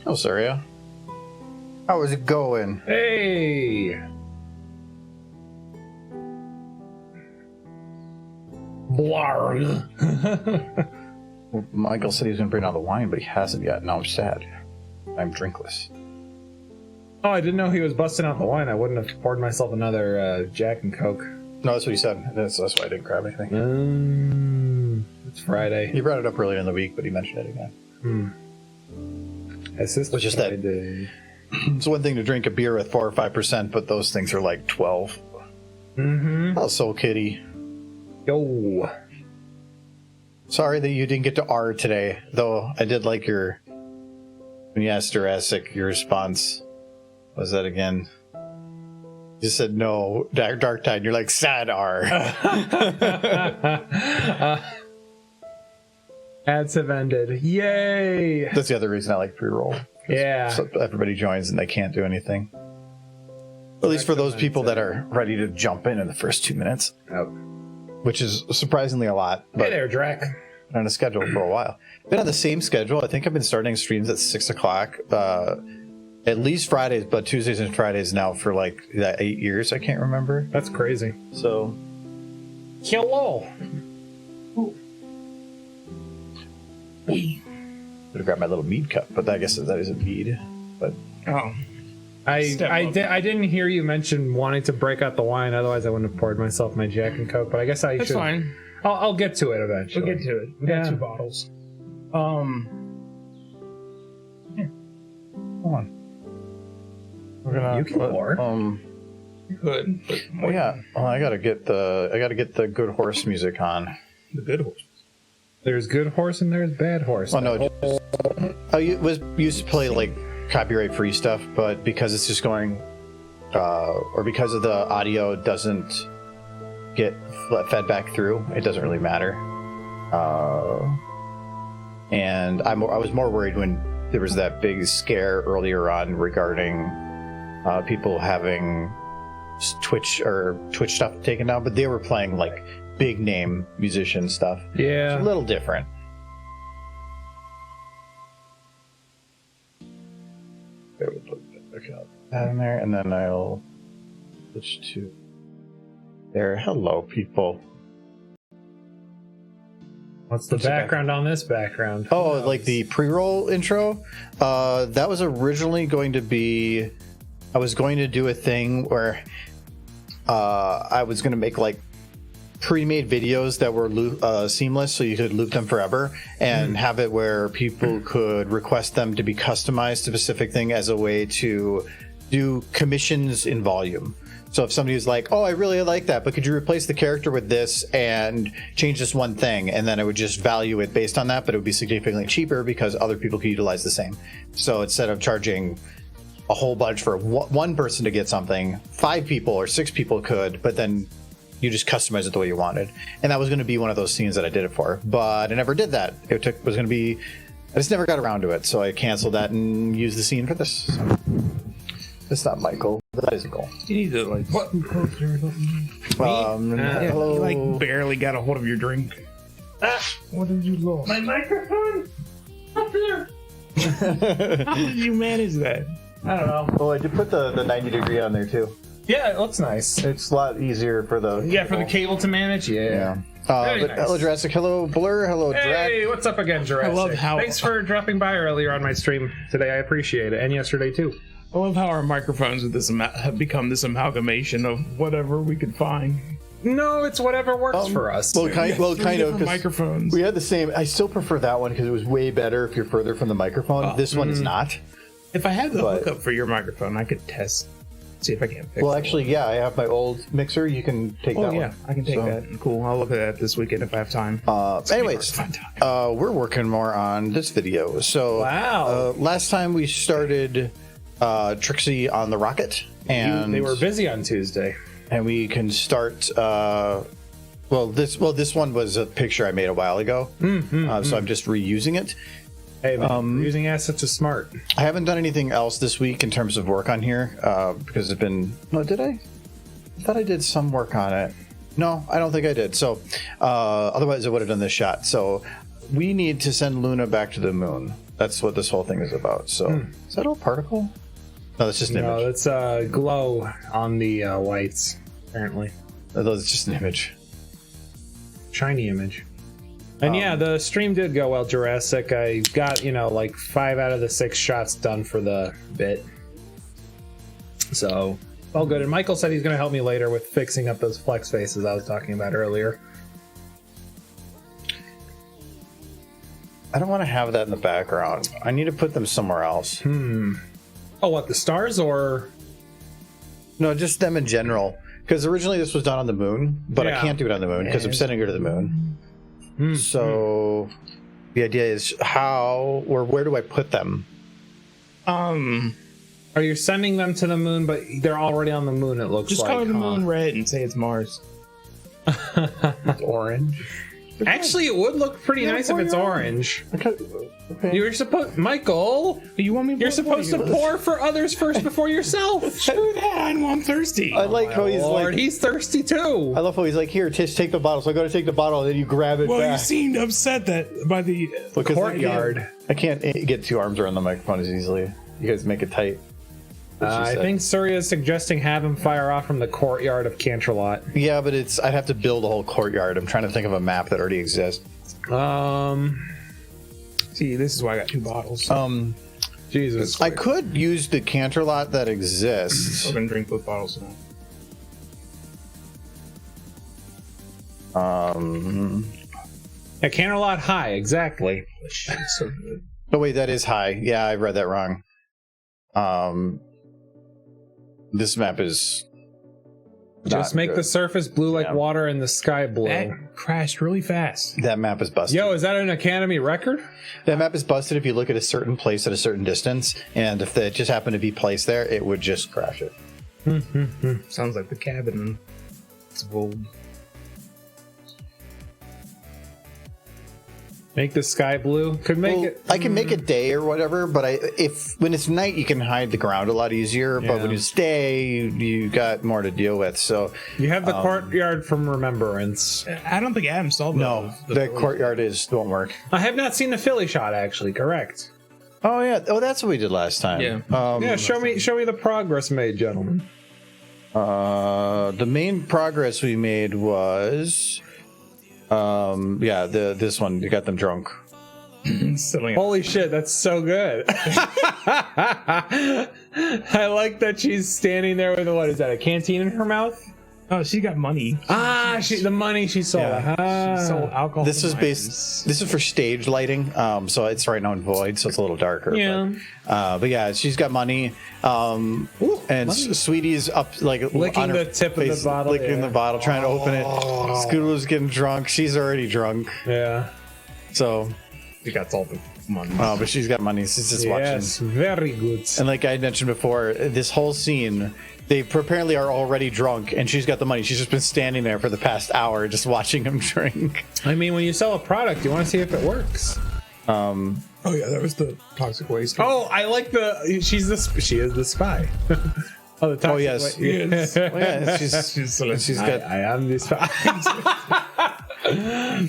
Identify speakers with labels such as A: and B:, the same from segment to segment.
A: Oh, Saria. How is it going?
B: Hey! Blarg.
A: Well, Michael said he was going to bring out the wine, but he hasn't yet. Now I'm sad. I'm drinkless.
B: Oh, I didn't know he was busting out the wine. I wouldn't have poured myself another Jack and Coke.
A: No, that's what he said. That's why I didn't grab anything.
B: It's Friday.
A: He brought it up earlier in the week, but he mentioned it again.
B: It's just
A: that. It's one thing to drink a beer with 4 or 5%, but those things are like 12. Oh, Soul Kitty.
B: Yo.
A: Sorry that you didn't get to R today, though. I did like when you asked Jurassic, your response. What was that again? You said no, Dark Tide. You're like, sad R.
B: Ads have ended. Yay!
A: That's the other reason I like pre-roll.
B: Yeah.
A: So everybody joins and they can't do anything. At least for those people that are ready to jump in the first 2 minutes.
B: Oh.
A: Which is surprisingly a lot. But
B: Hey there, Drac.
A: On a schedule for a while. Been on the same schedule. I think I've been starting streams at 6 o'clock. At least Fridays, but Tuesdays and Fridays now for like 8 years. I can't remember.
B: That's crazy.
A: So.
B: Hello.
A: Would have grabbed my little mead cup, but I guess that isn't mead. But
B: I didn't hear you mention wanting to break out the wine. Otherwise, I wouldn't have poured myself my Jack and Coke. But I guess I should.
C: That's fine.
B: I'll get to it eventually.
C: We'll get to it. We got 2 bottles.
A: Come on. We're gonna.
B: You can pour.
C: You could.
A: Oh yeah. Well, I gotta get the good horse music on.
C: The good horse.
B: There's good horse and there's bad horse.
A: Oh no. I used to play like copyright free stuff, but because it's just going, or because of the audio doesn't get fed back through, it doesn't really matter. And I was more worried when there was that big scare earlier on regarding people having Twitch stuff taken down, but they were playing like big name musician stuff.
B: Yeah,
A: it's a little different. We'll put that in there, and then I'll switch to there. Hello, people.
B: What's the background on this background?
A: Oh, like the pre-roll intro? That was originally going to be... I was going to do a thing where I was going to make like pre-made videos that were seamless, so you could loop them forever, and have it where people could request them to be customized to a specific thing as a way to do commissions in volume. So if somebody was like, oh, I really like that, but could you replace the character with this and change this one thing? And then I would just value it based on that, but it would be significantly cheaper because other people could utilize the same. So instead of charging a whole bunch for one person to get something, 5 people or 6 people could, but then you just customize it the way you wanted. And that was going to be one of those scenes that I did it for, but I never did that. I just never got around to it. So I canceled that and used the scene for this. So. It's not Michael, but that is a goal.
C: You need to like button closer or something.
A: Hello.
C: You like barely got a hold of your drink. What did you lose?
B: My microphone up there.
C: How did you manage that?
B: I don't know.
A: Oh, I did put the 90 degree on there too.
B: Yeah, it looks nice.
A: It's a lot easier for the
B: for the cable to manage. Yeah.
A: But
B: nice.
A: Hello Jurassic, hello Blur, hello Drac.
B: Hey, what's up again, Jurassic?
C: I love how-
B: Thanks for dropping by earlier on my stream today. I appreciate it, and yesterday too.
C: I love how our microphones have become this amalgamation of whatever we could find.
B: No, it's whatever works for us.
A: Well, kind of. 'Cause
C: microphones.
A: we had the same. I still prefer that one because it was way better if you're further from the microphone. This one is not.
C: If I had the hookup for your microphone, I could test, see if I can fix it.
A: Well, actually, yeah, I have my old mixer. You can take that one.
C: I can take that. Cool. I'll look at that this weekend if I have time.
A: Anyways, we're working more on this video. So,
B: wow.
A: Last time we started Trixie on the rocket, and
B: they were busy on Tuesday,
A: and we can start. This one was a picture I made a while ago, so I'm just reusing it.
B: Hey, man, using assets is smart.
A: I haven't done anything else this week in terms of work on here because it's been. No, did I? I thought I did some work on it. No, I don't think I did. So otherwise, I would have done this shot. So we need to send Luna back to the moon. That's what this whole thing is about. So, is that all particle? No, that's just an image.
B: No, it's a glow on the lights, apparently.
A: No, it's just an image.
B: Shiny image. And yeah, the stream did go well, Jurassic. I got, like 5 out of the 6 shots done for the bit. So, all good. And Michael said he's going to help me later with fixing up those flex faces I was talking about earlier.
A: I don't want to have that in the background. I need to put them somewhere else.
B: Oh, what, the stars or?
A: No, just them in general. Because originally this was done on the moon, but I can't do it on the moon because I'm sending her to the moon. So the idea is where do I put them?
B: Are you sending them to the moon, but they're already on the moon, it looks
C: just
B: like.
C: color the moon red and say it's Mars.
B: It's orange. Actually, it would look pretty nice if it's orange.
A: Okay.
B: You're supposed, Michael.
C: You want me?
B: You're supposed to pour for others first before yourself.
C: Screw that! I'm thirsty.
A: I like how he's
B: Lord,
A: like.
B: he's thirsty too.
A: I love how he's like, here, Tish, take the bottle. So I go to take the bottle, and then you grab it
C: Well,
A: back.
C: you seemed upset that by the
B: Courtyard.
A: I can't get 2 arms around the microphone as easily. You guys make it tight.
B: I think Surya is suggesting have him fire off from the courtyard of Canterlot.
A: Yeah, but I'd have to build a whole courtyard. I'm trying to think of a map that already exists.
C: See, this is why I got 2 bottles.
B: Jesus.
A: I could use the Canterlot that exists.
C: I'm gonna drink both bottles now.
B: Yeah, Canterlot High, exactly.
C: It's so good.
A: Oh wait, that is high. Yeah, I read that wrong. This map is
B: Just make the surface blue like water and the sky blue.
C: That crashed really fast.
A: that map is busted.
B: Yo, is that an Academy record?
A: That map is busted if you look at a certain place at a certain distance, and if it just happened to be placed there, it would just crash it.
C: Sounds like the cabin. It's gold.
B: Make the sky blue? Could make it.
A: I can make it day or whatever, but when it's night, you can hide the ground a lot easier. But when it's day, you got more to deal with. So
B: You have the courtyard from Remembrance.
C: I don't think Adam saw
A: no, the courtyard won't work.
B: I have not seen the Philly shot, actually. Correct.
A: Oh yeah, that's what we did last time.
C: Yeah.
B: Yeah, show me the progress made, gentlemen.
A: The main progress we made was, this one. You got them drunk.
B: Holy shit, that's so good. I like that she's standing there with what is that? A canteen in her mouth?
C: Oh, she got money.
B: The money she sold.
A: Yeah.
C: She sold alcohol.
A: This is for stage lighting, so it's right now in void, so it's a little darker.
B: Yeah.
A: But yeah, she's got money. And
B: money.
A: Sweetie's up like
B: Licking
A: on her
B: the tip
A: face,
B: of the bottle.
A: licking the bottle, trying to open it. Scootaloo's getting drunk. She's already drunk.
B: Yeah.
A: So
C: She got all the money.
A: but she's got money. She's just
B: Yes,
A: watching.
B: very good.
A: And like I mentioned before, this whole scene, they apparently are already drunk, and she's got the money. She's just been standing there for the past hour, just watching him drink.
B: I mean, when you sell a product, you want to see if it works.
C: Oh yeah, that was the toxic waste.
B: Oh, I like she is the spy. Oh, the toxic
A: yes.
B: waste.
A: Yeah, she's got.
B: I am the spy.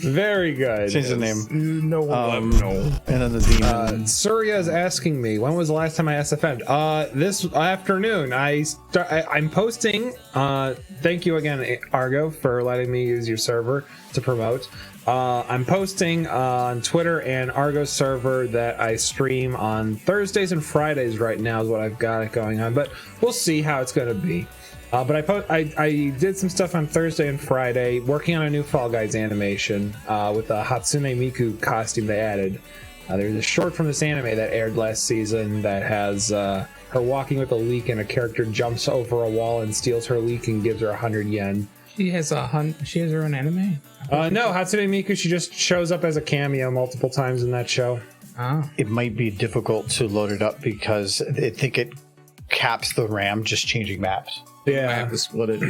B: Very good.
A: Change the name.
C: No one no.
A: And then the demon.
B: Surya is asking me when was the last time I SFM'd. This afternoon. I'm posting. Thank you again, Argo, for letting me use your server to promote. I'm posting on Twitter and Argo's server that I stream on Thursdays and Fridays right now is what I've got going on, but we'll see how it's going to be. But I did some stuff on Thursday and Friday, working on a new Fall Guys animation with the Hatsune Miku costume they added. There's a short from this anime that aired last season that has her walking with a leek, and a character jumps over a wall and steals her leek and gives her 100 yen.
C: She has her own anime?
B: No, Hatsune Miku, she just shows up as a cameo multiple times in that show.
A: It might be difficult to load it up because I think it caps the RAM just changing maps.
B: Yeah,
C: I have to split it.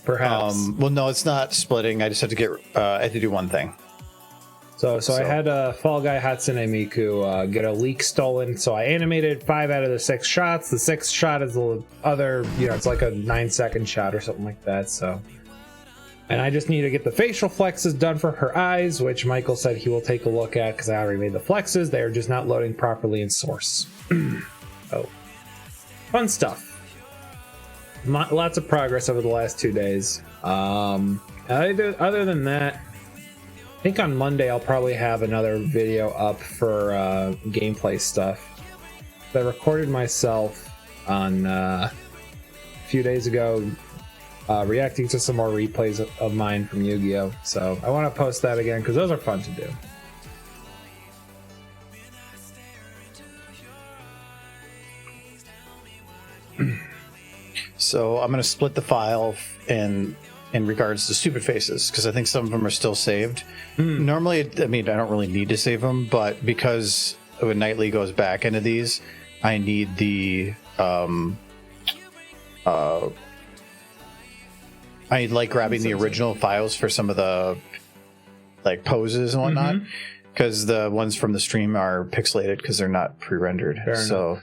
B: Perhaps.
A: Well, no, it's not splitting. I just have to I have to do one thing.
B: So I had a Fall Guy Hatsune Miku get a leak stolen. So I animated 5 out of the 6 shots. The 6th shot is the other, it's like a 9-second shot or something like that. So And I just need to get the facial flexes done for her eyes, which Michael said he will take a look at because I already made the flexes. They are just not loading properly in Source. Oh, fun stuff. Lots of progress over the last 2 days. Other than that, I think on Monday I'll probably have another video up for gameplay stuff. I recorded myself on a few days ago reacting to some more replays of mine from Yu-Gi-Oh! So I want to post that again because those are fun to do.
A: So I'm going to split the file in regards to stupid faces because I think some of them are still saved. Normally, I mean, I don't really need to save them, but because when Nightly goes back into these, I need the I like grabbing the original files for some of the like poses and whatnot because the ones from the stream are pixelated because they're not pre-rendered. So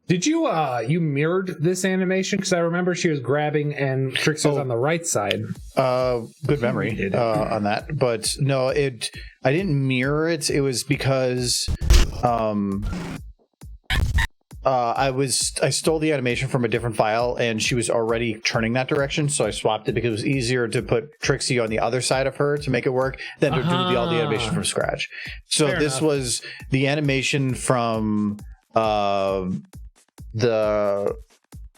B: did you you mirrored this animation? Because I remember she was grabbing and Trixie was on the right side.
A: Good memory on that, but no, I didn't mirror it. It was because I stole the animation from a different file and she was already turning that direction, so I swapped it because it was easier to put Trixie on the other side of her to make it work than to do all the animation from scratch. So this was the animation from the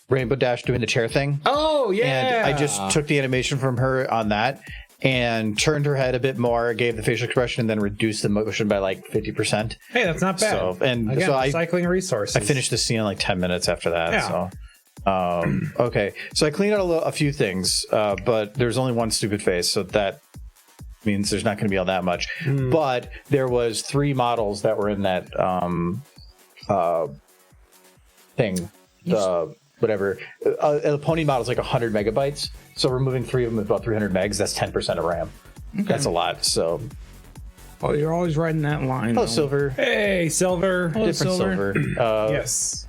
A: Rainbow Dash doing the chair thing.
B: Oh, yeah.
A: And I just took the animation from her on that and turned her head a bit more, gave the facial expression, and then reduced the motion by like 50%.
B: Hey, that's not bad.
A: So, again,
B: recycling resources.
A: I finished the scene in like 10 minutes after that. Yeah. So, okay. So I cleaned out a few things, but there's only one stupid face, so that means there's not going to be all that much. But there was 3 models that were in that thing. Whatever. A pony model is like 100 megabytes. So removing 3 of them is about 300 megs. That's 10% of RAM. Okay. That's a lot. So.
C: Oh, you're always riding that line.
A: Hello, Silver.
B: Hey, Silver.
A: Hello, different Silver.
B: Yes.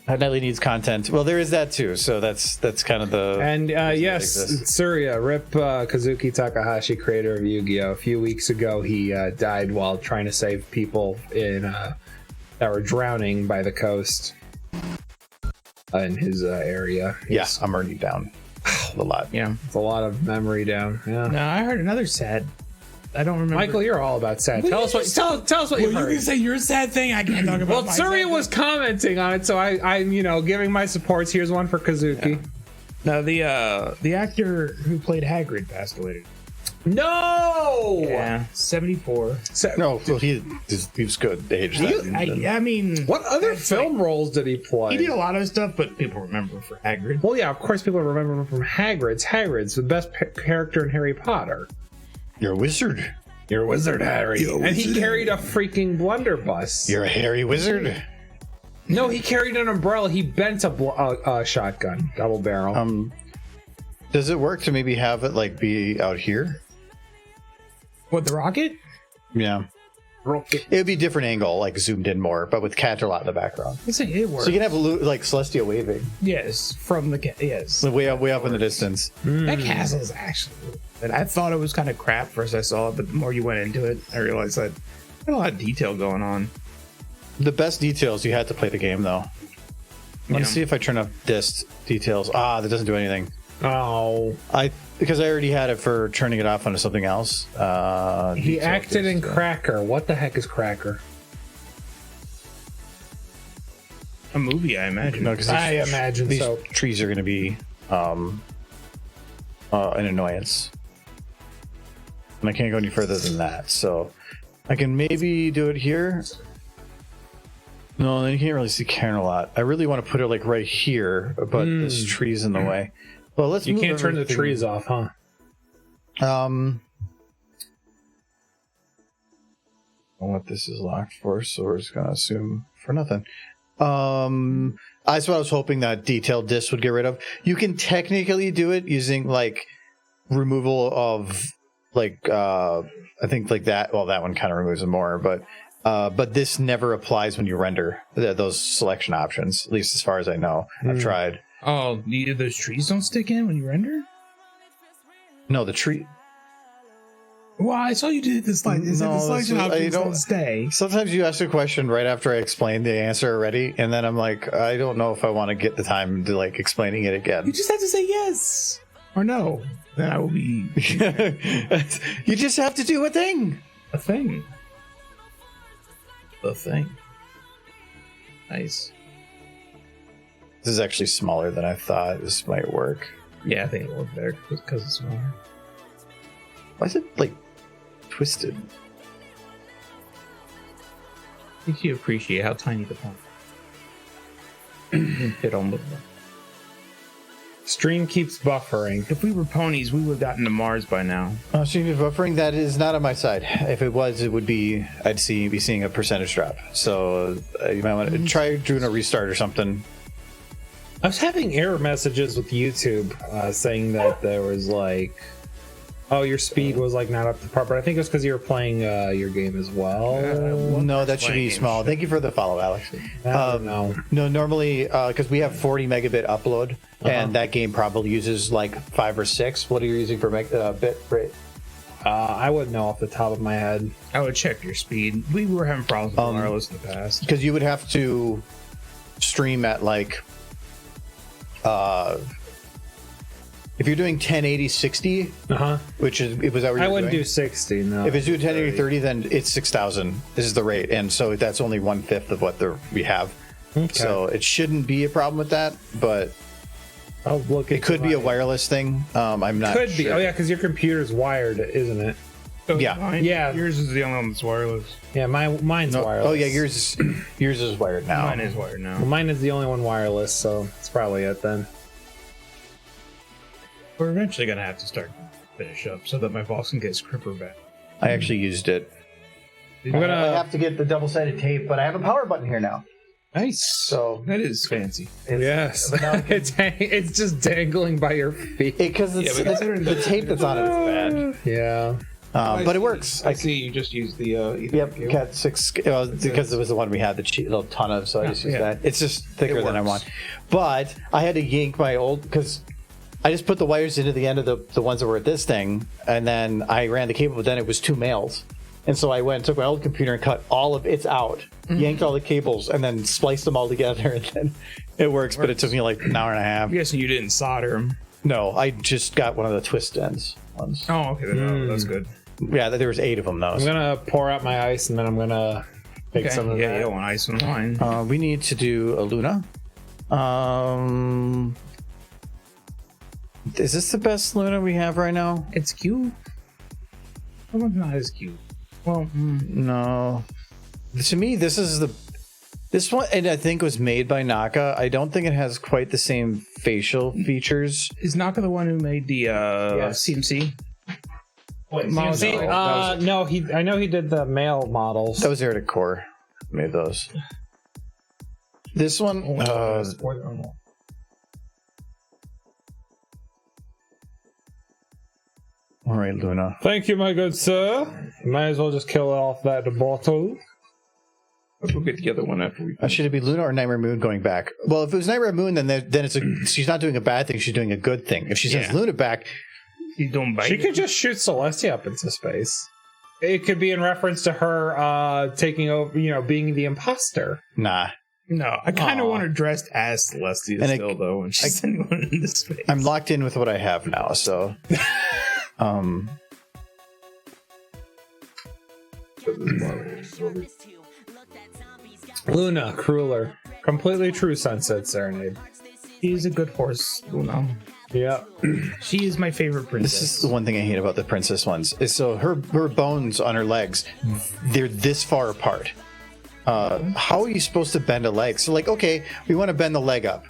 A: Nightly needs content. Well, there is that too. So that's kind of the.
B: And yes, Surya, Rip Kazuki Takahashi, creator of Yu-Gi-Oh! A few weeks ago, he died while trying to save people that were drowning by the coast in his area.
A: Yeah, I'm already down a lot.
C: Yeah,
B: it's a lot of memory down. Yeah.
C: No, I heard another sad. I don't remember.
B: Michael, you're all about sad. Tell us what you heard.
C: You can say your sad thing. I can't talk about.
B: Well, Surya was commenting on it, so I'm giving my supports. Here's one for Kazuki.
C: Yeah. No, the actor who played Hagrid passed away.
B: No.
C: Yeah, 74.
A: No, well, he was good. They aged that.
C: I mean,
B: what other film roles did he play?
C: He did a lot of stuff, but people remember him for Hagrid.
B: Well, yeah, of course, people remember him from Hagrid's. Hagrid's the best character in Harry Potter.
A: You're a wizard.
B: You're a wizard, Harry. And he carried a freaking blunderbuss.
A: You're a hairy wizard.
B: No, he carried an umbrella. He bent a shotgun, double barrel.
A: Does it work to maybe have it like be out here?
C: What, the rocket?
A: Yeah.
B: Rocket.
A: It would be a different angle, like zoomed in more, but with Canterlot in the background.
C: It works.
A: So you can have like Celestia waving.
C: Yes, from the yes.
A: Way up in the distance.
C: That castle is actually. And I thought it was kind of crap first I saw it, but the more you went into it, I realized that had a lot of detail going on.
A: The best details, you had to play the game though. Let's see if I turn up dist details. That doesn't do anything.
B: Oh,
A: because I already had it for turning it off onto something else.
B: He acted in Cracker. What the heck is Cracker?
C: A movie, I imagine.
A: No,
B: I imagine
A: these
B: so.
A: Trees are going to be an annoyance, and I can't go any further than that. So I can maybe do it here. No, then you can't really see Canterlot. I really want to put it like right here, but this tree's in the way. Well, let's.
B: You can't turn the trees off, huh?
A: What this is locked for, so we're just gonna assume for nothing. That's what I was hoping that detailed disc would get rid of. You can technically do it using like removal of like I think like that. Well, that one kind of removes it more, but this never applies when you render those selection options. At least as far as I know, I've tried.
C: Oh, those trees don't stick in when you render?
A: No, the tree.
C: Well, I saw you did this slide. Is
A: No,
C: it the selection
A: I
C: options
A: don't-
C: don't stay?
A: Sometimes you ask a question right after I explain the answer already, and then I'm like, I don't know if I want to get the time to like explaining it
C: You
A: again.
C: just have to say yes or no. Then I will be
A: You just have to do a thing.
C: a thing. The thing. Nice.
A: This is actually smaller than I thought. This might work.
C: Yeah, I think it'll work better because it's smaller.
A: Why is it like twisted?
C: Makes you appreciate how tiny the pond fit on the.
B: Stream keeps buffering.
C: If we were ponies, we would have gotten to Mars by now.
A: Stream of buffering, that is not on my side. If it was, it would be, I'd be seeing a percentage drop. So you might want to try doing a restart or something.
B: I was having error messages with YouTube saying that there was like, oh, your speed was like not up to par, but I think it's because you were playing your game as well.
A: No, that should be small. Thank you for the follow, Alex.
B: No.
A: No, normally, because we have 40 megabit upload, and that game probably uses like 5 or 6. What are you using for bit rate?
B: I wouldn't know off the top of my head.
C: I would check your speed. We were having problems with wireless in the past.
A: Because you would have to stream at like, if you're doing 1080 60, which is was that what
B: I
A: you're
B: wouldn't
A: doing?
B: do 60. No.
A: If it's doing 1080 30, then it's 6,000. This is the rate, and so that's only 1/5 of what we have.
B: Okay.
A: So it shouldn't be a problem with that, but
B: I'll look.
A: it could be a wireless thing. I'm not.
B: Could be.
A: sure.
B: Oh yeah, because your computer's wired, isn't it?
A: Yeah.
C: Mine,
B: Yeah.
C: Yours is the only one that's wireless.
B: Yeah, mine's
A: No,
B: wireless.
A: oh yeah, yours is wired now.
C: Mine is wired now.
B: Well, mine is the only one wireless, so it's probably it then.
C: We're eventually gonna have to start finish up so that my boss can get his Cripper back.
A: I actually used it.
B: I'm
A: I
B: gonna.
A: have to get the double-sided tape, but I have a power button here now.
B: Nice.
A: So
C: That is fancy.
B: Yes, it's just dangling by your feet.
A: because it's
C: Yeah, but
A: the tape that's on it is
B: Yeah.
A: bad, but it works.
C: I see you just used the
A: Yep, Cat 6, because it was the one we had the little ton of, so I just used that. It's just thicker than I
C: works.
A: want. But I had to yank my old, because I just put the wires into the end of the ones that were at this thing, and then I ran the cable, but then it was 2 males. And so I went and took my old computer and cut all of its out, yanked all the cables, and then spliced them all together, and then it works, but it took me like an hour and a half.
C: I'm guessing you didn't solder them.
A: No, I just got one of the twist ends ones.
C: Oh, okay. Then, that's good.
A: Yeah, there was 8 of them, though.
B: I'm gonna pour out my ice and then I'm gonna take some of
C: Yeah,
B: that.
C: you don't want ice on wine.
A: We need to do a Luna. Is this the best Luna we have right now?
C: It's cute. That one's not as cute. Well,
A: No. To me, this one, and I think was made by Naka. I don't think it has quite the same facial features.
C: is Naka the one who made the CMC?
B: Models?
C: No,
B: No, I know he did the male models.
A: That was Eric Core made those. This one, all right, Luna.
B: Thank you, my good sir. You might as well just kill off that bottle.
C: We'll get the other one after we.
A: Should it be Luna or Nightmare Moon going back? Well, if it was Nightmare Moon, then it's she's not doing a bad thing. She's doing a good thing. If she sends Luna back,
C: You don't bite.
B: She could just shoot Celestia up into space. It could be in reference to her taking over, being the imposter.
A: nah.
C: No, I kind of
B: Aw.
C: want her dressed as Celestia still, though, when she's sending one into space.
A: I'm locked in with what I have now, so.
B: Luna, Crueler. Completely true Sunset Serenade.
C: She's a good horse, Luna.
B: Yeah.
C: She is my favorite princess.
A: This is the one thing I hate about the princess ones. Is so her bones on her legs, they're this far apart. How are you supposed to bend a leg? So like, okay, we want to bend the leg up.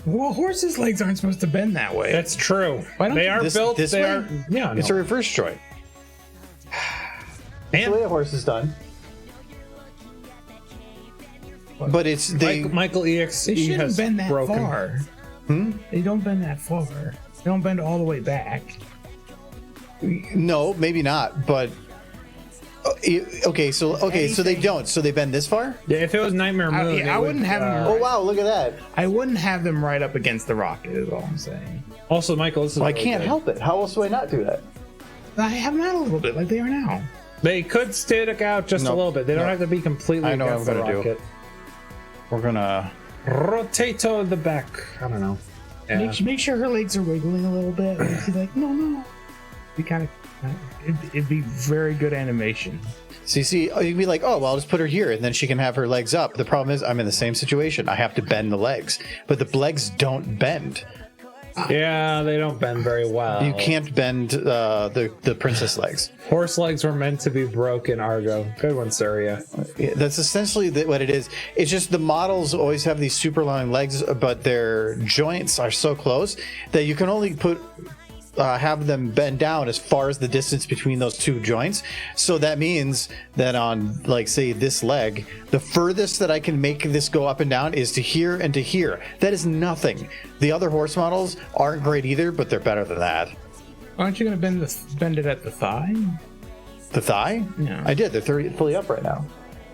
C: Well, horses' legs aren't supposed to bend that way.
B: That's true.
C: Why don't
B: They
C: you-
B: are
A: This-
B: built.
A: this
B: They
A: way?
B: are. Yeah.
A: It's a reverse joint. That's the way a horse is done. But it's they.
B: Michael EXE
C: they shouldn't
B: has
C: bend that
B: broken.
C: far. They don't bend that far. They don't bend all the way back.
A: No, maybe not. But okay, so they don't. So they bend this far.
B: Yeah, if it was Nightmare Moon,
C: I wouldn't have them.
A: Oh wow, look at that.
C: I wouldn't have them right up against the rocket. Is all I'm saying.
B: Also, Michael, this is
A: Well, I
B: really
A: can't
B: good.
A: help it. How else do I not do that?
C: I have them out a little bit, like they are now.
B: They could stick out just a
A: Nope.
B: little bit. They don't
A: Nope.
B: have to be completely
A: I know what
B: against the
A: I'm gonna do.
B: rocket.
A: We're gonna.
B: Rotato the back. I don't know. Yeah.
C: Make sure her legs are wiggling a little bit. And she's like, no. Be kind of. It'd be very good animation.
A: So you see, you'd be like, oh, well, I'll just put her here, and then she can have her legs up. The problem is, I'm in the same situation. I have to bend the legs, but the legs don't bend.
B: Yeah, they don't bend very well.
A: You can't bend the princess legs.
B: Horse legs were meant to be broken, Argo. Good one, Surya.
A: Yeah, that's essentially what it is. It's just the models always have these super long legs, but their joints are so close that you can only have them bend down as far as the distance between those two joints. So that means that on, like, say, this leg, the furthest that I can make this go up and down is to here and to here. That is nothing. The other horse models aren't great either, but they're better than that.
C: Aren't you going to bend it at the thigh?
A: The thigh?
C: Yeah.
A: I did. They're fully up right now.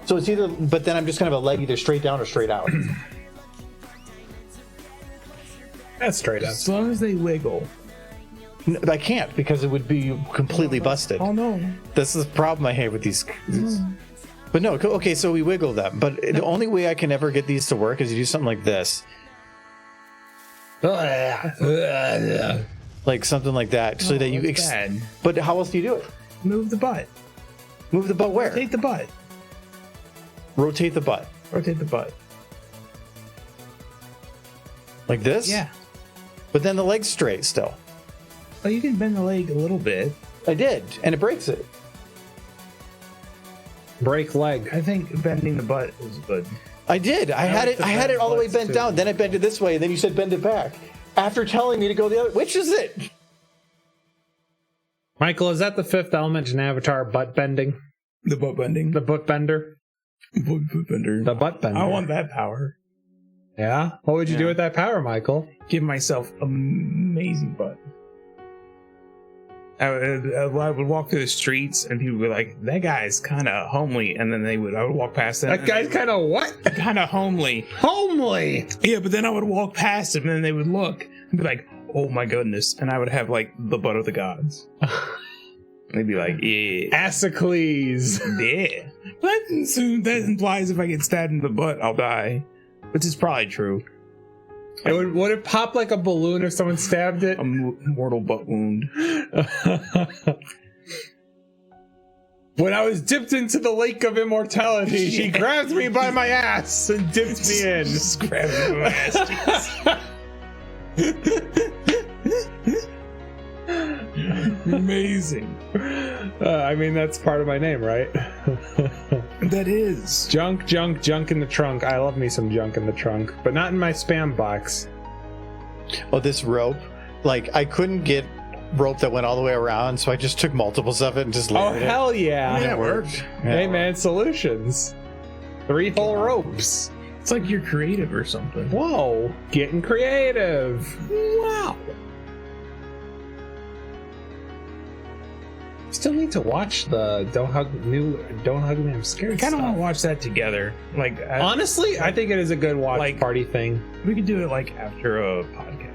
A: So it's either, but then I'm just going to have a leg either straight down or straight out.
B: That's straight up.
C: As long as they wiggle.
A: I can't because it would be completely busted.
C: Oh, no.
A: That's the problem I have with these. But no, okay, so we wiggle them. But the only way I can ever get these to work is you do something like this. Like something like that. So that you.
C: that's bad.
A: But how else do you do it?
C: Move the butt.
A: Move the butt where?
C: Rotate the butt.
A: Rotate the butt.
C: Rotate the butt.
A: Like this?
C: Yeah.
A: But then the leg's straight still.
C: Well, you can bend the leg a little bit.
A: I did, and it breaks it.
B: Break leg.
C: I think bending the butt is good.
A: I did. I had
C: like
A: it.
C: to
A: I had
C: bend
A: it all the way
C: butts,
A: bent
C: too.
A: down. Then I bent it this way, and then you said bend it back. After telling me to go the other. Which is it?
B: Michael, is that the fifth element in Avatar? Butt bending.
C: The butt bending.
B: The butt bender.
C: Butt bender.
B: The butt bender.
C: I want that power.
B: Yeah. What would you do with that power, Michael?
C: Give myself amazing butt. I would walk through the streets and people would be like, "That guy's kind of homely," and then I would walk past them.
B: That guy's kind of what?
C: Kind of homely.
B: Homely.
C: Yeah, but then I would walk past him and then they would look and be like, "Oh my goodness!" And I would have like the butt of the gods. And they'd be like, "Yeah,
B: Asicles.
C: yeah." That implies if I get stabbed in the butt, I'll die, which is probably true.
B: Would it pop like a balloon if someone stabbed it?
C: A mortal butt wound.
B: When I was dipped into the lake of immortality, she grabbed me by my ass and dipped me in.
C: Just grab me by my ass cheeks. Amazing.
B: I mean, that's part of my name, right?
C: That is.
B: Junk in the trunk. I love me some junk in the trunk, but not in my spam box.
A: Oh, this rope. Like, I couldn't get rope that went all the way around, so I just took multiples of it and just
B: Oh,
A: layered it.
B: hell yeah.
C: Yeah, it worked.
B: Hey, man, solutions. 3 whole ropes.
C: It's like you're creative or something.
B: Whoa, getting creative.
C: Wow.
B: Still need to watch the Don't Hug Me, I'm Scared
C: I kind of
B: stuff.
C: want to watch that together. Like,
B: Honestly, I think it is a good watch
C: like-
B: party thing.
C: we could do it like after a podcast.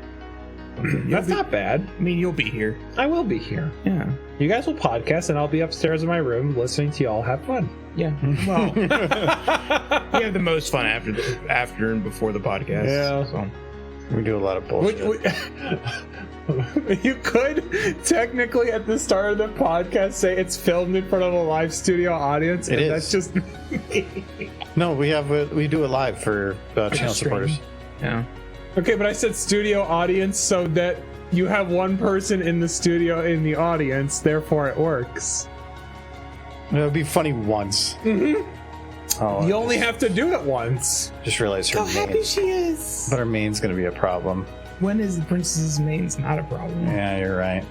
B: That's not bad.
C: I mean, you'll be here.
B: I will be here.
C: Yeah.
B: You guys will podcast, and I'll be upstairs in my room listening to y'all have fun.
C: Yeah. Well, we have the most fun after and before the podcast.
B: Yeah.
C: So.
A: We do a lot of bullshit.
B: You could technically at the start of the podcast say it's filmed in front of a live studio audience.
A: It
B: and
A: is.
B: That's just me.
A: No, we do it live for channel supporters.
C: Yeah.
B: Okay, but I said studio audience so that you have one person in the studio in the audience, therefore it works.
A: It would be funny once.
B: Mm-hmm.
A: Oh,
B: You only have to do it once.
A: just realized her
C: How happy
A: main.
C: she is.
A: But her main's going to be a problem.
C: When is the princess's main's not a problem?
A: Yeah, you're right.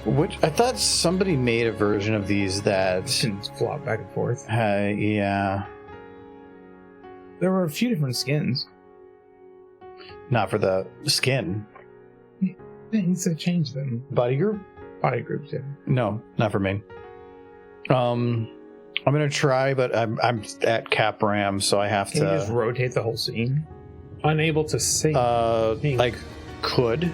A: Which I thought somebody made a version of these that.
C: Can flop back and forth.
A: Yeah,
C: There were a few different skins.
A: not for the skin.
C: Things that changed them.
A: Body group?
C: Body groups, yeah.
A: No, not for me. I'm gonna try, but I'm at cap ram, so I have
C: Can you just
A: to.
C: rotate the whole scene?
B: Unable to sing.
A: I could.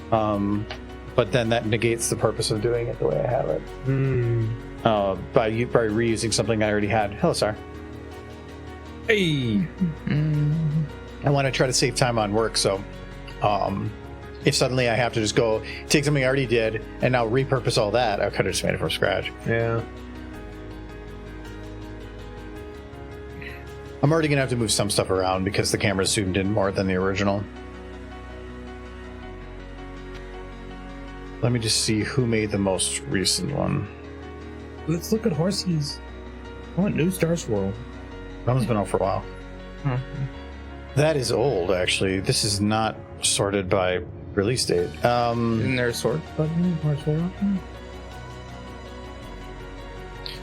A: But then that negates the purpose of doing it the way I have it. By reusing something I already had. Hello, Sar.
B: Hey.
A: I want to try to save time on work, so if suddenly I have to just go take something I already did and now repurpose all that, I could have just made it from scratch.
B: Yeah.
A: I'm already gonna have to move some stuff around because the camera zoomed in more than the original. Let me just see who made the most recent one.
C: Let's look at Horsey's. I want New Star Swirl.
A: That one's been out for a while. That is old, actually. This is not sorted by release date.
C: Isn't there a sort button or swirl?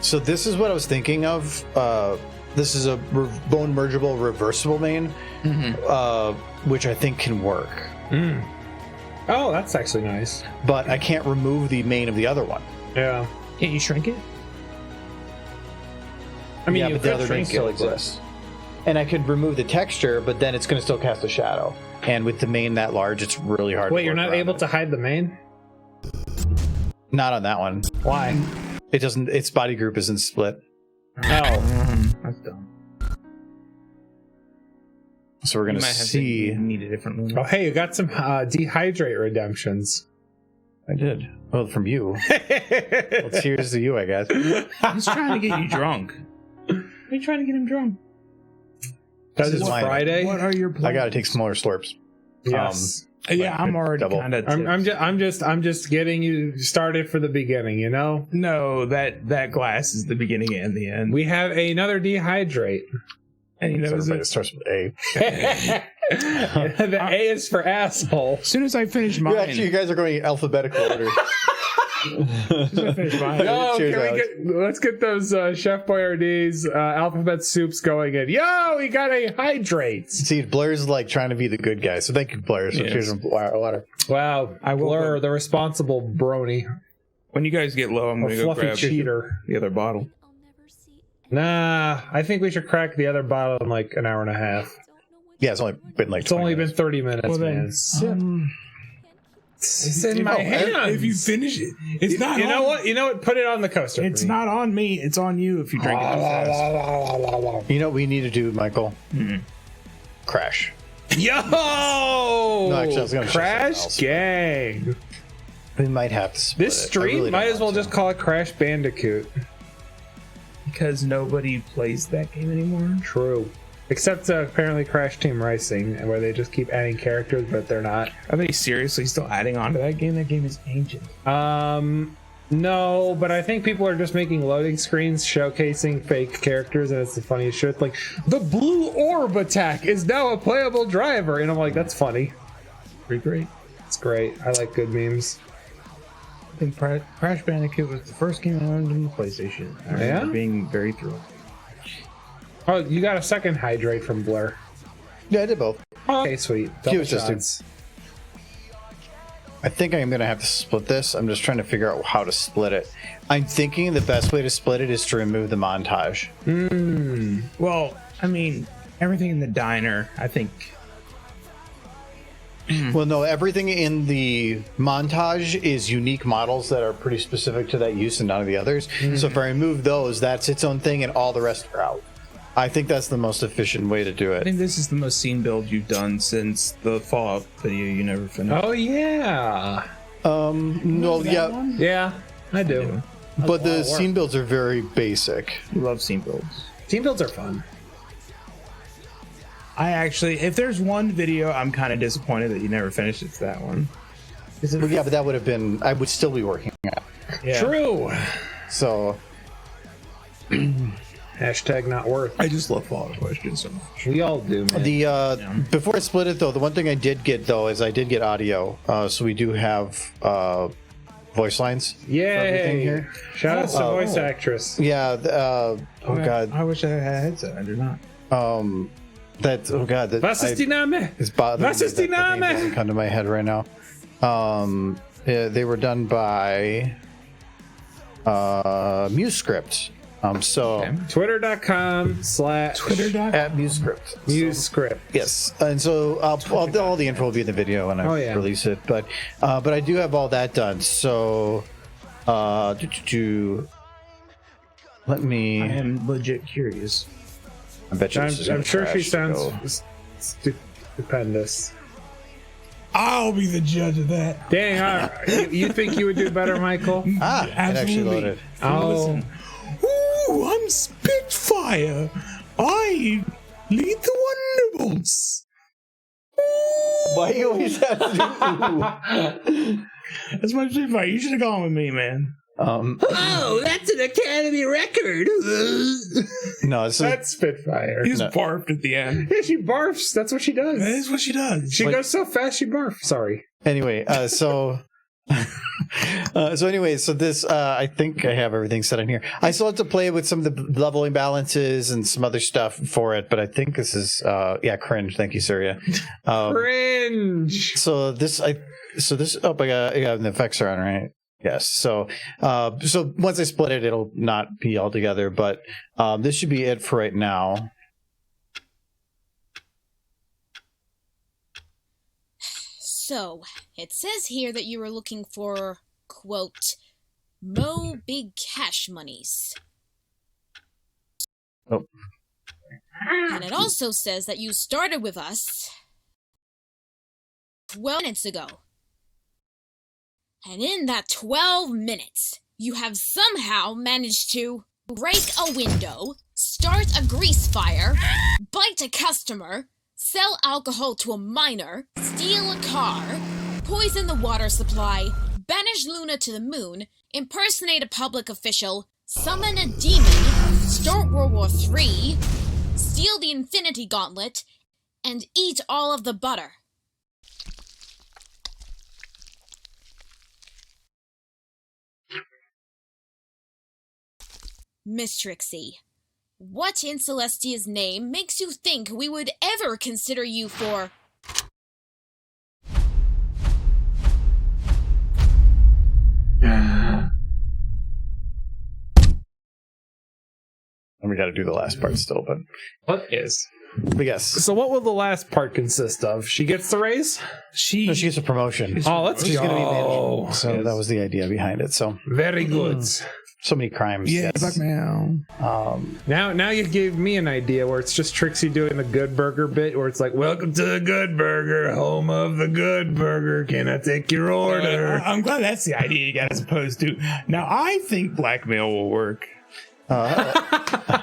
A: So this is what I was thinking of. This is a bone mergeable reversible main, which I think can work.
B: Oh, that's actually nice.
A: But I can't remove the main of the other one.
B: Yeah.
C: Can't you shrink it?
B: I mean,
A: yeah,
B: you
A: but the
B: could
A: other main
B: shrink
A: still
B: it.
A: exists. And I could remove the texture, but then it's going to still cast a shadow. And with the main that large, it's really hard.
B: Wait,
A: to
B: you're
A: work
B: not
A: around
B: able
A: it.
B: to hide the main?
A: Not on that one.
B: Why?
A: It doesn't. Its body group isn't split.
B: Oh.
C: That's dumb.
A: So we're going to see.
C: Need a different one.
B: Oh, hey, you got some dehydrate redemptions.
A: I did. Well, from you. Well, cheers to you, I guess.
C: He's trying to get you drunk. Are you trying to get him drunk?
B: Because
A: This
B: it's
A: is mine.
B: Friday.
C: What are your plans?
A: I got to take smaller slurps.
B: Yes.
C: Yeah, I'm already
A: Double.
C: kind of.
B: I'm just getting you started for the beginning. You know,
C: No, that glass is the beginning and the end.
B: we have another dehydrate.
C: And you know,
A: So
C: as
A: everybody starts with A.
B: The A is for asshole.
C: soon as I finish mine,
A: You guys are going in alphabetical order.
C: as soon as I finish mine,
B: Yo,
A: Cheers,
B: can we
A: Alex.
B: let's get those Chef Boyardee's alphabet soups going in. Yo, we got a hydrate.
A: See, Blair's like trying to be the good guy. So thank you, Blair. So
C: Yes.
A: cheers some water.
B: Wow,
C: I will
B: Blur,
C: go-
B: the responsible brony,
C: when you guys get low, I'm
B: a
C: going to go
B: fluffy
C: grab
B: cheater.
C: the other bottle.
B: Nah, I think we should crack the other bottle in like an hour and a half.
A: Yeah, it's only been like.
B: It's only been 30 minutes,
C: Well, then,
B: man. It's in my hands.
C: If you finish it, it's not.
B: You
C: on,
B: know what? You know what? Put it on the coaster. for
C: It's
B: me.
C: not on me. It's on you if you drink it too fast.
A: You know what we need to do, Michael? Crash.
B: Yo!
A: actually, I was gonna show something
B: Crash
A: else.
B: Gang.
A: We might have to split
B: This
A: it. I
B: stream
A: really
B: might
A: don't
B: as well
A: want
B: just call it Crash Bandicoot.
C: Because nobody plays that game anymore.
B: True. Except apparently Crash Team Racing, where they just keep adding characters, but they're not.
C: Are they seriously still adding on to that game? That game is ancient.
B: No, but I think people are just making loading screens showcasing fake characters, and it's the funniest shit. Like, the blue orb attack is now a playable driver, and I'm like, that's funny.
C: Pretty great.
B: It's great. I like good memes.
C: I think Crash Bandicoot was the first game I owned on the PlayStation. I remember being very thrilled.
B: Oh, you got a second hydrate from Blur.
A: to. Yeah, I did both.
B: Okay, sweet. Double
A: was just
B: shots.
A: I think I'm going to have to split this. I'm just trying to figure out how to split it. I'm thinking the best way to split it is to remove the montage.
C: Well, I mean, everything in the diner, I think.
A: Well, no, everything in the montage is unique models that are pretty specific to that use and none of the others. So if I remove those, that's its own thing and all the rest are out. I think that's the most efficient way to do
C: I
A: it.
C: think this is the most scene build you've done since the Fallout video you never finished.
B: Oh, yeah.
A: No, yeah,
B: Yeah, I do.
A: but the scene builds are very basic.
C: We love scene builds.
B: Team builds are fun.
C: I actually, if there's one video I'm kind of disappointed that you never finished, it's that one.
A: Well, yeah, but that would have been, I would still be working on it.
C: Yeah.
B: True.
A: So,
B: Hashtag not worth.
C: I just love Fallout questions so much.
B: We all do, man.
A: before I split it though, the one thing I did get though is I did get audio. So we do have voice lines. For everything
B: Yay!
A: here.
B: Shout out to voice actress.
A: Yeah. Oh god.
C: I wish I had a headset. I do not.
A: That oh god. That
B: Was ist die Name?
A: It's bothering
B: Was
A: me
B: ist
A: that
B: die
A: the name
B: Name?
A: doesn't come to my head right now. Yeah, they were done by MOOOOOOON. So
B: Twitter.com/
A: at MuseScript.
B: MuseScript.
A: Yes, and so all the info will be in the video when I release it. But I do have all that done. So let me.
C: I am legit curious.
A: I bet you.
B: I'm sure she sounds stupendous.
C: I'll be the judge of that.
B: Dang, you think you would do better, Michael?
A: It actually loaded.
B: Oh.
C: Ooh, I'm Spitfire. I lead the Wonderbolts.
A: Why you always have to do?
C: That's my Spitfire. You should have gone with me, man.
D: Oh, that's an Academy record.
A: No,
B: that's Spitfire.
C: He just barfed at the end.
B: Yeah, she barfs. That's what she does.
C: That is what she does.
B: She goes so fast, she barfs. Sorry.
A: Anyway, so this I think I have everything set in here. I still have to play with some of the leveling balances and some other stuff for it, but I think this is cringe. Thank you, Surya.
B: Cringe.
A: So this I got the effects are on, right? Yes. So once I split it, it'll not be all together, but this should be it for right now.
E: So, it says here that you were looking for, quote, Mo Big Cash Monies.
A: Oh.
E: And it also says that you started with us 12 minutes ago. And in that 12 minutes, you have somehow managed to break a window, start a grease fire, bite a customer, sell alcohol to a minor, steal a car, poison the water supply, banish Luna to the moon, impersonate a public official, summon a demon, start World War III, steal the Infinity Gauntlet, and eat all of the butter. Miss Trixie, what in Celestia's name makes you think we would ever consider you for...
A: And we got to do the last part still, but yes.
B: So what will the last part consist of? She gets the raise?
A: She gets a promotion.
B: Oh, let's
A: She's
B: go.
A: going to be managing. So that was the idea behind it. So
B: very good.
A: So many crimes.
C: Yeah,
A: yes.
C: blackmail.
B: Now you gave me an idea where it's just Trixie doing the Good Burger bit, where it's like, "Welcome to the Good Burger, home of the Good Burger. Can I take your order?"
C: I'm glad that's the idea you got as opposed to. Now I think blackmail will work.
B: I'm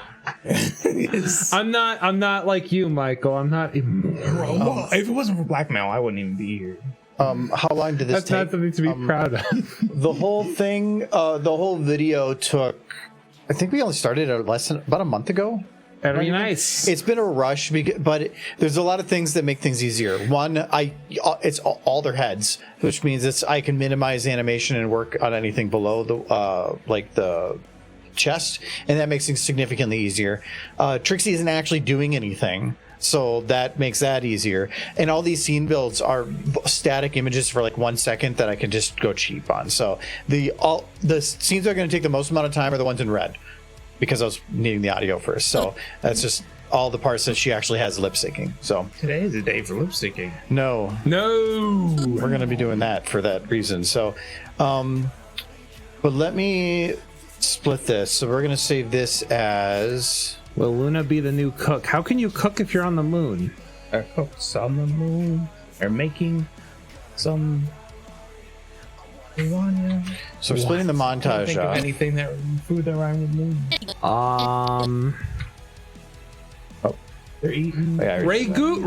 B: not like you, Michael. I'm not immoral.
C: Well, if it wasn't for blackmail, I wouldn't even be here.
A: How long did this
B: That's
A: take?
B: not something to be proud of.
A: The whole thing, the whole video took, I think we only started about a month ago.
B: Very nice.
A: It's been a rush, but there's a lot of things that make things easier. One, it's all their heads, which means I can minimize animation and work on anything below the chest, and that makes things significantly easier. Trixie isn't actually doing anything, so that makes that easier. And all these scene builds are static images for like 1 second that I can just go cheap on. So the scenes that are going to take the most amount of time are the ones in red, because I was needing the audio first. So that's just all the parts that she actually has lip syncing. So
C: Today is the day for lip syncing.
A: no, we're going to be doing that for that reason. So, but let me split this. So we're going to save this as...
B: Will Luna be the new cook? How can you cook if you're on the moon?
C: Our cooks on the moon are making some lasagna.
A: So we're splitting the montage
C: Think of
A: up.
C: anything that food that rhyme with moon. They're eating
B: Ragu.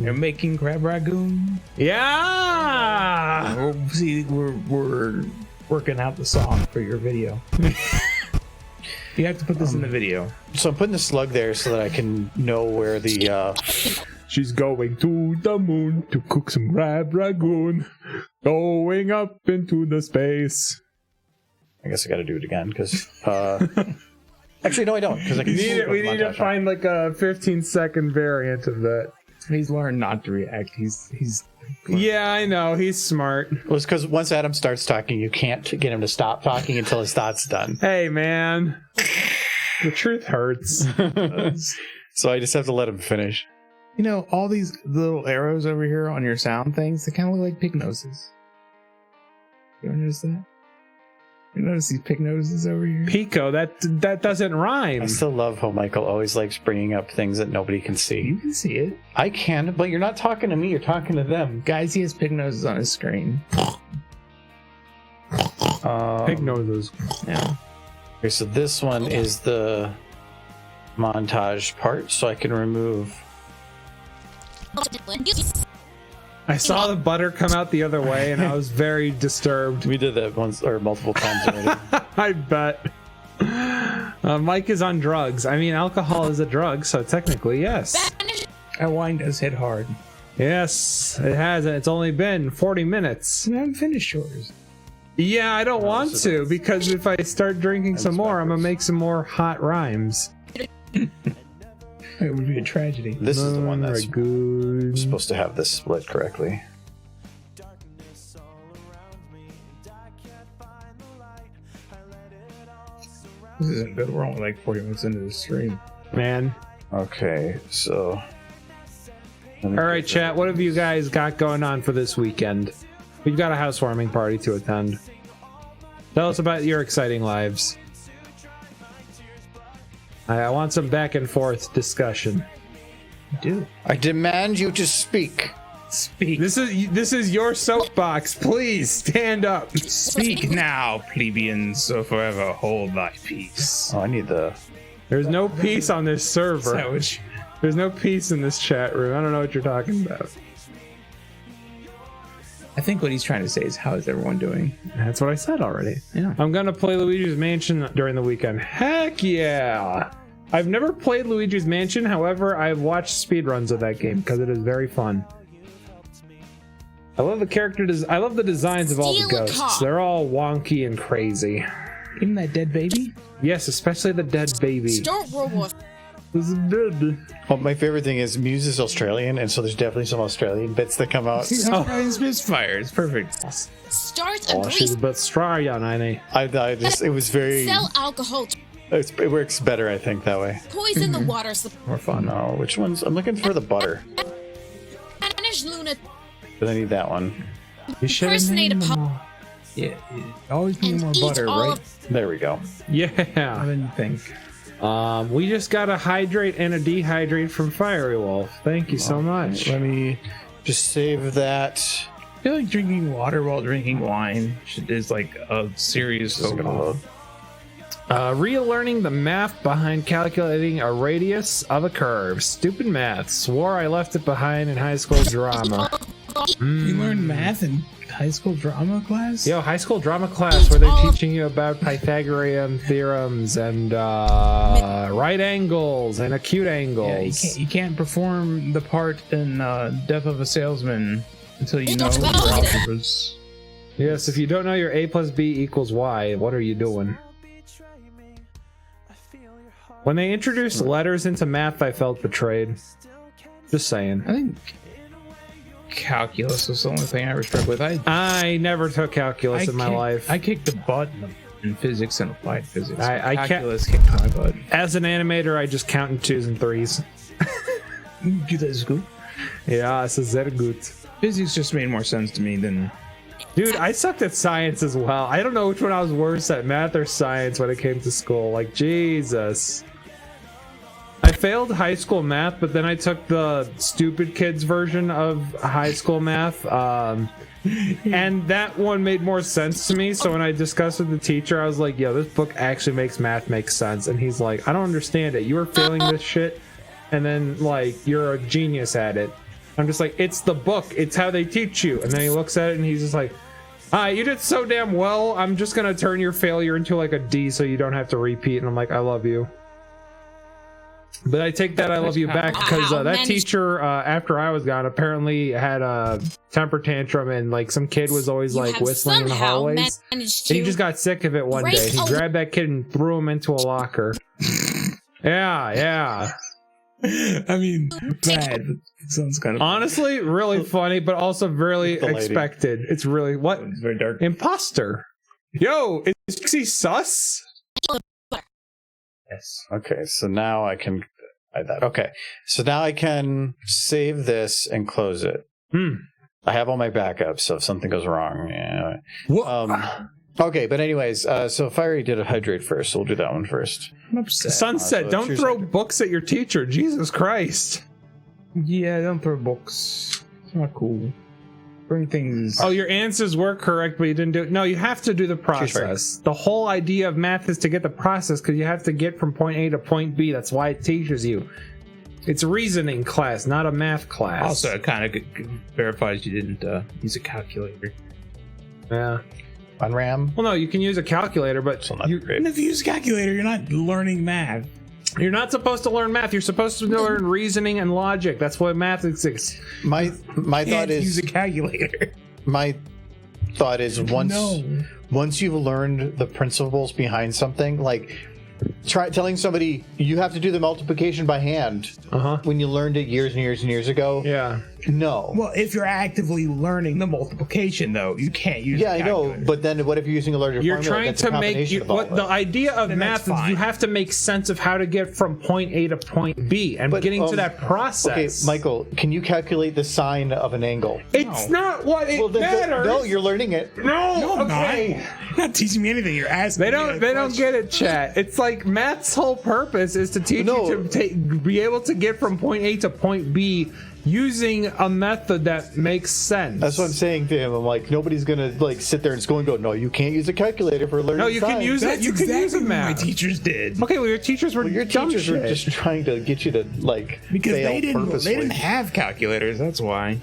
C: They're making crab ragoon.
B: Yeah.
C: We're working out the song for your video. You have to put this in the video.
A: So I'm putting the slug there so that I can know where the...
B: She's going to the moon to cook some crab ragoon. Going up into the space.
A: I guess I got to do it again, because... actually, no, I don't, because I can...
B: We need to find like a 15-second variant of that.
C: He's learned not to react. He's
B: Yeah, I know. He's smart.
A: Well, it's because once Adam starts talking, you can't get him to stop talking until his thought's done.
B: Hey, man. The truth hurts.
A: So I just have to let him finish.
C: You know, all these little arrows over here on your sound things, they kind of look like pig noses. You ever notice that? You notice these pig noses over here?
B: Pico, that doesn't rhyme.
A: I still love how Michael always likes bringing up things that nobody can see.
C: You can see it.
A: I can, but you're not talking to me, you're talking to them.
C: Guys, he has pig noses on his screen.
B: Pig noses.
C: Yeah.
A: Okay, so this one is the montage part, so I can remove.
B: I saw the butter come out the other way, and I was very disturbed.
A: We did that once or multiple times already.
B: I bet. Mike is on drugs. I mean, alcohol is a drug, so technically, yes.
C: That wine does hit hard.
B: Yes, it has. It's only been 40 minutes.
C: I haven't finished yours.
B: Yeah, I don't want
A: so
B: to, because if I start drinking some more, I'm going to make some more hot rhymes.
C: It would be a tragedy.
A: This is the one that's
B: good.
A: supposed to have this split correctly.
C: This isn't good. We're only like 40 minutes into the stream.
B: Man.
A: Okay, so.
B: All right, chat. What have you guys got going on for this weekend? We've got a housewarming party to attend. Tell us about your exciting lives. I want some back and forth discussion.
A: I demand you to speak.
C: Speak.
B: This is your soapbox. Please stand up.
C: Speak now, plebeians, so forever hold thy peace.
A: Oh, I need the.
B: There's no peace on this server. There's no peace in this chat room. I don't know what you're talking about.
C: I think what he's trying to say is, how is everyone doing?
B: That's what I said already.
C: Yeah.
B: I'm gonna play Luigi's Mansion during the weekend. Heck yeah! I've never played Luigi's Mansion, however, I've watched speedruns of that game because it is very fun. I love the I love the designs of all the ghosts. They're all wonky and crazy.
C: Even that dead baby?
B: Yes, especially the dead baby.
E: Start World War.
B: This is dead.
A: Well, my favorite thing is Muse is Australian, and so there's definitely some Australian bits that come out.
C: Australian Spitfire. It's perfect.
E: Start a
B: Oh, she's a bit Australian, ain't
A: I just it was very.
E: Sell alcohol.
A: It works better, I think, that way.
E: Poison the water supply.
C: More fun.
A: No, which ones? I'm looking for the butter.
E: Spanish Luna.
A: But I need that one.
B: You should
E: Impersonate a pub.
C: Yeah. Always need
E: And
C: more
E: eat
C: butter,
E: all
C: right?
E: of
A: There we go.
C: I
B: Yeah.
C: didn't think.
B: We just got a hydrate and a dehydrate from Fiery Wolf. Thank you so much.
A: Let me just save that.
C: I feel like drinking water while drinking wine is like a serious overload.
B: Relearning the math behind calculating a radius of a curve. Stupid math. Swore I left it behind in high school drama.
C: You learned math in high school drama class?
B: Yo, high school drama class where they're teaching you about Pythagorean theorems and right angles and acute angles.
C: Yeah, you can't perform the part in Death of a Salesman until you know your algebras.
B: Yes, if you don't know your A plus B equals Y, what are you doing? When they introduced letters into math, I felt betrayed. Just saying.
C: I think calculus was the only thing I ever struggled with.
B: I never took calculus in my life.
C: I kicked the butt in physics and applied physics.
B: Calculus
C: kicked my butt.
B: As an animator, I just count in 2s and 3s.
C: That is good.
B: Yeah, it's very good.
C: Physics just made more sense to me than...
B: Dude, I sucked at science as well. I don't know which one I was worse at, math or science, when it came to school. Like, Jesus. I failed high school math, but then I took the stupid kids version of high school math. And that one made more sense to me. So when I discussed with the teacher, I was like, yo, this book actually makes math make sense. And he's like, I don't understand it. You were failing this shit. And then, like, you're a genius at it. I'm just like, it's the book. It's how they teach you. And then he looks at it and he's just like, you did so damn well. I'm just going to turn your failure into like a D so you don't have to repeat. And I'm like, I love you. But I take that I love you back because that teacher, after I was gone, apparently had a temper tantrum and like some kid was always like whistling in the hallways. And he just got sick of it one day. He grabbed that kid and threw him into a locker. Yeah.
C: I mean, bad. But it sounds kind of
B: Honestly, really funny, but also really
A: The lady.
B: expected. It's really what?
C: It's very dark.
B: Imposter. Yo, is Trixie sus?
C: Yes.
A: Okay, so now I can. Okay, so now I can save this and close it. I have all my backups, so if something goes wrong, yeah. Okay, but anyways, so Fiery did a hydrate first, so we'll do that one first.
C: I'm upset.
B: Sunset,
A: so
B: don't
A: choose
B: throw
A: second.
B: books at your teacher. Jesus Christ.
C: Yeah, don't throw books. It's not cool. Bring things.
B: Oh, your answers were correct, but you didn't do it. No, you have to do the process. The whole idea of math is to get the process because you have to get from point A to point B. That's why it teaches you. It's a reasoning class, not a math class.
C: Also, it kind of verifies you didn't use a calculator.
B: Yeah.
A: On RAM,
B: Well, no, you can use a calculator, but
A: so not
B: you,
A: great.
C: And if you use a calculator, you're not learning math.
B: you're not supposed to learn math. You're supposed to learn reasoning and logic. That's why math exists.
A: My thought
C: Can't use
A: is
C: a calculator.
A: my thought is
C: No.
A: once you've learned the principles behind something, like try telling somebody you have to do the multiplication by hand when you learned it years and years and years ago.
B: Yeah.
A: No.
C: Well, if you're actively learning the multiplication, though, you can't use.
A: Yeah,
C: a
A: I know,
C: calculator.
A: but then what if you're using a larger
B: You're
A: formula?
B: trying
A: That's a
B: to make
A: combination of all
B: what
A: of
B: the
A: it.
B: idea of
C: Then
B: math
C: that's
B: is you
C: fine.
B: have to make sense of how to get from point A to point B and
A: But,
B: getting to that process.
A: Okay, Michael, can you calculate the sine of an angle?
B: It's not what it matters.
A: No, you're learning it.
C: No, I'm
B: okay.
C: not. You're not teaching me anything. You're asking.
B: They
C: me
B: don't.
C: a
B: They don't
C: question.
B: get it, chat. It's like math's whole purpose is to teach
A: No.
B: you to be able to get from point A to point B using a method that makes sense.
A: That's what I'm saying to him. I'm like, nobody's gonna like sit there and go, no, you can't use a calculator for learning.
B: No, you can
A: sine.
B: use it.
C: That's
B: You can
C: exactly
B: use a
C: what my
B: math.
C: teachers did.
B: Okay, well, your teachers were
A: Your
B: dumb
A: teachers were
B: shit.
A: just trying to get you to like
C: Because
A: fail
C: they didn't.
A: purposely.
C: They didn't have calculators. That's why.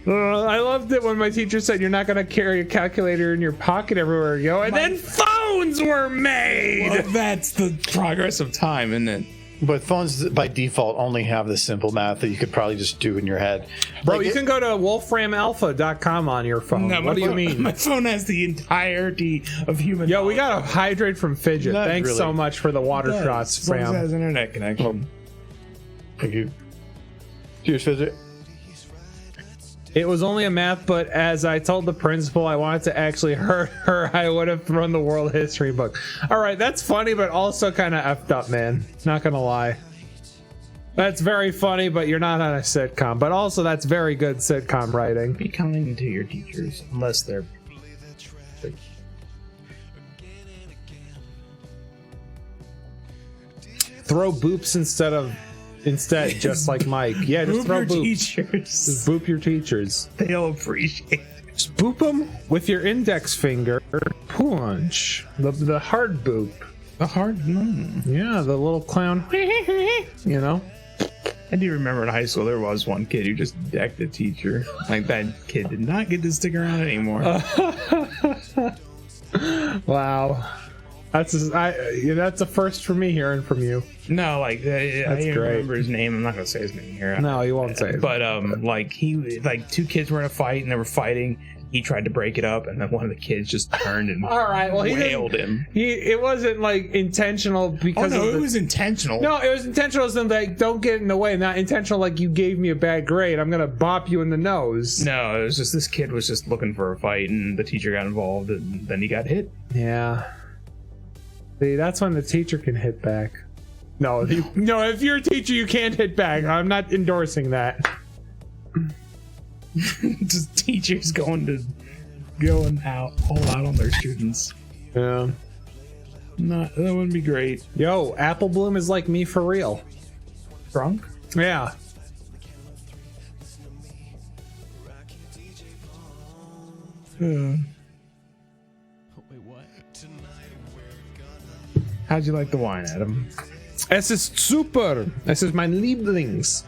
B: I loved it when my teacher said you're not going to carry a calculator in your pocket everywhere you go, and then phones were made.
C: Well, that's the progress of time, isn't it?
A: But phones by default only have the simple math that you could probably just do in your head.
B: Bro,
A: Like
B: you can go to wolframalpha.com on your phone.
C: No,
B: What do you
C: my phone-
B: mean?
C: My phone has the entirety of human.
B: Yo, we got a hydrate from Fidget.
A: Not
B: Thanks
A: really.
B: so much for the water
C: It does,
B: shots,
C: as long as it
B: fam.
C: has internet connection.
A: Thank you. Cheers, Fidget.
B: It was only a math, but as I told the principal I wanted to actually hurt her, I would have thrown the world history book. All right, that's funny, but also kind of effed up, man. Not gonna lie. That's very funny, but you're not on a sitcom. But also, that's very good sitcom writing.
C: Be kind to your teachers, unless they're.
B: Throw boops instead, just like Mike. Yeah, just
C: Boop
B: throw
C: your
B: boops.
C: teachers.
B: Just boop your teachers.
C: They'll appreciate.
B: Just boop them with your index finger. Punch. The hard boop.
C: A hard.
B: Yeah, the little clown. You know?
C: I do remember in high school there was one kid who just decked the teacher. Like that kid did not get to stick around anymore.
B: Wow. That's a first for me hearing from you.
C: No, like I
B: That's
C: don't
B: great.
C: remember his name. I'm not gonna say his name here.
B: No, you won't say it.
C: But like two kids were in a fight and they were fighting. He tried to break it up, and then one of the kids just turned and
B: All right, well, he
C: wailed him.
B: It wasn't like intentional
C: Oh
B: because
C: no,
B: of
C: it was intentional.
B: No, it was intentional as in like don't get in the way, not intentional like you gave me a bad grade. I'm gonna bop you in the nose.
C: No, it was just this kid was just looking for a fight, and the teacher got involved, and then he got hit.
B: Yeah. See, that's when the teacher can hit back. No, if you're a teacher, you can't hit back. I'm not endorsing that.
C: Just teachers going out all out on their students.
B: Yeah.
C: That wouldn't be great.
B: Yo, Apple Bloom is like me for real.
C: Drunk?
B: Yeah.
C: How'd you like the wine, Adam?
B: Es ist super. Es ist mein Lieblings.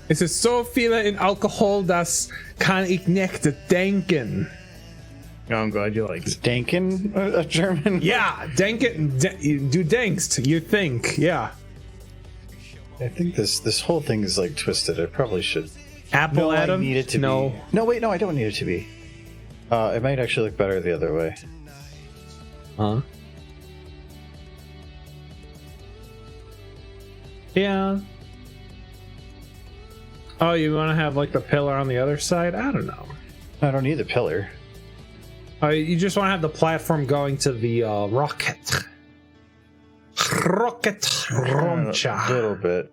B: Es ist so viel in Alkohol, das kann ich nicht denken.
C: Oh, I'm glad you like it.
A: Danken, a German.
B: Yeah, denken. Du denkst. You think. Yeah.
A: I think this whole thing is like twisted. I probably should.
B: Apple
A: No,
B: Adam.
A: I need it to
B: no.
A: be. No, wait, no, I don't need it to be. It might actually look better the other way.
B: Huh? Yeah. Oh, you want to have like the pillar on the other side? I don't know.
A: I don't need the pillar.
B: You just want to have the platform going to the rocket. Rocket launcher.
A: A little bit.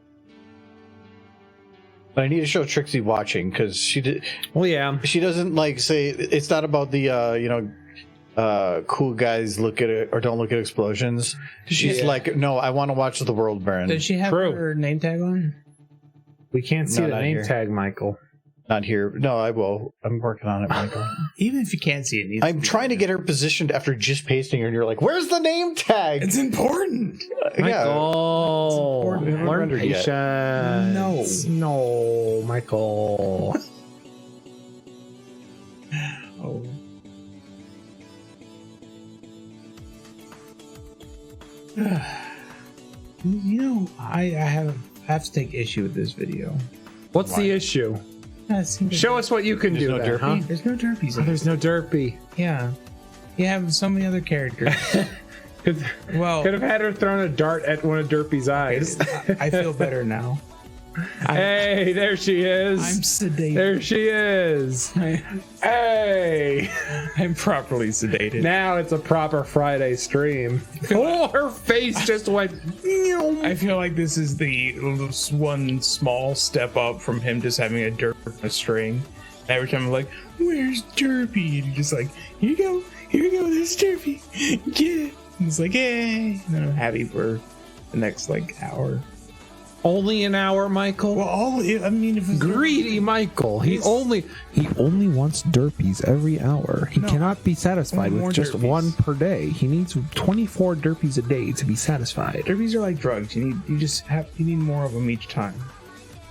A: But I need to show Trixie watching because she did.
B: Well, yeah.
A: She doesn't like say it's not about the cool guys look at it or don't look at explosions. She's like, no, I want to watch the world burn.
C: Does she have her name tag on?
B: We can't see the name tag, Michael.
A: Not here. No, I will. I'm working on it, Michael.
C: Even if you can't see it,
A: I'm trying to get her positioned after just pasting her, and you're like, "Where's the name tag?"
C: It's important.
B: Michael,
A: it's important.
B: Learn patience. No, Michael.
C: Oh. You know, I have to take issue with this video.
B: What's the issue? Show us what you can do.
A: No
B: then, huh?
C: There's no derpies.
B: There's no derpy.
C: Yeah, you have so many other characters.
B: Could have had her thrown a dart at one of Derpy's eyes.
C: I feel better now.
B: Hey, there she is.
C: I'm sedated.
B: There she is. Hey.
C: I'm properly sedated.
B: Now it's a proper Friday stream. Oh, her face just went.
C: I feel like this is this one small step up from him just having a derp on a string. Every time I'm like, "Where's Derpy?" And he's just like, "Here you go, there's Derpy. Get it." And he's like, "Yay!" And then I'm happy for the next hour.
B: Only an hour, Michael?
C: Well, if it's
B: greedy Michael. He only wants derpies every hour. He cannot be satisfied with just derpies. One per day. He needs 24 derpies a day to be satisfied.
C: Derpies are like drugs. You need more of them each time.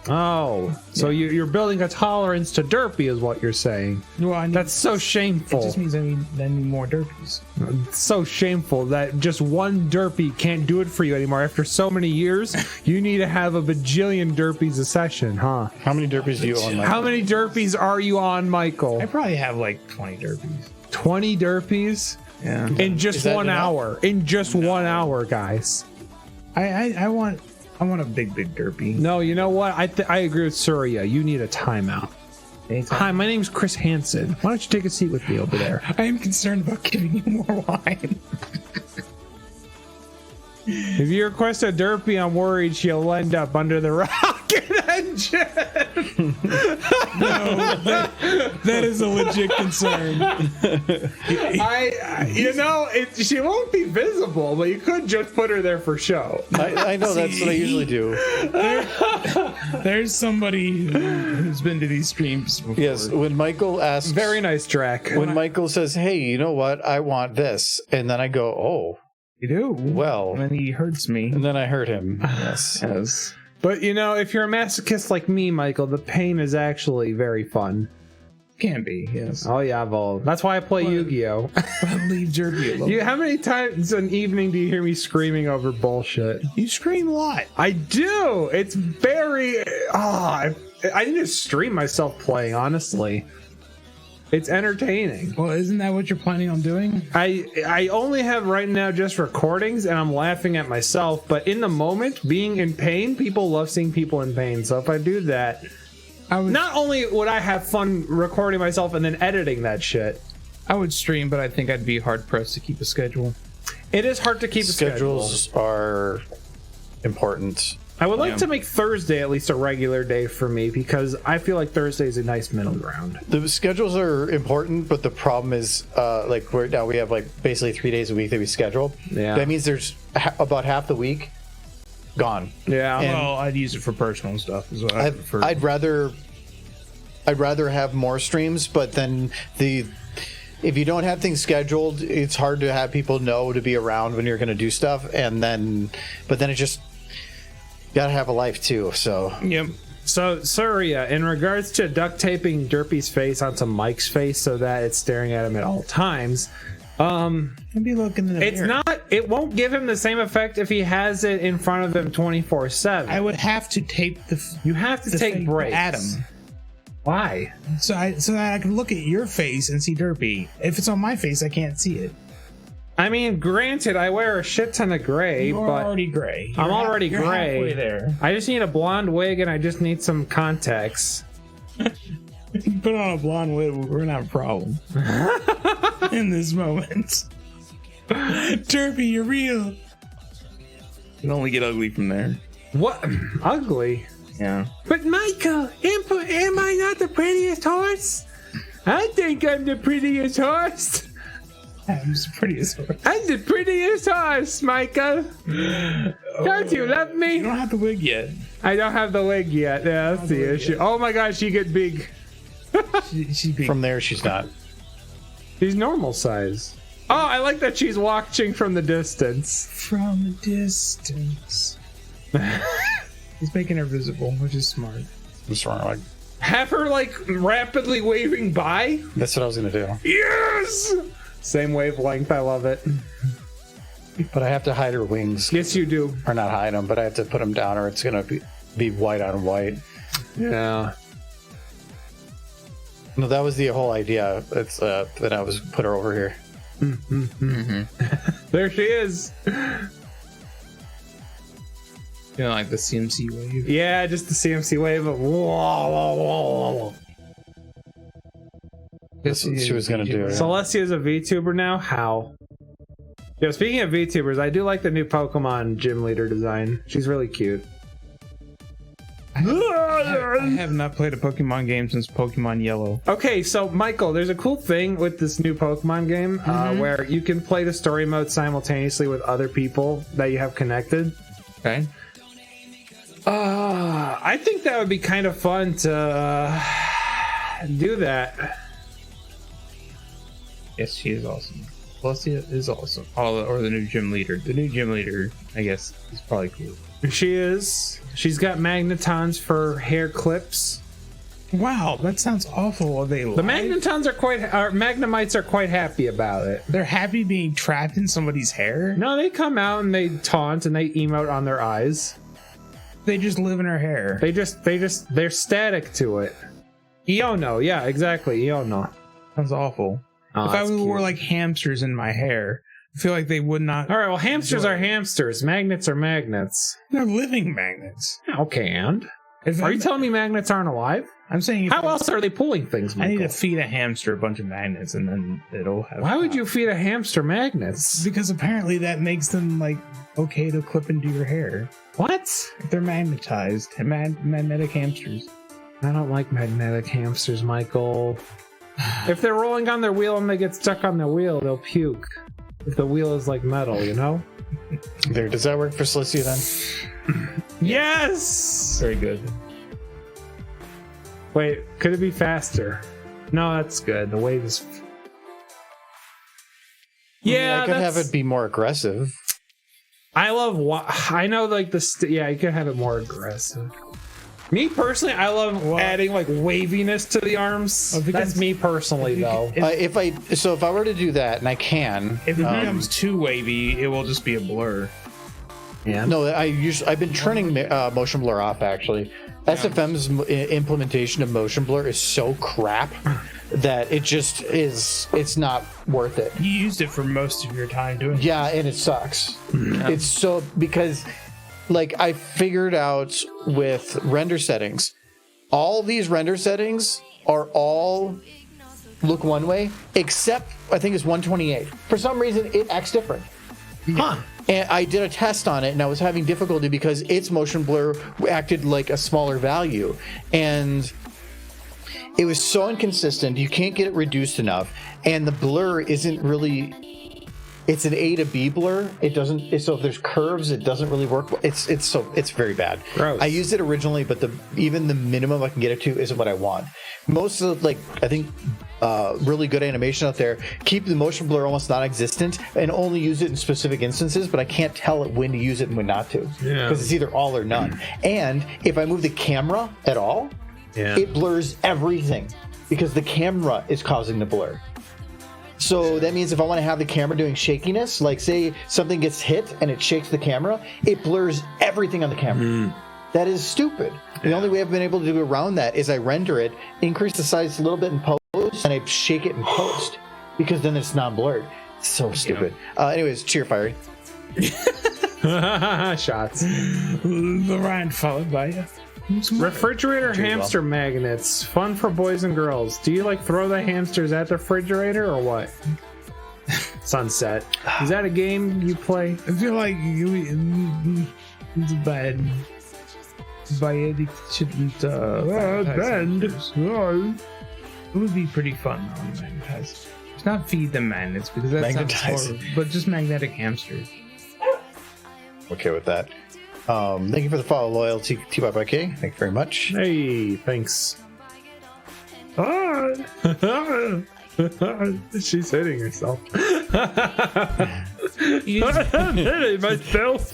B: Oh, so you're building a tolerance to derpy is what you're saying.
C: Well,
B: that's so shameful.
C: It just means I need more derpies.
B: It's so shameful that just one derpy can't do it for you anymore. After so many years, you need to have a bajillion derpies a session, huh?
A: How many derpies do you on, Michael?
B: How many derpies are you on, Michael?
C: I probably have 20 derpies.
B: 20 derpies?
C: Yeah.
B: In just 1 hour. In just 1 hour, guys.
C: I want a big derpy.
B: No, you know what? I agree with Surya. You need a timeout.
C: Anytime.
B: Hi, my name's Chris Hansen. Why don't you take a seat with me over there?
C: I am concerned about giving you more wine.
B: If you request a derpy, I'm worried she'll end up under the rocket engine.
C: No, that is a legit concern.
B: She won't be visible, but you could just put her there for show.
A: I know. That's what I usually do.
C: There's somebody who's been to these streams before.
A: Yes, when Michael asks...
B: Very nice, Drac.
A: When Michael says, hey, you know what? I want this. And then I go, oh.
C: You do?
A: Well.
C: And then he hurts me.
A: And then I hurt him. Yes.
C: Yes.
B: But, if you're a masochist like me, Michael, the pain is actually very fun.
C: Can be, yes.
B: Oh, yeah, Vol. That's why I play Yu-Gi-Oh!
C: Leave Derpy alone.
B: How many times an evening do you hear me screaming over bullshit?
C: You scream a lot.
B: I do! It's very... I need to stream myself playing, honestly. It's entertaining.
C: Well, isn't that what you're planning on doing?
B: I only have right now just recordings, and I'm laughing at myself, but in the moment, being in pain, people love seeing people in pain, so if I do that... Not only would I have fun recording myself and then editing that shit.
C: I would stream, but I think I'd be hard-pressed to keep a schedule.
B: It is hard to keep a schedule.
A: Schedules are important.
B: I would like to make Thursday at least a regular day for me because I feel like Thursday is a nice middle ground.
A: The schedules are important, but the problem is, now we have basically 3 days a week that we schedule.
B: Yeah.
A: That means there's about half the week gone.
B: Yeah.
A: And
C: well, I'd use it for personal stuff as well.
A: I'd rather have more streams, but then if you don't have things scheduled, it's hard to have people know to be around when you're going to do stuff, but then it just gotta have a life too. So
C: yep.
B: So Surya, in regards to duct taping Derpy's face onto Mike's face so that it's staring at him at all times.
C: Maybe looking in the mirror.
B: It won't give him the same effect if he has it in front of him 24/7.
C: I would have to tape
B: You have to take breaks.
C: At him.
B: Why?
C: So that I can look at your face and see Derpy. If it's on my face, I can't see it.
B: I mean, granted, I wear a shit ton of gray,
C: You're
B: but
C: already gray.
B: I'm already
C: You're
B: gray.
C: halfway there.
B: I just need a blonde wig and I just need some contacts.
C: If you put on a blonde wig, we're gonna have a problem in this moment. Derpy, you're real. You can only get ugly from there.
B: What? Ugly?
C: Yeah.
B: But Michael, am I not the prettiest horse? I think I'm the prettiest horse.
C: I'm the prettiest horse.
B: I'm the prettiest horse, Michael. Don't you love
C: You
B: me?
C: don't have the wig yet.
B: I don't have the leg yet. Yeah, that's the issue. Oh my gosh, she get big.
C: She's big.
A: From there, she's not.
B: She's normal size. Oh, I like that she's watching from the distance.
C: From a distance. He's making her visible, which is smart.
A: What's wrong? Like,
B: Have her like rapidly waving by.
A: that's what I was gonna do.
B: Yes. Same wavelength. I love it.
A: But I have to hide her wings,
B: Yes, you do.
A: or not hide them, but I have to put them down, or it's gonna be white on white.
B: Yeah.
A: No, that was the whole idea. It's that I was put her over here.
B: There she is.
C: You know, like the CMC wave.
B: Yeah, just the CMC wave. Whoa, whoa, whoa, whoa.
A: That's what she was gonna do.
B: Celestia's a VTuber now? How? Yeah, speaking of VTubers, I do like the new Pokemon gym leader design. She's really cute.
C: I have not played a Pokemon game since Pokemon Yellow.
B: Okay, so Michael, there's a cool thing with this new Pokemon game where you can play the story mode simultaneously with other people that you have connected.
C: Okay.
B: I think that would be kind of fun to do that.
C: Yes, she is awesome. Celestia is awesome. Or the new gym leader. The new gym leader, I guess, is probably cool.
B: She is. She's got magnetons for hair clips.
C: Wow, that sounds awful. Are they
B: The magnetons Magnemites are quite happy about it.
C: They're happy being trapped in somebody's hair?
B: No, they come out and they taunt and they emote on their eyes.
C: They just live in her hair.
B: They're static to it. Iono, yeah, exactly, Iono.
C: Sounds awful.
B: Oh,
C: if I
B: that's
C: wore
B: cute.
C: like hamsters in my hair, I feel like they would not.
B: All right, well, hamsters are hamsters. Magnets are magnets.
C: They're living magnets.
B: Okay, and?
C: If
B: Are
C: I'm,
B: you telling me magnets aren't alive?
C: I'm saying if
B: How else are they pulling things,
C: I need
B: Michael?
C: to feed a hamster a bunch of magnets and then it'll have.
B: Why would you feed a hamster magnets?
C: Because apparently that makes them like okay to clip into your hair.
B: What?
C: If they're magnetized, magnetic hamsters.
B: I don't like magnetic hamsters, Michael. If they're rolling on their wheel and they get stuck on their wheel, they'll puke. If the wheel is like metal, you know?
A: There, does that work for Celestia then?
B: Yes!
C: Very good.
B: Wait, could it be faster? No, that's good. The wave is... Yeah,
A: I could have it be more aggressive.
B: I love... I know, like, yeah, you could have it more aggressive. Me personally, I love adding like waviness to the arms. That's me personally, though.
A: If I were to do that, and I can,
C: If it becomes too wavy, it will just be a blur.
B: Yeah.
A: no, I've been turning motion blur off actually. SFM's implementation of motion blur is so crap that it just is. It's not worth it.
C: You used it for most of your time doing it.
A: Yeah, and it sucks. It's so because. Like, I figured out with render settings, all these render settings are all look one way, except I think it's 128. For some reason, it acts different.
B: Huh.
A: And I did a test on it, and I was having difficulty because its motion blur acted like a smaller value. And it was so inconsistent, you can't get it reduced enough. And the blur isn't really... It's an A to B blur. It doesn't. So if there's curves, it doesn't really work. It's very bad.
B: Gross.
A: I used it originally, but even the minimum I can get it to isn't what I want. Most of I think really good animation out there keep the motion blur almost non-existent and only use it in specific instances. But I can't tell it when to use it and when not to.
B: Yeah.
A: Because it's either all or none. And if I move the camera at all, it blurs everything because the camera is causing the blur. So that means if I want to have the camera doing shakiness, like say something gets hit and it shakes the camera, it blurs everything on the camera. That is stupid. The only way I've been able to do around that is I render it, increase the size a little bit in post, and I shake it in post because then it's non-blurred. So stupid. Anyways, cheer fire.
B: Shots.
C: The round followed by
B: Refrigerator hamster magnets. Fun for boys and girls. Do you like throw the hamsters at the refrigerator or what? Sunset. Is that a game you play?
C: I feel like it's bad. Biotic shouldn't bend. It would be pretty fun on magnetize. It's not feed them magnets because that's
A: Magnetize.
C: but just magnetic hamsters.
A: Okay with that. Thank you for the follow, loyalty, T-K. Thank you very much.
B: Hey, thanks. She's hitting herself. I'm hitting myself.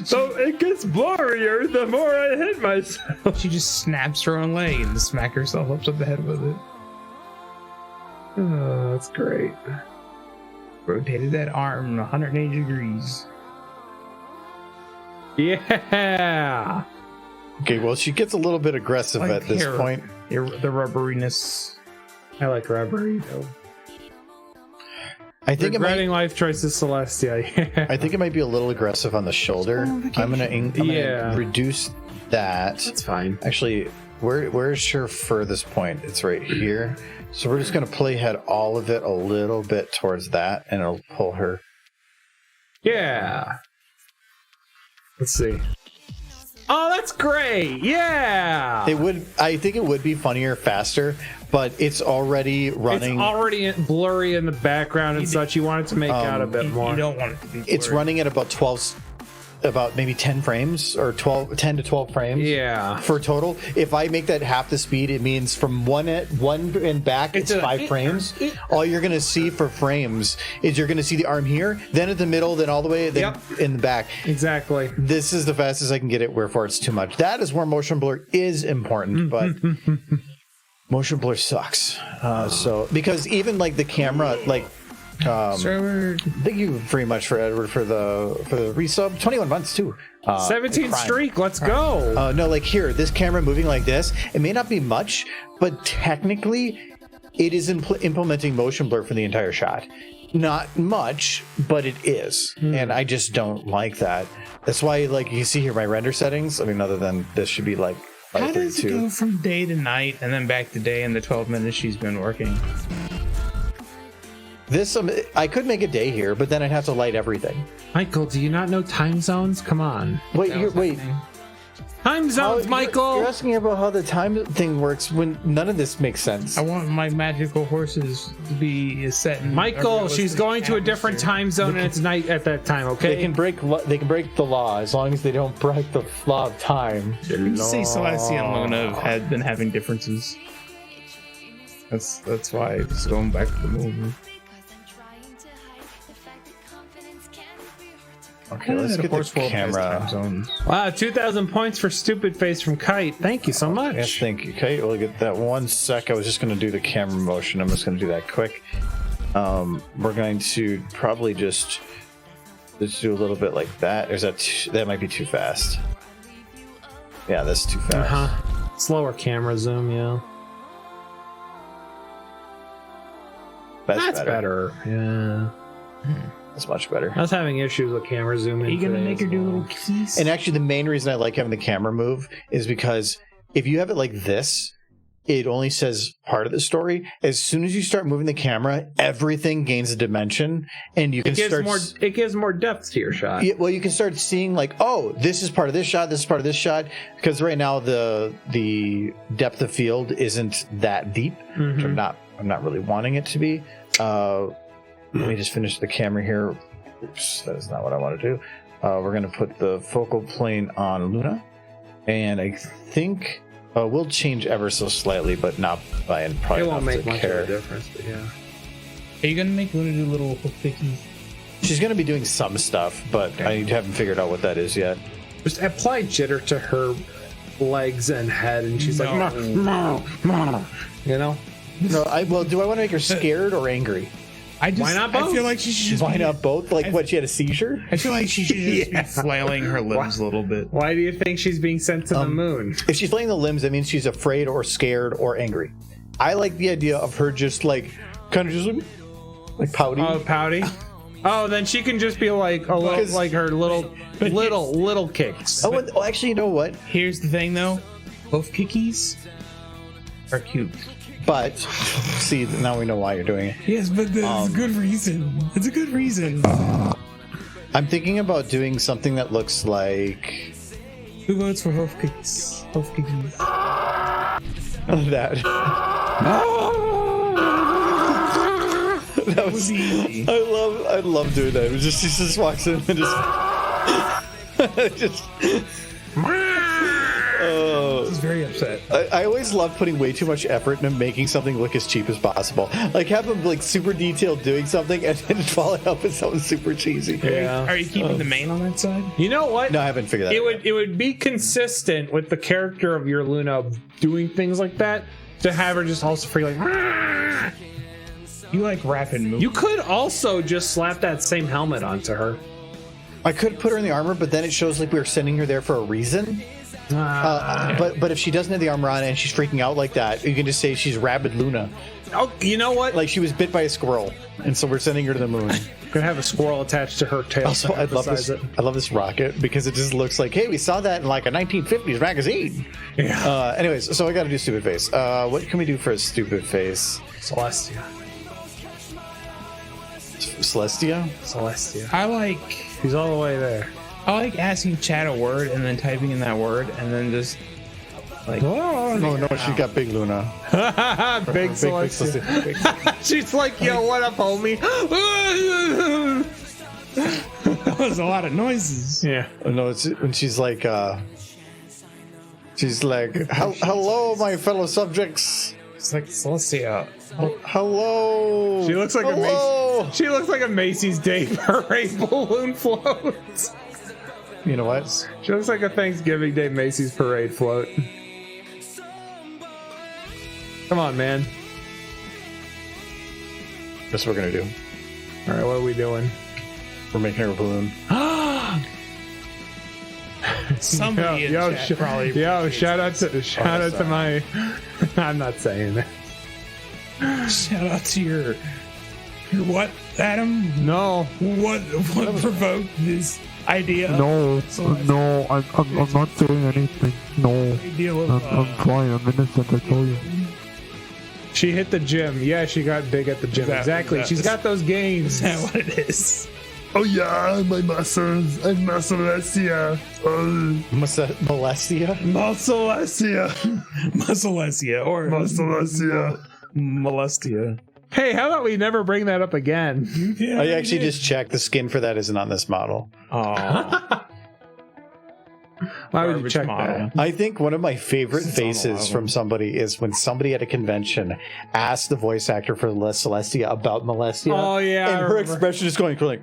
B: So it gets blurrier the more I hit myself.
C: She just snaps her own leg and smack herself upside the head with it.
B: Oh, that's great.
C: Rotated that arm 180 degrees.
B: Yeah.
A: Okay, well, she gets a little bit aggressive
C: Like
A: at this
C: hair.
A: point.
C: The rubberiness.
B: I like rubbery though.
A: I think
B: Regretting life choices, Celestia. Yeah.
A: I think it might be a little aggressive on the shoulder. I'm gonna reduce that.
B: That's fine.
A: Actually, where's her furthest point? It's right here. So we're just gonna playhead all of it a little bit towards that, and it'll pull her.
B: Yeah. Let's see. Oh, that's great. Yeah.
A: I think it would be funnier faster, but it's already running.
B: It's already blurry in the background and such. You want it to make out a bit more.
C: You don't want it to be
A: It's
C: blurry.
A: running at about maybe 10 frames or 10 to 12 frames.
B: Yeah.
A: For total. If I make that half the speed, it means from one and back, it's 5 frames. All you're going to see for frames is you're going to see the arm here, then at the middle, then all the way, then in the back.
B: Exactly.
A: This is the fastest I can get it, wherefore it's too much. That is where motion blur is important, but motion blur sucks. So because even like the camera, like thank you very much for Edward for the resub. 21 months too.
B: 17 streak. Let's go.
A: No, like here, this camera moving like this, it may not be much, but technically it is implementing motion blur for the entire shot. Not much, but it is. And I just don't like that. That's why, like, you see here my render settings. I mean, other than this should be like
C: How does it
A: 532.
C: go from day to night and then back to day in the 12 minutes she's been working?
A: This I could make a day here, but then I'd have to light everything.
B: Michael, do you not know time zones? Come on.
A: Wait,
B: Time zones, Michael.
A: You're asking about how the time thing works when none of this makes sense.
C: I want my magical horses to be set in
B: Michael, she's going to a different time zone and it's night at that time, okay?
A: They can break the law as long as they don't break the law of time.
C: You say Celestia and Luna have been having differences. That's why it's going back to the moon.
A: Okay, let's get the camera.
B: Wow, 2,000 points for stupid face from Kite. Thank you so much.
A: Yes, thank you. Okay, we'll get that 1 sec. I was just going to do the camera motion. I'm just going to do that quick. We're going to probably just do a little bit like that. Or is that might be too fast? Yeah, that's too fast.
B: Slower camera zoom, yeah.
A: That's better.
B: Yeah.
A: That's much better.
B: I was having issues with camera zooming.
C: Are you gonna make her do little keys?
A: And actually, the main reason I like having the camera move is because if you have it like this, it only says part of the story. As soon as you start moving the camera, everything gains a dimension, and you can
B: It gives more depth to your shot.
A: Yeah, well, you can start seeing like, oh, this is part of this shot. This is part of this shot. Because right now the depth of field isn't that deep. Which I'm not really wanting it to be. Let me just finish the camera here. Oops, that is not what I want to do. We're going to put the focal plane on Luna. And I think we'll change ever so slightly, but not by probably
B: It won't
A: enough
B: make
A: to
B: much
A: care.
B: of a difference, but yeah.
C: Are you gonna make Luna do little hook pickies?
A: She's going to be doing some stuff, but I haven't figured out what that is yet.
B: Just apply jitter to her legs and head, and she's like, you know?
A: No, do I want to make her scared or angry?
B: Why not both?
C: I feel like she should just
A: Why not both? Like, what, she had a seizure?
C: I feel like she should just be flailing her limbs a little bit.
B: Why do you think she's being sent to the moon?
A: If she's playing the limbs, that means she's afraid or scared or angry. I like the idea of her just like, kind of just like pouty.
B: Oh, pouty. Oh, then she can just be like a little, like her little kicks.
A: Oh, and, actually, you know what?
C: Here's the thing, though. Both kickies are cute.
A: But see, now we know why you're doing it.
C: Yes, but there's a good reason. It's a good reason.
A: I'm thinking about doing something that looks like
C: Who votes for Hoof Kickies? Hoof Kickies.
A: that.
C: That was easy.
A: I love doing that. It was just, she just walks in and just
C: I was very upset.
A: I always love putting way too much effort into making something look as cheap as possible. Like, have them like super detailed doing something and then follow up with something super cheesy.
B: Yeah.
C: Are you keeping the main on that side?
B: You know what?
A: No, I haven't figured that out.
B: It would be consistent with the character of your Luna doing things like that to have her just also free like.
C: You like rapid moves.
B: You could also just slap that same helmet onto her.
A: I could put her in the armor, but then it shows like we were sending her there for a reason. But if she doesn't have the armor on and she's freaking out like that, you can just say she's Rabid Luna.
B: Oh, you know what?
A: Like she was bit by a squirrel, and so we're sending her to the moon.
B: Could have a squirrel attached to her tail.
A: Also, I love this. I love this rocket because it just looks like, hey, we saw that in like a 1950s magazine.
B: Yeah.
A: Anyways, so I got to do stupid face. What can we do for a stupid face?
B: Celestia.
A: Celestia.
C: I like
B: He's all the way there.
C: asking chat a word and then typing in that word and then just like
A: Oh no, she got Big Luna.
B: Big Celestia. She's like, yo, what up, homie?
C: that was a lot of noises.
B: Yeah.
A: Oh, no, it's when she's like, hello, my fellow subjects.
C: It's like Celestia.
A: Hello.
B: She looks like
A: Hello.
B: she looks like a Macy's Day Parade balloon float.
A: You know what?
B: She looks like a Thanksgiving Day Macy's parade float. Come on, man.
A: That's what we're gonna do.
B: All right, what are we doing?
A: We're making her a balloon.
C: Somebody in chat probably.
B: shout out to my. I'm not saying that.
C: Shout out to your what, Adam?
B: No.
C: What provoked this idea?
F: No, I'm not saying anything. No,
C: Idea of,
F: I'm fine. I'm innocent. I told you.
B: She hit the gym. Yeah, she got big at the gym. Exactly. She's got those gains.
C: Is that what it is?
F: Oh yeah, my muscles. I'm Musclesia.
A: Molestia?
F: Musclesia.
C: Musclesia or
F: Musclesia.
C: Molestia.
B: Hey, how about we never bring that up again?
C: Yeah,
A: I actually just checked. The skin for that isn't on this model.
C: Aw.
B: Why would you
C: Garbage
B: check
C: model.
B: that?
A: I think one of my favorite
C: It's on a lot
A: faces
C: of
A: from
C: them.
A: somebody is when somebody at a convention asked the voice actor for Celestia about Molestia.
B: Oh, yeah, I
A: And her
B: remember.
A: expression is going like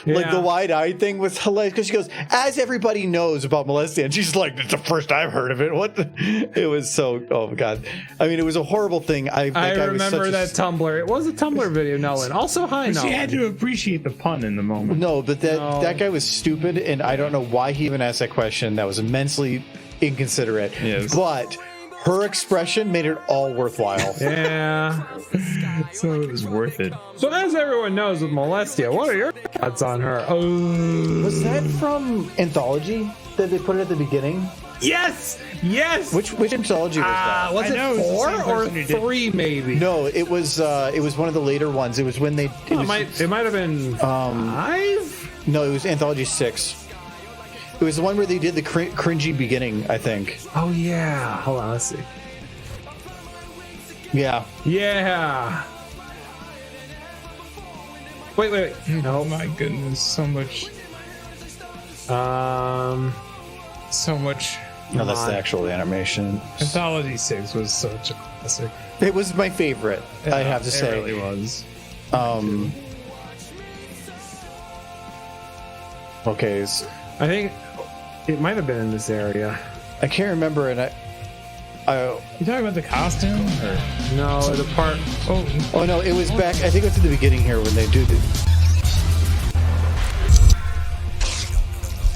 B: Yeah.
A: the wide-eyed thing was hilarious because she goes, as everybody knows about Molestia, and she's like, it's the first I've heard of it. What? It was so, oh my god. I mean, it was a horrible thing.
B: I remember that
A: Time.
B: Tumblr. It was a Tumblr video, Nolan. Also, hi,
C: She
B: Nolan.
C: had to appreciate the pun in the moment.
A: No, but
B: No.
A: that guy was stupid, and I don't know why he even asked that question. That was immensely inconsiderate.
C: Yes.
A: But her expression made it all worthwhile.
B: Yeah.
C: So it was worth it.
B: So as everyone knows with Molestia, what are your thoughts on her?
A: Was that from Anthology that they put it at the beginning?
B: Yes! Yes!
A: Which Anthology was that?
B: Was
C: I know,
B: it
C: it's the
B: 4
C: same
B: or
C: person who did-
B: 3 maybe?
A: No, it was one of the later ones. It was when they.
B: it might have been 5?
A: No, it was Anthology 6. It was the one where they did the cringy beginning, I think.
B: Oh yeah. Hold on, let's see.
A: Yeah.
B: Yeah. Wait.
C: Oh
B: No.
C: my goodness, so much.
A: No, that's the actual animation.
C: Anthology 6 was such a classic.
A: It was my favorite, I have to say.
C: It really was.
A: Okay,
B: I think it might have been in this area.
A: I can't remember, and
C: You talking about the costume? Or?
B: No, the part.
A: Oh no, it was back. I think it was at the beginning here when they do the.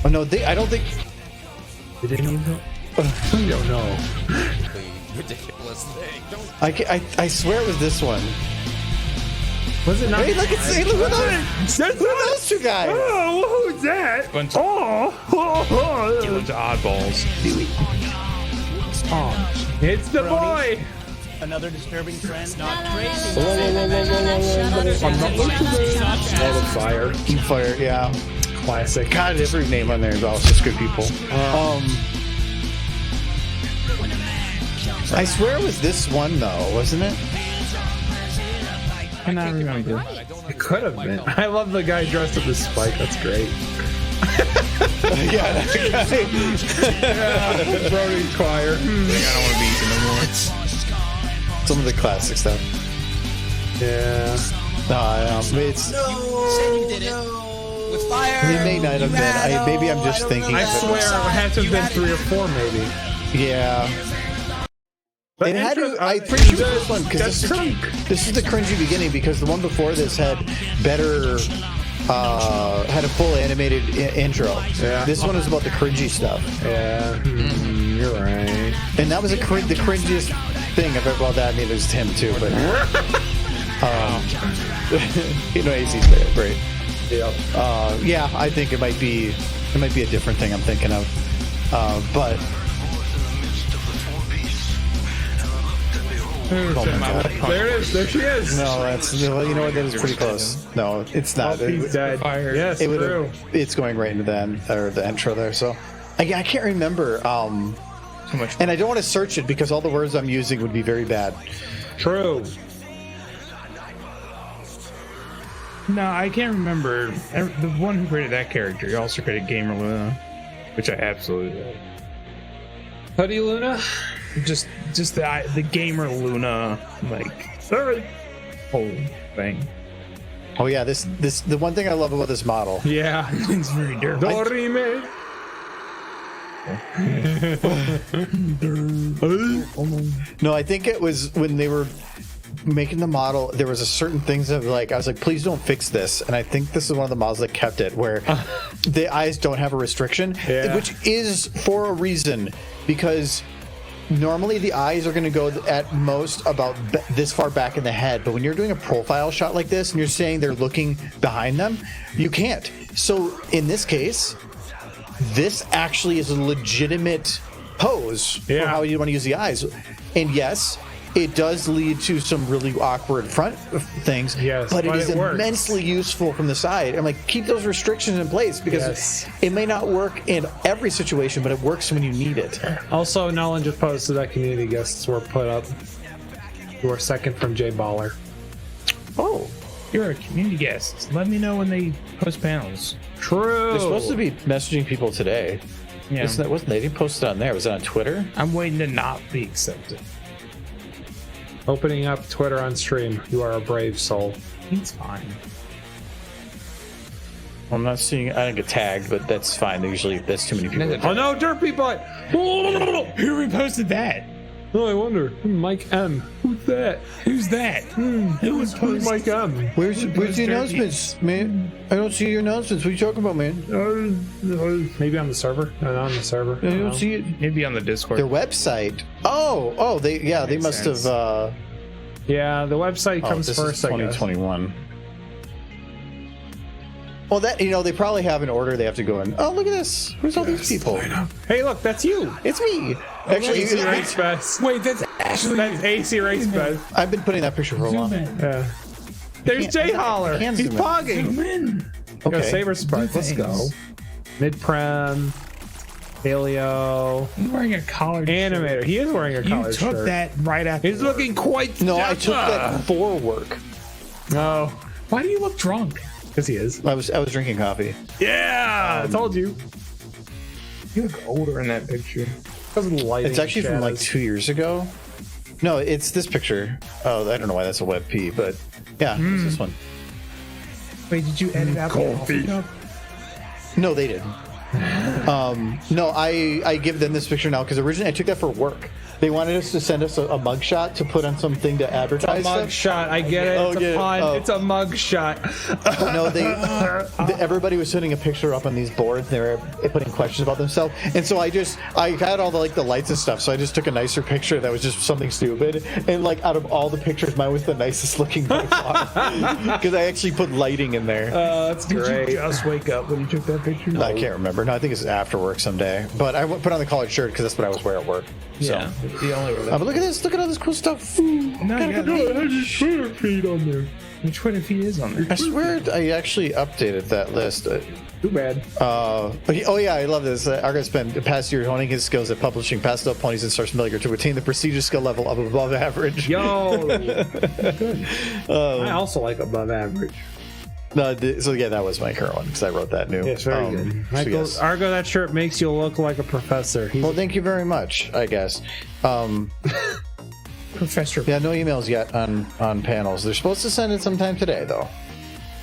A: Oh no, I don't think.
B: They didn't even know. I don't know.
G: Ridiculous thing.
A: I swear it was this one.
B: Was it not?
A: Hey, look at those two guys.
B: Oh, who's that?
C: Bunch of oddballs.
B: Oh, it's the boy.
H: Another disturbing trend. Not
B: Fire.
A: Fire, yeah.
B: Classic.
A: God, every name on there is all just good people. I swear it was this one though, wasn't it?
C: I cannot remember.
B: It could have been. I love the guy dressed up as Spike. That's great.
A: Yeah, that guy.
B: Brody Choir.
C: I don't want to be eating no more.
A: Some of the classic stuff.
B: Yeah.
A: It's.
G: With fire.
A: It may not have been. Maybe I'm just thinking.
B: I
A: of it.
B: swear it had to have been 3 or 4, maybe.
A: Yeah.
B: But
A: It had to. I'm pretty sure this one because this is the cringy beginning because the one before this had better. Had a full animated intro.
B: Yeah.
A: This one is about the cringy stuff.
B: Yeah. You're right.
A: And that was the cringiest thing I've ever. Well, that I mean, there's him too, but you know, AC's great.
B: Yep.
A: Yeah, I think it might be a different thing I'm thinking of, but. Oh my God.
B: There it is. There she is.
A: No, that's you know what? That is pretty close. No, it's not.
B: He's dead. Yes, true.
A: It's going right into the end or the intro there. So I can't remember.
C: Too much.
A: And I don't want to search it because all the words I'm using would be very bad.
B: True.
C: No, I can't remember. The one who created that character, he also created Gamer Luna, which I absolutely love.
B: Hoodie Luna?
C: Just the Gamer Luna, like, whole thing.
A: Oh yeah, this the one thing I love about this model.
B: Yeah.
C: It's very dirty.
B: Dorime.
A: No, I think it was when they were making the model, there was a certain things of like I was like, please don't fix this, and I think this is one of the models that kept it where the eyes don't have a restriction, which is for a reason because normally the eyes are going to go at most about this far back in the head, but when you're doing a profile shot like this and you're saying they're looking behind them, you can't. So in this case, this actually is a legitimate pose for how you want to use the eyes, and yes, it does lead to some really awkward front things, but it is immensely useful from the side. I'm like, keep those restrictions in place because it may not work in every situation, but it works when you need it.
B: Also, Nolan just posted that community guests were put up. You were second from Jay Baller.
C: Oh, you're a community guest. Let me know when they post panels.
B: True.
A: They're supposed to be messaging people today.
C: Yeah.
A: Wasn't they? They didn't post it on there. Was it on Twitter?
C: I'm waiting to not be accepted.
B: Opening up Twitter on stream. You are a brave soul.
C: It's fine.
A: I'm not seeing. I don't get tagged, but that's fine. That's too many people.
B: Oh no, Derpy Butt!
C: Who reposted that?
B: Oh, I wonder. Mike M. Who's that?
C: Who's that? Who would post
B: Mike M?
A: Where's the announcements, man? I don't see your announcements. What are you talking about, man?
B: Maybe on the server. Not on the server.
A: I don't see it.
C: Maybe on the Discord.
A: Their website. Oh, they must have.
B: Yeah, the website comes
A: this
B: first.
A: Is 2021. Well, that they probably have an order they have to go in. Oh, look at this. Where's all these people?
B: Hey, look, that's you.
A: It's me. Actually,
B: AC Race Fest.
C: Wait, that's
B: AC Race Fest.
A: I've been putting that picture for a while.
B: Yeah. There's Jay Holler. He's pogging.
A: Okay.
B: Saber Spark. Let's go. Mid-prem. Paleo.
C: He's wearing a collared
B: Animator.
C: shirt.
B: He is wearing a collared shirt.
C: You took that right after.
B: He's looking quite.
A: No, I took that for work.
B: No.
C: Why do you look drunk?
B: Because he is.
A: I was drinking coffee.
B: Yeah, I told you.
C: You look older in that picture.
B: Because of the lighting.
A: It's actually from like 2 years ago. No, it's this picture. Oh, I don't know why that's a WebP, but yeah, it's this one.
C: Wait, did you edit out the coffee cup?
A: No, they didn't. No, I give them this picture now because originally I took that for work. They wanted us to send us a mugshot to put on something to advertise.
B: Mugshot, I get it. It's a pun. It's a mugshot.
A: No, everybody was sending a picture up on these boards. They were putting questions about themselves, and so I had all the lights and stuff. So I just took a nicer picture that was just something stupid, and out of all the pictures, mine was the nicest looking by far because I actually put lighting in there.
B: That's great.
C: Did you just wake up when you took that picture?
A: I can't remember. No, I think it's after work someday. But I put on the collared shirt because that's what I was wearing at work.
C: Yeah, the only way.
A: But look at this! Look at all this cool stuff.
C: No, I just Twitter feed on there. The Twitter feed is on there.
A: I swear I actually updated that list.
B: Too bad.
A: Oh yeah, I love this. Argo spent the past year honing his skills at publishing pastel ponies and Source Milliger to attain the prestigious skill level of above average.
B: Yo, good. I also like above average.
A: No, so yeah, that was my current one because I wrote that new.
B: Yes, very good. Michael,
A: yes.
B: Argo, that shirt makes you look like a professor.
A: Well, thank you very much. I guess.
C: Professor.
A: Yeah, no emails yet on panels. They're supposed to send it sometime today, though.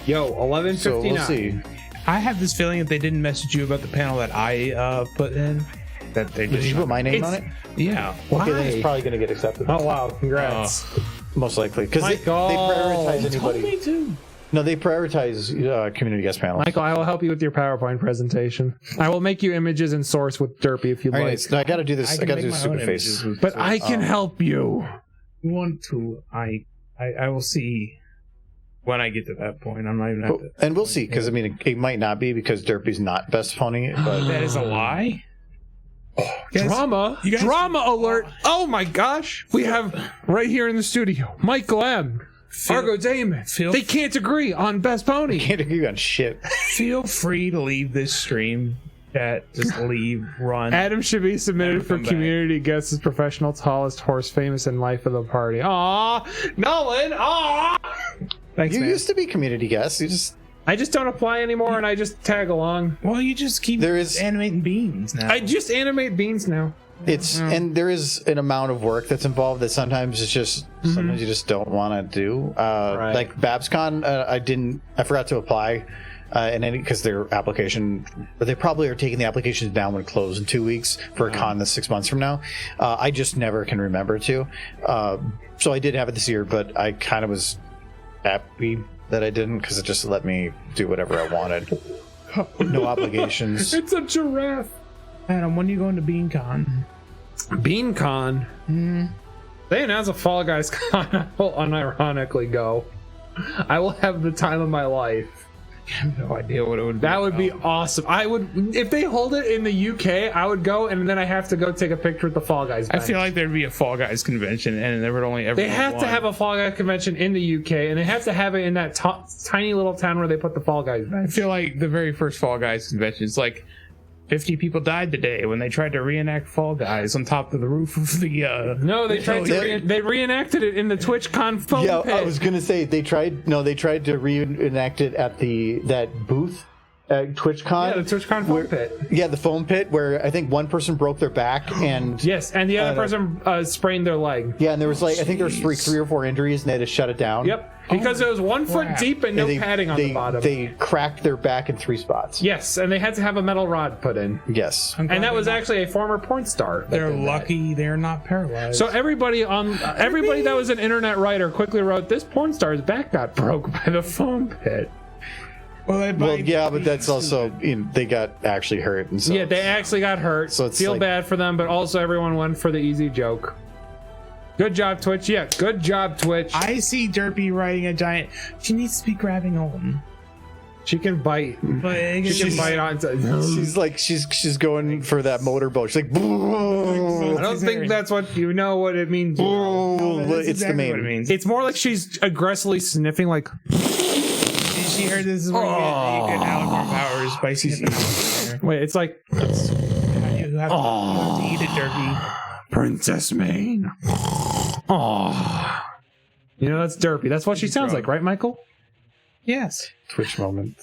B: Yo, 11:59.
A: So we'll see.
C: I have this feeling if they didn't message you about the panel that I put in, that they
A: Did you put my name on it?
C: Yeah.
A: Okay, then it's probably going to get accepted.
B: Oh wow, congrats.
A: Most likely, because they prioritize anybody.
C: Me too.
A: No, they prioritize community guest panels.
B: Michael, I will help you with your PowerPoint presentation. I will make you images in Source with Derpy if you'd
A: All
B: like.
A: right, I got to do this. I got to do stupid face.
B: But I can help you.
C: You want to? I will see when I get to that point. I'm not even at that.
A: And we'll see, because I mean, it might not be because Derpy's not best pony, but
C: That is a lie.
B: Drama alert. Oh my gosh. We have right here in the studio Michael M. Argo Damon. They can't agree on best pony.
A: can't agree on shit.
C: Feel free to leave this stream. Chat, just leave, run.
B: Adam should be submitted for community guest as professional tallest horse famous in life of the party. Aw, Nolan. Aw. Thanks,
A: You
B: man.
A: used to be community guest.
B: I just don't apply anymore, and I just tag along.
C: Well, you just keep animating beans now.
B: I just animate beans now.
A: And there is an amount of work that's involved that sometimes it's just sometimes you just don't want to do.
B: Right.
A: Like BabsCon, I forgot to apply. Because their application, but they probably are taking the applications down when it closes in 2 weeks for a con that's 6 months from now. I just never can remember to. So I did have it this year, but I kind of was happy that I didn't because it just let me do whatever I wanted. No obligations.
B: It's a giraffe.
C: Adam, when are you going to BeanCon?
B: BeanCon? They announced a Fall Guys con. I will unironically go. I will have the time of my life.
C: I have no idea what it would be.
B: That would be awesome. I would, if they hold it in the UK, I would go, and then I have to go take a picture with the Fall Guys bench.
C: I feel like there'd be a Fall Guys convention, and there would only ever
B: They
C: be
B: have
C: one.
B: to have a Fall Guys convention in the UK, and they have to have it in that tiny little town where they put the Fall Guys bench.
C: I feel like the very first Fall Guys convention is like 50 people died today when they tried to reenact Fall Guys on top of the roof of the
B: No, they tried to they reenacted it in the TwitchCon foam
A: Yeah,
B: pit.
A: I was gonna say they tried to reenact it at that booth at TwitchCon.
B: Yeah, the TwitchCon foam pit.
A: Yeah, the foam pit where I think one person broke their back and
B: Yes, and the other person sprained their leg.
A: yeah, and there was I think there was three or four injuries and they had to shut it down.
B: Yep, because it was 1 foot deep and no padding on the bottom.
A: They cracked their back in 3 spots.
B: Yes, and they had to have a metal rod put in.
A: Yes,
B: And that was actually a former porn star.
C: They're lucky they're not paralyzed.
B: So everybody that was an internet writer quickly wrote, "This porn star's back got broke by the foam pit."
A: Well, yeah, but that's also they got actually hurt and so.
B: Yeah, they actually got hurt.
A: So it's
B: feel
A: like-
B: bad for them, but also everyone went for the easy joke. Good job, Twitch. Yeah, good job, Twitch.
C: I see Derpy riding a giant. She needs to be grabbing Olden.
B: She can bite. She can bite onto.
A: She's going for that motorboat. She's like,
B: I don't think that's what you know what it means.
A: it's
C: exactly
A: the main.
C: what it means.
B: It's more like she's aggressively sniffing, like.
C: She heard this is where you get alicorn powers by seeing the
B: Wait, it's like.
C: You have to eat it, Derpy.
B: Princess Mane. Oh. You know, that's Derpy. That's what she sounds like, right, Michael?
C: Yes.
A: Twitch moment.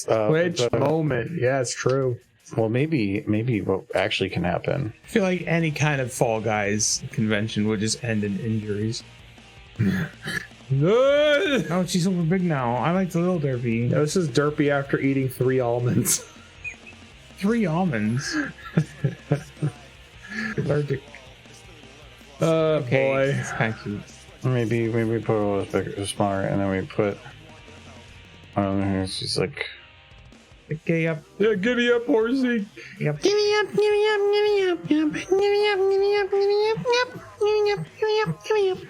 B: Twitch moment. Yeah, it's true.
A: Well, maybe what actually can happen.
C: I feel like any kind of Fall Guys convention would just end in injuries. Oh, she's over big now. I like the little Derpy.
B: No, this is Derpy after eating 3 almonds.
C: 3 almonds.
B: Allergic. Boy.
C: It's kind of cute.
A: Maybe we put a little bit smaller, and then we put. She's like.
C: Okay, up.
B: Yeah, giddy up, horsey.
C: Yep.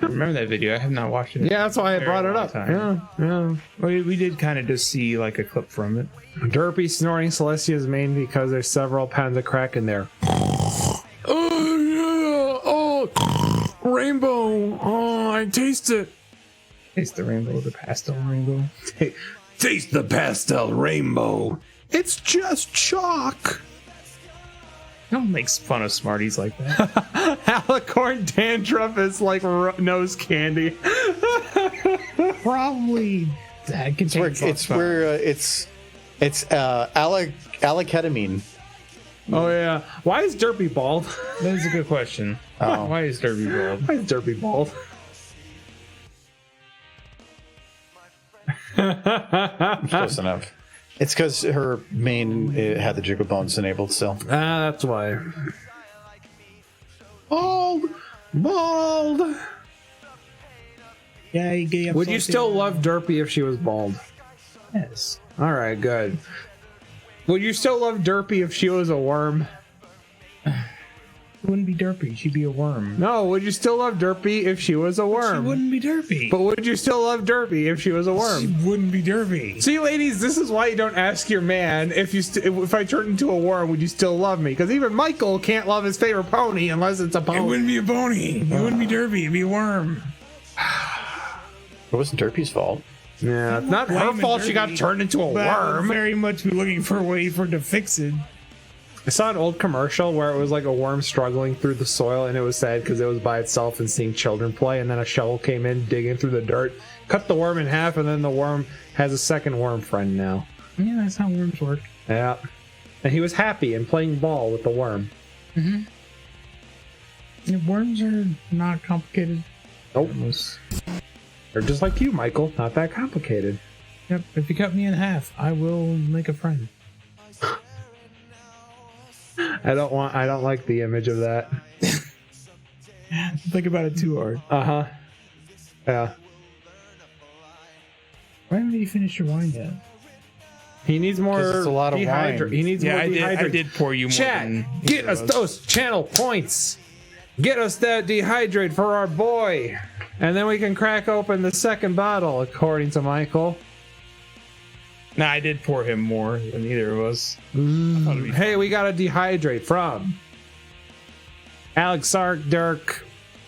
C: Remember that video? I have not watched it.
B: Yeah, that's why I
C: Very
B: brought it
C: long
B: up.
C: time.
B: Yeah.
C: We did kind of just see like a clip from it.
B: Derpy snoring Celestia's main because there's several pounds of crack in there. Oh, rainbow. Oh, I taste it.
C: Taste the rainbow, the pastel rainbow.
B: Taste the pastel rainbow. It's just chalk.
C: No one makes fun of Smarties like that.
B: Alicorn dandruff is like nose candy.
C: Probably that contains
A: It's aliketamine.
B: Oh yeah. Why is Derpy bald?
C: That is a good question.
A: Oh.
C: Why is Derby bald?
B: Why is Derpy bald?
A: Close enough. It's because her main had the jiggle bones enabled still.
B: That's why. Bald.
C: Yeah, you gave up.
B: Would you still love Derpy if she was bald?
C: Yes.
B: All right, good. Would you still love Derpy if she was a worm?
C: It wouldn't be Derpy. She'd be a worm.
B: No, would you still love Derpy if she was a worm?
C: She wouldn't be Derpy.
B: But would you still love Derpy if she was a worm?
C: She wouldn't be Derpy.
B: See, ladies, this is why you don't ask your man if I turned into a worm, would you still love me? Because even Michael can't love his favorite pony unless it's a pony.
C: It wouldn't be a pony. It wouldn't be Derpy. It'd be a worm.
A: It wasn't Derpy's fault.
B: Yeah, it's not her fault she got turned into a
C: But I would
B: worm.
C: very much be looking for a way for it to fix it.
B: I saw an old commercial where it was like a worm struggling through the soil, and it was sad because it was by itself and seeing children play, and then a shovel came in digging through the dirt, cut the worm in half, and then the worm has a second worm friend now.
C: Yeah, that's how worms work.
B: Yeah. And he was happy and playing ball with the worm.
C: Mm-hmm. Yeah, worms are not complicated.
B: Nope. They're just like you, Michael. Not that complicated.
C: Yep. If you cut me in half, I will make a friend.
B: I don't like the image of that.
C: Think about it too hard.
B: Uh-huh. Yeah.
C: Why haven't you finished your wine yet?
B: He needs more.
A: 'Cause it's a lot of wine.
B: He needs more dehydrate.
C: I did pour you more
B: Chat,
C: than
B: get us those channel points. Get us that dehydrate for our boy. And then we can crack open the second bottle, according to Michael.
C: Nah, I did pour him more than either of us.
B: Hey, we got a dehydrate from Alex Dirk.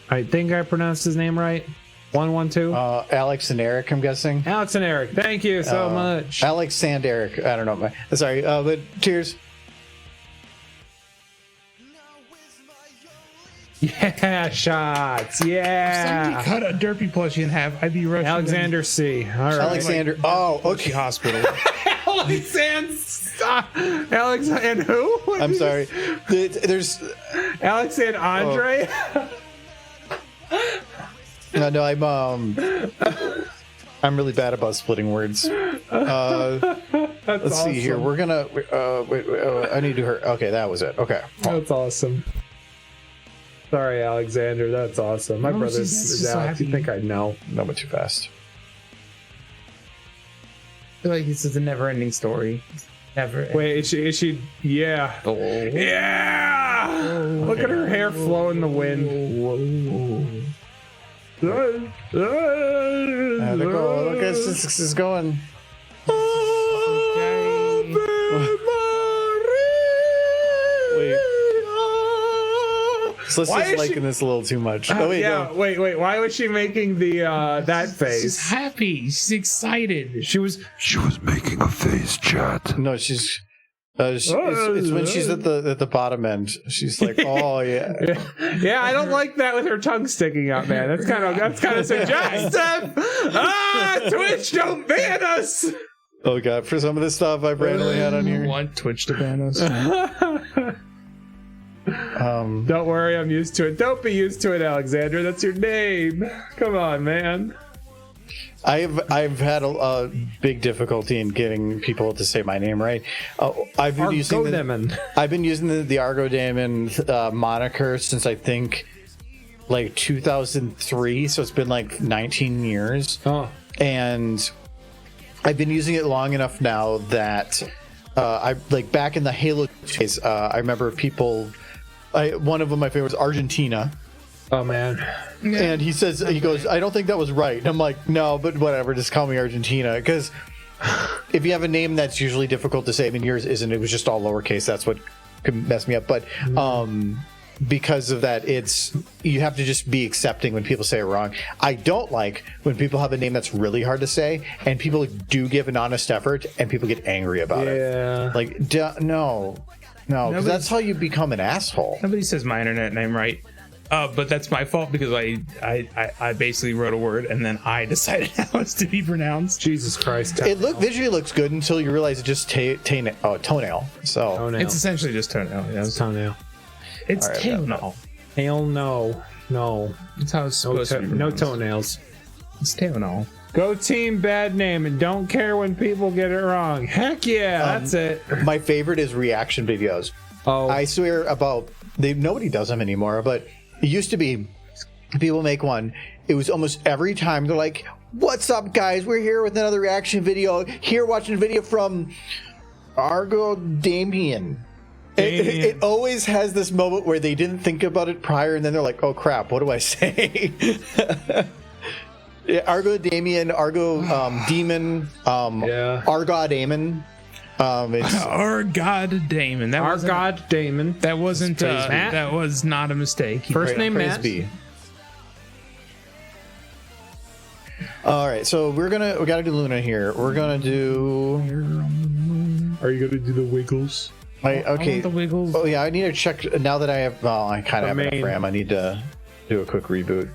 B: I think I pronounced his name right. 112.
A: Alex and Eric, I'm guessing.
B: Alex and Eric, thank you so much.
A: Alex and Eric. I don't know. Sorry, but cheers.
B: Yeah, shots. Yeah.
C: Somebody cut a Derpy plushie in half. I'd be rushing.
B: Alexander C. All right.
A: Alexander. Oh, okay.
C: Hospital.
B: Alex and who?
A: I'm sorry. There's.
B: Alex and Andre.
A: No, I'm really bad about splitting words. Let's see here. We're gonna. Wait, I need to hurt. Okay, that was it. Okay.
B: That's awesome. Sorry, Alexander. That's awesome. My brother's Alex. You think I'd know?
A: No, but too fast.
C: I feel like this is a never-ending story. Never.
B: Wait, is she? Yeah. Oh. Yeah. Oh, look at her hair flow in the wind.
A: There they go. Look at this is going. Wait. Celestia's liking this a little too much. Oh wait,
B: yeah.
A: no.
B: Wait. Why was she making the that face?
C: She's happy. She's excited.
B: She was
F: making a face, chat.
A: No, she's. It's when she's at the bottom end. She's like, oh yeah.
B: Yeah, I don't like that with her tongue sticking out, man. That's kind of suggestive. Twitch, don't ban us.
A: Oh god, for some of the stuff I've randomly had on here.
C: Want Twitch to ban us?
B: Don't worry, I'm used to it. Don't be used to it, Alexander. That's your name. Come on, man.
A: I've had a big difficulty in getting people to say my name right. I've been using the Argo Daemon moniker since I think like 2003, so it's been like 19 years.
B: Oh,
A: And I've been using it long enough now that I like back in the Halo days. I remember people. One of them, my favorite, was Argentina.
B: oh man.
A: And he goes, I don't think that was right. And I'm like, no, but whatever, just call me Argentina. Because if you have a name that's usually difficult to say, I mean, yours isn't, it was just all lowercase, that's what could mess me up. But because of that, you have to just be accepting when people say it wrong. I don't like when people have a name that's really hard to say, and people do give an honest effort, and people get angry about it.
B: Yeah.
A: Like, no, because that's how you become an asshole.
C: Nobody says my internet name right. But that's my fault because I basically wrote a word and then I decided how it's to be pronounced.
B: Jesus Christ.
A: It visually looks good until you realize it's just toenail. So
B: Toenail.
C: It's essentially just toenail. Yeah,
B: It's toenail.
C: it's
A: All right,
C: tailnail.
B: Hell no. No.
C: That's how it's
B: No,
C: supposed to be
B: no
C: pronounced.
B: toenails.
C: It's tailnail.
B: Go team bad name and don't care when people get it wrong. Heck yeah, that's it.
A: my favorite is reaction videos.
B: Oh,
A: I swear nobody does them anymore, but it used to be people make one. It was almost every time they're like, "What's up, guys? We're here with another reaction video. Here watching a video from Argo Damien." It always has this moment where they didn't think about it prior, and then they're like, "Oh crap, what do I say?" Yeah, Argo Damien, Argo Demon, Argod Damon. It's
C: Our God Damon. That
B: our
C: wasn't,
B: God Damon.
C: That wasn't.
B: Praise be.
C: That was not a mistake.
B: First name
A: praise
B: Matt.
A: be. All right, so we gotta do Luna here. We're gonna do.
B: Are you gonna do the Wiggles?
C: I
A: Okay.
C: want the Wiggles.
A: Oh yeah, I need to check now that I have. Well, I kind of have enough
B: main.
A: RAM. I need to do a quick reboot.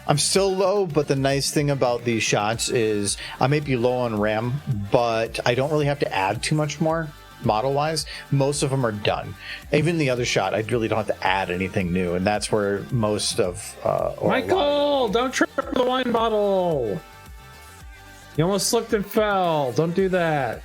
A: I'm still low, but the nice thing about these shots is I may be low on RAM, but I don't really have to add too much more model-wise. Most of them are done. Even the other shot, I really don't have to add anything new, and that's where most of. Or a lot of
B: Michael, don't trip the wine bottle. You almost slipped and fell. Don't do that.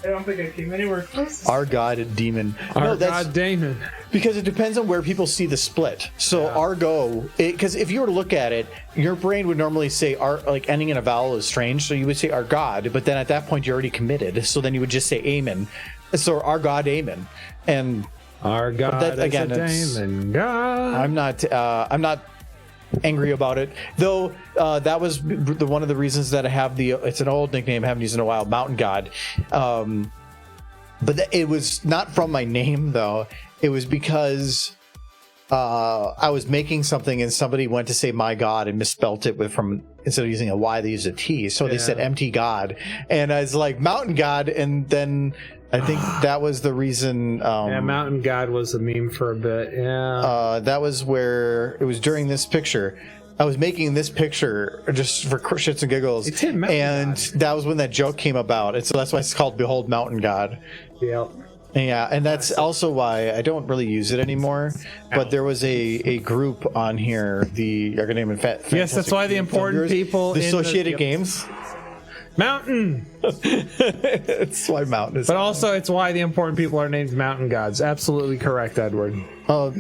C: I don't think I came anywhere close.
A: Our God Demon.
B: Our
A: that's
B: God Damon.
A: because it depends on where people see the split. So Argo, because if you were to look at it, your brain would normally say like ending in a vowel is strange, so you would say our God, but then at that point you're already committed. So then you would just say Amen. So our God Amen, and
B: Our God
A: that, again,
B: is a
A: it's-
B: Damon God.
A: I'm not angry about it, though. That was one of the reasons that I have it's an old nickname I haven't used in a while, Mountain God. But it was not from my name, though. It was because I was making something and somebody went to say my God and misspelt it instead of using a Y, they used a T. So they said empty God. And I was like, Mountain God. And then I think that was the reason.
B: Yeah, Mountain God was a meme for a bit. Yeah.
A: That was where it was during this picture. I was making this picture just for shits and giggles,
B: It's him, Mountain
A: and that was when that joke came about, and so that's why it's called "Behold Mountain God."
B: Yeah.
A: Yeah, and that's also why I don't really use it anymore. But there was a group on here, the
B: Yes, that's why the important people
A: the
B: in
A: Associated
B: the-
A: Games.
B: Mountain.
A: That's why Mountain is.
B: But also, it's why the important people are named Mountain Gods. Absolutely correct, Edward.
A: Oh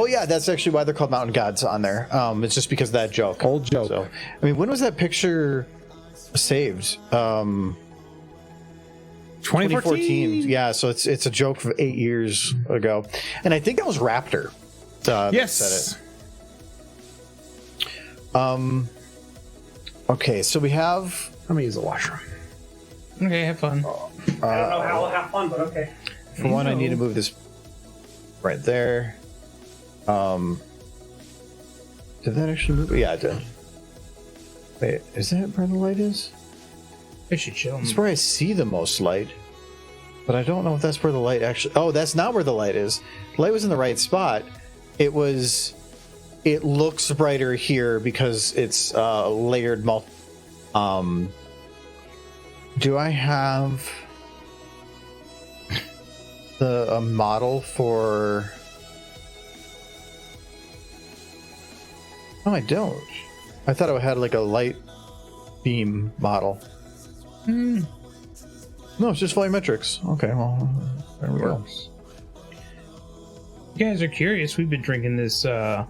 A: yeah, that's actually why they're called Mountain Gods on there. It's just because of that joke.
B: Old joke.
A: So, I mean, when was that picture saved? 2014. Yeah, so it's a joke from 8 years ago, and I think that was Raptor. That
B: Yes.
A: said it. Okay, so we have.
B: Let me use the washroom.
C: Okay, have fun.
H: I don't know how I'll have fun, but okay.
A: For one, I need to move this right there. Did that actually move? Yeah, it did. Wait, is that where the light is?
C: I should chill.
A: That's where I see the most light. But I don't know if that's where the light actually... Oh, that's not where the light is. The light was in the right spot. It looks brighter here because it's layered do I have a model for... No, I don't. I thought I had like a light beam model. No, it's just volumetrics. Okay, well, there we go.
C: you guys are curious, we've been drinking this Wine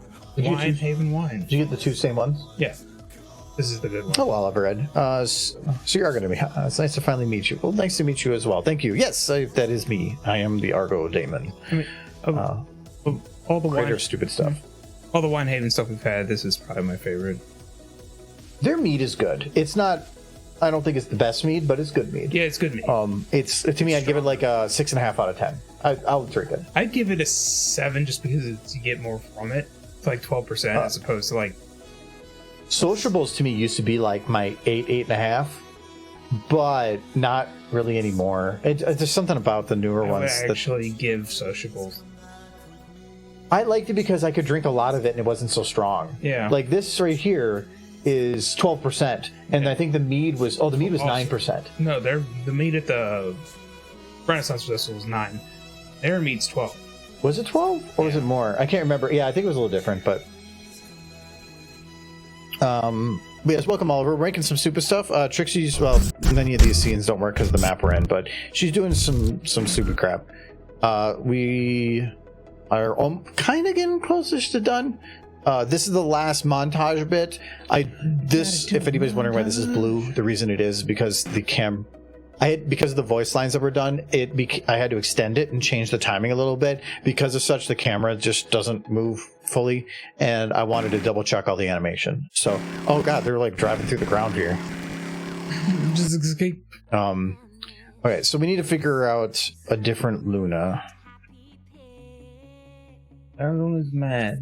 C: Haven wine.
A: Did you get the 2 same ones?
C: Yeah. This is the good one.
A: Oh, well, Everett. So you are going to be. It's nice to finally meet you. Well, nice to meet you as well. Thank you. Yes, that is me. I am the Argo Daemon.
C: I mean, all the
A: Creator
C: wine,
A: of stupid stuff.
C: all the Wine Haven stuff we've had, this is probably my favorite.
A: Their mead is good. It's not. I don't think it's the best mead, but it's good mead.
C: Yeah, it's good mead.
A: It's to me, I'd give it like a 6.5 out of 10. I'll drink it.
C: I'd give it a 7 just because you get more from it. It's like 12% as opposed to like.
A: Sociables to me used to be like my 8.5, but not really anymore. There's something about the newer
C: I would
A: ones that
C: actually give Sociables.
A: I liked it because I could drink a lot of it and it wasn't so strong.
C: Yeah.
A: Like this right here is 12%, and I think the mead was 9%.
C: No, the meat at the Renaissance Festival was 9. Their meat's 12.
A: Was it 12 or was it more? I can't remember. Yeah, I think it was a little different, but yes, welcome Oliver. We're ranking some stupid stuff. Trixie's, well, many of these scenes don't work because of the map we're in, but she's doing some stupid crap. We are kind of getting closest to done. This is the last montage bit. If anybody's wondering why this is blue, the reason it is because because of the voice lines that were done, I had to extend it and change the timing a little bit. Because of such, the camera just doesn't move fully, and I wanted to double check all the animation. So, oh god, they're like driving through the ground here.
C: Just escape.
A: Okay, so we need to figure out a different Luna.
C: Everyone's mad.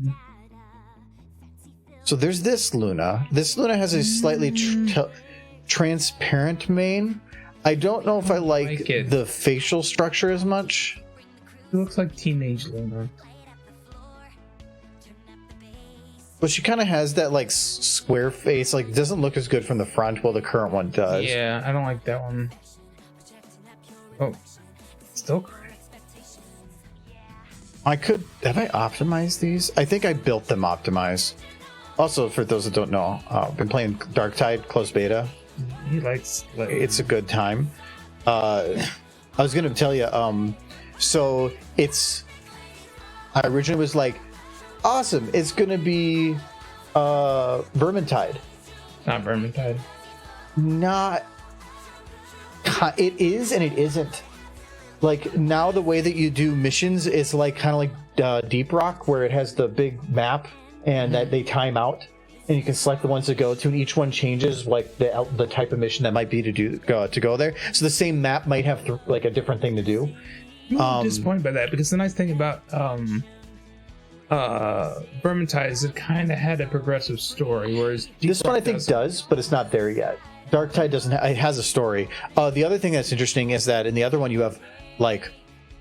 A: So there's this Luna. This Luna has a slightly transparent mane. I don't know if I like the facial structure as much.
C: It looks like teenage Luna.
A: But she kind of has that like square face. Like doesn't look as good from the front. Well, the current one does.
C: Yeah, I don't like that one. Oh, still crazy.
A: Have I optimized these? I think I built them optimized. Also, for those that don't know, I've been playing Darktide closed beta.
C: He likes.
A: It's a good time. I was gonna tell you. So I originally was like, awesome. It's gonna be Vermintide.
C: Not Vermintide.
A: Not. It is and it isn't. Like now, the way that you do missions is like kind of like Deep Rock, where it has the big map and that they time out, and you can select the ones to go to, and each one changes like the type of mission that might be to go there. So the same map might have like a different thing to do.
C: I'm disappointed by that because the nice thing about Vermintide is it kind of had a progressive story, whereas
A: this one I think does, but it's not there yet. Darktide doesn't. It has a story. The other thing that's interesting is that in the other one you have like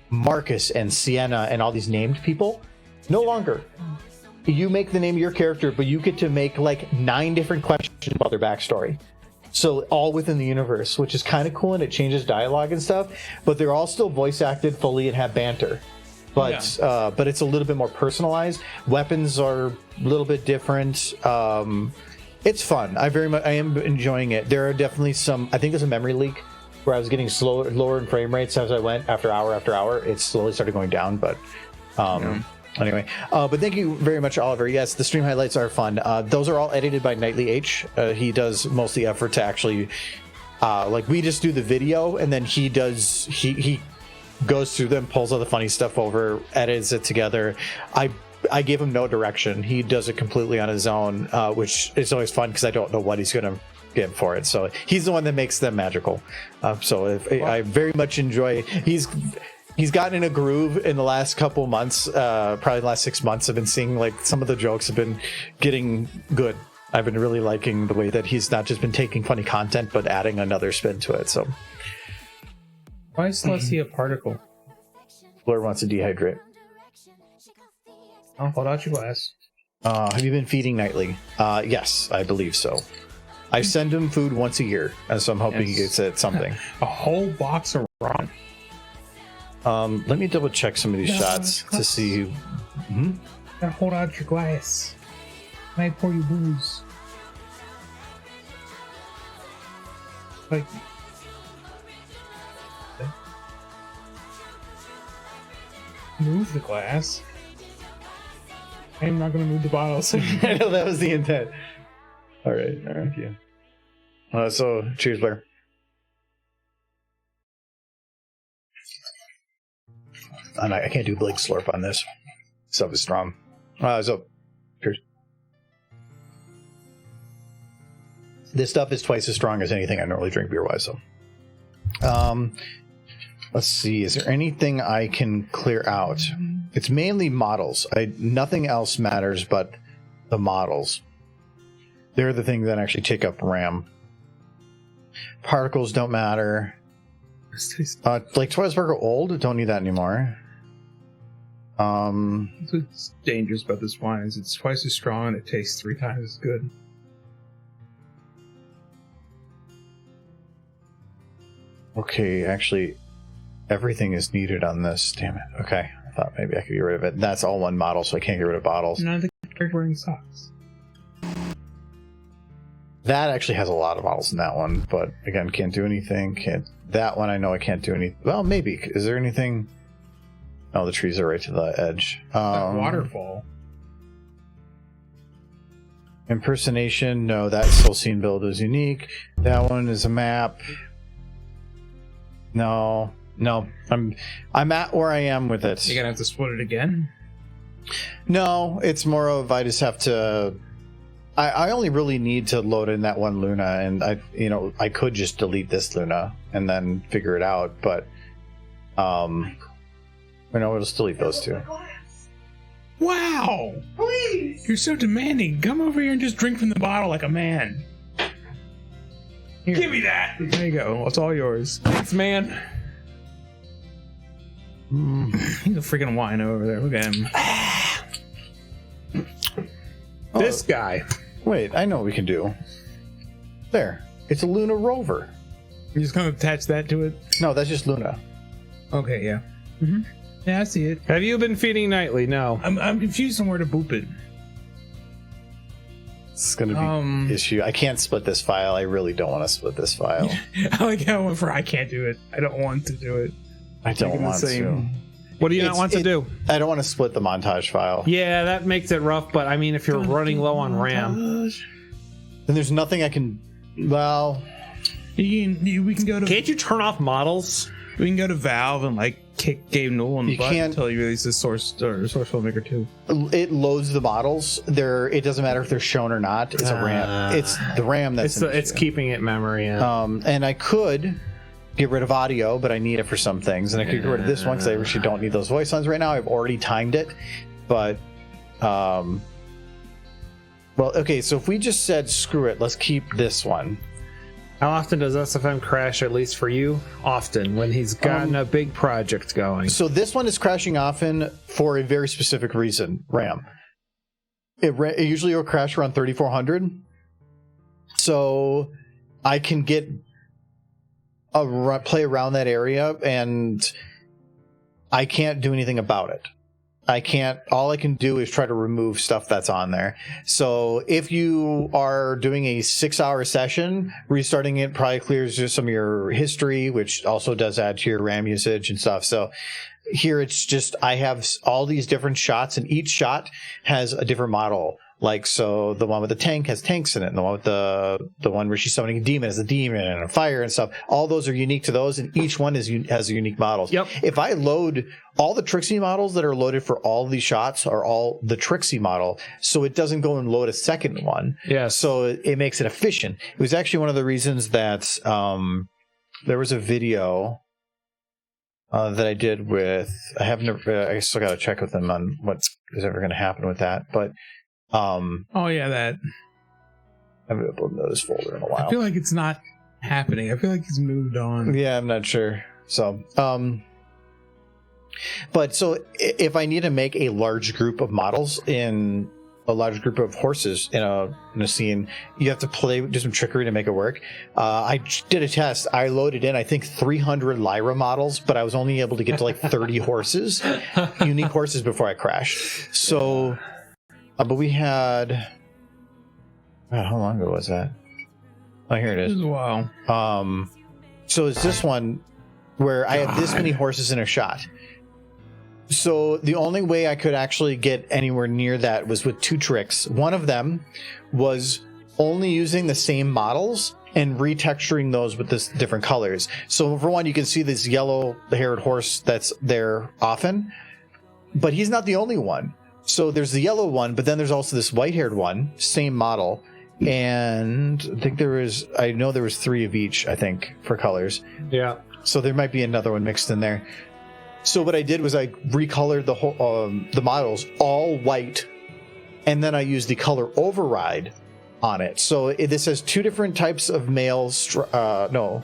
A: Marcus and Sienna and all these named people. No longer. You make the name of your character, but you get to make like 9 different questions about their backstory. So all within the universe, which is kind of cool, and it changes dialogue and stuff. But they're all still voice acted fully and have banter. But it's a little bit more personalized. Weapons are a little bit different. It's fun. I am enjoying it. There are definitely some. I think there's a memory leak where I was getting lower in frame rates as I went after hour. It slowly started going down, but. Anyway, but thank you very much, Oliver. Yes, the stream highlights are fun. Those are all edited by Nightly H. He does most of the effort to actually, like we just do the video, and then he goes through them, pulls all the funny stuff over, edits it together. I gave him no direction. He does it completely on his own, which is always fun because I don't know what he's going to get for it. So he's the one that makes them magical. I very much enjoy. He's gotten in a groove in the last couple months, probably the last 6 months. I've been seeing like some of the jokes have been getting good. I've been really liking the way that he's not just been taking funny content, but adding another spin to it. So
C: why is Celestia a particle?
A: Blur wants to dehydrate.
C: Oh, hold out your glass.
A: Have you been feeding Nightly? Yes, I believe so. I send him food once a year, and so I'm hoping he gets it something.
C: A whole box of ramen.
A: Let me double check some of these shots to see.
C: Gotta hold out your glass. Can I pour you booze? Like. Move the glass. I'm not gonna move the bottles.
A: I know that was the intent. All right, yeah. So cheers, Blair. I can't do big slurp on this. Stuff is strong. So cheers. This stuff is twice as strong as anything I normally drink beer-wise. So, let's see. Is there anything I can clear out? It's mainly models. Nothing else matters but the models. They're the things that actually take up RAM. Particles don't matter. Like Twilight Sparkle Old, don't need that anymore.
C: What's dangerous about this wine is it's twice as strong and it tastes 3 times as good.
A: Okay, actually, everything is needed on this. Damn it. Okay, I thought maybe I could get rid of it. That's all one model, so I can't get rid of bottles.
C: None of the characters wearing socks.
A: That actually has a lot of models in that one, but again, can't do anything. That one I know I can't do anything. Well, maybe. Is there anything? Oh, the trees are right to the edge.
C: That waterfall.
A: Impersonation, no, that Soul Scene build is unique. That one is a map. No, I'm at where I am with it.
C: You're gonna have to split it again?
A: No, it's more of I just have to. I only really need to load in that one Luna, and I could just delete this Luna and then figure it out, but we'll just delete those two.
C: Wow! Please! You're so demanding. Come over here and just drink from the bottle like a man. Here. Give me that! There you go. It's all yours.
B: Thanks, man.
C: He's a freaking wino over there. Look at him.
B: This guy.
A: Wait, I know what we can do. There. It's a Luna rover.
C: You're just gonna attach that to it?
A: No, that's just Luna.
C: Okay, yeah. Mm-hmm. Yeah, I see it.
B: Have you been feeding nightly? No.
C: I'm confused on where to boop it.
A: It's going to be an issue. I can't split this file. I really don't want to split this file.
C: I like how I went for I can't do it. I don't want to do it.
A: I don't want to.
B: What do you not want to do?
A: I don't want to split the montage file.
B: Yeah, that makes it rough, but I mean, if you're running low on RAM.
A: Then there's nothing I can... Well...
C: We can go to...
B: Can't you turn off models?
C: We can go to Valve and, kick Gabe Newell in the butt
A: can't,
C: until he releases Source Filmmaker 2.
A: It loads the models. It doesn't matter if they're shown or not. It's a RAM. It's the RAM that's
B: it's keeping it memory. Yeah.
A: And I could get rid of audio, but I need it for some things. And I could get rid of this one because I actually don't need those voice lines right now. I've already timed it. But, well, okay, so if we just said, screw it, let's keep this one.
B: How often does SFM crash, at least for you? Often, when he's gotten a big project going.
A: So this one is crashing often for a very specific reason, RAM. It usually will crash around 3400. So I can get play around that area, and I can't do anything about it. All I can do is try to remove stuff that's on there. So if you are doing a 6-hour session, restarting it probably clears just some of your history, which also does add to your RAM usage and stuff. So here it's just, I have all these different shots, and each shot has a different model. So the one with the tank has tanks in it, and the one with the one where she's summoning a demon has a demon and a fire and stuff. All those are unique to those, and each one has unique models.
B: Yep. If
A: I load all the Trixie models that are loaded for all of these shots are all the Trixie model, so it doesn't go and load a second one.
B: Yeah.
A: So it makes it efficient. It was actually one of the reasons that there was a video that I did with. I still got to check with them on what is ever going to happen with that, but.
C: Oh yeah, that.
A: I haven't uploaded this folder in a while.
C: I feel like it's not happening. I feel like he's moved on.
A: Yeah, I'm not sure. So, but so if I need to make a large group of models in a large group of horses in a scene, you have to do some trickery to make it work. I did a test. I loaded in, I think, 300 Lyra models, but I was only able to get to 30 horses, unique horses, before I crashed. So. But we had... how long ago was that? Oh, here it is.
C: It was a while.
A: So it's this one where I have this many horses in a shot. So the only way I could actually get anywhere near that was with two tricks. One of them was only using the same models and retexturing those with this different colors. So for one, you can see this yellow-haired horse that's there often, but he's not the only one. So there's the yellow one, but then there's also this white-haired one, same model. And I know there was 3 of each, I think, for colors.
B: Yeah.
A: So there might be another one mixed in there. So what I did was I recolored the models all white, and then I used the color override on it. So this has 2 different types of males. No,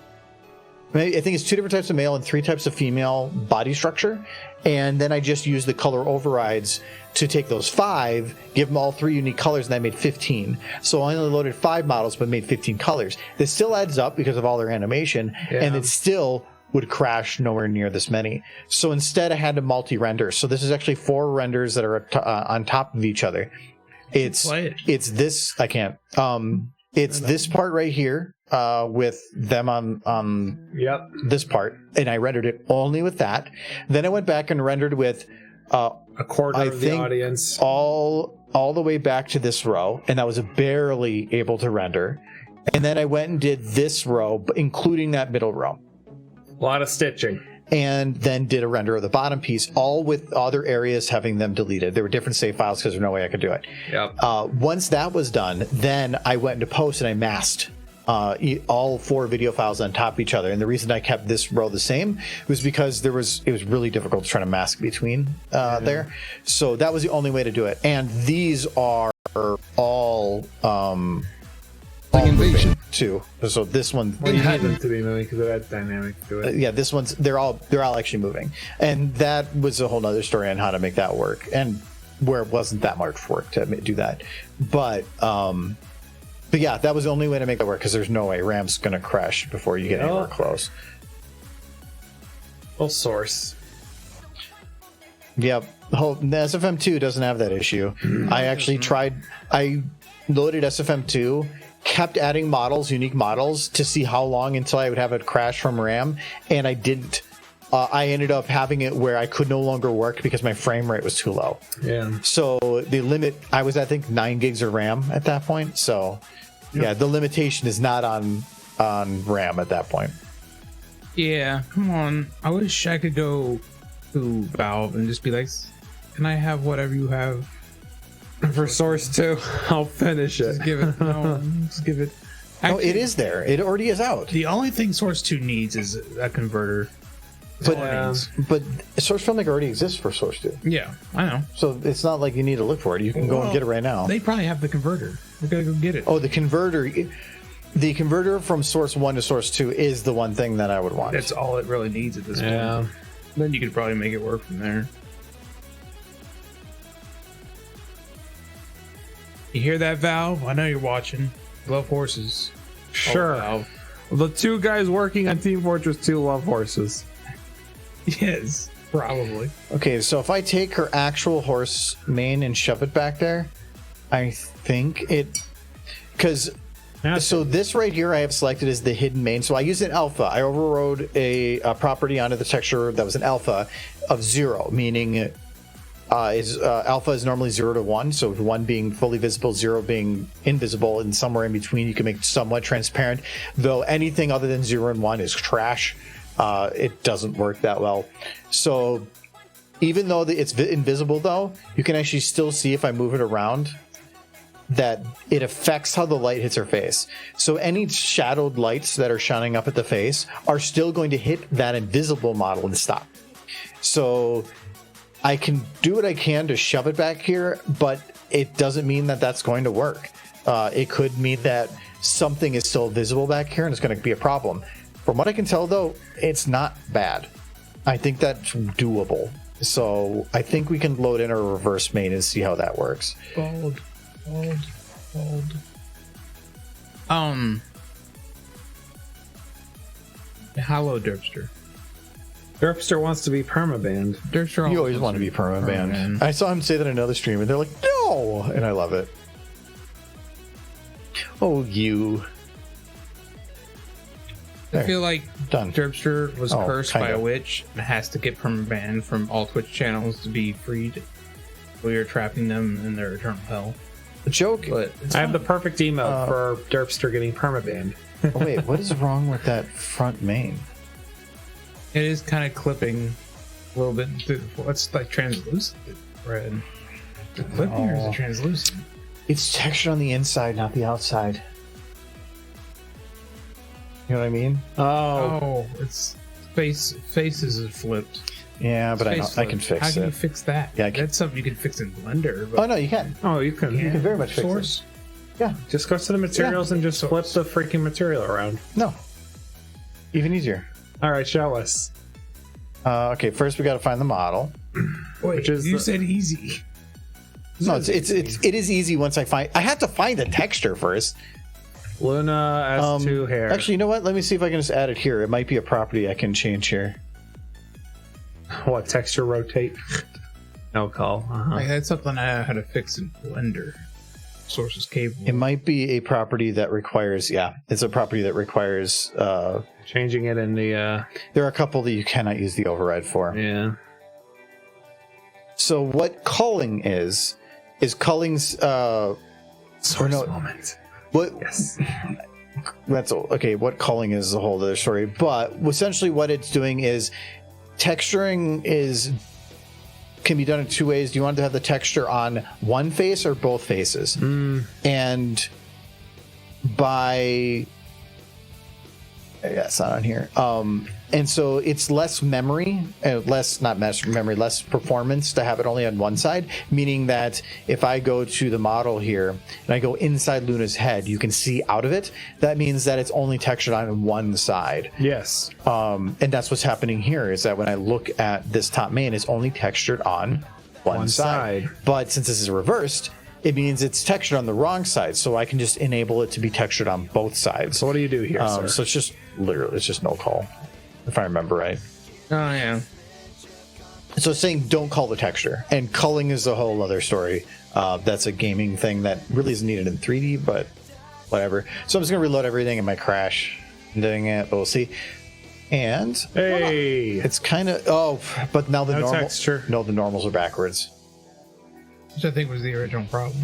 A: I think it's 2 different types of male and 3 types of female body structure. And then I just used the color overrides to take those 5, give them all 3 unique colors, and I made 15. So I only loaded 5 models, but made 15 colors. This still adds up because of all their animation, and it still would crash nowhere near this many. So instead I had to multi-render. So this is actually 4 renders that are on top of each other. It's this, I can't. It's this part right here with them on this part, and I rendered it only with that. Then I went back and rendered with a
B: quarter of the audience,
A: all the way back to this row, and I was barely able to render. And then I went and did this row, including that middle row.
B: A lot of stitching.
A: And then did a render of the bottom piece, all with other areas having them deleted. There were different save files because there's no way I could do it.
B: Yep.
A: Once that was done, then I went into post and I masked all 4 video files on top of each other. And the reason I kept this row the same was because it was really difficult to try to mask between there. So that was the only way to do it. And these are all moving too. So this one,
B: you need them to be moving because it adds dynamic to it.
A: Yeah, this one's they're all actually moving, and that was a whole nother story on how to make that work, and where it wasn't that much work to do that. But yeah, that was the only way to make it work because there's no way RAM's gonna crash before you get anywhere close.
B: Full source.
A: Yep. The SFM2 doesn't have that issue. I actually tried. I loaded SFM2. Kept adding models, unique models, to see how long until I would have it crash from RAM, and I didn't. I ended up having it where I could no longer work because my frame rate was too low.
B: Yeah.
A: So the limit, I was, I think, 9 gigs of RAM at that point. So yeah, the limitation is not on RAM at that point.
C: Yeah, come on. I wish I could go to Valve and just be like, can I have whatever you have?
B: For Source 2, I'll finish it.
C: Just give it. No, just give it.
A: Actually, it is there. It already is out.
C: The only thing Source 2 needs is a converter.
A: But Source Filmic already exists for Source 2.
C: Yeah, I know.
A: So it's not like you need to look for it. You can go and get it right now.
C: They probably have the converter. We gotta go get it.
A: Oh, the converter. The converter from Source 1 to Source 2 is the one thing that I would want.
C: That's all it really needs at this point. Then you could probably make it work from there. You hear that, Valve? I know you're watching. Love horses.
B: Sure.
C: Valve.
B: The 2 guys working on Team Fortress 2 love horses.
C: Yes, probably.
A: Okay, so if I take her actual horse mane and shove it back there, I think it... Because... So this right here I have selected as the hidden mane. So I used an alpha. I overrode a property onto the texture that was an alpha of 0, meaning... alpha is normally 0 to 1, so 1 being fully visible, 0 being invisible, and somewhere in between you can make it somewhat transparent. Though anything other than 0 and 1 is trash. It doesn't work that well. So even though it's invisible, though, you can actually still see if I move it around that it affects how the light hits her face. So any shadowed lights that are shining up at the face are still going to hit that invisible model and stop. So I can do what I can to shove it back here, but it doesn't mean that that's going to work. It could mean that something is still visible back here and it's going to be a problem. From what I can tell, though, it's not bad. I think that's doable. So I think we can load in a reverse main and see how that works.
C: Bold. Hello, Derpster.
B: Derpster wants to be permabanned.
C: Derpster
A: You always want to be permabanned. I saw him say that in another stream, and they're like, no! And I love it. Oh, you.
C: I feel like
A: Done.
C: Derpster was
A: Oh,
C: cursed by
A: kinda.
C: a witch and has to get permabanned from all Twitch channels to be freed. We are trapping them in their eternal hell.
A: The joke.
C: But it's
B: I have the perfect emote for Derpster getting permabanned.
A: Oh, wait, what is wrong with that front main?
C: it is kind of clipping a little bit. What's like translucent red? Is it clipping or is it translucent?
A: It's textured on the inside, not the outside. You know what I mean?
C: Oh, it's faces are flipped.
A: Yeah, but
C: Face
A: I can
C: flipped.
A: fix
C: How can you
A: it.
C: fix that?
A: Yeah, I can-
C: That's something you can fix in Blender. But
A: Oh no, you can.
B: Oh, you can.
A: You can very much fix it.
C: source.
A: Yeah.
B: Just go to the materials and just flip the freaking material around.
A: No. Even easier.
B: All right, show us.
A: Okay, first we got to find the model.
C: Wait,
B: Which is
C: you
B: the-
C: said easy.
A: No, it is easy once I have to find the texture first.
B: Luna S2 hair.
A: Actually, you know what? Let me see if I can just add it here. It might be a property I can change here.
B: What, texture rotate? No call.
C: Like, that's something I know how to fix in Blender. Source is capable.
A: It might be a property that requires, it's a property that requires,
B: Changing it in the,
A: there are a couple that you cannot use the override for.
B: yeah.
A: So what culling is culling's,
B: Source
A: no.
B: moment.
A: what,
B: Yes.
A: that's okay. What culling is a whole other story, but essentially what it's doing is texturing can be done in two ways. Do you want to have the texture on one face or both faces? And by it's not on here. And so it's less memory, less performance to have it only on one side, meaning that if I go to the model here and I go inside Luna's head, you can see out of it. That means that it's only textured on one side.
B: Yes.
A: And that's what's happening here, is that when I look at this top main, it's only textured on one side. But since this is reversed, it means it's textured on the wrong side. So I can just enable it to be textured on both sides.
B: So what do you do here, sir?
A: So it's just no call, if I remember right.
C: Oh, yeah.
A: So it's saying don't call the texture. And culling is a whole other story. That's a gaming thing that really isn't needed in 3D, but whatever. So I'm just going to reload everything. It might crash doing it, but we'll see. And
B: Hey.
A: it's kind of but now the
B: No
A: normal
B: texture.
A: No, the normals are backwards.
C: Which I think was the original problem.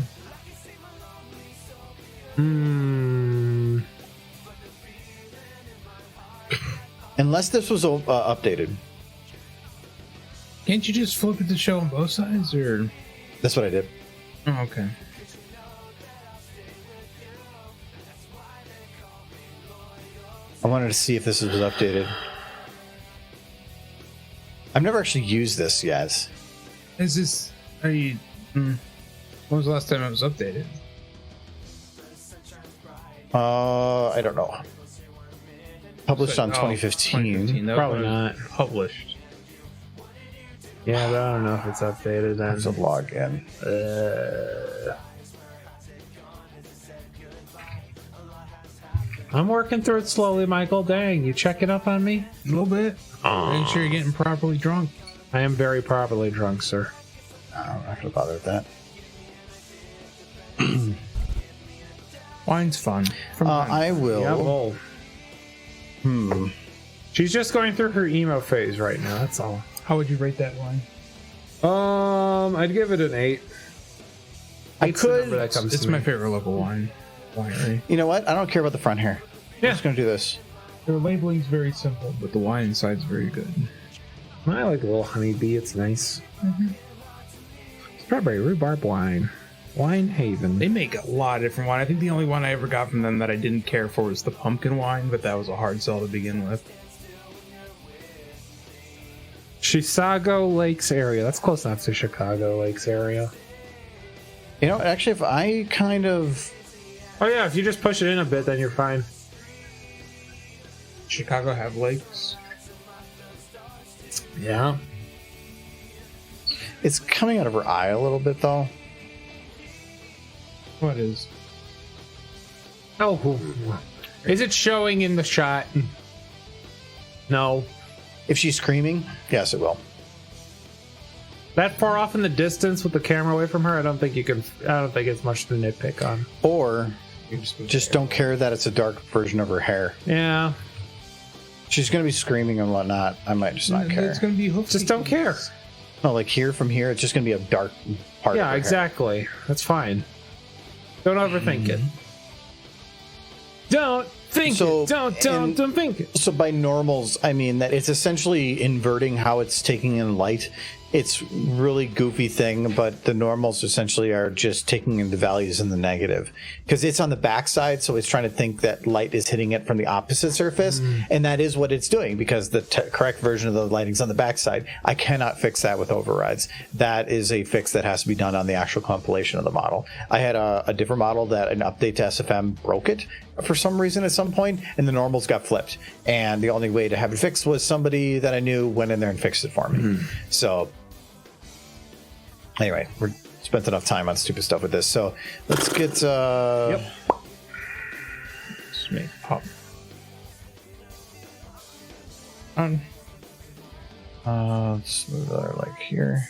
A: Unless this was updated.
C: Can't you just flip it to show on both sides, or?
A: That's what I did.
C: Oh, okay.
A: I wanted to see if this was updated. I've never actually used this yet.
C: Is this? Are you? When was the last time it was updated?
A: I don't know. Published on 2015.
C: That
B: Probably
C: was
B: not.
C: Published.
B: Yeah, but I don't know if it's updated then.
A: There's a login.
B: I'm working through it slowly, Michael. Dang, you checking up on me?
C: A little bit. Make sure you're getting properly drunk.
B: I am very properly drunk, sir.
A: I'm not gonna bother with that.
C: Wine's fun.
A: I will.
B: Yeah, well. She's just going through her emo phase right now. That's all.
C: How would you rate that wine?
B: I'd give it an 8.
A: I could.
B: That comes
C: It's
B: to
C: my
B: me.
C: favorite local winery.
A: You know what? I don't care about the front here.
B: Yeah.
A: I'm just gonna do this.
C: Their labeling's very simple, but the wine inside's very good.
B: I like a little honeybee. It's nice. Strawberry rhubarb wine. Wine Haven.
C: They make a lot of different wine. I think the only one I ever got from them that I didn't care for was the pumpkin wine, but that was a hard sell to begin with.
B: Chisago Lakes area. That's close enough to Chicago Lakes area.
A: You know, actually, if I kind of
B: Oh yeah, if you just push it in a bit, then you're fine.
C: Chicago have lakes.
B: Yeah.
A: it's coming out of her eye a little bit though.
C: What is?
B: Oh, is it showing in the shot? No.
A: If she's screaming, yes, it will.
B: That far off in the distance with the camera away from her, I don't think you can. I don't think it's much to nitpick on.
A: Or just don't care that it's a dark version of her hair.
B: Yeah.
A: She's gonna be screaming and whatnot. I might just not care.
C: It's gonna be
B: Just don't care.
A: No, like here from here, it's just gonna be a dark part. of
B: Yeah,
A: her hair.
B: exactly. That's fine. Don't overthink it. Don't think
A: So,
B: it. Don't think it.
A: So by normals, I mean that it's essentially inverting how it's taking in light. It's really goofy thing, but the normals essentially are just taking in the values in the negative because it's on the backside, so it's trying to think that light is hitting it from the opposite surface, and that is what it's doing because the correct version of the lighting's on the backside. I cannot fix that with overrides. That is a fix that has to be done on the actual compilation of the model. I had a different model that an update to SFM broke it for some reason at some point, and the normals got flipped. And the only way to have it fixed was somebody that I knew went in there and fixed it for me. So anyway, we're spent enough time on stupid stuff with this. So let's get
C: Let's make pop.
A: let's move our like here.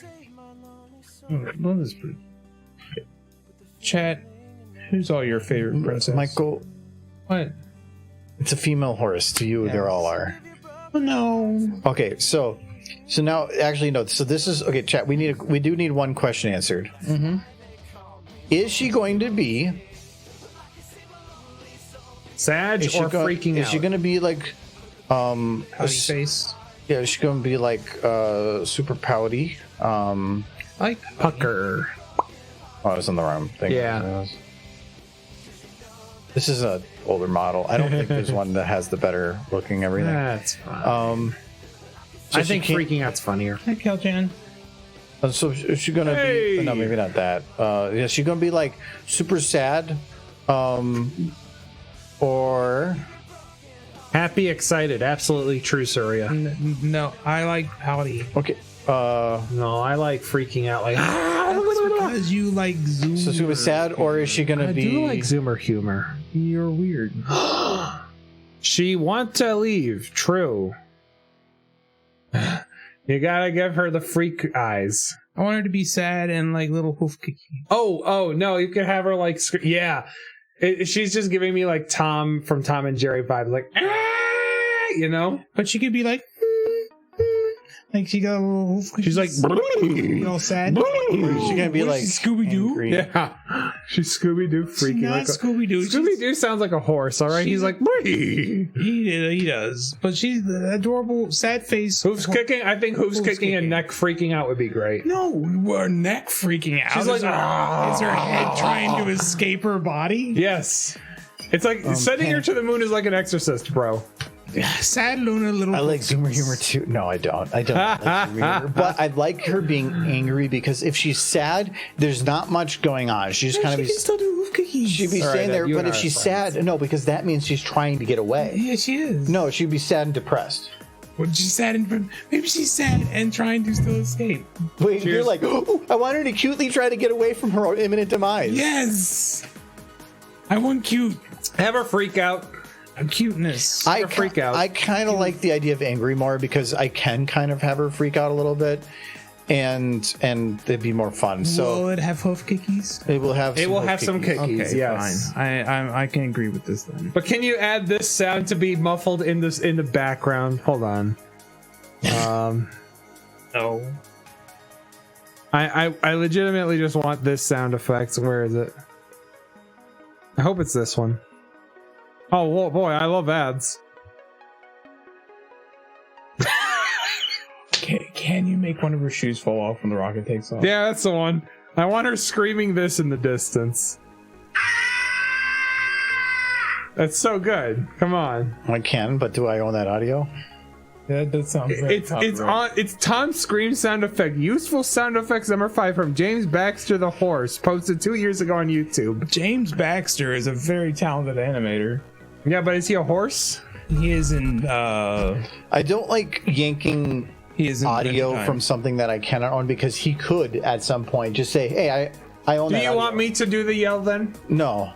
C: Well, this is pretty. Chat. Who's all your favorite princess?
A: Michael,
C: What?
A: it's a female horse. To you, they all are.
C: Oh no.
A: Okay, so now actually no. So this is okay. Chat. We do need one question answered.
C: Mm-hmm.
A: Is she going to be
B: Sad
A: is she
B: or
A: go-
B: freaking
A: Is
B: out?
A: she going to be like
C: Pouty face.
A: Yeah, is she going to be like super pouty?
C: Like
B: Pucker.
A: Oh, I was on the wrong thing.
B: Yeah.
A: This is a older model. I don't think there's one that has the better looking everything.
B: That's fine.
A: So
B: I think
A: she can't-
B: freaking out's funnier.
C: Hi, Keljan.
A: So is she gonna
B: Hey!
A: be? No, maybe not that. Is she gonna be like super sad, or
B: Happy, excited. Absolutely true, Surya.
C: No, I like pouty.
A: okay?
B: No, I like freaking out. Like,
C: That's because you like Zoom.
A: So she's gonna be sad, or is she gonna
B: I
A: be?
B: do like Zoomer humor.
C: You're weird.
B: She want to leave. True. You gotta give her the freak eyes.
C: I want her to be sad and like little hoof kicky.
B: Oh no! You could have her like, yeah. She's just giving me like Tom from Tom and Jerry vibes, like, you know.
C: But she could be like she got a little hoof kicky.
B: She's like,
C: you know, sad.
A: She's gonna be like
C: Scooby Doo.
A: angry.
B: yeah. She's Scooby Doo freaking
C: Not
B: like
C: Scooby Doo.
B: Scooby Doo sounds like a horse. All right, he's like,
C: He does. But she's the adorable sad face.
B: hooves kicking. I think hooves kicking
C: kicking.
B: and neck freaking out would be great.
C: No, we're neck freaking out.
B: She's like,
C: is her head trying to escape her body?
B: Yes. It's like sending her to the moon is like an exorcist, bro.
C: Sad Luna, little.
A: I like Zoomer humor too. No, I don't. I don't like Zoomer humor. But I like her being angry because if she's sad, there's not much going on. She's just kind
C: She
A: of
C: can still do hoof cookies.
A: she'd be
B: All right,
A: staying there.
B: you
A: But
B: and
A: if
B: I are
A: she's
B: friends.
A: sad, no, because that means she's trying to get away.
C: Yeah, she is.
A: No, she'd be sad and depressed.
C: Well, she's sad and maybe she's sad and trying to still escape.
A: Wait, you're like, oh, I want her to cutely try to get away from her imminent demise.
C: Yes, I want cute.
B: Have her freak out.
C: Cuteness.
A: I
B: freak out.
A: I kind of like the idea of angry more because I can kind of have her freak out a little bit, and it'd be more fun. So
C: will it have hoof kickies?
A: it will have.
B: It will have some
A: kickies.
B: kickies. Yes.
C: fine. I can agree with this then.
B: But can you add this sound to be muffled in the background? Hold on.
C: No.
B: I legitimately just want this sound effect. Where is it? I hope it's this one. Oh whoa, boy, I love ads.
C: Can you make one of her shoes fall off when the rocket takes off?
B: Yeah, that's the one. I want her screaming this in the distance. That's so good. Come on.
A: I can, but do I own that audio?
C: Yeah, that sounds very
B: It's Tom's scream sound effect. Useful sound effects number 5 from James Baxter the Horse, posted 2 years ago on YouTube.
C: James Baxter is a very talented animator.
B: Yeah, but is he a horse?
C: He is in
A: I don't like yanking
C: he is in
A: audio
C: Adventure
A: from
C: Time.
A: something that I cannot own because he could at some point just say, "Hey, I own
B: Do
A: that."
B: you want me to do the yell then?
A: No,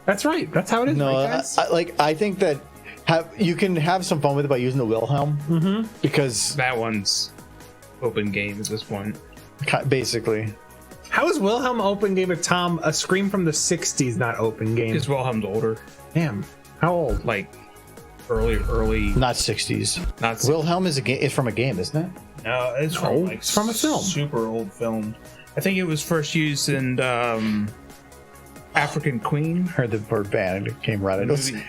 B: That's right. That's how it is,
A: no.
B: right, guys?
A: I think that you can have some fun with it by using the Wilhelm because
C: That one's open game at this point.
A: basically.
B: How is Wilhelm open game if Tom a scream from the 60s not open game?
C: Because Wilhelm's older.
B: Damn. How old?
C: like early.
A: Not 60s.
C: Not
A: Wilhelm is from a game, isn't it?
C: No, it's from like
B: it's from a film.
C: Super old film. I think it was first used in African Queen.
A: Heard the word band came right at us.
C: Movie.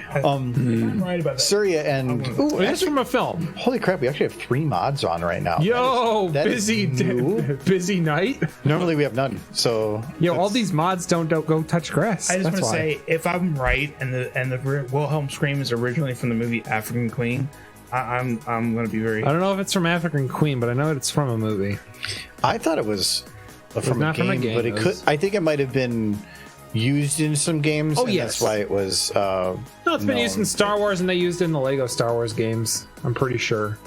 C: I'm right about that.
A: Surya and
B: It's from a film.
A: holy crap, we actually have 3 mods on right now.
B: Yo,
A: That is new.
B: busy night.
A: Normally we have none. So
B: Yo, all these mods don't go touch grass.
C: I just want
B: That's
C: to
B: why.
C: say, if I'm right, and the Wilhelm scream is originally from the movie African Queen, I'm gonna be very.
B: I don't know if it's from African Queen, but I know it's from a movie.
A: I thought it was from a
B: not
A: game,
B: from a game,
A: but it
B: it
A: could.
B: was-
A: I think it might have been used in some games.
B: Oh,
A: and
B: yes.
A: that's why it was.
B: No, it's been used in Star Wars, and they used it in the Lego Star Wars games. I'm pretty sure.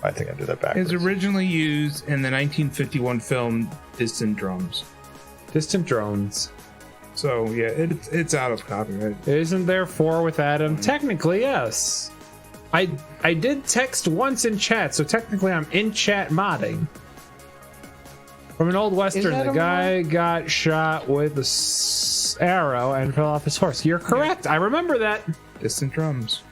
A: I think I did that
C: It
A: backwards.
C: was originally used in the 1951 film Distant Drums.
B: Distant Drones.
C: So yeah, it's out of copyright.
B: Isn't there 4 with Adam? Technically, yes. I did text once in chat, so technically I'm in chat modding. From an old western,
A: that
B: the
A: a
B: guy got shot with a arrow and fell off his horse. You're correct. I remember that.
C: Distant Drums.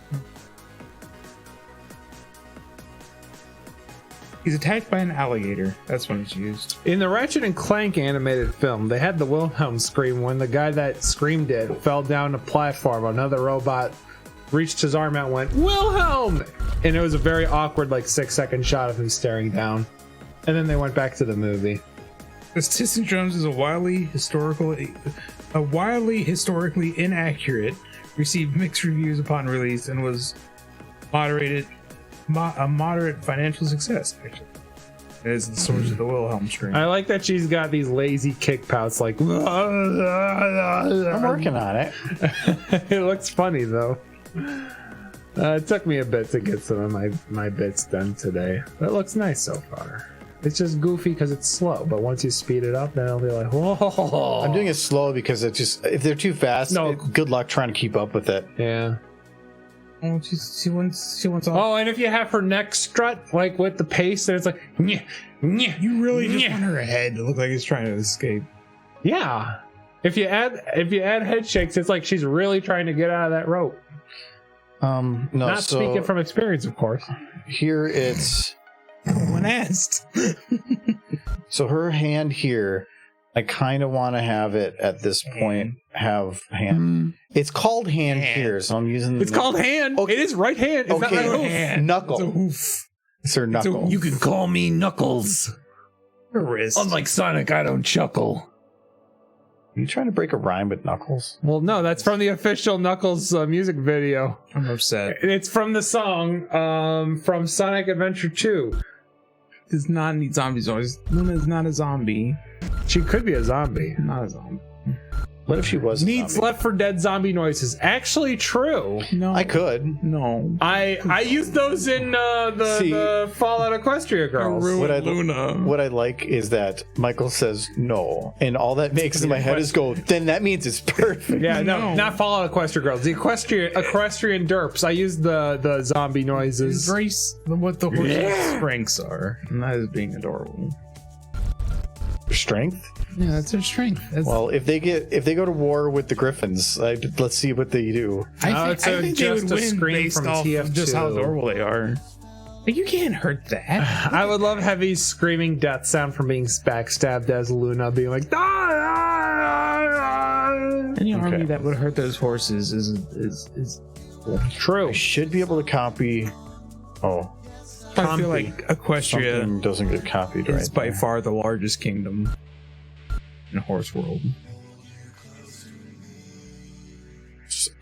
C: He's attacked by an alligator. That's when it's used.
B: In the Ratchet and Clank animated film, they had the Wilhelm scream when the guy that screamed it fell down a platform. Another robot reached his arm out and went, Wilhelm! And it was a very awkward, like 6-second shot of him staring down. And then they went back to the movie.
C: This Distant Drums is a wildly historically inaccurate, received mixed reviews upon release, and was a moderate financial success, actually. It is the source of the Wilhelm scream.
B: I like that she's got these lazy kick pouts, like,
A: I'm working on it.
B: it looks funny, though. It took me a bit to get some of my bits done today. But it looks nice so far. It's just goofy because it's slow, but once you speed it up, then it'll be like, whoa.
A: I'm doing it slow because it just if they're too fast,
B: No.
A: good luck trying to keep up with it.
B: Yeah.
C: Oh, she wants all.
B: Oh, and if you have her neck strut, like with the pace, then it's like, nyeh, nyeh,
C: You really just
B: nyeh.
C: want her head to look like it's trying to escape.
B: Yeah. If you add head shakes, it's like she's really trying to get out of that rope.
A: No,
B: Not
A: so
B: speaking from experience, of course.
A: here it's
C: When asked.
A: so her hand here. I kind of want to have it at this point. Have hand. It's called hand here, so I'm using.
B: It's called hand.
A: Okay.
B: It is right hand. It's not
A: Okay.
B: right hoof.
C: Hand.
A: Knuckle.
C: It's a hoof.
A: It's her knuckle.
B: You can call me Knuckles.
C: Her wrist.
B: Unlike Sonic, I don't chuckle.
A: Are you trying to break a rhyme with Knuckles?
B: Well, no, that's from the official Knuckles music video.
C: I'm upset.
B: It's from the song from Sonic Adventure 2.
C: Does not need zombie noise. Luna's not a zombie.
B: She could be a zombie.
C: Not a zombie.
A: What if she was? a
B: Needs
A: zombie?
B: Left 4 Dead zombie noises. Actually true.
C: No.
A: I could.
C: No.
B: I used those in the Fallout Equestria Girls.
A: What I
C: Luna.
A: What I like is that Michael says no, and all that makes in my head is go. Then that means it's perfect.
B: Yeah, no,
C: No.
B: not Fallout Equestria Girls. The equestrian derps. I used the zombie noises.
C: Embrace what the horse's strengths are, and that is being adorable.
A: Strength.
C: Yeah, that's their strength. That's,
A: Well, if they go to war with the Griffins, let's see what they do.
B: No, it's
C: I think they
B: just
C: would
B: a
C: win
B: screen
C: based
B: from
C: off of just how
B: TF2.
C: adorable they are. Like, you can't hurt that.
B: I would love Heavy's screaming death sound from being backstabbed as Luna, being like,
C: Any
A: Okay.
C: army that would hurt those horses is
B: true.
A: I should be able to copy. Oh,
C: I feel like Equestria
A: something doesn't get copied right.
C: is by
A: there.
C: far the largest kingdom in horse world.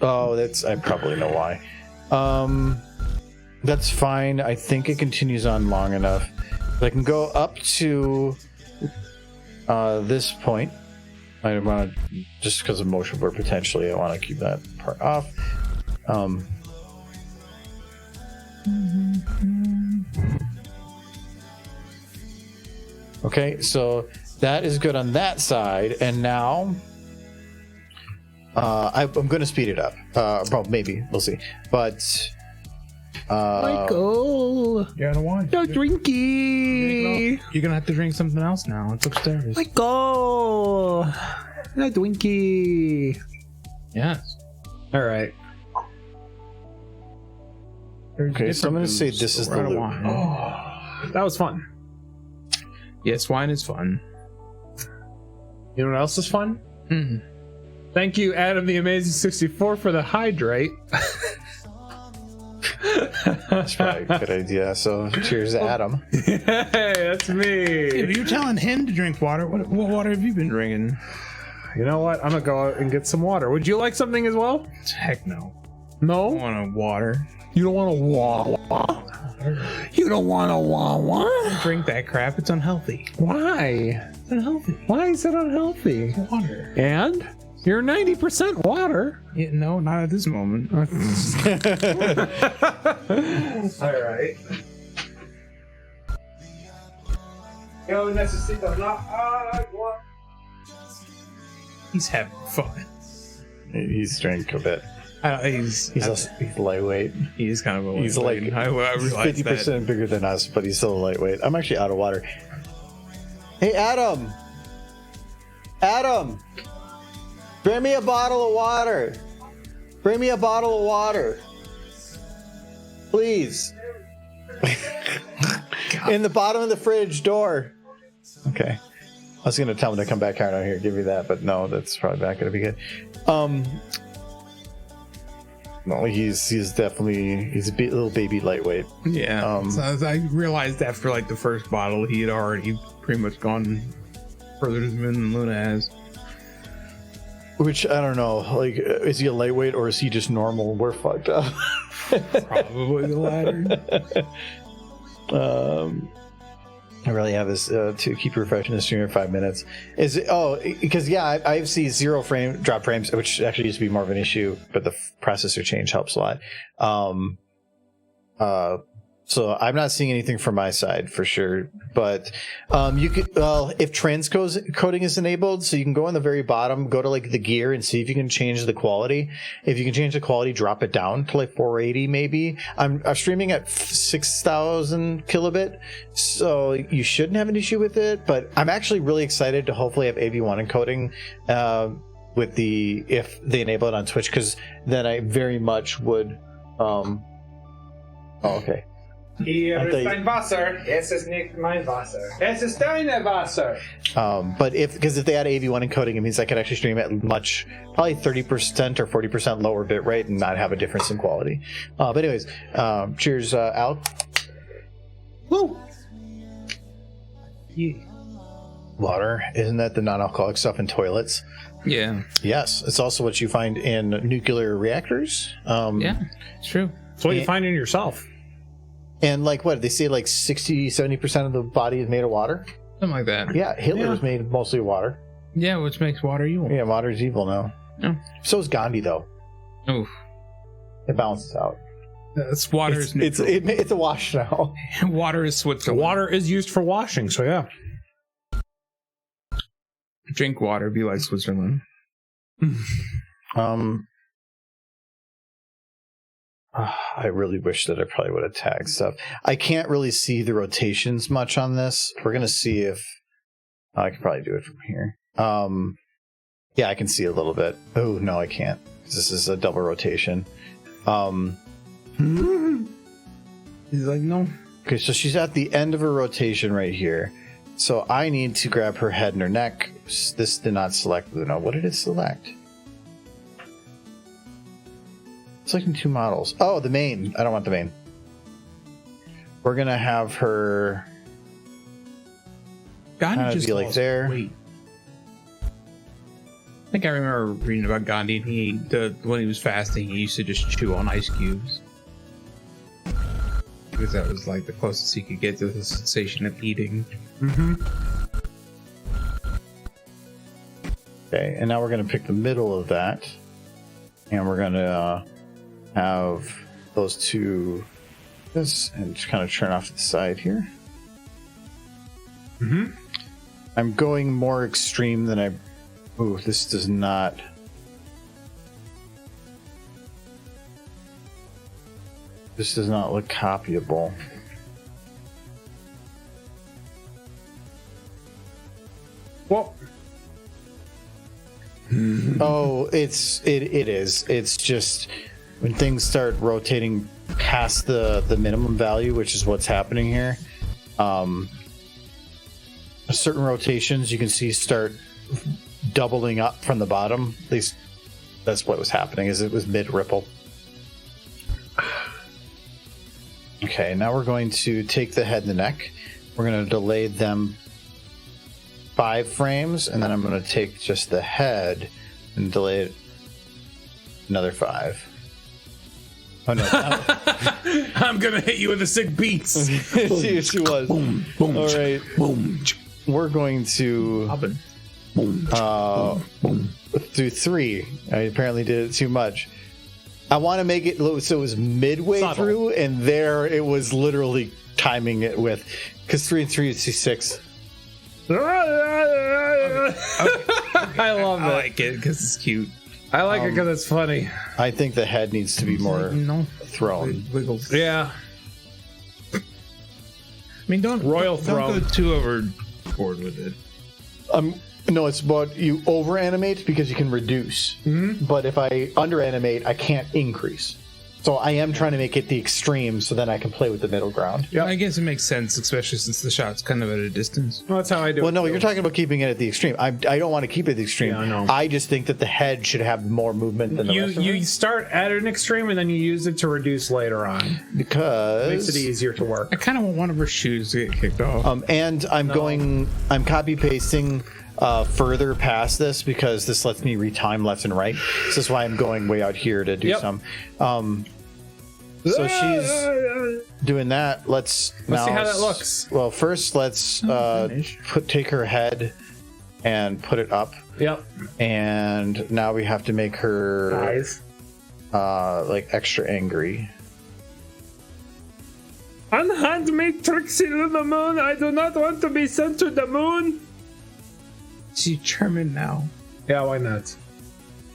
A: Oh, I probably know why. That's fine. I think it continues on long enough. I can go up to this point. I want to, just because of motion blur potentially, I want to keep that part off. Okay, so that is good on that side, and now I'm going to speed it up. Well, maybe we'll see, but
B: Michael,
C: You're out of wine.
B: no drinky.
C: You're gonna have to drink something else now. It's upstairs.
B: Michael, no Dwinky.
C: Yes.
B: All right.
A: Okay, so I'm going to say this is the loop.
B: That was fun.
C: Yes, wine is fun.
B: You know what else is fun?
C: Mm.
B: Thank you, Adam the Amazing 64, for the hydrate.
A: That's probably a good idea. So cheers, Adam.
B: Hey, that's me.
C: If you're telling him to drink water, what water have you been drinking?
B: You know what? I'm gonna go out and get some water. Would you like something as well?
C: Heck no.
B: No?
C: I want a water.
B: You don't want a Wawa? You don't want a Wawa?
C: Don't drink that crap. It's unhealthy.
B: Why?
C: It's unhealthy.
B: Why is it unhealthy?
C: Water.
B: And? You're 90% water.
C: Yeah, no, not at this moment.
B: All right. Yo necesito una agua.
C: He's having fun.
A: He's drank a bit.
C: He's
A: lightweight.
C: He's kind of a
A: He's like
C: I realize
A: 50% bigger than us, but he's still a lightweight. I'm actually out of water. Hey, Adam! Adam! Bring me a bottle of water! Bring me a bottle of water! Please! In the bottom of the fridge door. Okay. I was going to tell him to come back out here and give you that, but no, that's probably not going to be good. No, he's definitely a little baby lightweight.
C: Yeah. So I realized after like the first bottle, he had already pretty much gone further than Luna has.
A: Which I don't know. Like, is he a lightweight or is he just normal? We're fucked up.
C: Probably the latter.
A: I really have this to keep refreshing the stream in 5 minutes. Is it? Oh, because yeah, I see 0 frame drop frames, which actually used to be more of an issue, but the processor change helps a lot. So I'm not seeing anything from my side for sure, but you could, if transcoding is enabled, so you can go on the very bottom, go to like the gear and see if you can change the quality. If you can change the quality, drop it down to like 480 maybe. I'm streaming at 6,000 kilobit, so you shouldn't have an issue with it, but I'm actually really excited to hopefully have AV1 encoding with if they enable it on Twitch, because then I very much would, okay.
B: Hier ist dein Wasser. Es ist nicht mein Wasser. Es ist deine Wasser.
A: But because if they add AV1 encoding, it means I could actually stream at probably 30% or 40% lower bit rate and not have a difference in quality. But anyways, cheers, Al.
B: Woo!
C: Yeah.
A: Water, isn't that the non-alcoholic stuff in toilets?
C: Yeah.
A: Yes, it's also what you find in nuclear reactors.
C: Yeah, it's true.
B: It's what you find in yourself.
A: And like what they say, like 60-70% of the body is made of water.
C: Something like that.
A: Yeah, Hitler was made mostly of water.
C: Yeah, which makes water evil.
A: Yeah, water is evil now.
C: Oh.
A: So is Gandhi, though.
C: Oof.
A: It balances out.
C: It's water is neutral.
A: It's a wash now.
C: Water is Switzerland.
B: Water is used for washing, so yeah.
C: Drink water, be like Switzerland.
A: I really wish that I probably would have tagged stuff. I can't really see the rotations much on this. We're gonna see if I can probably do it from here. Yeah, I can see a little bit. Oh no, I can't. This is a double rotation.
C: He's like, no.
A: Okay, so she's at the end of her rotation right here. So I need to grab her head and her neck. This did not select Luna. What did it select? Selecting 2 models. Oh, the main. I don't want the main. We're gonna have her
C: Gandhi
A: kind of
C: just
A: be like there.
C: Wait. I think I remember reading about Gandhi. When he was fasting, he used to just chew on ice cubes because that was like the closest he could get to the sensation of eating.
B: Mm-hmm.
A: Okay, and now we're gonna pick the middle of that, and we're gonna have those two, this, and just kind of turn off to the side here.
B: Mm-hmm.
A: I'm going more extreme than I. Ooh, this does not. This does not look copyable.
B: Well.
A: Oh, it is. It's just when things start rotating past the minimum value, which is what's happening here. Certain rotations you can see start doubling up from the bottom. At least that's what was happening. Is it was mid ripple. Okay, now we're going to take the head and the neck. We're going to delay them 5 frames, and then I'm going to take just the head and delay it another 5. Oh no!
C: I'm gonna hit you with the sick beats.
A: she was.
F: Boom, boom,
A: All right,
F: boom,
A: we're going to
F: boom, boom.
A: do 3. I apparently did it too much. I want to make it so it was midway
B: Subtle.
A: through, and there it was literally timing it with, because 3 and 3 is 6.
B: I love
C: I
B: it.
C: like it because it's cute.
B: I like it because it's funny.
A: I think the head needs to be more
C: No
A: thrown.
C: wiggles.
B: Yeah.
C: I mean, don't
B: Royal
C: don't
B: throne.
C: go too overboard with it.
A: No, it's about you over animate because you can reduce.
B: Mm-hmm.
A: But if I under animate, I can't increase. So I am trying to make it the extreme so then I can play with the middle ground.
B: Yep.
C: I guess it makes sense, especially since the shot's kind of at a distance.
B: Well, that's how I do it.
A: Well, no,
B: too.
A: you're talking about keeping it at the extreme. I don't want to keep it at the extreme.
B: Yeah, I know.
A: I just think that the head should have more movement than the rest of
B: You
A: it.
B: start at an extreme and then you use it to reduce later on.
A: Because
B: Makes it easier to work.
C: I kind of want one of her shoes to get kicked off.
A: and I'm copy pasting further past this because this lets me retime left and right. This is why I'm going way out here to do
B: Yep.
A: some. So she's doing that. Let's now
B: see how that looks.
A: Well, first let's take her head and put it up,
B: Yep.
A: and now we have to make her
B: Eyes.
A: like extra angry.
B: Unhand me, Trixie to the moon. I do not want to be sent to the moon.
C: She's German now.
B: Yeah, why not?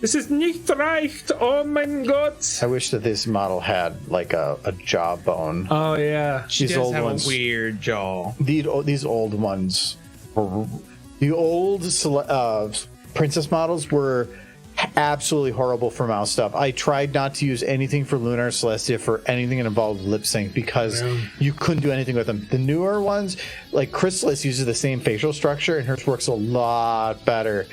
B: This is nicht reicht. Oh my god.
A: I wish that this model had like a jawbone.
B: Oh yeah.
C: She
A: These
C: does
A: old
C: have
A: ones.
C: a weird jaw.
A: These old ones, the old princess models were absolutely horrible for mouse stuff. I tried not to use anything for Lunar Celestia for anything that involved lip sync because you couldn't do anything with them. The newer ones, like Chrysalis, uses the same facial structure and hers works a lot better.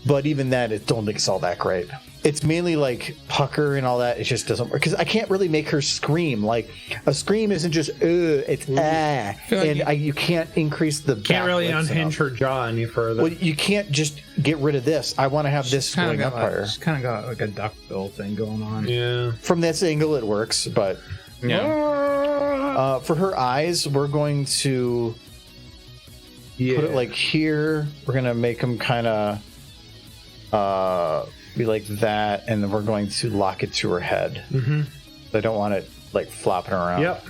A: But even then, it don't think it's all that great. It's mainly like pucker and all that. It just doesn't work because I can't really make her scream. Like a scream isn't just it's ah, and you can't increase the.
B: Can't really unhinge her jaw any further.
A: Well, you can't just get rid of this. I want to have this going up higher.
C: She's kind of got like a duckbill thing going on.
B: Yeah.
A: From this angle, it works, but
C: Yeah.
A: for her eyes, we're going to put it like here. We're gonna make them kind of be like that, and then we're going to lock it to her head.
B: Mm-hmm.
A: I don't want it like flopping around.
B: Yep.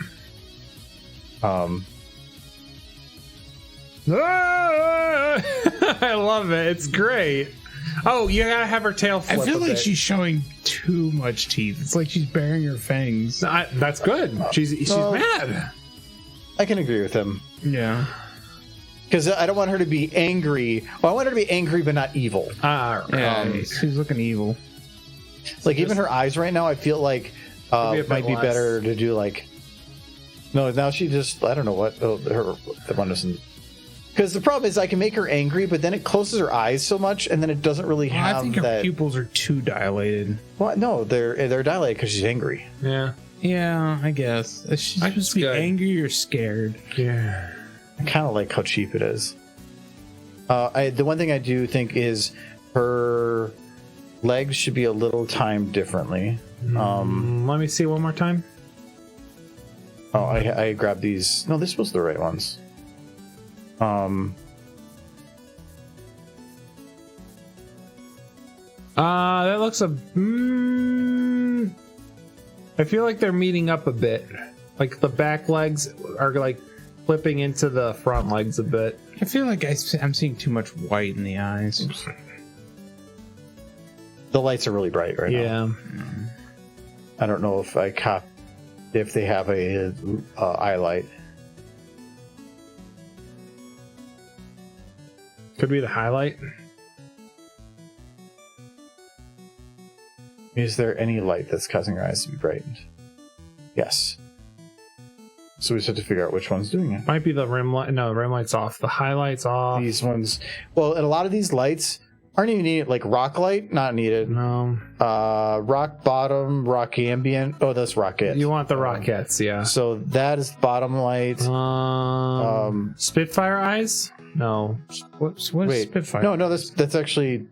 B: I love it. It's great. Oh, you gotta have her tail flip.
C: I feel
B: a
C: like
B: bit.
C: she's showing too much teeth. It's like she's baring her fangs.
B: That's good. She's mad.
A: I can agree with him
C: Yeah.
A: because I don't want her to be angry. Well, I want her to be angry but not evil.
C: Yeah. She's looking evil.
A: Like even her eyes right now, I feel like
B: Could be a bit
A: might be
B: less.
A: better to do like. No, now she just I don't know what the one doesn't. Because the problem is I can make her angry, but then it closes her eyes so much, and then it doesn't really
C: Well,
A: have
C: I think her
A: that.
C: pupils are too dilated.
A: Well, no, they're dilated because she's angry.
B: Yeah.
C: Yeah, I guess. Is she supposed to be
B: good.
C: angry or scared?
B: Yeah.
A: I kind of like how cheap it is. The one thing I do think is her legs should be a little timed differently.
B: Let me see one more time.
A: Oh, I grabbed these. No, this was the right ones.
B: That looks I feel like they're meeting up a bit. Like the back legs are like flipping into the front legs a bit.
C: I feel like I'm seeing too much white in the eyes.
A: The lights are really bright right now.
B: Yeah.
A: I don't know if if they have a eye light.
B: Could be the highlight.
A: Is there any light that's causing your eyes to be brightened? Yes. So we just have to figure out which one's doing it.
B: Might be the rim light. No, the rim light's off. The highlight's off.
A: These ones, well, and a lot of these lights aren't even needed. Like rock light, not needed.
B: No.
A: Rock bottom, rock ambient. Oh, that's rocket.
B: You want the rockets, yeah.
A: So that is bottom light.
B: Spitfire eyes? No.
C: What
A: Wait,
C: is Spitfire?
A: No, that's actually.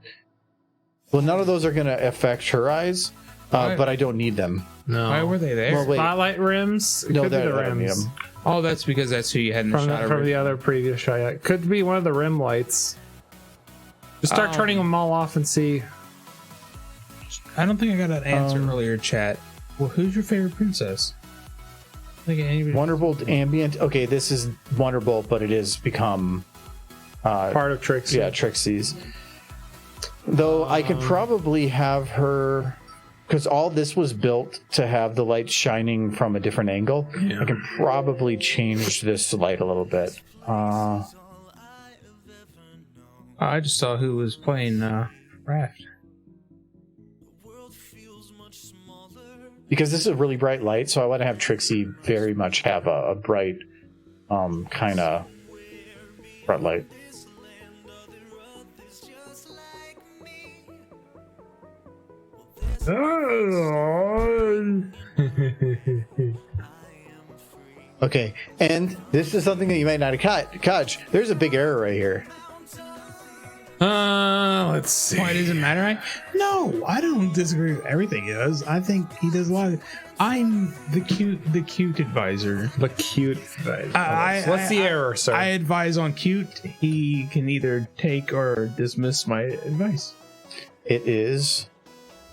A: Well, none of those are going to affect her eyes, but I don't need them.
B: No.
C: Why were they there?
A: Well, wait.
B: Spotlight rims? It
A: No,
B: could be
A: I
B: the
A: don't need
B: rims.
A: them.
C: Oh, that's because that's who you had in the shot.
B: From the other previous shot. Yeah. Could be one of the rim lights. Just start turning them all off and see.
C: I don't think I got an answer earlier, chat. Well, who's your favorite princess? I think anybody.
A: Wonderbolt ambient. Okay, this is Wonderbolt, but it has become
B: Part of Trixie.
A: Yeah, Trixie's. Though I could probably have her, because all this was built to have the light shining from a different angle.
B: Yeah.
A: I can probably change this light a little bit.
C: I just saw who was playing Raft.
A: Because this is a really bright light, so I want to have Trixie very much have a bright kind of front light. Okay, and this is something that you might not have caught. There's a big error right here.
B: Let's see.
C: Why does it matter? No, I don't disagree with everything he does. I think he does a lot of. I'm the cute advisor.
B: The cute. What's the error, sir?
C: I advise on cute. He can either take or dismiss my advice.
A: It is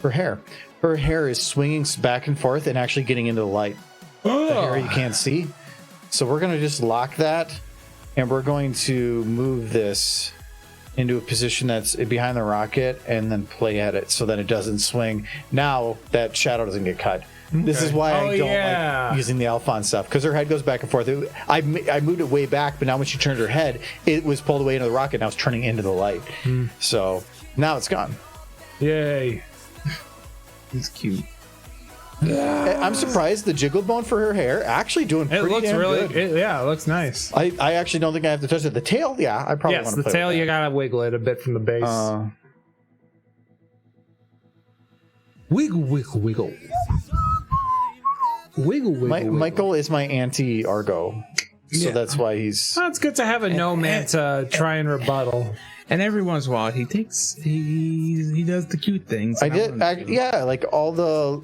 A: her hair. Her hair is swinging back and forth and actually getting into the light. The hair you can't see. So we're going to just lock that, and we're going to move this into a position that's behind the rocket and then play at it so that it doesn't swing. Now that shadow doesn't get cut. Okay. This is why I don't like using the Alphon stuff, because her head goes back and forth. I moved it way back, but now when she turned her head, it was pulled away into the rocket. Now it's turning into the light. So now it's gone.
B: Yay.
C: He's cute.
A: I'm surprised the jiggle bone for her hair actually doing pretty damn good.
B: It looks nice.
A: I actually don't think I have to touch it. The tail, yeah, I probably want to play
B: the tail
A: with that.
B: you gotta wiggle it a bit from the base. Wiggle, wiggle, wiggle. Wiggle, wiggle, wiggle.
A: Michael is my anti-Argo, so that's why he's...
B: Oh, it's good to have a no-man to try and rebuttal.
C: And every once in a while, he does the cute things.
A: Yeah, like all the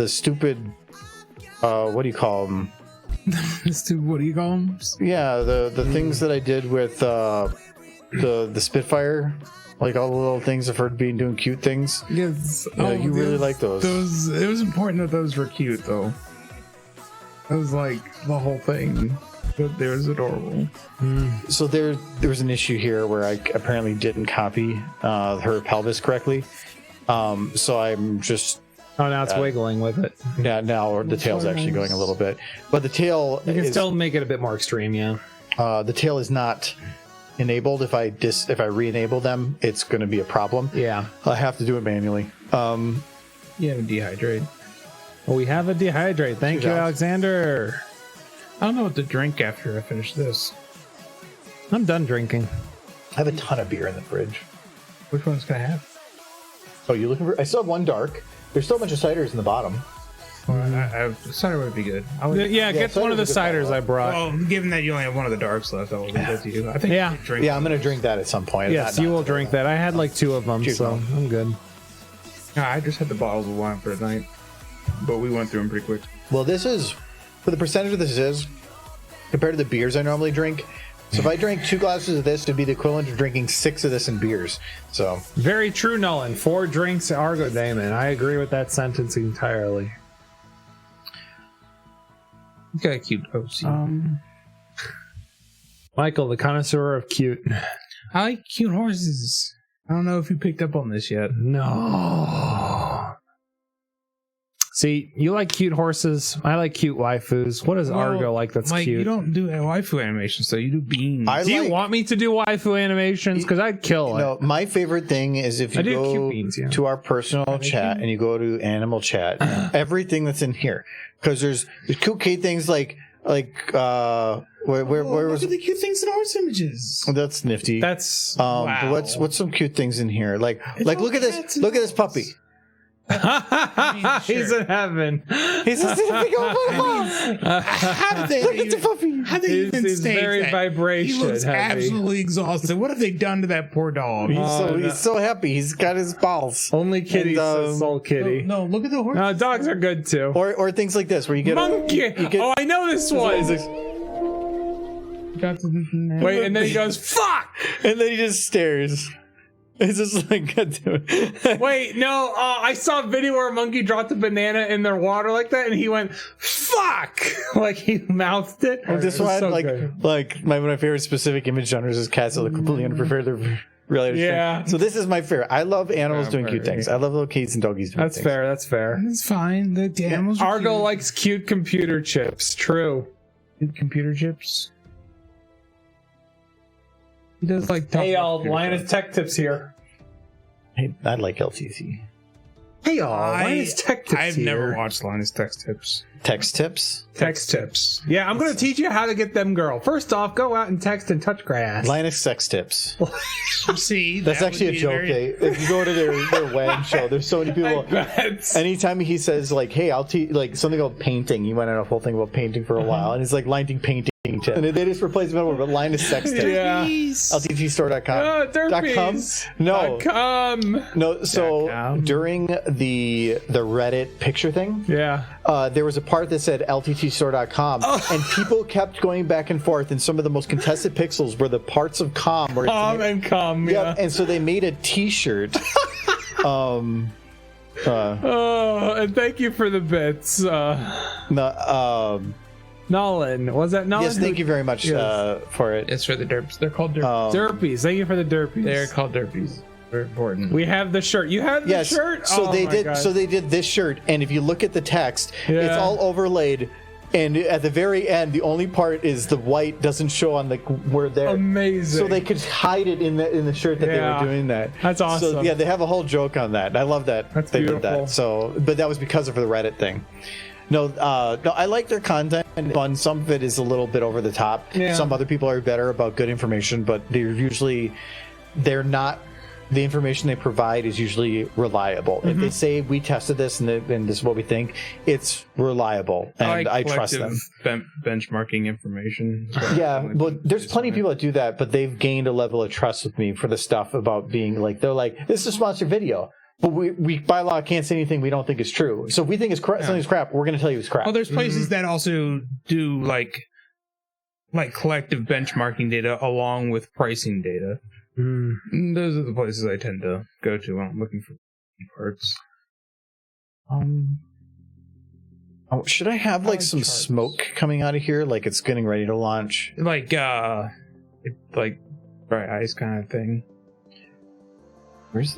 A: stupid, what do you call them?
C: What do you call them?
A: Yeah, the things that I did with the Spitfire, like all the little things of her doing cute things.
C: Yes,
A: you really like those.
C: It was important that those were cute, though. That was like the whole thing. They was adorable.
A: So there was an issue here where I apparently didn't copy her pelvis correctly. So I'm just...
B: Oh, now it's wiggling with it.
A: Yeah, now the tail's actually going a little bit. But the tail...
B: You can still make it a bit more extreme, yeah.
A: The tail is not enabled. If I re-enable them, it's going to be a problem.
B: Yeah.
A: I have to do it manually.
C: You have a dehydrate.
B: Well, we have a dehydrate. Thank you, Alexander.
C: I don't know what to drink after I finish this.
B: I'm done drinking.
A: I have a ton of beer in the fridge.
C: Which one's can I have?
A: Oh, you looking for... I still have one dark. There's still a bunch of ciders in the bottom.
C: Well, cider would be good.
B: Get one of the ciders I brought.
C: Well, given that you only have one of the darks left, I will leave that to you. I think
B: Yeah.
C: you should drink.
A: Yeah, I'm going to drink that at some point.
B: Yes, you will drink that. I had like 2 of them,
A: Cheers,
B: so
A: man.
B: I'm good.
C: I just had the bottles of wine for tonight, but we went through them pretty quick.
A: Well, this is... For the percentage of this is... Compared to the beers I normally drink. So if I drank 2 glasses of this, it'd be the equivalent of drinking 6 of this in beers. So...
B: Very true, Nolan. 4 drinks, Argo Damon. I agree with that sentence entirely.
C: You got a cute OC.
B: Michael, the connoisseur of cute.
C: I like cute horses. I don't know if you picked up on this yet.
B: No. See, you like cute horses. I like cute waifus. What does Argo like that's
C: Mike,
B: cute?
C: you don't do waifu animations, so you do beans.
B: Do you want me to do waifu animations? Because I'd kill it.
A: No, my favorite thing is if you go to our personal chat and you go to animal chat, everything that's in here. Because there's cute things like where
C: look at the cute things in horse images.
A: that's nifty.
B: That's
A: wow. What's some cute things in here? Like look at this. Look at this puppy.
B: He's in heaven.
A: He's just a big old
C: How did they?
A: Look at the puppy.
C: How they even
B: He's
C: stage
B: very
C: that?
B: vibration
C: He looks
B: heavy.
C: absolutely exhausted. What have they done to that poor dog?
A: He's so happy. He's got his balls.
B: Only kitty, soul kitty.
C: No, look at the horse.
B: No, dogs are good too.
A: Or things like this where you get
B: Monkey. Oh, I know this one. Wait, and then he goes, "Fuck!"
A: And then he just stares. It's just like, God damn it.
B: Wait, no, I saw a video where a monkey dropped a banana in their water like that, and he went, "Fuck!" Like he mouthed it.
A: This one, so like one of my favorite specific image genres is cats that look completely unprepared. They're really
B: yeah.
A: So this is my favorite. I love animals doing cute things. I love little kids and doggies doing
B: things. That's fair.
C: That's fine. The animals.
B: Argo likes cute computer chips. True.
C: Cute computer chips. He does like.
B: Hey y'all, Linus Tech Tips here.
A: Hey, I like LTC.
B: Hey y'all, Linus Tech Tips
C: I've never watched Linus Tech Tips.
A: Text tips?
B: Text tips. Yeah, I'm going to teach you how to get them girl. First off, go out and text and touch grass.
A: Linus sex tips.
C: See,
A: that's actually a joke. If you go to their web show, there's so many people. Anytime he says like, "Hey, I'll teach," like something about painting. He went on a whole thing about painting for a while, and it's like lighting painting. And they just replaced the middle word, but Linus sex tips.
B: Yeah.
A: LTTstore.com.
B: Derpies.
A: No.
B: .com.
A: No. So during the Reddit picture thing, there was a part that said LTTstore.com, and people kept going back and forth. And some of the most contested pixels were the parts of com where
B: and com. Yeah.
A: And so they made a T-shirt.
B: And thank you for the bits. Nolan, was that Nolan?
A: Yes, thank you very much for it.
C: It's for the derps. They're called derpies.
B: Derpies. Thank you for the derpies.
C: They're called derpies. Very important.
B: We have the shirt. You have the shirt?
A: So they did. God. So they did this shirt, and if you look at the text, it's all overlaid. And at the very end, the only part is the white doesn't show on the where there.
B: Amazing.
A: So they could hide it in the shirt that they were doing that.
B: That's awesome.
A: So yeah, they have a whole joke on that. I love that they did that. So, but that was because of the Reddit thing. No, I like their content, but some of it is a little bit over the top. Yeah. Some other people are better about good information, but they're not. The information they provide is usually reliable. If they say we tested this and this is what we think, it's reliable, and I trust them.
C: Benchmarking information.
A: Yeah, but there's plenty of people that do that, but they've gained a level of trust with me for the stuff about being like, they're like, this is a sponsored video. But we by law can't say anything we don't think is true. So if we think it's something's crap, we're going to tell you it's crap.
C: Well, there's places that also do like collective benchmarking data along with pricing data. Those are the places I tend to go to when I'm looking for parts.
A: Should I have like some smoke coming out of here, like it's getting ready to launch?
C: Like bright eyes kind of thing.
A: Where's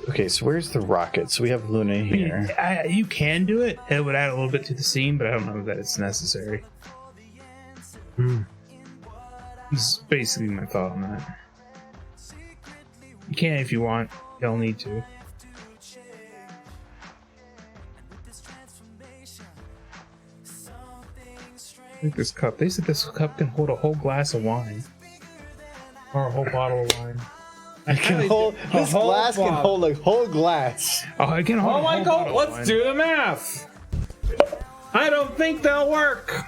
A: the rocket? So we have Luna here.
C: You can do it. It would add a little bit to the scene, but I don't know that it's necessary. This is basically my thought on that. You can if you want. You don't need to. Look at this cup. They said this cup can hold a whole glass of wine. Or a whole bottle of wine.
A: This glass can hold a whole glass.
C: Oh, it can hold a whole bottle
B: let's
C: of wine.
B: do the math. I don't think they'll work.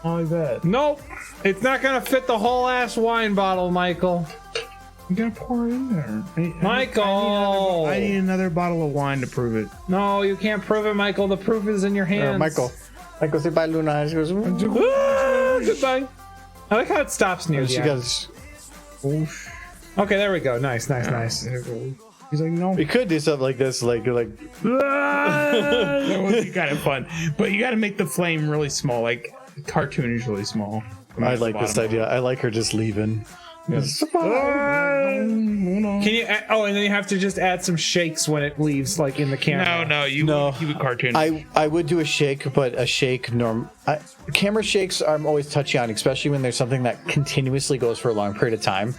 C: Like that.
B: Nope. It's not going to fit the whole ass wine bottle, Michael.
C: You gotta pour it in there.
B: Michael!
C: I need another bottle of wine to prove it.
B: No, you can't prove it, Michael. The proof is in your hands.
A: Michael, say bye, Luna. She goes,
B: goodbye. I like how it stops near
A: she
B: the
A: goes,
B: okay, there we go. Nice.
C: He's like, no.
A: We could do something like this, like.
C: That would be kind of fun, but you got to make the flame really small, like cartoonish really small.
A: I like this idea. I like her just leaving.
B: Can you? Oh, and then you have to just add some shakes when it leaves, like in the camera.
C: No, you keep it cartoon.
A: I would do a shake, but a shake camera shakes I'm always touchy on, especially when there's something that continuously goes for a long period of time.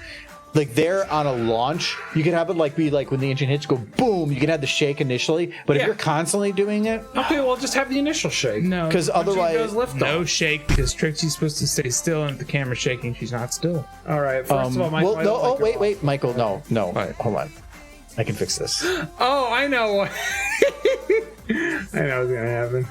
A: Like there on a launch, you can have it like be like when the engine hits, go boom. You can have the shake initially, but if you're constantly doing it,
B: okay, well just have the initial shake.
C: No,
A: because otherwise,
C: no shake because Trixie's supposed to stay still, and if the camera's shaking, she's not still.
B: All right. First of all, Michael.
A: Well, no. Wait, Michael. No. Hold on. I can fix this.
B: Oh, I know. I know what's gonna happen.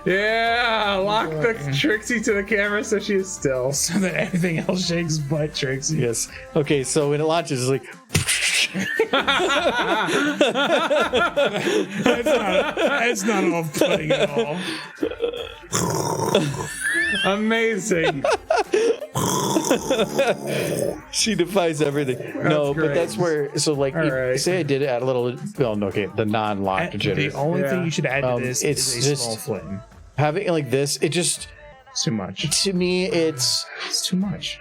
B: Yeah, lock the Trixie to the camera so she is still,
C: so that everything else shakes but Trixie.
A: Yes. Okay, so when it launches, it's like.
C: That's not off-putting at all.
B: Amazing.
A: She defies everything. No,
B: great.
A: but that's where. So, like, say I did add a little. Well, no, okay, the non-lock jitter.
C: The only thing you should add to this
A: it's
C: is a
A: just
C: small flame.
A: Having it like this, it just.
C: It's too much.
A: To me, it's
C: too much.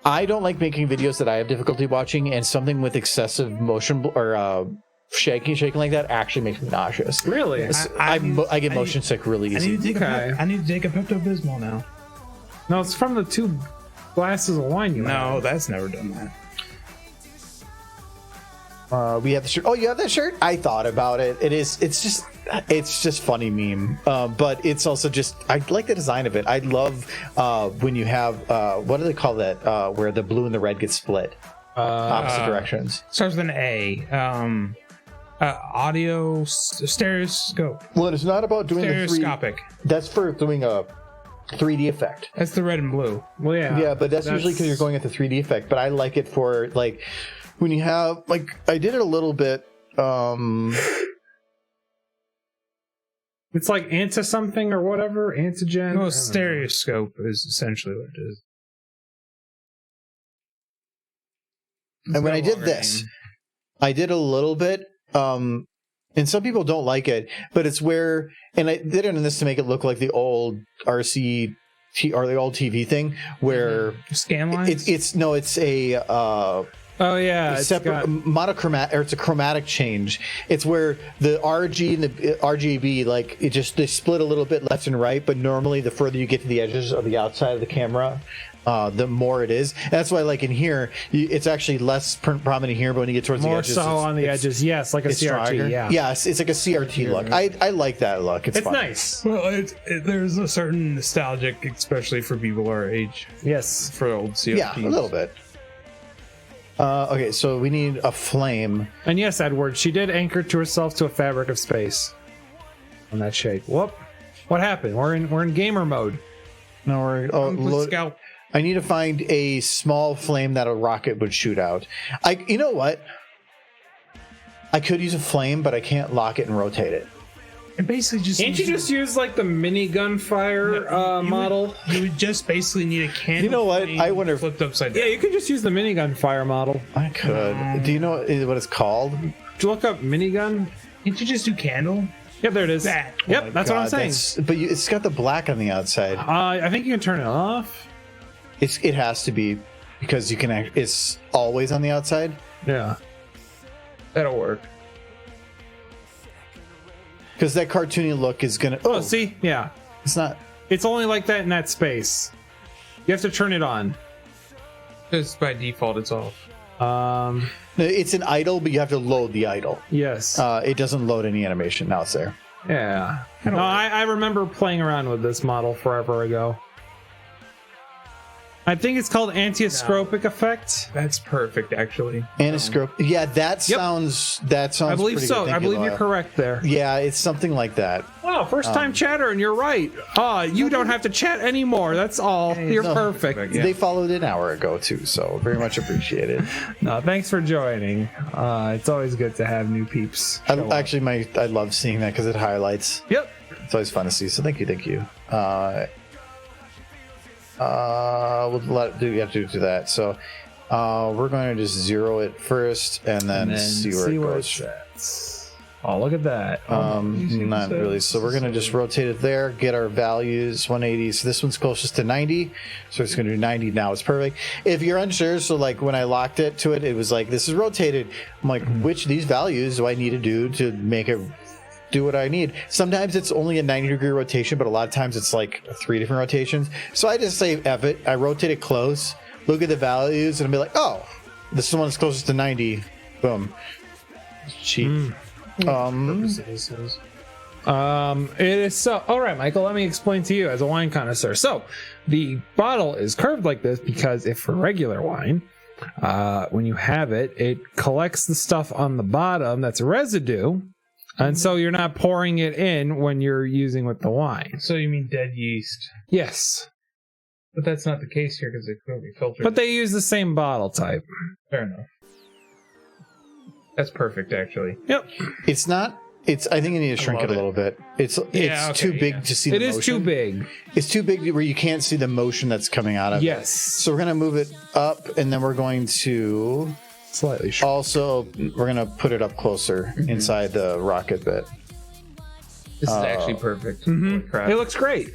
A: I don't like making videos that I have difficulty watching, and something with excessive motion or shaking like that actually makes me nauseous.
B: Really?
A: I get motion sick really easy.
C: I need to take a Pepto-Bismol now.
B: No, it's from the 2 glasses of wine you
C: No, that's never done that.
A: We have the shirt. Oh, you have that shirt? I thought about it. It's just funny meme. But it's also just I like the design of it. I love when you have what do they call that? Where the blue and the red get split, opposite directions.
C: Starts with an A. Audio stereoscope.
A: Well, it's not about doing
C: stereoscopic.
A: That's for doing a 3D effect.
C: That's the red and blue.
B: Well, yeah.
A: Yeah, but that's usually because you're going at the 3D effect. But I like it for like when you have like I did it a little bit.
B: It's like anti something or whatever, antigen.
C: No, stereoscope is essentially what it is.
A: And when I did this, I did a little bit. And some people don't like it, but it's where, and I did it in this to make it look like the old RC or the old TV thing where
C: scan lines.
A: It's a
B: oh yeah,
A: it's separate monochromatic, or it's a chromatic change. It's where the RG and the RGB like it just they split a little bit left and right, but normally the further you get to the edges of the outside of the camera, the more it is. And that's why, like in here, it's actually less prominent here, but when you get towards
B: more
A: the edges,
B: so on the edges, yes, like a CRT.
A: Stronger.
B: Yeah,
A: yes, it's like a CRT look. I like that look. It's fun.
B: Nice.
C: Well, there's a certain nostalgic, especially for people our age.
B: Yes,
C: for old CRTs.
A: Yeah, a little bit. Okay, so we need a flame.
B: And yes, Edward, she did anchor to herself to a fabric of space on that shake. Whoop! What happened? We're in gamer mode.
A: No, we're I need to find a small flame that a rocket would shoot out. You know what? I could use a flame, but I can't lock it and rotate it.
C: And basically just
B: can't you just use like the minigun fire model?
C: You would just basically need a candle.
A: You know what? I wonder.
C: Flipped upside down.
B: Yeah, you could just use the minigun fire model.
A: I could. Do you know what it's called?
B: Did you look up minigun?
C: Can't you just do candle?
B: Yep, there it is.
C: That.
B: Yep, that's what I'm saying.
A: But it's got the black on the outside.
B: I think you can turn it off.
A: It has to be because you can. It's always on the outside.
B: Yeah,
C: that'll work.
A: Because that cartoony look is gonna.
B: Oh, see, yeah,
A: it's not.
B: It's only like that in that space. You have to turn it on.
C: Because by default, it's off.
A: It's an idle, but you have to load the idle.
B: Yes.
A: It doesn't load any animation. Now it's there.
B: Yeah. No, I remember playing around with this model forever ago. I think it's called antioscopic effect.
C: That's perfect, actually.
A: Aniscope. Yeah, that sounds. That sounds.
B: I believe
A: pretty
B: so.
A: Good.
B: I believe you're correct there.
A: Yeah, it's something like that.
B: Wow, first time chatter, and you're right. You don't have to chat anymore. That's all. You're perfect.
A: They followed an hour ago too, so very much appreciated.
B: No, thanks for joining. It's always good to have new peeps.
A: I love seeing that because it highlights.
B: Yep.
A: It's always fun to see. So thank you. You have to do that. So we're going to just zero it first and then see where it goes.
B: Oh, look at that.
A: Not really. So we're gonna just rotate it there, get our values 180. So this one's closest to 90. So it's gonna do 90 now. It's perfect. If you're unsure, so like when I locked it to it, it was like this is rotated. I'm like, which of these values do I need to do to make it do what I need? Sometimes it's only a 90-degree rotation, but a lot of times it's like 3 different rotations. So I just say F it. I rotate it close, look at the values, and I'll be like, oh, this is the one that's closest to 90. Boom. Cheap.
B: It is so. All right, Michael, let me explain to you as a wine connoisseur. So the bottle is curved like this because if for regular wine, when you have it, it collects the stuff on the bottom that's residue, and so you're not pouring it in when you're using with the wine.
C: So you mean dead yeast?
B: Yes,
C: But that's not the case here because it couldn't be filtered.
B: but they use the same bottle type.
C: Fair enough. That's perfect, actually.
B: Yep,
A: It's not. It's. I think you need to shrink it a little bit. It's too big to see.
B: it
A: the
B: is
A: motion.
B: too big.
A: It's too big where you can't see the motion that's coming out of it.
B: Yes,
A: So we're gonna move it up, and then we're going to
B: slightly short.
A: also we're gonna put it up closer inside the rocket bit.
C: This is actually perfect. Holy crap.
B: It looks great.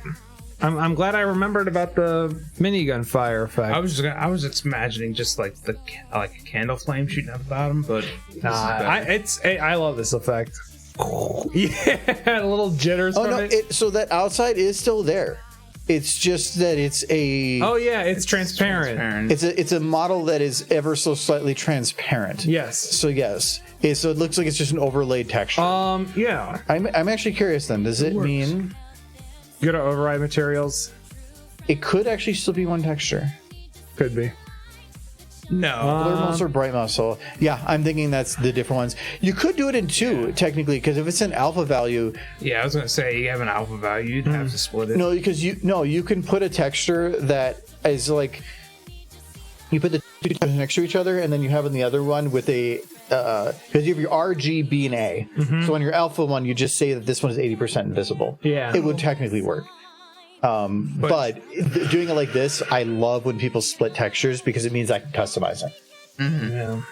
B: I'm glad I remembered about the minigun fire effect.
C: I was just imagining just like a candle flame shooting out the bottom, but
B: I love this effect. Yeah, little jitters
A: Oh
B: from
A: no!
B: it.
A: So that outside is still there. It's just that it's a.
B: Oh yeah, it's transparent.
A: It's a model that is ever so slightly transparent.
B: Yes.
A: So yes. So it looks like it's just an overlaid texture.
B: Yeah.
A: I'm actually curious then. Does it mean
B: You go to override materials.
A: it could actually still be one texture?
B: Could be.
C: no.
A: Blur mouse or bright mouse. So yeah, I'm thinking that's the different ones. You could do it in 2 technically, because if it's an alpha value,
C: Yeah, I was gonna say you have an alpha value, you'd have to split it.
A: no, because you can put a texture that is like you put the 2 textures next to each other, and then you have in the other one with a because you have your R, G, B, and A. So on your alpha one, you just say that this one is 80% invisible.
B: Yeah.
A: It would technically work. But doing it like this, I love when people split textures because it means I can customize it.
B: Yeah.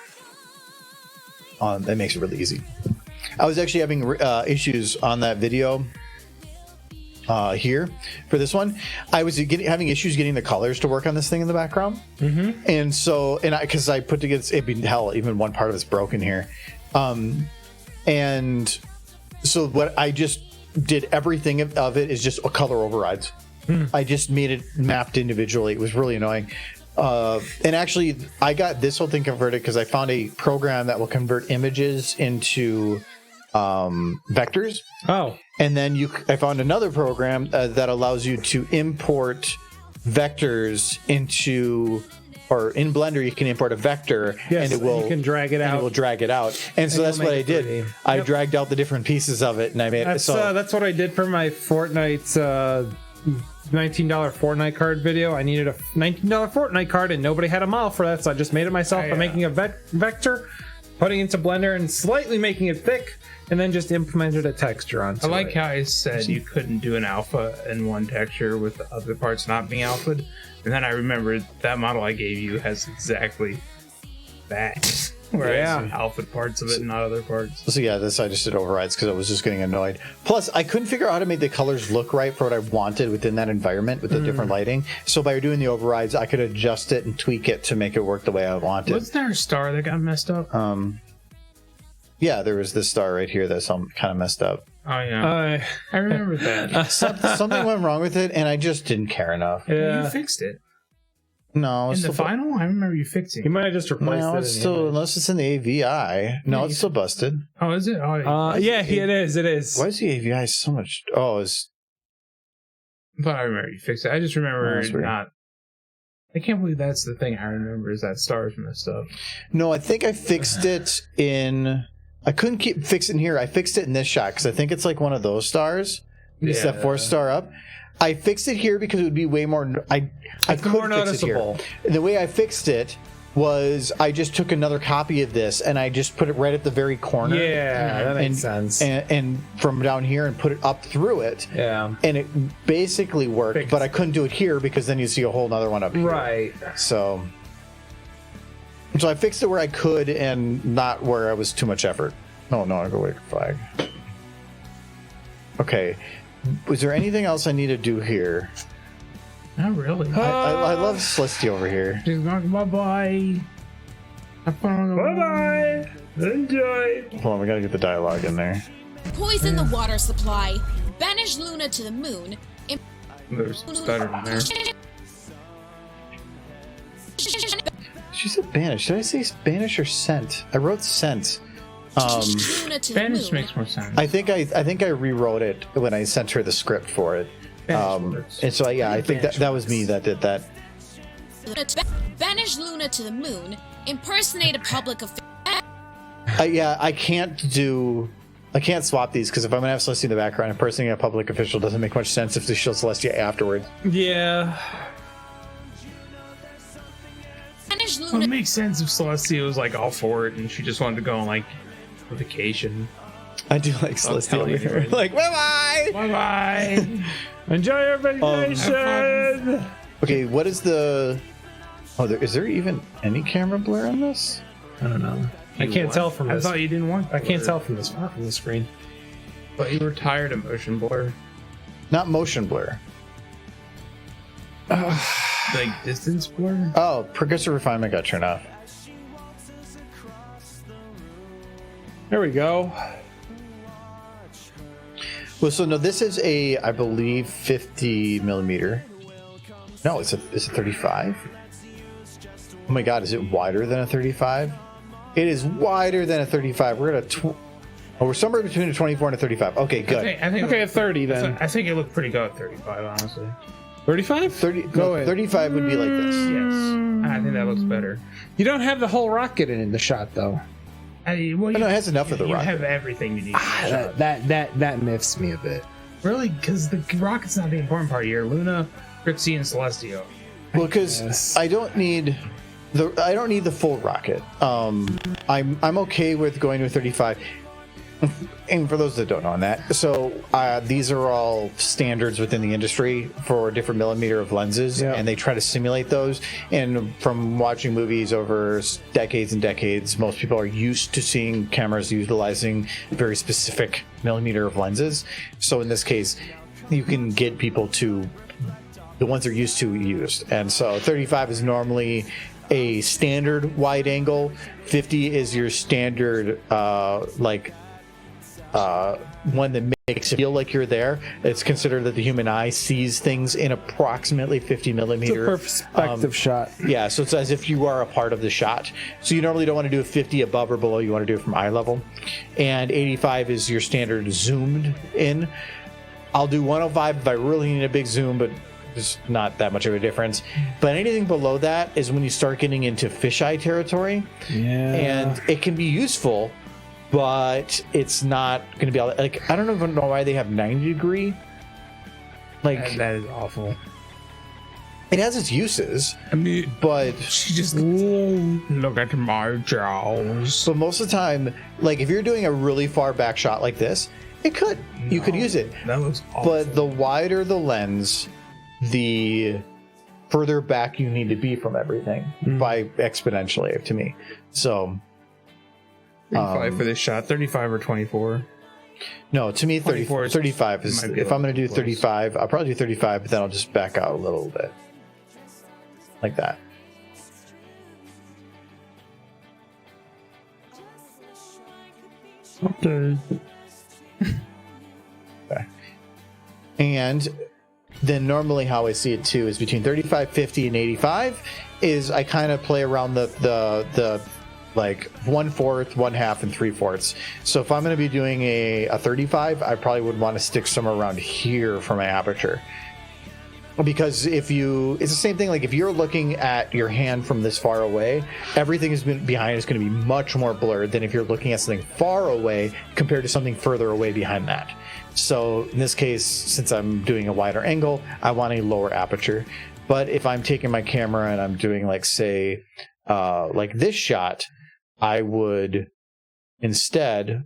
A: That makes it really easy. I was actually having issues on that video here for this one. I was having issues getting the colors to work on this thing in the background. And so, because I put together, it'd be hell, even one part of it's broken here. And so what I just did, everything of it is just color overrides. I just made it mapped individually. It was really annoying. And actually, I got this whole thing converted because I found a program that will convert images into vectors.
B: Oh.
A: And then I found another program that allows you to import vectors into, or in Blender you can import a vector,
B: Yes,
A: and it will
B: you can drag it out.
A: And it will drag it out. And so
B: And
A: that's
B: you'll
A: what I
B: make it
A: did.
B: 3D.
A: I dragged out the different pieces of it, and I made it.
B: That's what I did for my Fortnite's $19 Fortnite card video. I needed a $19 Fortnite card, and nobody had a model for that, so I just made it myself by making a vector, putting it into Blender, and slightly making it thick, and then just implemented a texture onto it.
C: I like how I said you couldn't do an alpha in one texture with the other parts not being alpha, and then I remembered that model I gave you has exactly that. Where I see alpha parts of it and not other parts.
A: So yeah, this I just did overrides because I was just getting annoyed. Plus, I couldn't figure out how to make the colors look right for what I wanted within that environment with the different lighting. So by doing the overrides, I could adjust it and tweak it to make it work the way I wanted.
C: Was there a star that got messed up?
A: Yeah, there was this star right here that's kind of messed up.
C: Oh yeah, I remember that.
A: Something went wrong with it, and I just didn't care enough.
C: You fixed it
A: No,
C: in the final. I remember you fixing
B: You
C: it.
B: might have just replaced
A: No,
B: it.
A: it's still, unless it's in the AVI. No, it's still busted.
C: Oh, is it? Oh,
B: Yeah, it is. It is.
A: Why is the AVI so much? Oh, it's
C: but I remember you fixed it. I just remember
A: that's weird.
C: not. I can't believe that's the thing I remember is that star's messed up.
A: no. I think I fixed it in. I couldn't keep fixing here. I fixed it in this shot because I think it's like one of those stars. It's that 4-star up. I fixed it here because it would be way more. I could
B: more
A: fix it here.
B: noticeable.
A: The way I fixed it was I just took another copy of this and I just put it right at the very corner.
B: Yeah, that makes sense.
A: And from down here and put it up through it.
B: Yeah.
A: And it basically worked, but I couldn't do it here because then you see a whole nother one up here.
B: Right.
A: So I fixed it where I could and not where I was too much effort. No, I go wake flag. Okay. Was there anything else I need to do here?
C: Not really.
A: I love Celestia over here.
C: Just going bye-bye. Have fun. Bye-bye. Enjoy.
A: Hold on, we gotta get the dialogue in there.
E: Poison the water supply. Banish Luna to the moon.
C: There's better in there.
A: She said banish. Did I say banish or sent? I wrote sent.
E: Luna to the
C: Spanish
E: moon.
C: makes more sense.
A: I think I rewrote it when I sent her the script for it. And so yeah, I think that was me that did that.
E: Banish Luna to the moon. Impersonate a public official.
A: I can't swap these because if I'm gonna have Celestia in the background, impersonating a public official doesn't make much sense if they show Celestia afterwards.
B: Yeah.
E: Banish
C: Well,
E: Luna.
C: it makes sense if Celestia was like all for it and she just wanted to go on like a vacation.
A: I do like Celestia
C: tell
A: over
C: you
A: here.
C: anyway.
A: Like bye bye.
C: Bye bye.
B: Enjoy your vacation.
A: Okay, what is the? Oh, is there even any camera blur on this?
B: I don't know. I can't tell from
C: I
B: this.
C: thought you didn't want.
B: I can't
C: blur.
B: tell from this far from the screen.
C: But you were tired of motion blur,
A: Not motion blur.
C: like distance blur.
A: Oh, progressive refinement got turned off.
B: There we go.
A: Well, so no, this is a, I believe, 50 millimeter. No, is it 35? Oh my God, is it wider than a 35? It is wider than a 35. We're at we're somewhere between a 24 and a 35. Okay, good.
C: I think
B: Okay, at 30 then.
C: I think it looked pretty good at 35, honestly.
B: 35?
A: 30.
B: Go
A: No,
B: ahead.
A: 35 would be like this.
C: Yes, I think that looks better.
B: You don't have the whole rocket in the shot though.
C: Well,
A: No, it has enough of the
C: you
A: rocket.
C: have everything you need.
B: That miffs me a bit.
C: Really, because the rocket's not the important part here. Luna, Trixie, and Celestia.
A: Well, because
B: Yes.
A: I don't need the full rocket. I'm okay with going to a 35. And for those that don't know on that, so these are all standards within the industry for different millimeter of lenses,
B: Yeah.
A: and they try to simulate those. And from watching movies over decades and decades, most people are used to seeing cameras utilizing very specific millimeter of lenses. So in this case, you can get people to the ones they're used to use. And so 35 is normally a standard wide angle. 50 is your standard one that makes it feel like you're there. It's considered that the human eye sees things in approximately 50 millimeter.
B: It's a perspective shot.
A: Yeah, so it's as if you are a part of the shot. So you normally don't want to do a 50 above or below. You want to do it from eye level. And 85 is your standard zoomed in. I'll do 105 if I really need a big zoom, but there's not that much of a difference. But anything below that is when you start getting into fisheye territory.
B: Yeah.
A: And it can be useful, but it's not going to be all like, I don't even know why they have 90 degree. Like,
C: That is awful.
A: it has its uses,
C: I mean,
A: but
C: she just look at my jaws.
A: so most of the time, like if you're doing a really far back shot like this, you could use it.
C: That looks awful.
A: But the wider the lens, the further back you need to be from everything by exponentially to me. So
C: 35 for this shot, 35 or 24.
A: no, to me
C: 24 is-
A: 35 is,
C: might be a
A: if I'm going to do
C: little close.
A: 35, I'll probably do 35, but then I'll just back out a little bit. Like that.
C: Okay.
A: Okay. And then normally how I see it too is between 35, 50, and 85 is I kind of play around the like 1/4, 1/2, and 3/4. So if I'm going to be doing a 35, I probably would want to stick somewhere around here for my aperture. Because it's the same thing, like if you're looking at your hand from this far away, everything is behind is going to be much more blurred than if you're looking at something far away compared to something further away behind that. So in this case, since I'm doing a wider angle, I want a lower aperture. But if I'm taking my camera and I'm doing like, say, like this shot, I would instead,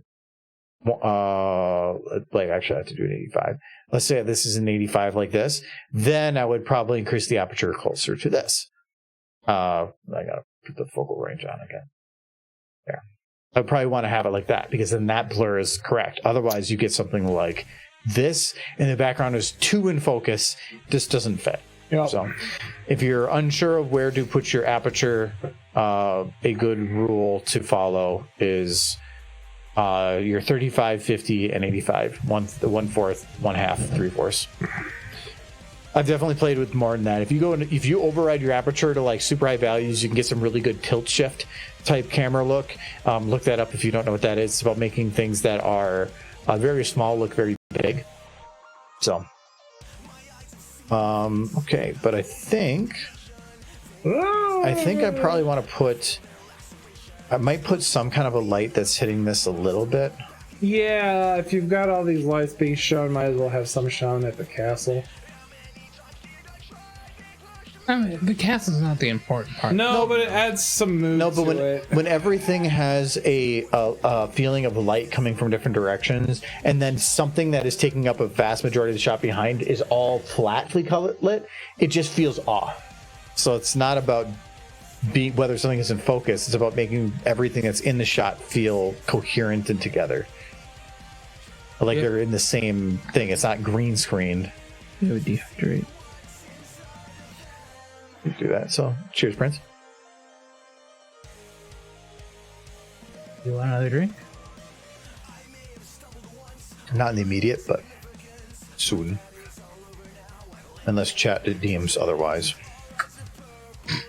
A: like actually I have to do an 85. Let's say this is an 85 like this, then I would probably increase the aperture closer to this. I gotta put the focal range on again. There. I probably want to have it like that because then that blur is correct. Otherwise, you get something like this, and the background is too in focus. This doesn't fit.
B: Yep.
A: So, if you're unsure of where to put your aperture, a good rule to follow is your 35, 50, and 85. 1/4, 1/2, 3/4. I've definitely played with more than that. If you override your aperture to like super high values, you can get some really good tilt shift type camera look. Look that up if you don't know what that is. It's about making things that are very small look very big. So, okay, but I think I probably want to put. I might put some kind of a light that's hitting this a little bit.
B: Yeah, if you've got all these lights being shown, might as well have some shown at the castle.
C: I mean, the castle's not the important part.
B: No, but it adds some mood to it.
A: When everything has a feeling of light coming from different directions, and then something that is taking up a vast majority of the shot behind is all flatly lit, it just feels off. So it's not about whether something is in focus. It's about making everything that's in the shot feel coherent and together, like they're in the same thing. It's not green screened.
C: It would dehydrate.
A: Do that. So, cheers, Prince.
C: You want another drink?
A: Not in the immediate, but soon. Unless chat deems otherwise.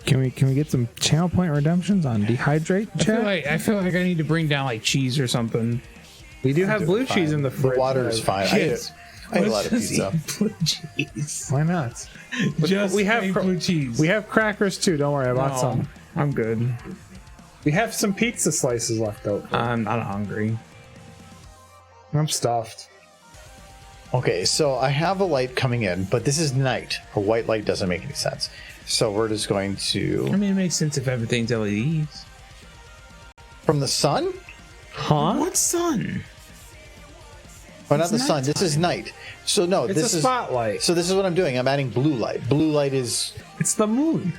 I: Can we get some channel point redemptions on dehydrate? Chat?
C: I feel like I need to bring down like cheese or something.
B: We do have blue cheese in the fridge.
A: The water is fine.
C: Yes.
A: I ate a lot of pizza.
C: Blue cheese.
B: Why not?
C: Just
B: we have
C: blue cheese.
B: We have crackers too. Don't worry, I bought some.
C: I'm good.
B: We have some pizza slices left over.
C: I'm not hungry.
B: I'm stuffed.
A: Okay, so I have a light coming in, but this is night. A white light doesn't make any sense. So we're just going to...
C: I mean, it makes sense if everything's LEDs.
A: From the sun?
B: Huh?
C: What sun?
A: Oh, not the sun. This is night. So no,
B: It's
A: this
B: a
A: is
B: spotlight.
A: So this is what I'm doing. I'm adding blue light. Blue light is,
B: It's the moon.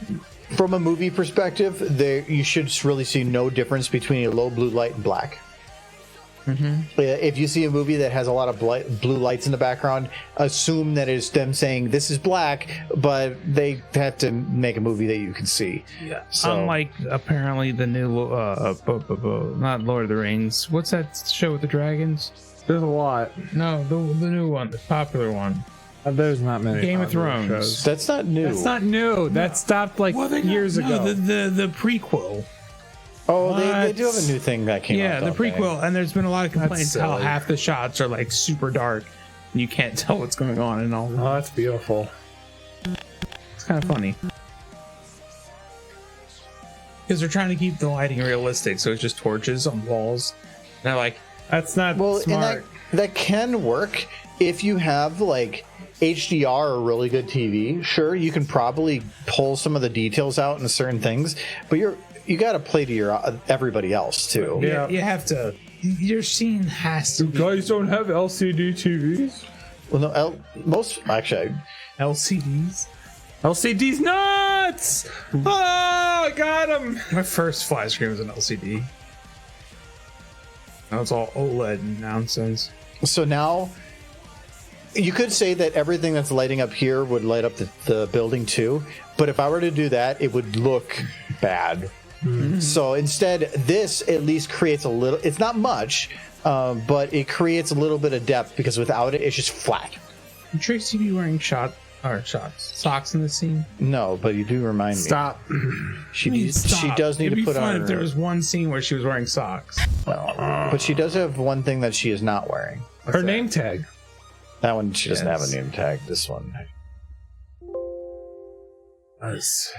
A: from a movie perspective, there you should really see no difference between a low blue light and black. If you see a movie that has a lot of blue lights in the background, assume that it's them saying this is black, but they have to make a movie that you can see.
C: Yeah.
A: So,
C: Unlike apparently the new, not Lord of the Rings. What's that show with the dragons?
B: There's a lot.
C: No, the new one, the popular one.
B: There's not many.
C: Game of
B: popular
C: Thrones.
B: shows.
A: that's not new.
B: That's not new. That stopped like years ago.
C: The prequel.
A: Oh, they do have a new thing that came out.
C: Yeah, the
A: don't they?
C: prequel, and there's been a lot of complaints how
B: silly.
C: half the shots are like super dark, and you can't tell what's going on and all.
B: Oh, that's beautiful.
C: It's kind of funny because they're trying to keep the lighting realistic, so it's just torches on walls. And they're like,
B: That's not smart.
A: And that can work if you have like HDR or really good TV. Sure, you can probably pull some of the details out in certain things, but you got to play to your everybody else too.
B: Yeah.
C: you have to. Your scene has to.
B: You guys don't have LCD TVs?
A: Well, no, most actually,
C: LCDs.
B: LCD's nuts! Oh, I got him!
C: My first fly screen was an LCD. Now it's all OLED nonsense.
A: so now you could say that everything that's lighting up here would light up the building too. But if I were to do that, it would look bad. So instead, this at least creates a little. It's not much, but it creates a little bit of depth because without it, it's just flat.
C: Would Tracy be wearing socks in the scene?
A: No, but you do remind me.
B: Stop.
A: She
C: Stop.
A: does need
C: It'd
A: to
C: be
A: put
C: fun
A: on.
C: if there was one scene where she was wearing socks.
A: But she does have one thing that she is not wearing.
B: Her name tag.
A: That one she doesn't
C: Yes.
A: have a name tag. This one.
B: Nice.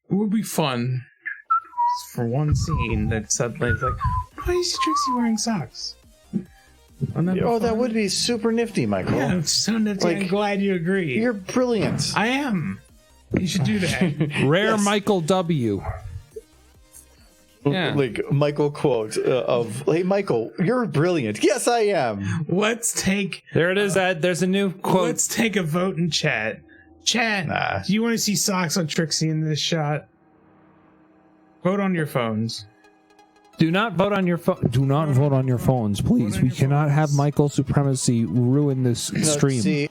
C: It would be fun for one scene that suddenly it's like, why is Trixie wearing socks? Wouldn't be
A: Oh, that
C: fun?
A: would be super nifty, Michael.
C: Yeah, it's so nifty. I'm
A: Like,
C: glad you agree.
A: You're brilliant.
C: I am. You should do that.
I: Rare
A: Yes.
I: Michael W.
C: Yeah.
A: Like Michael quote of, "Hey Michael, you're brilliant." Yes, I am.
C: Let's take
I: There it is, Ed. There's a new quote.
C: let's take a vote in chat. Chat,
A: Nah.
C: do you want to see socks on Trixie in this shot? Vote on your phones.
I: Do not vote on your phone. Do not vote on your phones, please. We cannot have Michael supremacy ruin this stream.
A: See,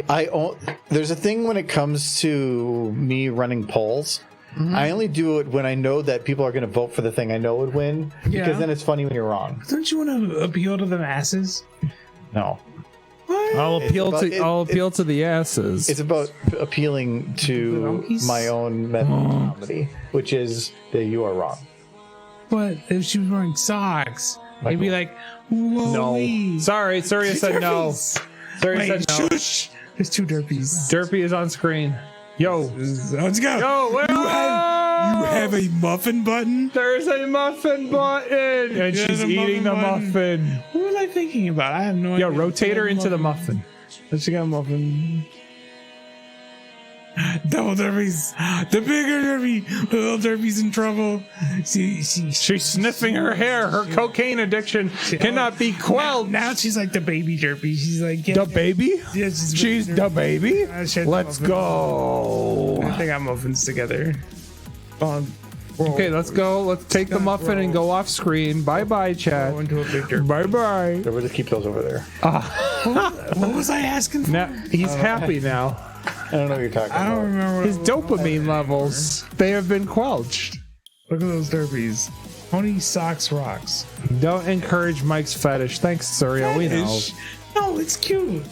A: there's a thing when it comes to me running polls. I only do it when I know that people are going to vote for the thing I know would win, because then it's funny when you're wrong.
C: Don't you want to appeal to the masses?
A: No.
I: I'll appeal to the asses.
A: It's about appealing to my own method of comedy, which is that you are wrong.
C: But if she was wearing socks, they'd be like, whoa.
B: No. Sorry, Surya said no. Surya said no.
C: Shush. There's two derpies.
B: Derpy is on screen. Yo.
C: Let's go.
B: Yo,
C: you have a muffin button?
B: There's a muffin button. And she's eating the muffin.
C: What was I thinking about? I have no idea.
B: Yo, rotate her into the muffin.
C: She got a muffin. Double derbies. The bigger derby. The little derby's in trouble.
B: She's sniffing her hair. Her cocaine addiction cannot be quelled.
C: Now she's like the baby derby. She's like
B: the baby.
C: Yeah,
B: she's the baby. Let's go.
C: They got muffins together.
B: Okay, let's go. Let's take the muffin and go off screen. Bye bye, chat.
C: Into a big derby.
B: Bye bye.
A: We'll just keep those over there.
C: What was I asking for?
B: Now he's happy now.
A: I don't know what you're talking about.
C: I don't remember.
B: His dopamine levels, they have been quelched.
C: Look at those derbies. Pony socks rocks.
B: Don't encourage Mike's fetish. Thanks, Surya. We know.
C: No, it's cute.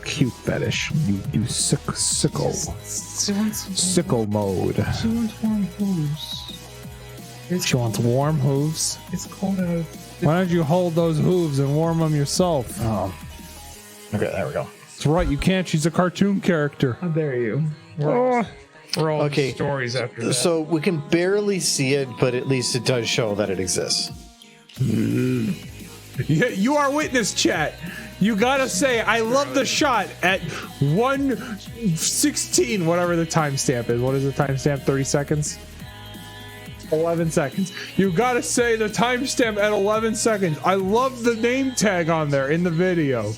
B: Cute fetish. You sickle. Sickle mode.
C: She wants warm hooves.
B: She wants warm hooves.
C: It's cold out.
B: Why don't you hold those hooves and warm them yourself?
A: Oh. Okay, there we go.
B: That's right, you can't. She's a cartoon character.
C: How dare you? We're all stories after that.
A: So we can barely see it, but at least it does show that it exists.
B: Yeah, you are witness, chat. You gotta say, I love the shot at 1:16, whatever the timestamp is. What is the timestamp? 30 seconds? 11 seconds. You gotta say the timestamp at 11 seconds. I love the name tag on there in the video.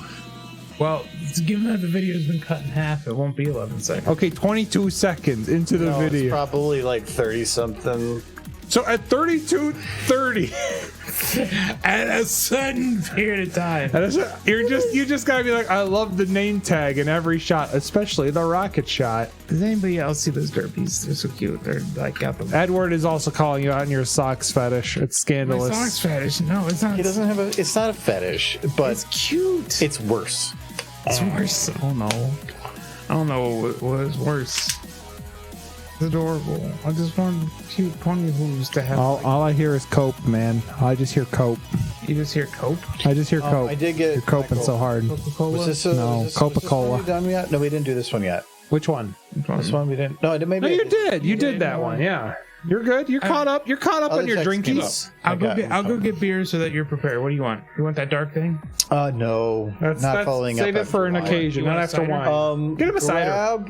C: Well, given that the video's been cut in half, it won't be 11 seconds.
B: Okay, 22 seconds into the video.
A: It's probably like 30 something.
B: So at 32:30,
C: at a sudden period of time,
B: you just gotta be like, I love the name tag in every shot, especially the rocket shot.
C: Does anybody else see those derbies? They're so cute. They're like got them.
B: Edward is also calling you out on your socks fetish. It's scandalous.
C: My socks fetish? No, it's not.
A: He doesn't have a. It's not a fetish, but
C: it's cute.
A: It's worse.
C: It's worse. Oh no. I don't know what is worse. It's adorable. I just want cute pony hooves to have.
I: All I hear is cope, man. I just hear cope.
C: You just hear cope?
I: I just hear cope.
A: I did get.
I: You're coping so hard.
C: Coca-Cola?
I: No, Coca-Cola.
A: Done yet? No, we didn't do this one yet.
B: Which one?
A: This one we didn't. No, I did. Maybe
B: no, you did. You did that one. Yeah. You're good. You're caught up. You're caught up on your drinkies.
C: I'll go get beer so that you're prepared. What do you want? You want that dark thing?
A: No. Not following up.
B: Save it for an occasion, not after wine. Get him a cider.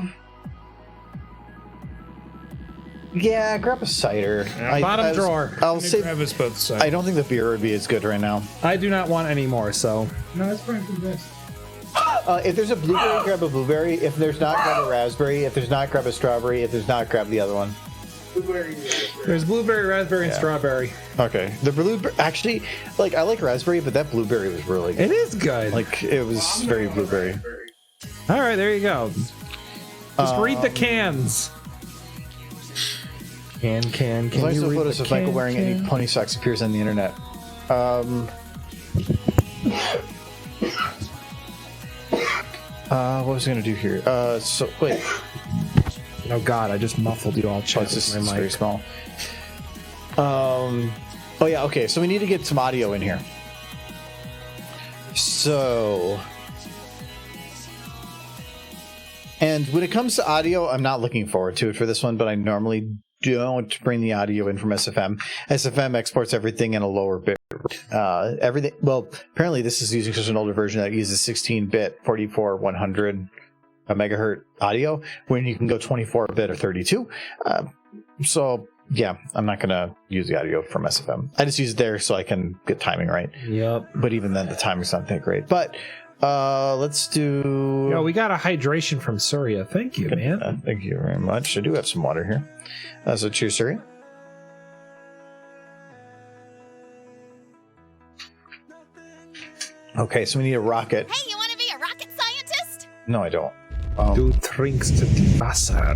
A: Yeah, grab a cider.
B: Bottom drawer.
A: I'll say.
C: Grab us both cider.
A: I don't think the beer would be as good right now.
B: I do not want any more. So.
C: No, that's fine for this.
A: If there's a blueberry, grab a blueberry. If there's not, grab a raspberry. If there's not, grab a strawberry. If there's not, grab the other one.
B: There's blueberry, raspberry, and strawberry.
A: Okay. The blueberry, actually, like I like raspberry, but that blueberry was really good.
B: It is good.
A: Like it was very blueberry.
B: All right, there you go. Just read the cans. Can
A: you read photos of Michael wearing any pony socks appears on the internet? What was I gonna do here? So wait.
B: Oh God, I just muffled you all.
A: It's just very small. Oh yeah, okay. So we need to get some audio in here. So, and when it comes to audio, I'm not looking forward to it for this one, but I normally don't bring the audio in from SFM. SFM exports everything in a lower bit. Everything. Well, apparently this is using such an older version that uses 16-bit 44/100 megahertz audio when you can go 24-bit or 32. So yeah, I'm not gonna use the audio from SFM. I just use it there so I can get timing right.
B: Yep.
A: But even then, the timing's not that great. But let's do.
B: Yo, we got a hydration from Surya. Thank you, man.
A: Thank you very much. I do have some water here. So cheers, Surya. Okay, so we need a rocket.
E: Hey, you want to be a rocket scientist?
A: No, I don't.
B: Du trinkst die Wasser.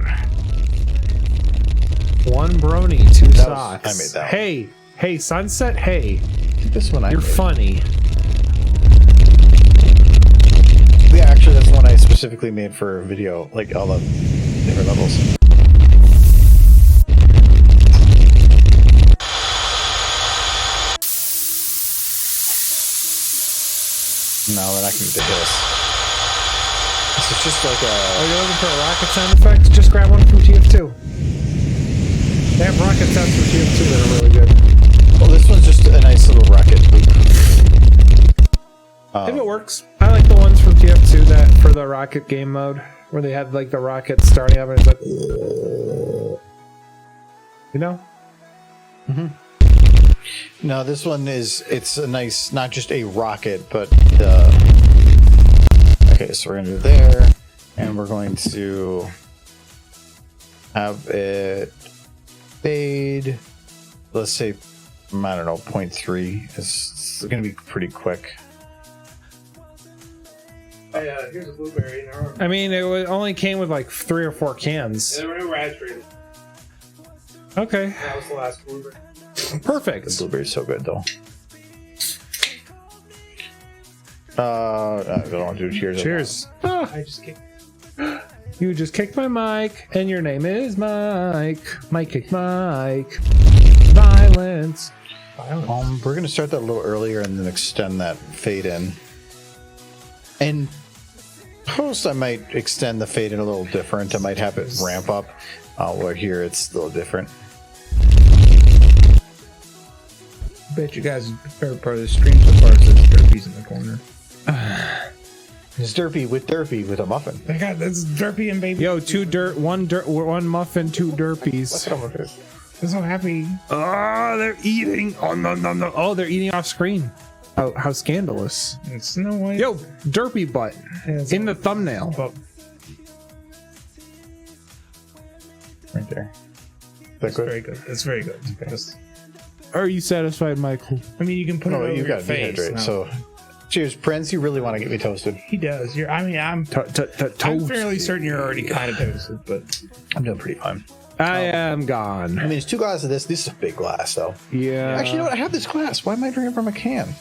B: One brony, two socks.
A: I made that one.
B: Hey, Sunset. Hey,
A: This one
B: you're
A: made.
B: funny.
A: Yeah, actually, that's one I specifically made for video, like all the different levels. No, we're not going to do this. This is just like a...
B: Oh, you're looking for a rocket sound effect? Just grab one from TF2. They have rocket sounds from TF2 that are really good.
A: Well, this one's just a nice little rocket loop.
B: If it works. I like the ones from TF2 that for the rocket game mode, where they had like the rocket starting up and it's like... You know?
A: No, this one it's a nice, not just a rocket, but the... Okay, so we're going to do there, and we're going to have it fade, let's say, I don't know, 0.3. It's going to be pretty quick.
H: Hey, here's a blueberry.
B: I mean, only came with like 3 or 4 cans.
H: There were no raspberries.
B: Okay,
H: That was the last blueberry.
B: perfect.
A: The blueberry's so good, though. I don't want to do cheers.
B: Cheers.
H: I just kicked.
B: You just kicked my mic, and your name is Mike. Mike kicked Mike. Violence.
A: We're going to start that a little earlier and then extend that fade in. And post, I might extend the fade in a little different. I might have it ramp up. Where here it's a little different.
C: Bet you guys' favorite part of the stream so far is those derpies in the corner.
A: It's Derpy with a muffin.
C: I got this derpy and baby.
B: Yo, one muffin, 2 derpies.
C: I'm so happy.
B: Oh, they're eating. Oh, no, no, no. Oh, they're eating off screen. Oh, how scandalous.
C: It's no way.
B: Yo, derpy butt in the thumbnail.
A: Right there.
C: That's very good. That's very good. Just,
I: Are you satisfied, Michael?
C: I mean, you can put it over
A: you
C: your
A: got to
C: face.
A: dehydrate.
C: No.
A: So, cheers, Prince. You really want to get me toasted?
C: He does. I'm fairly certain you're already kind of toasted, but
A: I'm doing pretty fine.
B: I am gone.
A: I mean, it's 2 glasses of this. This is a big glass, though.
B: Yeah.
A: Actually, you know what? I have this glass. Why am I drinking from a can?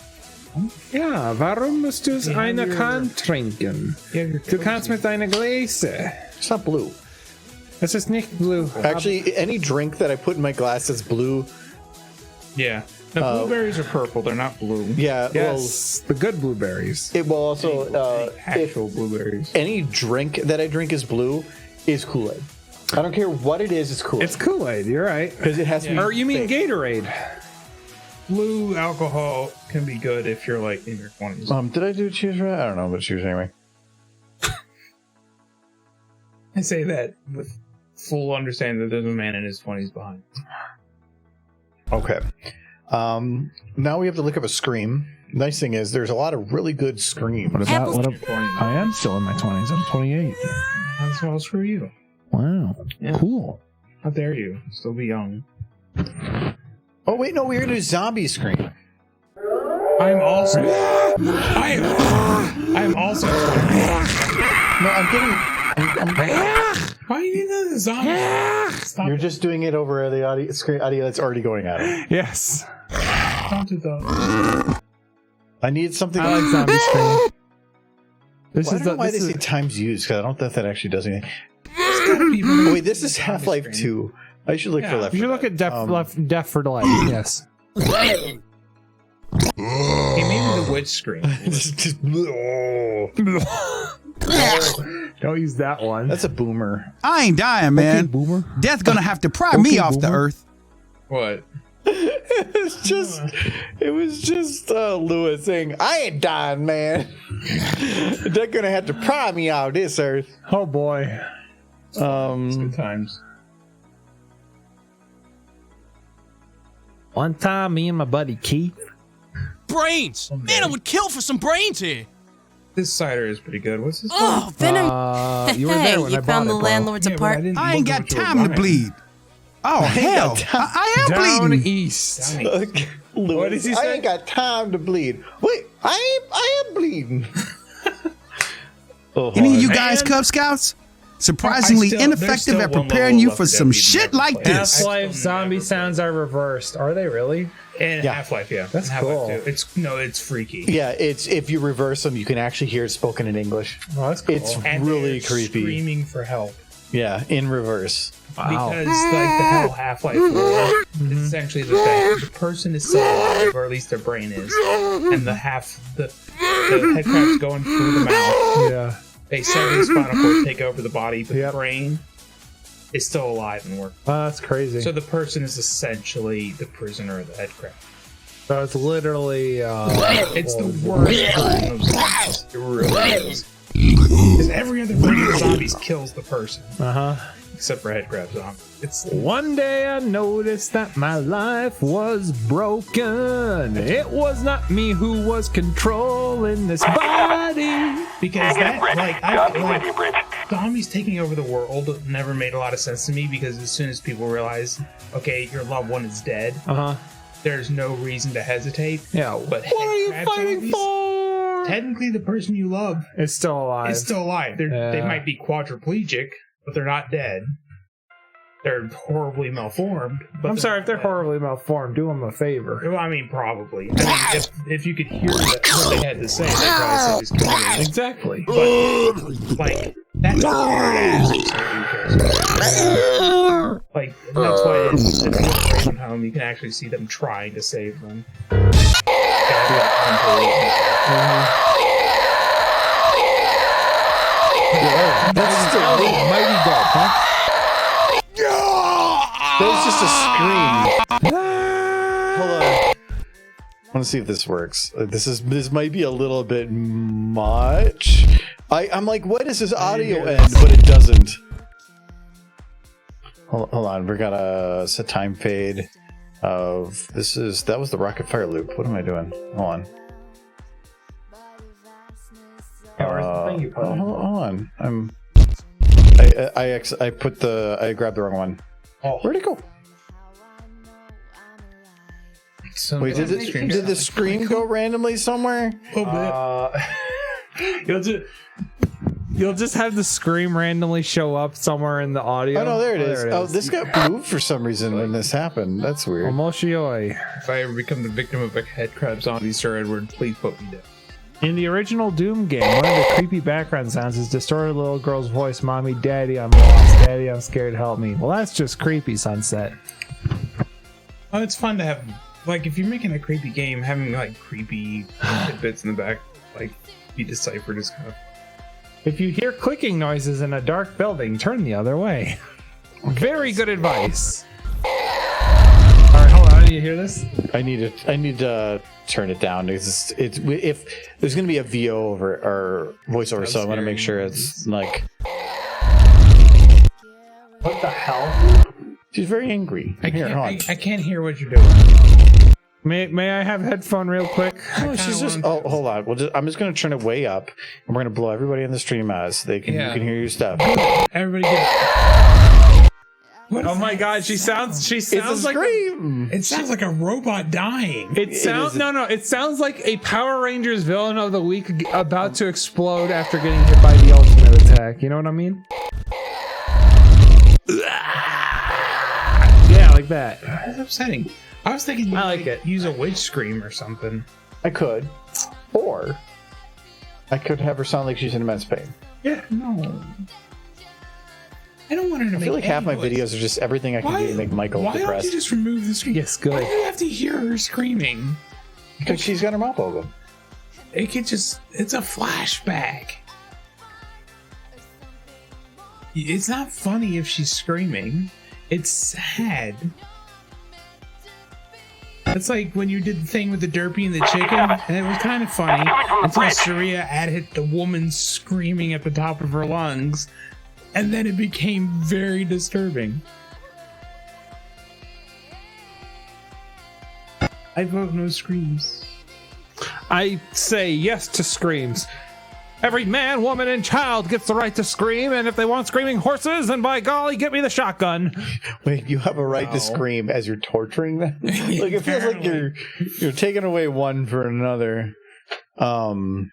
B: Ja, warum musst du eine Kann trinken? Du kannst mit einer Gläser.
A: It's not blue.
B: Es ist nicht blue.
A: Actually, any drink that I put in my glass that's blue.
C: yeah. The blueberries are purple. They're not blue.
A: Yeah.
B: Yes, the good blueberries.
A: Well, it will also.
C: Actual blueberries.
A: Any drink that I drink is blue is Kool-Aid. I don't care what it is. It's Kool-Aid.
B: It's Kool-Aid. You're right.
A: Because it has to be.
B: Or you mean
A: fake.
B: Gatorade?
C: Blue alcohol can be good if you're like in your 20s.
A: Did I do cheers for that? I don't know, but cheers anyway.
C: I say that with full understanding that there's a man in his 20s behind.
A: Okay. Now we have to look up a Scream. Nice thing is there's a lot of really good Screams.
I: What about I am still in my 20s. I'm 28.
C: That's well, screw you.
I: Wow.
C: Yeah.
I: Cool.
C: How dare you? Still be young.
A: Oh wait, no, we're gonna do Zombie Scream.
C: I'm also. I'm also.
A: No, I'm getting.
C: Why are you doing the zombie? Stop
A: You're
C: it.
A: just doing it over the audio that's already going out.
B: Yes.
C: Don't do that.
A: I need something.
B: I like zombie scream.
A: I don't know why they say times used, because I don't think that actually does anything.
C: Oh,
A: wait, this is Half-Life 2. I should look for Left 4
B: You should look
A: Dead.
B: at Death for Delight. Yes.
C: Hey, maybe the witch scream.
B: Don't use that one.
A: That's a boomer.
J: I ain't dying, man.
I: Okay, boomer.
J: Death's gonna have to pry me off the
I: boomer.
J: earth.
C: What?
A: It was just Lewis saying, I ain't dying, man. They're gonna have to pry me out this earth.
B: Oh boy.
C: Good times.
B: One time, me and my buddy Keith.
J: Brains! Man, I would kill for some brains here.
C: This cider is pretty good. What's this?
K: Oh, Venom.
B: You were there when
K: you
B: I bought
K: found the
B: it, bro.
K: landlord's apartment.
J: I ain't got time to bleed. Oh, hell. I am
B: Down
J: bleeding.
B: east.
A: Louis,
B: What does he
A: I
B: say?
A: ain't got time to bleed. Wait, I am bleeding.
J: Any of you guys Cub Scouts? Surprisingly ineffective at preparing you for some shit like this.
B: Half-Life zombie sounds are reversed. Are they really?
C: And
A: Yeah.
C: Half-Life, yeah.
B: That's
C: Half-Life
B: cool.
C: too. It's freaky.
A: Yeah, it's if you reverse them, you can actually hear it spoken in English.
B: Oh, that's cool.
A: It's
C: And
A: really
C: they're
A: creepy.
C: screaming for help.
A: Yeah, in reverse.
C: Because like the whole Half-Life lore is essentially the thing. The person is still alive, or at least their brain is, and the head crab's going through the mouth.
B: Yeah.
C: They sever the spinal cord, take over the body, but
B: Yep.
C: the brain is still alive and working.
B: That's crazy.
C: So the person is essentially the prisoner of the head crab.
B: So it's literally.
C: It's the worst version of zombies. It really is. Because every other version of zombies kills the person, except for head crab zombies. It's
B: One day I noticed that my life was broken. It was not me who was controlling this body.
C: because that zombies taking over the world never made a lot of sense to me, because as soon as people realize, okay, your loved one is dead, there's no reason to hesitate.
B: Yeah.
C: But
B: What are you fighting for?
C: Technically, the person you love
B: It's still alive.
C: is still alive. They
B: Yeah.
C: might be quadriplegic, but they're not dead. They're horribly malformed. But
B: I'm sorry if they're horribly malformed. Do them a favor.
C: Well, I mean, probably. I mean, if you could hear what they had to say, they'd probably say he's killing.
B: Exactly.
C: But like that's hard ass. Like that's why it's in home. You can actually see them trying to save them.
B: That's still mighty dead, huh?
A: That was just a scream. Hold on. I want to see if this works. This might be a little bit much. I'm like, what is this audio end? But it doesn't. Hold on, we're gonna set time fade of that was the rocket fire loop. What am I doing? Hold on. Hold on. I grabbed the wrong one.
C: Oh.
A: Where'd it go? Wait, did the scream go randomly somewhere?
B: You'll just have the scream randomly show up somewhere in the audio.
A: Oh no, there it is. Oh, this got moved for some reason when this happened. That's weird.
B: Omoshioi.
C: If I ever become the victim of a head crab zombie, Sir Edward, please put me down.
B: In the original Doom game, one of the creepy background sounds is distorted little girl's voice, "Mommy, Daddy, I'm lost. Daddy, I'm scared. Help me." Well, that's just creepy, Sunset.
C: Oh, it's fun to have, like, if you're making a creepy game, having like creepy tidbits in the back, like, be deciphered is kind of.
B: If you hear clicking noises in a dark building, turn the other way. Very good advice. All right, hold on. Do you hear this?
A: I need to turn it down because it's if there's gonna be a VO over or voiceover, so I want to make sure it's like.
B: What the hell?
A: She's very angry.
C: I
A: I
C: can't hear what you're doing.
B: May I have headphone real quick?
A: No, she's just. Oh, hold on. I'm just gonna turn it way up, and we're gonna blow everybody in the stream out so you can hear your stuff.
C: Everybody get.
B: Oh my God, she sounds
A: It's a
B: like
A: scream.
C: It sounds like a robot dying.
B: It sounds it sounds like a Power Rangers villain of the week about to explode after getting hit by the ultimate attack. You know what I mean? Yeah, like that.
C: That's upsetting. I was thinking you might use a witch scream or something.
A: I could, or I could have her sound like she's in immense pain.
C: Yeah, no. I don't want her to
A: I
C: make
A: feel like half my
C: any noise.
A: videos are just everything I can do to make Michael
C: Why don't
A: depressed.
C: you just remove the scream?
B: Yes, good.
C: Why do you have to hear her screaming?
A: Because she's got her mouth open.
C: It could just, it's a flashback. It's not funny if she's screaming. It's sad. It's like when you did the thing with the derpy and the chicken, and it was kind of funny until Sharia added the woman screaming at the top of her lungs, and then it became very disturbing. I vote no screams.
B: I say yes to screams.
I: Every man, woman, and child gets the right to scream, and if they want screaming horses, then by golly, get me the shotgun.
A: Wait, you have a right to scream as you're torturing them? Like, it feels like you're taking away one for another.
K: 97.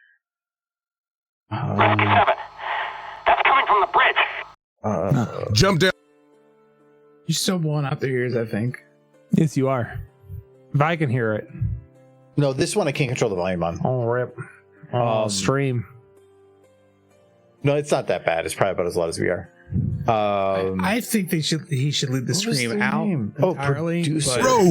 K: That's coming from the bridge.
J: Jump down.
C: You're still blowing out their ears, I think.
I: Yes, you are. If I can hear it.
A: No, this one I can't control the volume on.
I: Oh, rip. Stream.
A: No, it's not that bad. It's probably about as loud as we are.
C: I think he should leave the stream out entirely.
J: Bro.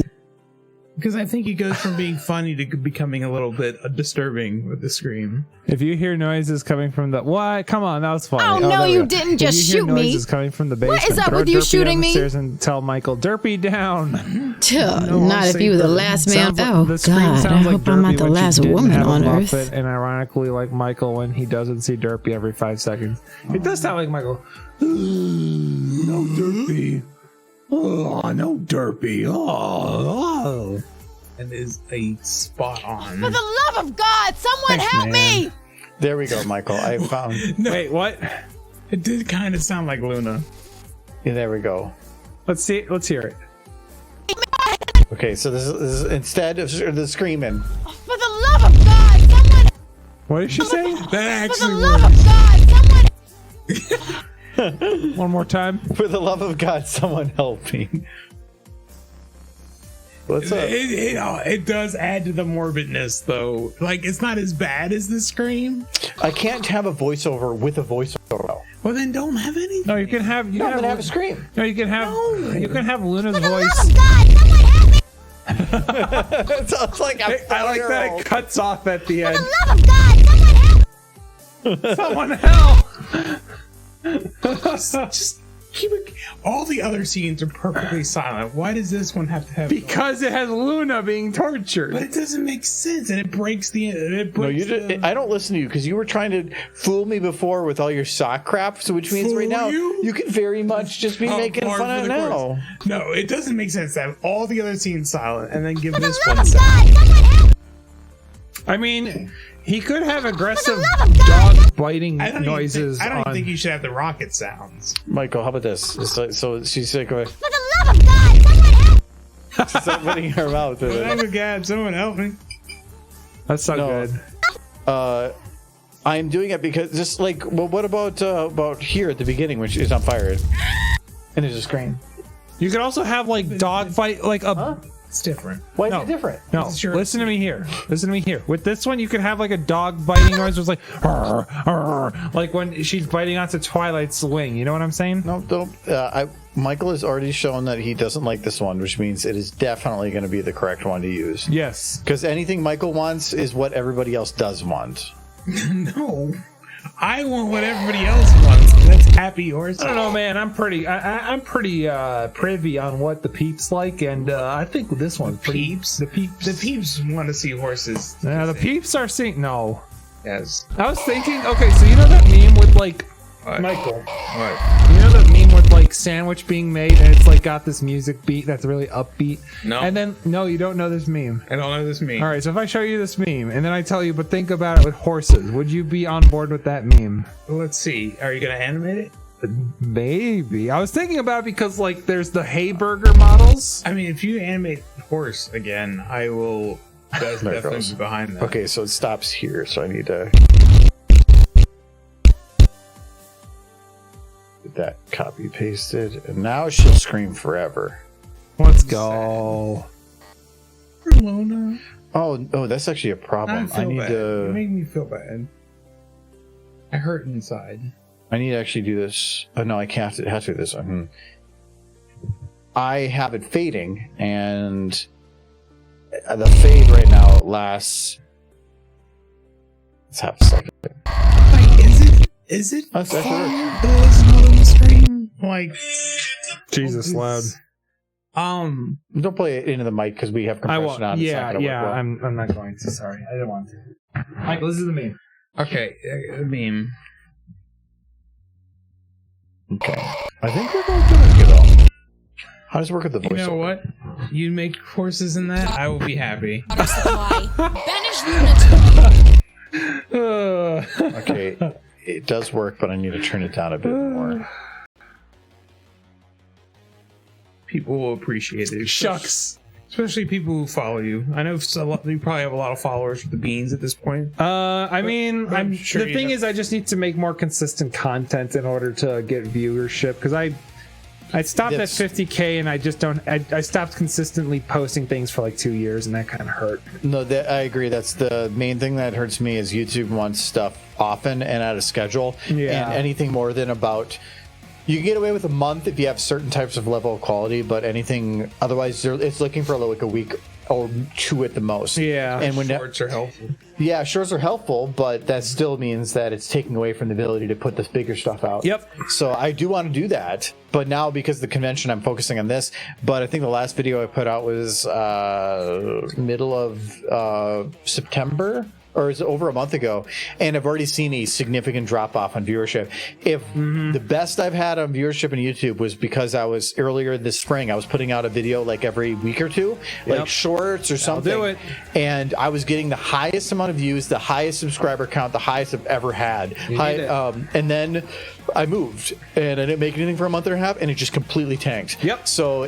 C: Because I think he goes from being funny to becoming a little bit disturbing with the scream.
I: If you hear noises coming from the what? Come on, that was funny.
E: Oh, no, you didn't just
I: if you hear
E: shoot me.
I: Noises coming from the basement.
E: What is up
I: throw
E: with you
I: Derpy
E: shooting me?
I: downstairs and tell Michael, Derpy down.
E: Not if you were the last man. Oh,
I: the scream
E: God, I
I: sounds like
E: hope I'm not
I: Derpy
E: the
I: when she
E: last
I: didn't
E: woman
I: have a
E: on
I: Muppet,
E: Earth.
I: And ironically, like Michael when he doesn't see Derpy every 5 seconds. It does sound like Michael. No Derpy. Oh, no Derpy. Oh.
C: And is a spot on.
E: For the love of God, someone
I: Thanks,
E: help
I: man.
E: me!
A: There we go, Michael. I found.
C: No,
I: Wait, what?
C: it did kind of sound like Luna.
A: Yeah, there we go.
I: Let's see. Let's hear it.
A: Okay, so this is instead of the screaming.
E: For the love of God, someone.
I: What did she say?
C: That
E: For the
C: actually
E: love
C: works.
E: of God, someone.
I: One more time.
A: For the love of God, someone help me. What's up?
C: It does add to the morbidness, though. Like, it's not as bad as the scream.
A: I can't have a voiceover with a voiceover.
C: Well, then don't have any.
I: No, you can have. You
A: No,
I: can
A: I'm gonna have a scream.
I: No, you can have. You can have Luna's
E: For the
I: voice.
E: love of God, someone help me!
A: It's like
I: I like that it cuts off at the
E: For
I: end.
E: the love of God, someone help!
I: Someone help!
C: Just keep it. All the other scenes are perfectly silent. Why does this one have to have?
I: Because it has Luna being tortured.
C: But it doesn't make sense, and it breaks the.
A: No, you did. I don't listen to you because you were trying to fool me before with all your sock crap. So which means
C: Fool
A: right now
C: you?
A: you can very much just be making
C: par
A: fun
C: for
A: of it
C: the
A: now.
C: course. No, it doesn't make sense to have all the other scenes silent and then give
E: For
C: this
E: the
C: one
E: love of
C: silent.
E: God, someone help!
I: I mean, he could have aggressive
E: love of God,
I: dog biting
C: I don't
I: noises.
C: I don't
I: on...
C: think you should have the rocket sounds.
A: Michael, how about this? It's like, so she's like,
E: For the love of God, someone help!
A: she's opening her mouth. with it.
C: Oh my God! Someone help me!
I: That's not
A: No.
I: good.
A: I'm doing it because just like, well, what about here at the beginning when she's on fire and there's a scream?
I: You could also have like dog fight, like a.
C: It's different.
A: Why is
I: No.
A: it different?
I: No,
C: Sure.
I: listen to me here. Listen to me here. With this one, you could have like a dog biting noise. It was like, "Arr, arr," like when she's biting onto Twilight's wing. You know what I'm saying?
A: No, don't. Michael has already shown that he doesn't like this one, which means it is definitely going to be the correct one to use.
I: Yes.
A: Because anything Michael wants is what everybody else does want.
C: No, I want what everybody else wants. That's happy horse.
I: I don't know, man. I'm pretty privy on what the peeps like, and I think this one's pretty.
C: Peeps.
I: The peeps.
C: The peeps want to see horses.
I: Yeah, the peeps are seeing. No,
C: Yes.
I: I was thinking. Okay, so you know that meme with like
C: What?
I: Michael.
C: What?
I: You know that meme with like sandwich being made, and it's like got this music beat that's really upbeat.
C: No.
I: And then no, you don't know this meme.
C: I don't know this meme.
I: All right, so if I show you this meme and then I tell you, but think about it with horses, would you be on board with that meme?
C: Let's see. Are you gonna animate it?
I: Maybe. I was thinking about it because like there's the Hay Burger models.
C: I mean, if you animate horse again, I will
A: There it
C: definitely
A: goes.
C: be behind that.
A: Okay, so it stops here, so I need to get that copy pasted, and now she'll scream forever.
I: Let's go.
C: Luna.
A: Oh, that's actually a problem. I need
C: bad. You
A: to.
C: make me feel bad. I hurt inside.
A: I need to actually do this. Oh no, I can't. It has to be this one. I have it fading, and the fade right now lasts. Let's have a second.
C: Like, is it
A: That's
C: fun
A: actually
C: to listen to Luna scream? Like,
I: Jesus, loud.
A: Don't play it into the mic because we have
I: I
A: compression
I: won't.
A: on. It's not
I: Yeah,
A: gonna
I: yeah.
A: work well.
I: I'm not going to. Sorry, I didn't want to. Michael, this is the meme.
C: okay, meme.
A: Okay. I think we're going good though. How does it work with the voiceover?
C: You know what? You make horses in that, I will be happy.
E: Water supply. Banish Luna to
A: Okay, it does work, but I need to turn it down a bit more.
C: People will appreciate it.
B: Shucks.
C: Especially people who follow you. I know you probably have a lot of followers with the beans at this point.
B: I mean,
C: I'm sure
B: the thing is, I just need to make more consistent content in order to get viewership, because I stopped at 50K and I just don't. I stopped consistently posting things for like 2 years, and that kind of hurt.
A: No, I agree. That's the main thing that hurts me is YouTube wants stuff often and out of schedule.
B: Yeah.
A: And anything more than about. You can get away with a month if you have certain types of level of quality, but anything otherwise, it's looking for like a week or 2 at the most.
B: Yeah.
A: And when
C: Shorts are helpful.
A: Yeah, shorts are helpful, but that still means that it's taking away from the ability to put this bigger stuff out.
B: Yep.
A: So I do want to do that, but now because of the convention, I'm focusing on this. But I think the last video I put out was middle of September. Or is it over a month ago? And I've already seen a significant drop off on viewership. If the best I've had on viewership on YouTube was because I was earlier this spring, I was putting out a video like every week or two, like shorts or something.
B: do it.
A: And I was getting the highest amount of views, the highest subscriber count, the highest I've ever had. And then I moved and I didn't make anything for a month and a half, and it just completely tanked.
B: Yep.
A: So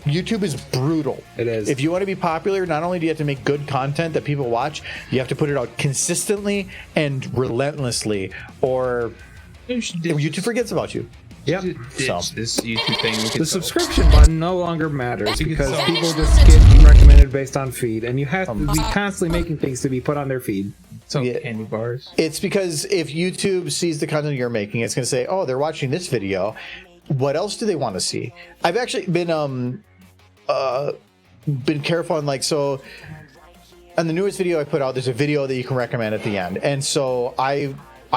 A: YouTube is brutal.
B: It is.
A: If you want to be popular, not only do you have to make good content that people watch, you have to put it out consistently and relentlessly, or YouTube forgets about you.
B: Yep.
C: Ditch this YouTube thing.
B: The subscription button no longer matters because people just get recommended based on feed, and you have to be constantly making things to be put on their feed.
C: Candy bars.
A: It's because if YouTube sees the content you're making, it's going to say, "Oh, they're watching this video. What else do they want to see?" I've actually been careful on so on the newest video I put out, there's a video that you can recommend at the end, and so I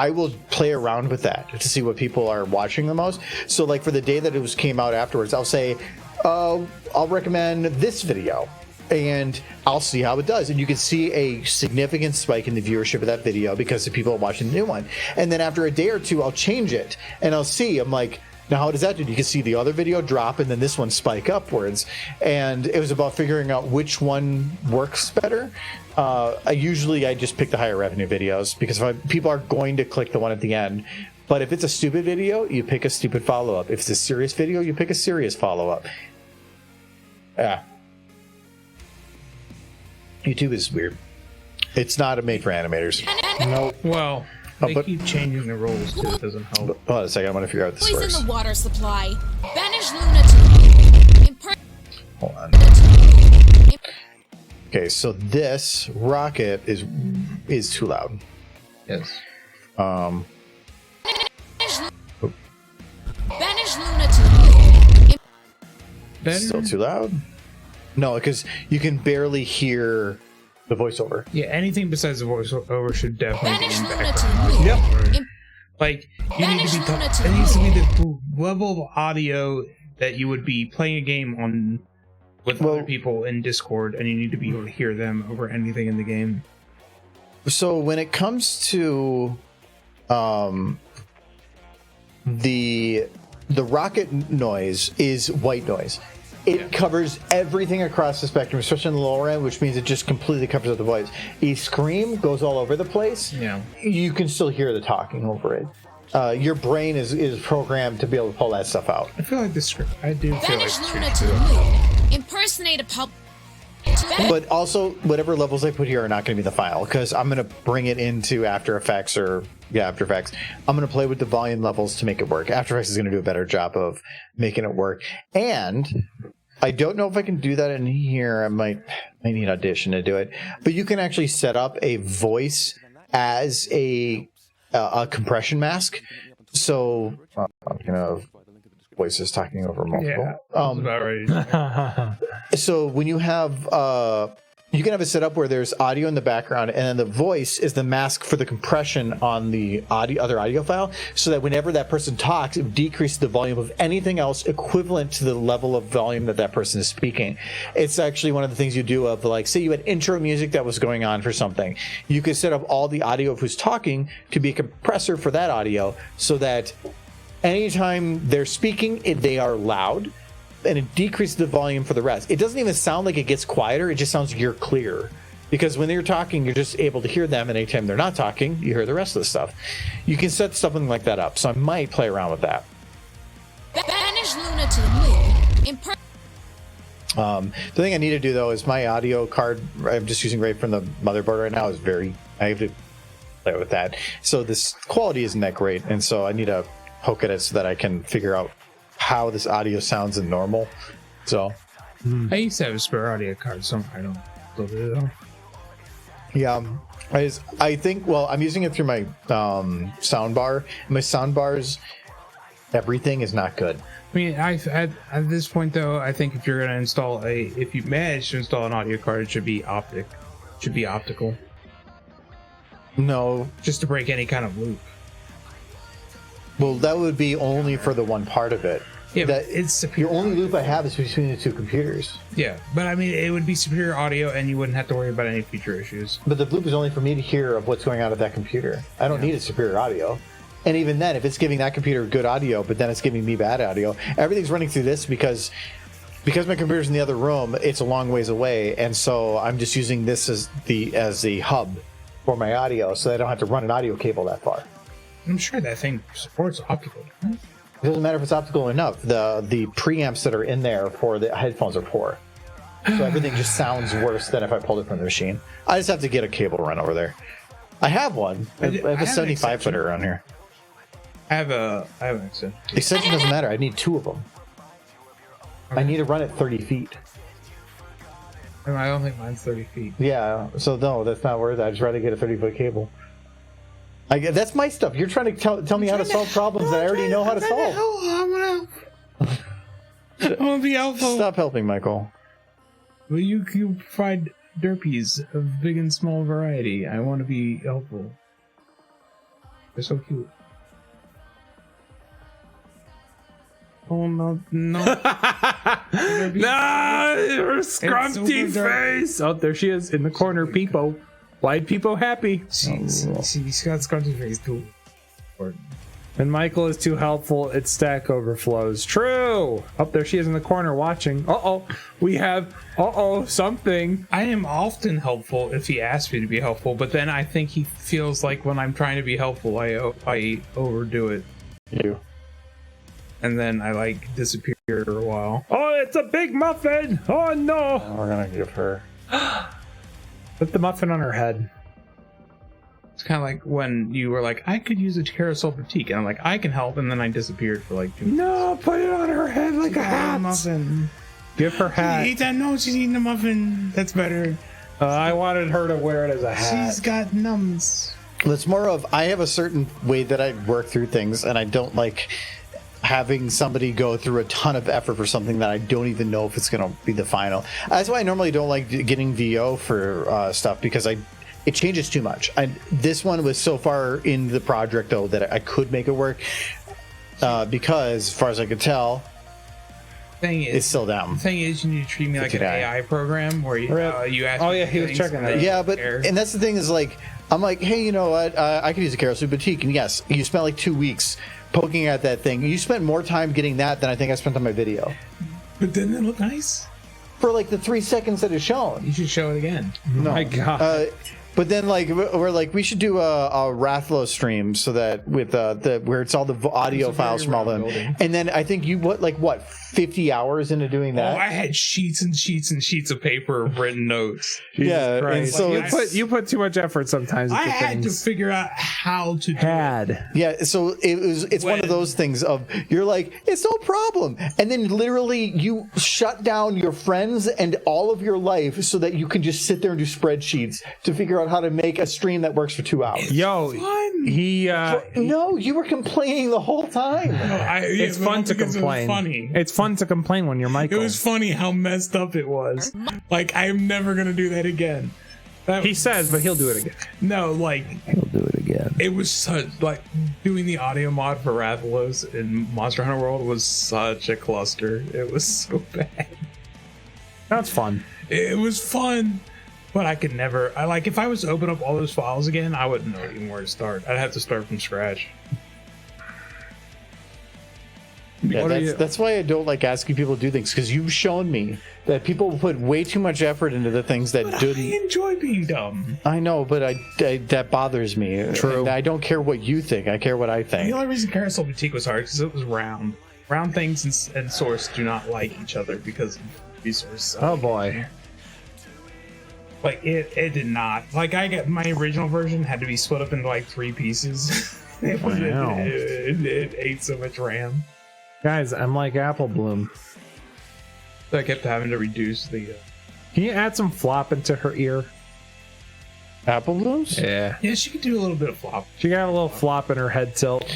A: will play around with that to see what people are watching the most. So like for the day that it came out afterwards, I'll say I'll recommend this video and I'll see how it does, and you can see a significant spike in the viewership of that video because the people are watching the new one. And then after a day or two I'll change it and I'll see, I'm like, now how does that do? You can see the other video drop and then this one spike upwards. And it was about figuring out which one works better. I just pick the higher revenue videos because people are going to click the one at the end. But if it's a stupid video, you pick a stupid follow-up. If it's a serious video, you pick a serious follow-up. Yeah. YouTube is weird. It's not made for animators.
B: Nope.
C: Well, they keep changing the rules too. It doesn't help.
A: Hold on a second. I want to figure out the
E: Poison
A: source.
E: the water supply. Banish lunatic.
A: Hold on. Okay, so this rocket is too loud.
C: Yes.
E: Banish lunatic.
A: Still too loud? No, because you can barely hear the voiceover.
C: Yeah, anything besides the voiceover should definitely be in
E: Banish
C: background.
E: lunatic.
C: Yep. Like you need to be. It needs to be the level of audio that you would be playing a game on with other people in Discord, and you need to be able to hear them over anything in the game.
A: So when it comes to the rocket noise is white noise. It covers everything across the spectrum, especially in the lower end, which means it just completely covers up the voice. A scream goes all over the place.
C: Yeah.
A: You can still hear the talking over it. Your brain is programmed to be able to pull that stuff out.
C: I feel like the script. I do feel like
E: Banish
C: the script.
E: lunatic. Impersonate a pub.
A: But also, whatever levels I put here are not going to be the file, because I'm going to bring it into After Effects After Effects. I'm going to play with the volume levels to make it work. After Effects is going to do a better job of making it work. And I don't know if I can do that in here. I might need Audition to do it. But you can actually set up a voice as a compression mask. So I'm going to voices talking over multiple.
C: Yeah, that's about right.
A: So when you have you can have it set up where there's audio in the background, and then the voice is the mask for the compression on the other audio file, so that whenever that person talks, it decreases the volume of anything else equivalent to the level of volume that person is speaking. It's actually one of the things you do of, like, say you had intro music that was going on for something. You could set up all the audio of who's talking to be a compressor for that audio, so that anytime they're speaking, they are loud, and it decreases the volume for the rest. It doesn't even sound like it gets quieter. It just sounds like you're clear. Because when they're talking, you're just able to hear them, and anytime they're not talking, you hear the rest of the stuff. You can set something like that up, so I might play around with that.
E: Banish Luna to the moon.
A: The thing I need to do, though, is my audio card, I'm just using right from the motherboard right now, is I have to play with that. So this quality isn't that great, and so I need to poke at it so that I can figure out how this audio sounds in normal. So
C: I used to have a spare audio card, so I don't love it at all.
A: yeah, I think, well, I'm using it through my sound bar. My sound bars, everything is not good.
C: I mean, at this point though, I think if you're gonna if you manage to install an audio card, it should be optical.
A: No,
C: just to break any kind of loop.
A: Well, that would be only for the one part of it.
C: Yeah,
A: that
C: it's
A: your only loop I have is between the two computers.
C: Yeah, but I mean, it would be superior audio, and you wouldn't have to worry about any feature issues.
A: But the loop is only for me to hear of what's going on at that computer. I don't need a superior audio. And even then, if it's giving that computer good audio, but then it's giving me bad audio, everything's running through this because my computer's in the other room. It's a long ways away, and so I'm just using this as the hub for my audio, so I don't have to run an audio cable that far.
C: I'm sure that thing supports optical.
A: It doesn't matter if it's optical enough. The preamps that are in there for the headphones are poor, so everything just sounds worse than if I pulled it from the machine. I just have to get a cable run over there. I have one. I have a 75 footer around here.
C: I have an extension.
A: Extension doesn't matter. I need two of them. Okay. I need to run it 30 feet.
C: I don't think mine's 30 feet.
A: Yeah, so no, that's not worth it. I just rather get a 30-foot cable. That's my stuff. You're trying to tell me how to solve problems that I already know how to solve.
C: I'm gonna help. I'm gonna be helpful.
A: Stop helping, Michael.
C: Well, you provide derpies of big and small variety. I want to be helpful. They're so cute. Oh no!
B: No, her scrumpy face. Oh, there she is in the corner. Peepo, why Peepo happy?
C: She's got scrumpy face too.
B: And Michael is too helpful. Its stack overflows. True. Up there she is in the corner watching. We have something.
C: I am often helpful if he asks me to be helpful, but then I think he feels like when I'm trying to be helpful, I overdo it.
A: You.
C: And then I disappear for a while.
B: Oh, it's a big muffin! Oh no!
A: We're gonna give her.
B: Put the muffin on her head.
C: It's kind of like when you were like, I could use a carousel boutique, and I'm like, I can help, and then I disappeared for 2 minutes.
B: No, put it on her head like a hat.
C: Muffin.
B: Give her hat.
C: She eats that. No, she's eating the muffin. That's better.
B: I wanted her to wear it as a hat.
C: She's got numbs.
A: It's more of I have a certain way that I work through things, and I don't like having somebody go through a ton of effort for something that I don't even know if it's going to be the final. That's why I normally don't like getting VO for stuff, because it changes too much. This one was so far in the project, though, that I could make it work because, as far as I could tell, it's still down.
C: The thing is, you need to treat me like an AI program where you ask.
B: Oh yeah, he was checking that.
A: Yeah, but and that's the thing is I'm like, hey, you know what? I could use a carousel boutique, and yes, you spent 2 weeks poking at that thing. You spent more time getting that than I think I spent on my video.
C: But didn't it look nice?
A: For the 3 seconds that it's shown.
C: You should show it again.
A: No.
B: My God.
A: But then we're we should do a Rathlo stream so that with where it's all the audio files from all them. And then I think you 50 hours into doing that.
C: Oh, I had sheets and sheets and sheets of paper of written notes.
A: Yeah,
B: and so you put too much effort sometimes.
C: I had to figure out how to do it.
A: Yeah, so it's one of those things of you're like, it's no problem, and then literally you shut down your friends and all of your life so that you can just sit there and do spreadsheets to figure out how to make a stream that works for 2 hours.
B: Yo,
A: no, you were complaining the whole time.
B: It's fun to complain.
C: It was funny.
B: It's fun to complain when you're Michael.
C: It was funny how messed up it was. I'm never gonna do that again.
B: He says, but he'll do it again.
C: No,
F: he'll do it again.
C: It was such doing the audio mod for Rathalos in Monster Hunter World was such a cluster. It was so bad.
B: That's fun.
C: It was fun. But I could never. If I was to open up all those files again, I wouldn't know even where to start. I'd have to start from scratch.
A: Yeah, that's why I don't like asking people to do things, because you've shown me that people put way too much effort into the things that
C: I enjoy being dumb.
A: I know, but I that bothers me.
B: True.
A: And I don't care what you think. I care what I think.
C: The only reason Carousel Boutique was hard because it was round. Round things and Source do not like each other because of resource.
B: Oh boy.
C: Like it did not. Like I get my original version had to be split up into like 3 pieces. It ate so much RAM.
B: Guys, I'm like Apple Bloom.
C: So I kept having to reduce the.
B: Can you add some flop into her ear?
A: Apple Blooms?
B: Yeah.
C: Yeah, she could do a little bit of flop.
B: She got a little flop in her head tilt.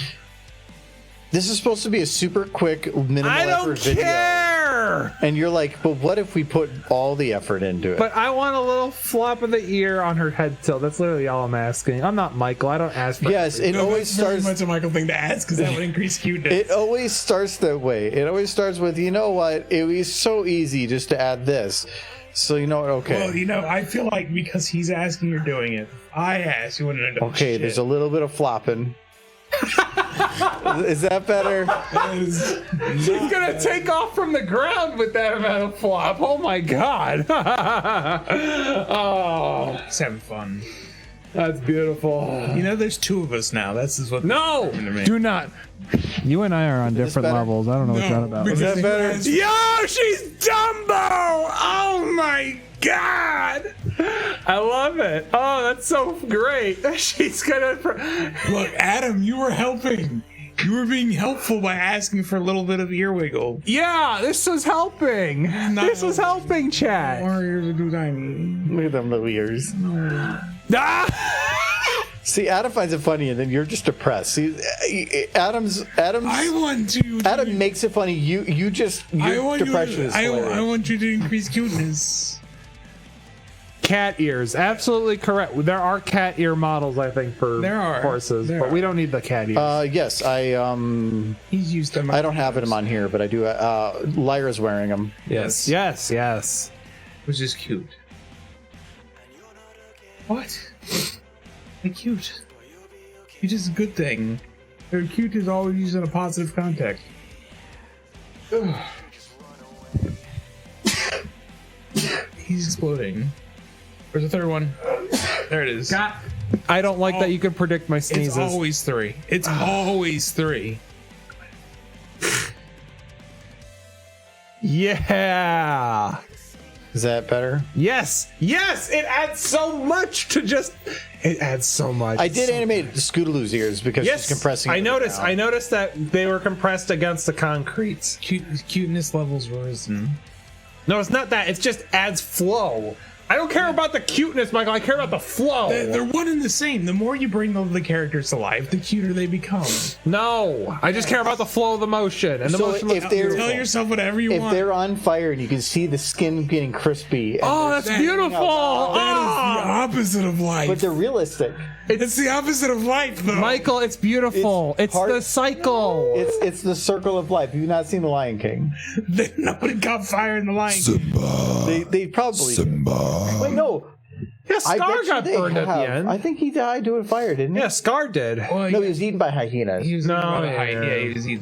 A: This is supposed to be a super quick, minimal effort video. And you're like, but what if we put all the effort into it?
B: But I want a little flop of the ear on her head tilt. That's literally all I'm asking. I'm not Michael. I don't ask for
A: yes, it always starts.
C: Very much a Michael thing to ask because that would increase cuteness.
A: It always starts that way. It always starts with, you know what? It was so easy just to add this. So you know what? Okay.
C: Well, you know, I feel like because he's asking, you're doing it. I asked, you wouldn't know.
A: Okay,
C: shit.
A: there's a little bit of flopping. Is that better?
B: She's gonna take off from the ground with that amount of flop. Oh my god. Oh,
C: he's having fun.
B: That's beautiful.
C: You know, there's 2 of us now. This is what.
B: No,
I: do not. You and I are on different levels. I don't know what you're on about.
A: Is that better?
B: Yo, she's Dumbo. Oh my god. I love it. Oh, that's so great. She's gonna.
C: Look, Adam, you were helping. You were being helpful by asking for a little bit of ear wiggle.
B: Yeah, this was helping. This was helping, chat.
C: Our ears are too tiny.
A: Look at them little ears.
B: Ah!
A: See, Adam finds it funny, and then you're just depressed. See, Adam's.
C: I want to.
A: Adam makes it funny. Your depression is hilarious.
C: I want you to increase cuteness.
B: Cat ears, absolutely correct. There are cat ear models, I think, for horses, but we don't need the cat ears.
A: Yes,
C: He's used them.
A: I don't have them on here, but I do. Lyra's wearing them.
B: Yes.
C: Which is cute. What? They're cute. Cute is a good thing. They're cute is always used in a positive context. He's exploding. Where's the third one? There it is.
B: I don't like that you can predict my sneezes.
C: It's always 3. It's always 3.
B: Yeah.
A: Is that better?
B: Yes. It adds so much to just. It adds so much.
A: I did animate the Scootaloo's ears because she's compressing.
B: I noticed that they were compressed against the concrete.
C: Cuteness levels risen.
B: No, it's not that. It just adds flow. I don't care about the cuteness, Michael. I care about the flow.
C: They're one and the same. The more you bring the characters to life, the cuter they become.
B: No, I just care about the flow of the motion. And the motion looks
C: tell yourself whatever you want.
A: If they're on fire and you can see the skin getting crispy.
B: Oh, that's beautiful.
C: That is the opposite of life.
A: But they're realistic.
C: It's the opposite of life, though.
B: Michael, it's beautiful. It's the cycle.
A: It's the circle of life. You've not seen The Lion King.
C: Nobody caught fire in The Lion King.
A: They probably did. Wait, no.
B: Yeah, Scar got burned at the end.
A: I think he died doing fire, didn't he?
B: Yeah, Scar did.
A: No, he was eaten by hyenas.
C: He was eaten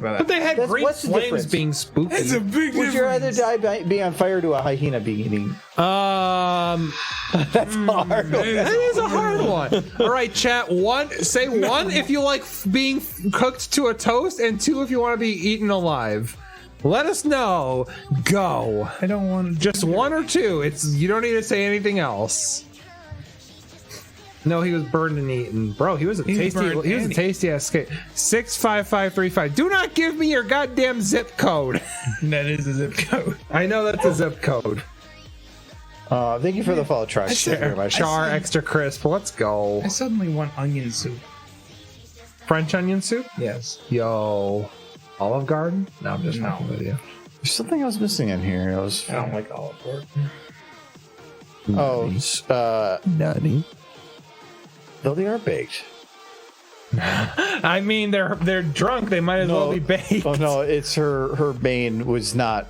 C: by that.
B: But they had green
A: what's the
B: flames
A: difference?
B: being spooky.
C: It's a big
A: Would you rather
C: difference.
A: die by being on fire to a hyena being eaten?
B: That's
A: hard.
B: That is a hard one. All right, chat. Say one if you like being cooked to a toast, and 2 if you want to be eaten alive. Let us know. Go.
C: I don't want to.
B: Just 1 or 2. You don't need to say anything else. No, he was burned and eaten, bro. He was a tasty ass skate. 65535. Do not give me your goddamn zip code.
C: That is a zip code.
B: I know that's a zip code.
A: Thank you for the follow, Trush.
B: Char extra crisp. Let's go.
C: I suddenly want onion soup.
B: French onion soup?
C: Yes.
B: Yo. Olive Garden? No, I'm just fucking with you.
A: There's something I was missing in here.
C: I don't like olive garden.
I: Nutty.
A: Though they are baked.
B: I mean, they're drunk. They might as well be baked.
A: Oh no, it's her mane was not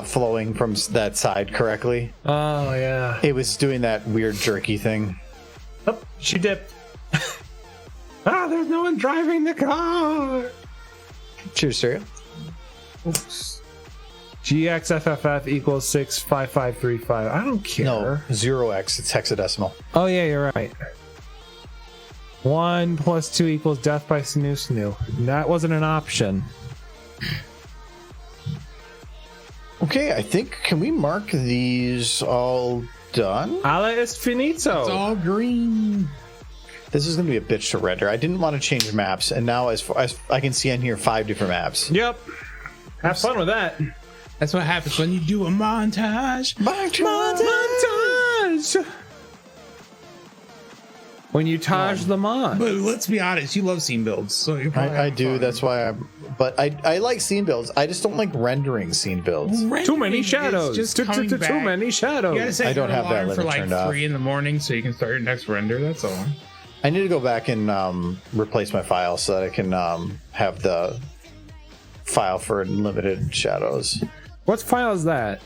A: flowing from that side correctly.
B: Oh yeah.
A: It was doing that weird jerky thing.
B: Oh, she dipped. There's no one driving the car.
A: Cheers, sir.
C: Oops.
B: GXFFF equals 65535. I don't care.
A: No, 0x. It's hexadecimal.
B: Oh yeah, you're right. 1 + 2 equals death by snoo snoo. That wasn't an option.
A: Okay, I think, can we mark these all done?
B: Alla es finito.
C: It's all green.
A: This is going to be a bitch to render. I didn't want to change maps, and now as far as I can see on here, 5 different maps.
B: Yep. Have fun with that.
C: That's what happens when you do a montage.
B: Montage. When you taj the mod.
C: But let's be honest, you love scene builds, so you probably
A: I
C: have
A: do.
C: fun.
A: That's why But I like scene builds. I just don't like rendering scene builds.
B: Too many shadows.
C: Just
B: Too
C: coming back.
B: many shadows.
C: You gotta set
A: I don't
C: your
A: have that
C: alarm
A: limit
C: for like
A: turned off.
C: 3 in the morning so you can start your next render. That's all.
A: I need to go back and replace my file so that I can have the file for limited shadows.
B: What file is that?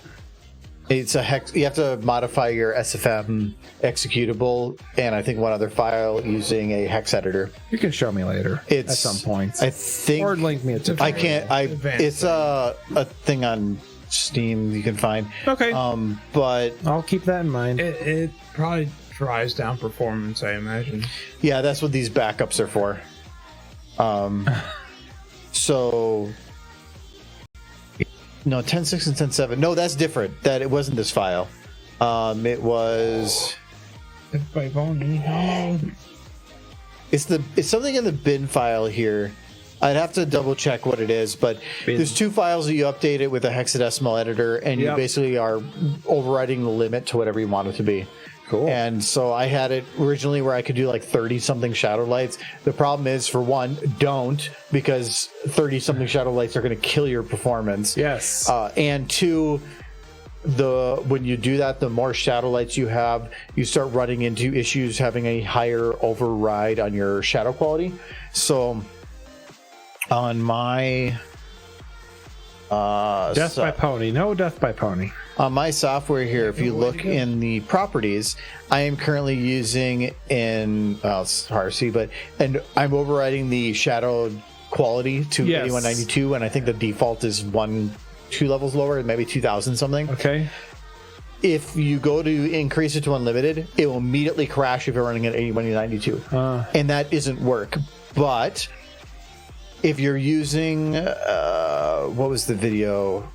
A: It's a hex. You have to modify your SFM executable, and I think one other file using a hex editor.
B: You can show me later.
A: It's
B: at some point.
A: I think,
B: or link me to.
A: I can't. It's a thing on Steam you can find.
B: Okay.
A: But
B: I'll keep that in mind.
C: It probably drives down performance, I imagine.
A: Yeah, that's what these backups are for. So. No, 10.6 and 10.7. No, that's different. That it wasn't this file. It was.
C: By Boney. Oh.
A: It's something in the bin file here. I'd have to double check what it is, but there's 2 files that you update it with a hexadecimal editor, and you basically are overriding the limit to whatever you want it to be.
B: Cool.
A: And so I had it originally where I could do like 30 something shadow lights. The problem is, for one, don't, because 30 something shadow lights are going to kill your performance.
B: Yes.
A: And 2, when you do that, the more shadow lights you have, you start running into issues having a higher override on your shadow quality. So on my
B: Death by Pony. No Death by Pony.
A: On my software here, if you look in the properties, I am currently using it's hard to see, and I'm overriding the shadow quality to 8192, and I think the default is 1-2 levels lower, maybe 2000 something.
B: Okay.
A: If you go to increase it to unlimited, it will immediately crash if you're running at 8192, and that isn't work. But if you're using what was the video?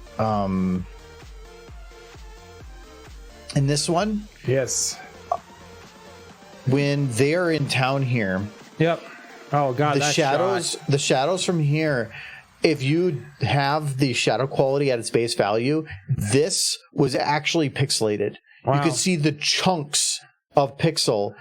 A: In this one,
B: yes,
A: when they're in town here,
B: yep. Oh god,
A: the shadows from here. If you have the shadow quality at its base value, this was actually pixelated.
B: Wow.
A: You could see the chunks of pixel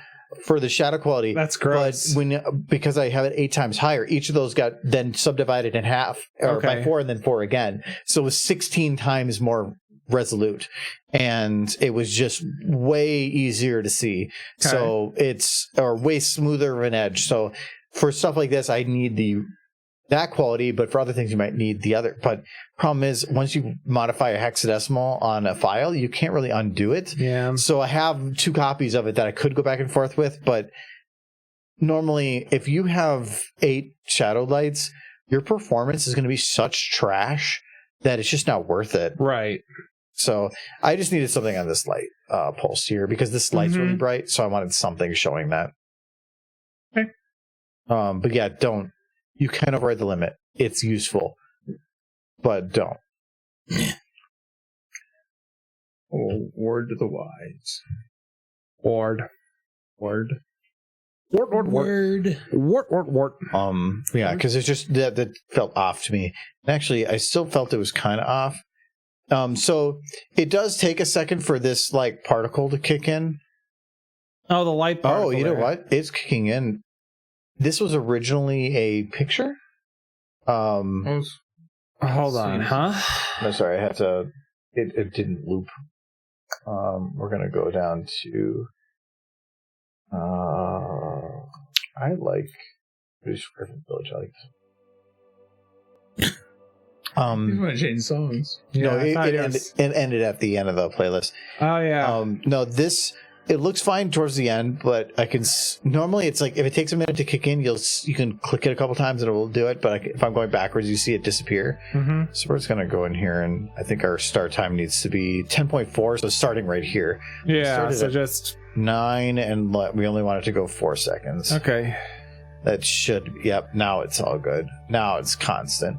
A: for the shadow quality.
B: That's gross.
A: But because I have it 8 times higher, each of those got then subdivided in half, or by 4 and then 4 again. So it was 16 times more resolute, and it was just way easier to see. Okay. So it's way smoother of an edge. So for stuff like this, I need that quality, but for other things you might need the other. But problem is, once you modify a hexadecimal on a file, you can't really undo it.
B: Yeah.
A: So I have 2 copies of it that I could go back and forth with, but normally if you have 8 shadow lights, your performance is going to be such trash that it's just not worth it.
B: Right.
A: So I just needed something on this light pulse here, because this light's really bright, so I wanted something showing that.
B: Okay.
A: But yeah, don't. You can override the limit. It's useful, but don't.
C: Oh, word to the wise.
B: Ward.
A: Yeah, because it's just that felt off to me. And actually, I still felt it was kind of off. So it does take a second for this like particle to kick in.
B: Oh, the light particle.
A: Oh, you know what? It's kicking in. This was originally a picture.
B: Hold on, huh?
A: No, sorry, I had to. It didn't loop. We're gonna go down to. I like British Griffin Village. I like this.
C: You want to change songs?
A: No, it ended at the end of the playlist.
B: Oh yeah.
A: No, this it looks fine towards the end, but I can normally it's like if it takes a minute to kick in, you can click it a couple times and it will do it. But if I'm going backwards, you see it disappear.
B: Mm-hmm.
A: So we're just gonna go in here, and I think our start time needs to be 10.4. So starting right here.
B: Yeah. So just
A: 9, and we only want it to go 4 seconds.
B: Okay.
A: That should. Yep. Now it's all good. Now it's constant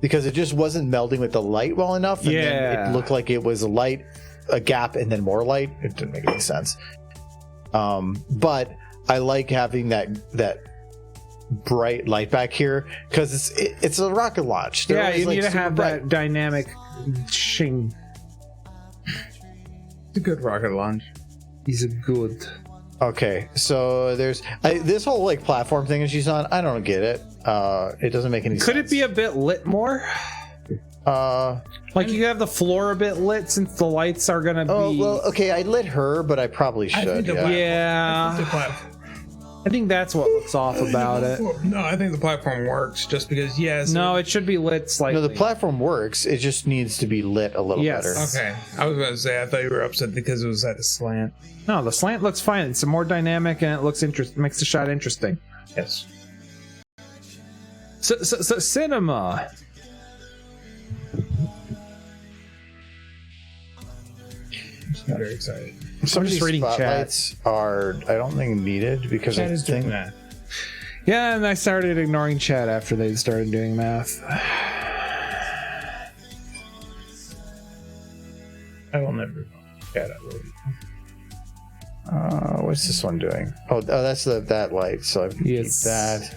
A: because it just wasn't melding with the light well enough. And then it looked like it was a gap and then more light. It didn't make any sense. But I like having that bright light back here because it's a rocket launch.
B: Yeah, you need to have that dynamic shing.
C: It's a good rocket launch.
B: He's a good.
A: Okay, so there's this whole like platform thing that she's on. I don't get it. It doesn't make any sense.
B: Could it be a bit lit more? Like you have the floor a bit lit since the lights are gonna be.
A: Oh well, okay. I lit her, but I probably should.
B: I think that's what looks off about it.
C: No, I think the platform works just because
B: No, it should be lit slightly.
A: No, the platform works. It just needs to be lit a little better.
C: Okay, I was about to say I thought you were upset because it was at a slant.
B: No, the slant looks fine. It's more dynamic and it looks makes the shot interesting.
C: Yes.
B: So cinema.
C: I'm very excited.
A: Some of these
B: reading
A: spotlights are, I don't think, needed because
C: Chat
A: I
C: is doing
A: think
C: that.
B: Yeah, and I started ignoring chat after they started doing math.
C: I will never chat.
A: What's this one doing? Oh, that's that light. So I keep that.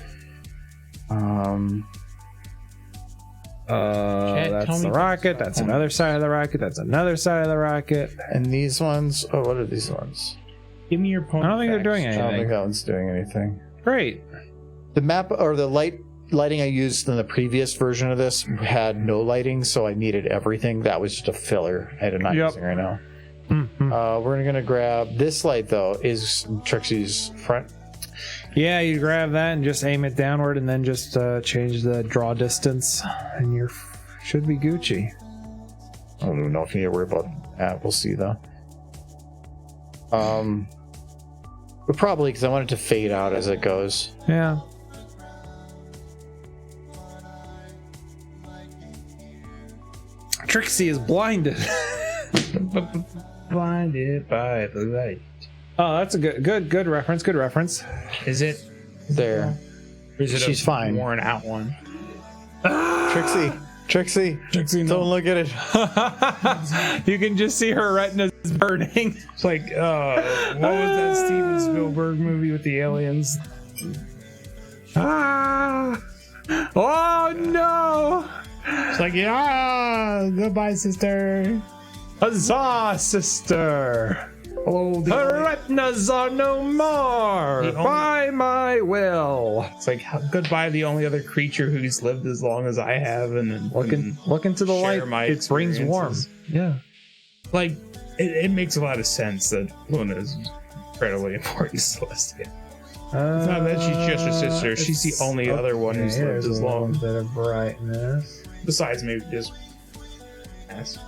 B: That's the rocket. That's another side of the rocket. That's another side of the rocket.
A: And these ones. Oh, what are these ones?
C: Give me your point.
B: I don't think they're doing anything.
A: I don't think that one's doing anything.
B: Great.
A: The map or the lighting I used in the previous version of this had no lighting, so I needed everything. That was just a filler. I'm not using right now.
B: Mm-hmm.
A: We're gonna grab this light though. Is Trixie's front?
B: Yeah, you grab that and just aim it downward, and then just change the draw distance, and you should be Gucci.
A: I don't even know if you need to worry about that. We'll see though. But probably because I want it to fade out as it goes.
B: Yeah. Trixie is blinded.
C: Blinded by the light.
B: Oh, that's a good reference. Good reference.
C: Is it
A: there?
C: Or is it
A: She's fine.
C: Worn out one.
A: Trixie, don't look at it.
B: You can just see her retinas burning.
C: It's like, what was that Steven Spielberg movie with the aliens?
B: Ah! Oh no!
C: It's like, yeah, goodbye, sister.
B: Huzzah, sister!
C: Oh,
B: her retinas are no more by my will.
C: It's like goodbye, the only other creature who's lived as long as I have, and then
B: look into the light. It brings warmth. Yeah,
C: like it makes a lot of sense that Luna is incredibly important to Celestia. It's not that she's just her sister; she's the only other one who's lived as long.
B: Bit of brightness.
C: Besides, maybe just. Yes.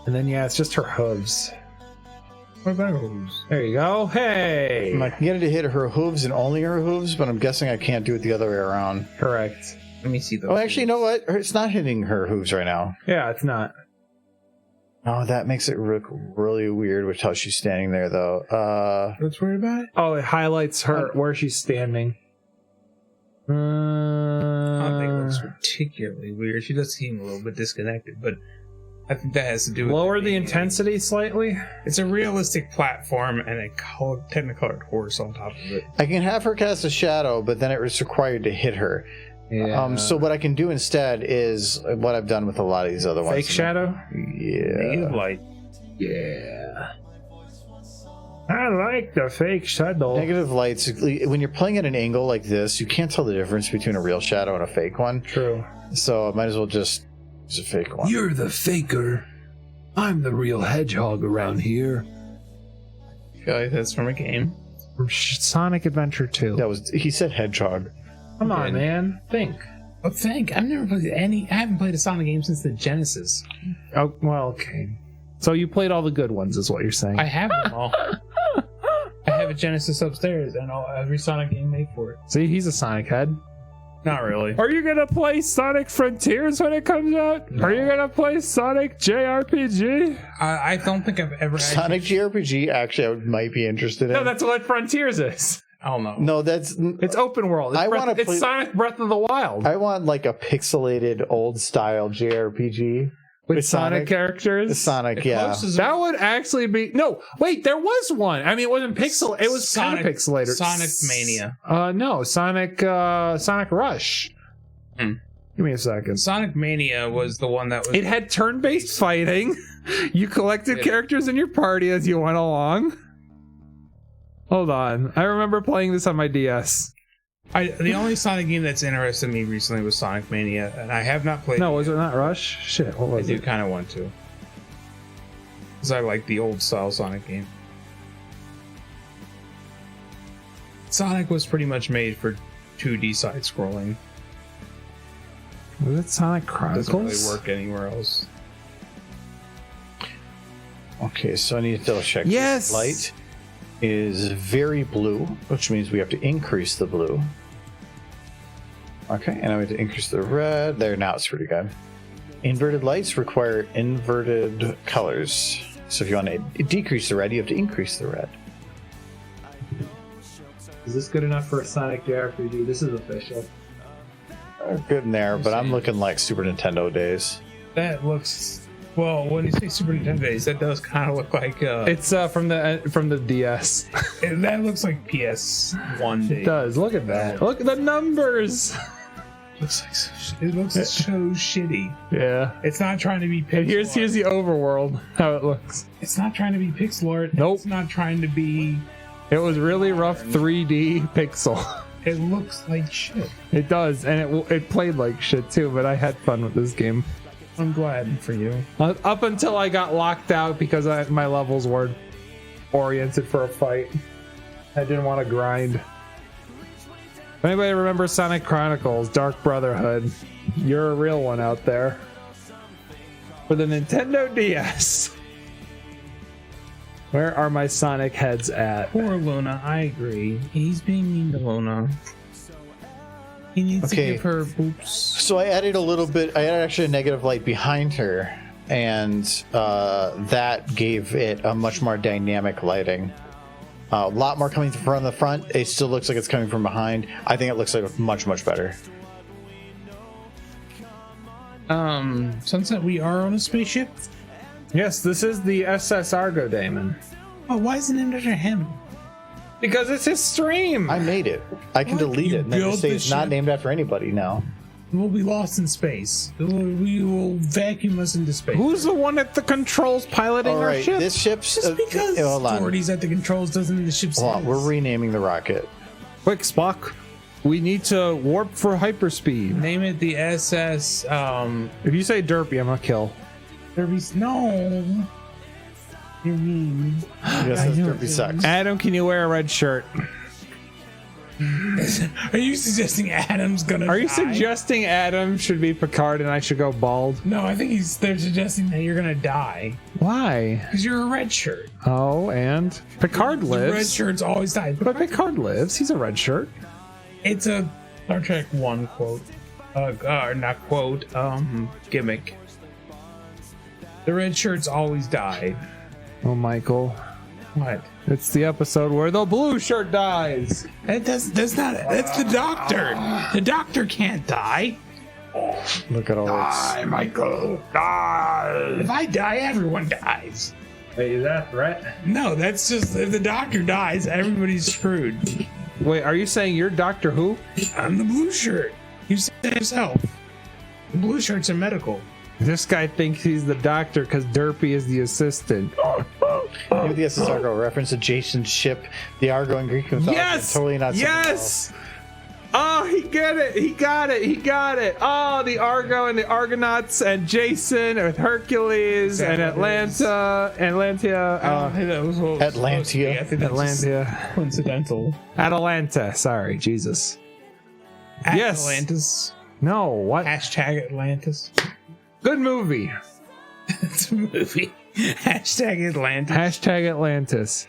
B: And then it's just her hooves.
C: What about her hooves?
B: There you go. Hey,
A: I can get it to hit her hooves and only her hooves, but I'm guessing I can't do it the other way around.
B: Correct.
C: Let me see those.
A: Oh, actually, you know what? It's not hitting her hooves right now.
B: Yeah, it's not.
A: Oh, that makes it look really weird with how she's standing there, though.
C: What's weird about it?
B: Oh, it highlights her where she's standing.
C: I don't think it looks particularly weird. She does seem a little bit disconnected, but I think that has to do with
B: lower the intensity slightly.
C: It's a realistic platform and a technicolored horse on top of it.
A: I can have her cast a shadow, but then it was required to hit her.
B: Yeah.
A: So what I can do instead is what I've done with a lot of these other ones.
B: Fake shadow?
A: Yeah.
C: Negative light.
B: Yeah. I like the fake shadow.
A: Negative lights, when you're playing at an angle like this, you can't tell the difference between a real shadow and a fake one.
B: True.
A: So I might as well just use a fake one.
I: You're the faker. I'm the real hedgehog around here.
C: I feel like that's from a game.
B: From Sonic Adventure 2.
A: He said hedgehog.
B: Come on, man. Think.
C: Oh, I've never played any. I haven't played a Sonic game since the Genesis.
B: Oh, well, okay. So you played all the good ones, is what you're saying.
C: I have them all. I have a Genesis upstairs and every Sonic game made for it.
B: See, he's a Sonic head.
C: Not really.
B: Are you gonna play Sonic Frontiers when it comes out?
C: No.
B: Are you gonna play Sonic JRPG?
C: I don't think I've ever.
A: Sonic JRPG, actually, I might be interested in.
B: No, that's what Frontiers is.
C: Oh no.
A: No, that's.
B: It's open world. It's Sonic Breath of the Wild.
A: I want like a pixelated old style JRPG.
B: With Sonic characters?
A: Sonic, yeah.
B: That would actually be... No, wait, there was one. I mean, it wasn't pixel. It was kind of pixelated.
C: Sonic Mania.
B: No, Sonic Rush. Give me a second.
C: Sonic Mania was the one that was...
B: It had turn-based fighting. You collected characters in your party as you went along. Hold on. I remember playing this on my DS.
C: The only Sonic game that's interested me recently was Sonic Mania, and I have not played.
B: No, was it not Rush? Shit, what was it?
C: I do kind of want to, because I like the old style Sonic game. Sonic was pretty much made for 2D side scrolling.
B: Was it Sonic Chronicles?
C: Doesn't really work anywhere else.
A: Okay, so I need to double check.
B: Yes.
A: This light is very blue, which means we have to increase the blue. Okay, and I'm going to increase the red. There, now it's pretty good. Inverted lights require inverted colors. So if you want to decrease the red, you have to increase the red.
B: Is this good enough for a Sonic JRPG? This is official.
A: Good in there, but I'm looking like Super Nintendo days.
C: That looks... Well, when you say Super Nintendo days, that does kind of look like...
B: It's from the DS.
C: That looks like PS1 days.
B: It does. Look at that. Look at the numbers.
C: It looks so shitty.
B: Yeah.
C: It's not trying to be pixel
B: And here's the overworld, how it looks.
C: It's not trying to be pixel art.
B: Nope.
C: It's not trying to be...
B: It was really rough 3D pixel.
C: It looks like shit.
B: It does, and it played like shit too, but I had fun with this game.
C: I'm glad for you.
B: Up until I got locked out because my levels were oriented for a fight. I didn't want to grind. If anybody remembers Sonic Chronicles, Dark Brotherhood, you're a real one out there. For the Nintendo DS. Where are my Sonic heads at?
C: Poor Luna, I agree. He's being mean to Luna. He needs to give her boops.
A: So I added a little bit. I added actually a negative light behind her, and that gave it a much more dynamic lighting. A lot more coming from the front. It still looks like it's coming from behind. I think it looks like much better.
C: Sunset, we are on a spaceship.
B: Yes, this is the SS Argo Daemon.
C: Oh, why isn't it under him?
B: Because it's his stream.
A: I made it. I can delete it and then just say it's not named after anybody now.
C: We'll be lost in space. We will vacuum us into space.
B: Who's the one at the controls piloting our ship?
A: This ship's...
C: Just because
A: hold on.
C: Doherty's at the controls doesn't mean the ship's...
A: Hold on, we're renaming the rocket.
B: Quick, Spock. We need to warp for hyperspeed.
C: Name it the SS...
B: If you say Derpy, I'm gonna kill.
C: Derpy's... No. You're mean.
A: Yes, that's Derpy sucks.
B: Adam, can you wear a red shirt?
C: Are you suggesting Adam's gonna
B: Are you
C: die?
B: suggesting Adam should be Picard and I should go bald?
C: No, I think they're suggesting that you're gonna die.
B: Why?
C: Because you're a red shirt.
B: Oh, and Picard lives.
C: The red shirts always die.
B: But Picard lives. He's a red shirt.
C: It's a Star Trek 1 quote. Not quote, gimmick. The red shirts always die.
B: Oh, Michael.
C: What?
B: It's the episode where the blue shirt dies.
C: That's the doctor. The doctor can't die.
A: Look at all this.
C: Michael. Die. If I die, everyone dies.
B: Hey, is that a threat?
C: No, that's just if the doctor dies, everybody's screwed.
B: Wait, are you saying you're Doctor Who?
C: I'm the blue shirt. You said it yourself. The blue shirts are medical.
B: This guy thinks he's the doctor because Derpy is the assistant.
A: Maybe the SS Argo reference to Jason's ship, the Argo in Greek mythology.
B: Yes!
A: Totally not something
B: Yes!
A: else.
B: Oh, he got it! He got it! He got it! Oh, the Argo and the Argonauts and Jason with Hercules and Atlantia.
C: Atlantia. I think that's
B: Atlantia.
C: coincidental.
B: Atalanta. Sorry, Jesus.
C: Atlantis.
B: Yes. No, what?
C: Hashtag Atlantis.
B: Good movie.
C: It's a movie. Hashtag Atlantis.
B: Hashtag Atlantis.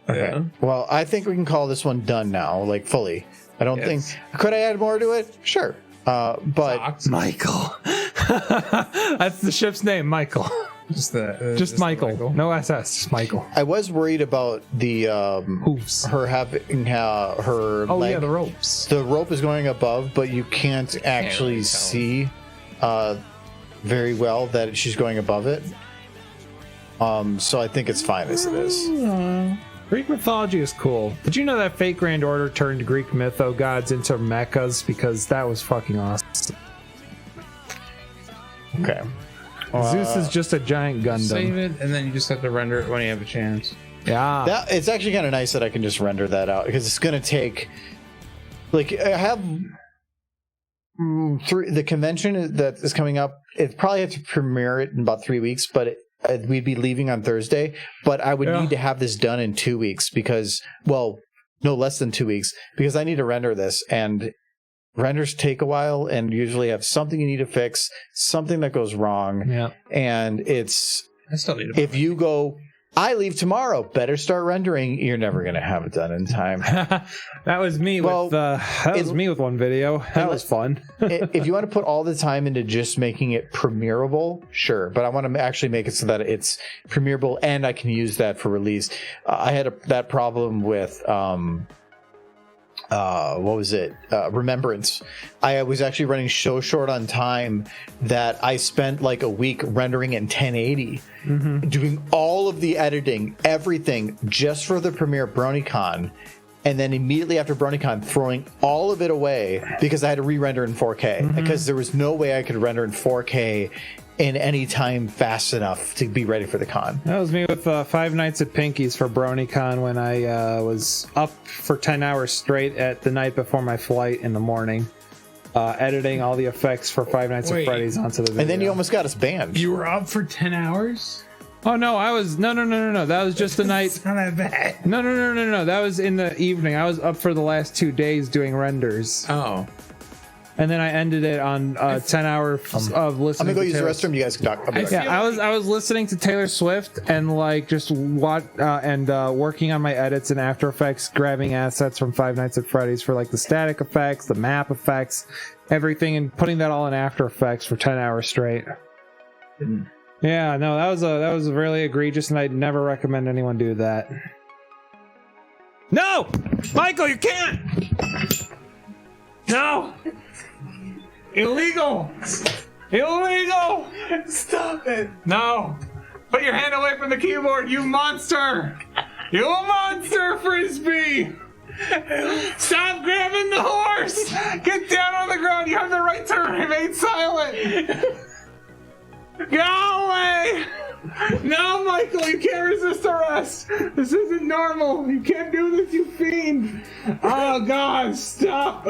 A: Okay. Well, I think we can call this one done now, like fully. I don't think. Could I add more to it? Sure. But
B: Michael. That's the ship's name, Michael. Just Michael. No SS, just Michael.
A: I was worried about the
B: hooves.
A: Her having her.
B: Oh
A: leg.
B: yeah, the ropes.
A: The rope is going above, but you can't actually see very well that she's going above it. So I think it's fine as it is.
B: Greek mythology is cool. Did you know that fake Grand Order turned Greek mytho gods into mechas? Because that was fucking awesome.
A: Okay.
B: Zeus is just a giant Gundam.
C: Save it, and then you just have to render it when you have a chance.
B: Yeah.
A: It's actually kind of nice that I can just render that out because it's going to take. Like, I have. The convention that is coming up, it probably have to premiere it in about 3 weeks, but we'd be leaving on Thursday. But I would need to have this done in 2 weeks because, well, no less than 2 weeks because I need to render this, and renders take a while and usually have something you need to fix, something that goes wrong.
B: Yeah.
A: And it's
C: I still need to
A: if you go, I leave tomorrow, better start rendering, you're never going to have it done in time.
B: That was me with one video. That was fun.
A: If you want to put all the time into just making it premierable, sure. But I want to actually make it so that it's premierable and I can use that for release. I had that problem with what was it? Remembrance. I was actually running so short on time that I spent like a week rendering in 1080, doing all of the editing, everything just for the premiere BronyCon. And then immediately after BronyCon, throwing all of it away because I had to re-render in 4K because there was no way I could render in 4K in any time fast enough to be ready for the con.
B: That was me with 5 Nights at Pinky's for BronyCon when I was up for 10 hours straight at the night before my flight in the morning, editing all the effects for 5 Nights at Freddy's onto the video.
A: And then you almost got us banned.
C: You were up for 10 hours?
B: Oh no, I was no. That was just the night.
C: It's not that bad.
B: No. That was in the evening. I was up for the last 2 days doing renders.
C: Oh.
B: And then I ended it on 10 hours of listening.
A: I'm gonna go
B: to
A: use the restroom. You guys can talk.
B: I was listening to Taylor Swift and like just working on my edits in After Effects, grabbing assets from 5 Nights at Freddy's for like the static effects, the map effects, everything, and putting that all in After Effects for 10 hours straight. Yeah, no, that was really egregious, and I'd never recommend anyone do that. No, Michael, you can't. No. Illegal! Illegal! Stop it! No! Put your hand away from the keyboard, you monster! You monster, Frisbee! Stop grabbing the horse! Get down on the ground, you have the right to remain silent! Go away! No, Michael, you can't resist arrest! This isn't normal! You can't do this, you fiend! Oh, God, stop!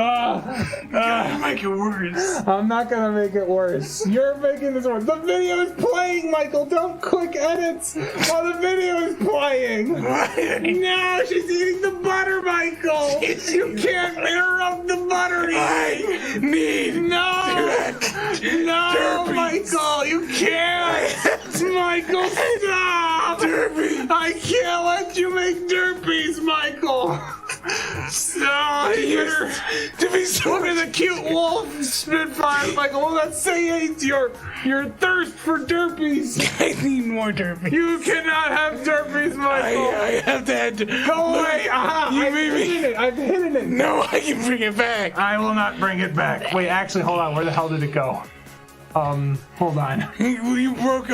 C: Make it worse.
B: I'm not gonna make it worse. You're making this worse. The video is playing, Michael! Don't click edits while the video is playing! No, she's eating the butter, Michael! You can't interrupt the butter eating! No, Michael, you can't! Michael, stop! Derpy! I can't let you make derpies, Michael! Stop! Look at the cute wolf Spitfire, Michael. Will that satiate your thirst for derpies?
C: I need more derpies.
B: You cannot have derpies, Michael.
C: I have to add.
B: Go away! I've hidden it.
C: No, I can bring it back.
B: I will not bring it back. Wait, actually, hold on. Where the hell did it go? Hold on.
C: You broke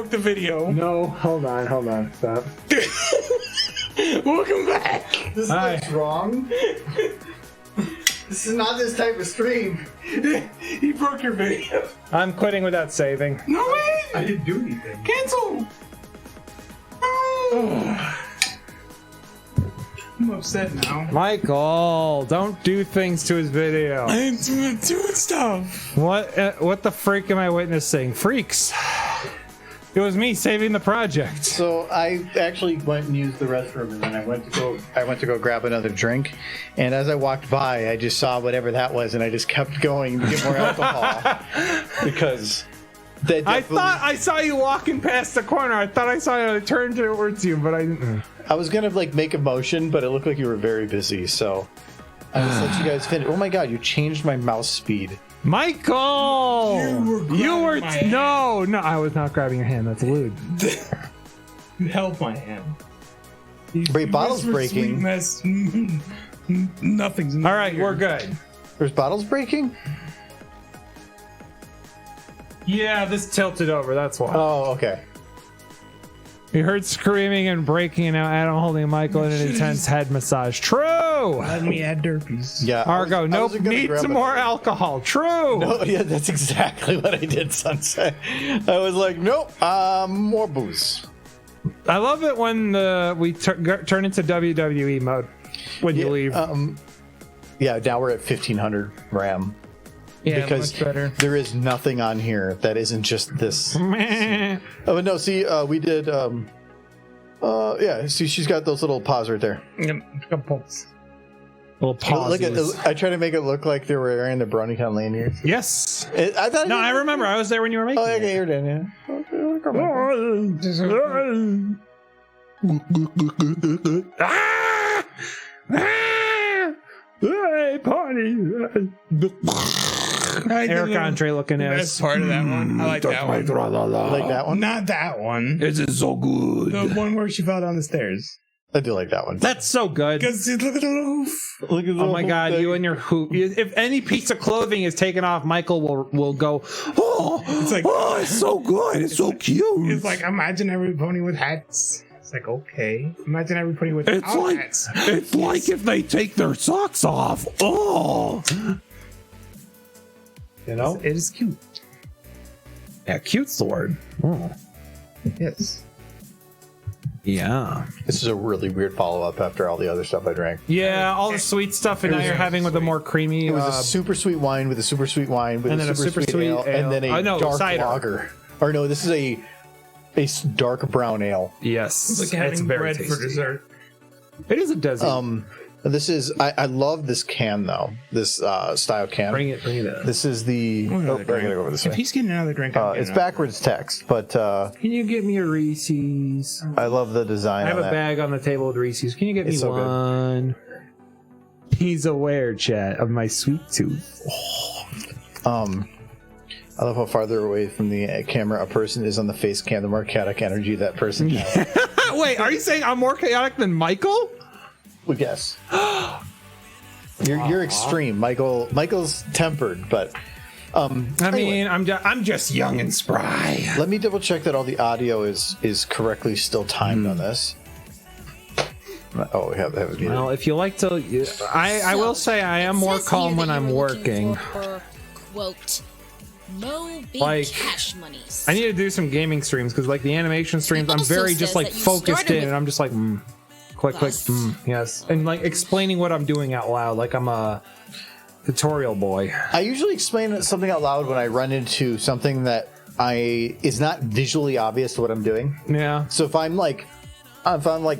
C: the video.
B: No, hold on. Stop.
C: Welcome back.
A: This looks wrong. This is not this type of stream.
C: You broke your video.
B: I'm quitting without saving.
C: No way.
H: I didn't do anything.
C: Cancel. Oh. I'm upset now.
B: Michael, don't do things to his video.
C: I'm doing stuff.
B: What the freak am I witnessing? Freaks. It was me saving the project.
A: So I actually went and used the restroom, and then I went to go grab another drink. And as I walked by, I just saw whatever that was, and I just kept going to get more alcohol because that
B: I thought I saw you walking past the corner. I thought I saw you turn towards you, but I didn't.
A: I was gonna like make a motion, but it looked like you were very busy, so I just let you guys finish. Oh my god, you changed my mouse speed.
B: Michael!
C: You were
B: no, I was not grabbing your hand. That's lewd.
C: Help my hand.
A: Wait, bottles breaking.
C: Nothing's
B: all right. We're good.
A: There's bottles breaking.
B: Yeah, this tilted over. That's why.
A: Oh, okay.
B: You heard screaming and breaking, and now Adam holding Michael in an intense head massage. True.
C: Let me add derpies.
A: Yeah,
B: Argo, nope. Need some more alcohol. True.
A: No, yeah, that's exactly what I did, Sunset. I was like, nope, more booze.
B: I love it when we turn into WWE mode when you leave.
A: Yeah, now we're at 1500 RAM.
C: Yeah,
A: because
C: much better.
A: There is nothing on here that isn't just this. Oh no! See, we did. Yeah. See, she's got those little paws right there.
B: Little paws.
A: Look at. I try to make it look like they were wearing the BronyCon lanyards.
B: Yes.
A: I thought.
B: No, I remember. I was there when you were making.
A: Oh, okay, you're done.
B: Hey, party! Eric Andre looking ass.
C: That's part of that one. I like that one.
A: Like that one?
C: Not that one.
F: This is so good.
C: The one where she fell down the stairs.
A: I do like that one.
B: That's so good.
C: Because look at the hoof.
A: Look at the
B: Oh my god,
A: thing.
B: you and your hoop. If any piece of clothing is taken off, Michael will go, oh,
C: It's like,
F: Oh, it's so good. It's so cute.
C: it's like imagine every pony with hats. It's like, okay. Imagine every pony with
F: It's like
C: hats.
F: it's like if they take their socks off. Oh,
B: you know?
C: It is cute.
B: Yeah, cute's the word. Oh.
C: Yes.
B: Yeah.
A: This is a really weird follow-up after all the other stuff I drank.
B: Yeah, all the sweet stuff, and now you're having with a more creamy.
A: It was a super sweet wine with a super sweet wine with
B: And
A: a
B: then
A: super sweet ale, and then a dark
B: cider.
A: lager. Or no, this is a dark brown ale.
B: Yes,
C: It's like having bread for dessert.
B: It is a dessert.
A: This is I love this can though. This style can.
B: Bring it in.
A: This is the. I gotta go over this
C: If
A: way.
C: he's getting another drink, I'm
A: It's
C: getting
A: backwards text, but
B: Can you get me a Reese's?
A: I love the design.
B: I have
A: on
B: a
A: that.
B: bag on the table with Reese's. Can you get me
A: It's so good.
B: one? He's aware, chat, of my sweet tooth.
A: I love how farther away from the camera a person is on the face cam, the more chaotic energy that person has.
B: Wait, are you saying I'm more chaotic than Michael?
A: We guess. You're extreme, Michael. Michael's tempered, but
B: I
A: anyway.
B: mean, I'm just young and spry.
A: Let me double check that all the audio is correctly still timed on this. Oh, we have it.
B: Well, if you like to, I will say I am more calm when I'm working.
E: Quote, no big
B: Like,
E: cash monies.
B: I need to do some gaming streams because, like, the animation streams, I'm
E: also
B: very just
E: says
B: like
E: that you
B: focused
E: started
B: in,
E: with
B: and I'm just like, click,
E: Thus.
B: yes, and like explaining what I'm doing out loud, like I'm a tutorial boy.
A: I usually explain something out loud when I run into something that is not visually obvious to what I'm doing.
B: Yeah.
A: So if I'm like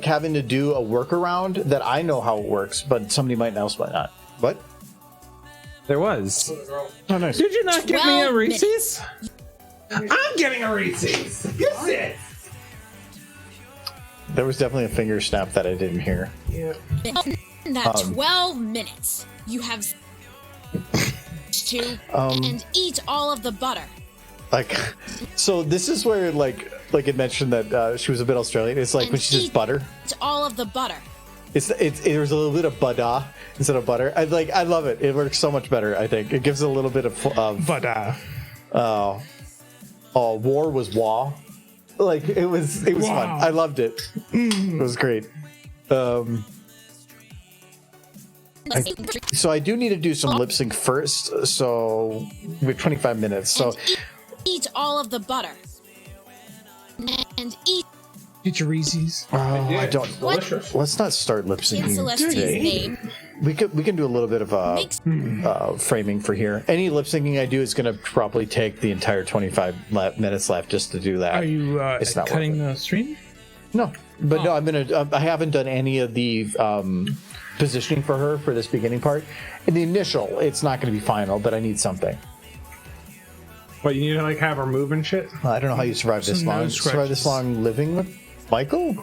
A: having to do a workaround that I know how it works, but somebody else might not. What?
B: There was.
A: Oh, nice.
B: Did you not get me a
E: 12
B: Reese's? I'm getting a Reese's. You sit.
A: There was definitely a finger snap that I didn't hear.
E: In that 12 minutes, you have to and eat all of the butter.
A: Like, so this is where like it mentioned that she was a bit Australian. It's like when she says butter.
E: Eat all of the butter.
A: There's a little bit of butter instead of butter. I love it. It works so much better. I think it gives a little bit of
C: butter.
A: War was wah. Like it was fun. I loved it. It was great. So I do need to do some lip sync first. So we have 25 minutes. So
E: eat all of the butter. And eat.
C: Get your Reese's.
A: I don't.
E: What?
A: Let's not start lip
E: In
A: syncing
E: Celestine's
A: today.
E: name,
A: we can do a little bit of framing for here. Any lip syncing I do is going to probably take the entire 25 minutes left just to do that.
C: Are you
A: it's not
C: cutting the stream?
A: No, but no, I'm gonna. I haven't done any of the positioning for her for this beginning part. In the initial, it's not going to be final, but I need something.
B: What, you need to like have her move and shit?
A: I don't know how you survive this long. Survive this long living with Michael?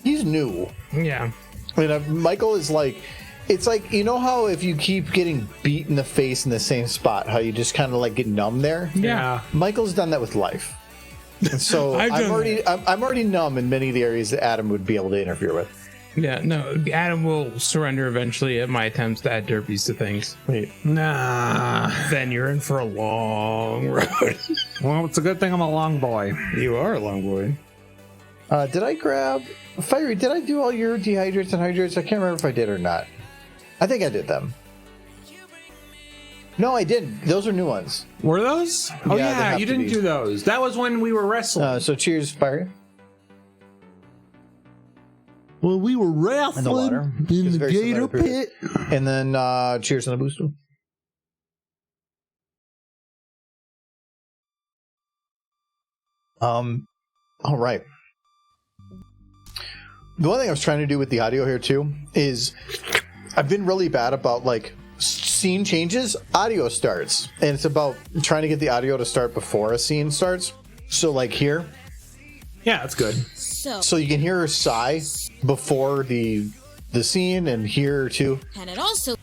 A: He's new.
C: Yeah.
A: I mean, Michael is like, it's like, you know how if you keep getting beat in the face in the same spot, how you just kind of like get numb there?
B: Yeah.
A: Michael's done that with life. And so I'm already numb in many of the areas that Adam would be able to interfere with.
C: Yeah, no, Adam will surrender eventually at my attempts to add derpies to things.
A: Wait.
B: Nah.
C: Then you're in for a long road.
B: Well, it's a good thing I'm a long boy.
C: You are a long boy.
A: Did I grab... Fiery, did I do all your dehydrates and hydrates? I can't remember if I did or not. I think I did them. No, I didn't. Those are new ones.
B: Were those? Oh, yeah, you didn't
A: be.
B: do those. That was when we were wrestling.
A: So cheers, Fiery.
J: Well, we were wrestling
A: In the water.
J: in
A: It's
J: the
A: very
J: gator
A: similar to
J: pit.
A: And then cheers on the booster. All right. The one thing I was trying to do with the audio here too is I've been really bad about like scene changes, audio starts, and it's about trying to get the audio to start before a scene starts. So like here,
B: yeah, that's good.
A: So you can hear her sigh before the scene, and here too.
E: And it also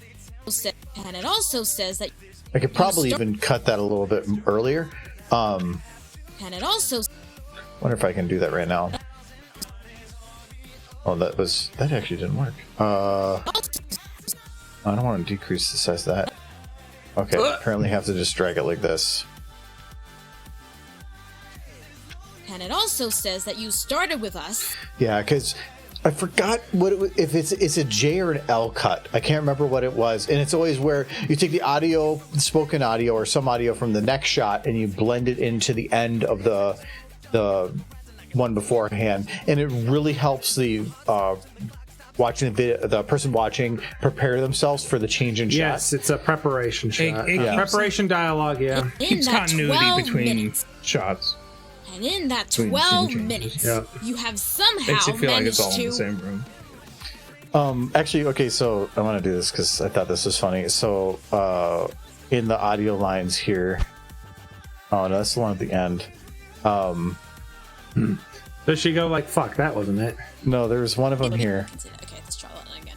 E: says that
A: I could probably even cut that a little bit earlier.
E: and it also
A: Wonder if I can do that right now. Oh, that actually didn't work. I don't want to decrease the size of that. Okay, apparently I have to just drag it like this.
E: and it also says that you started with us.
A: Yeah, because I forgot what if it's a J or an L cut. I can't remember what it was, and it's always where you take the audio, spoken audio, or some audio from the next shot, and you blend it into the end of the one beforehand, and it really helps the watching the video, the person watching prepare themselves for the change in shot.
B: Yes, it's a preparation shot.
C: Yeah.
B: Preparation dialogue, yeah.
C: Keeps continuity between shots.
E: And in that
C: Between
E: 12
C: scene
E: minutes,
B: Yeah.
E: you have somehow
C: Makes you feel like it's all
E: managed
C: in the
E: to
C: same room.
A: Actually, okay, so I want to do this because I thought this was funny. So in the audio lines here, oh no, that's the one at the end.
B: Does she go like, fuck, that wasn't it?
A: No, there's one of them here.
E: Okay, let's try that again.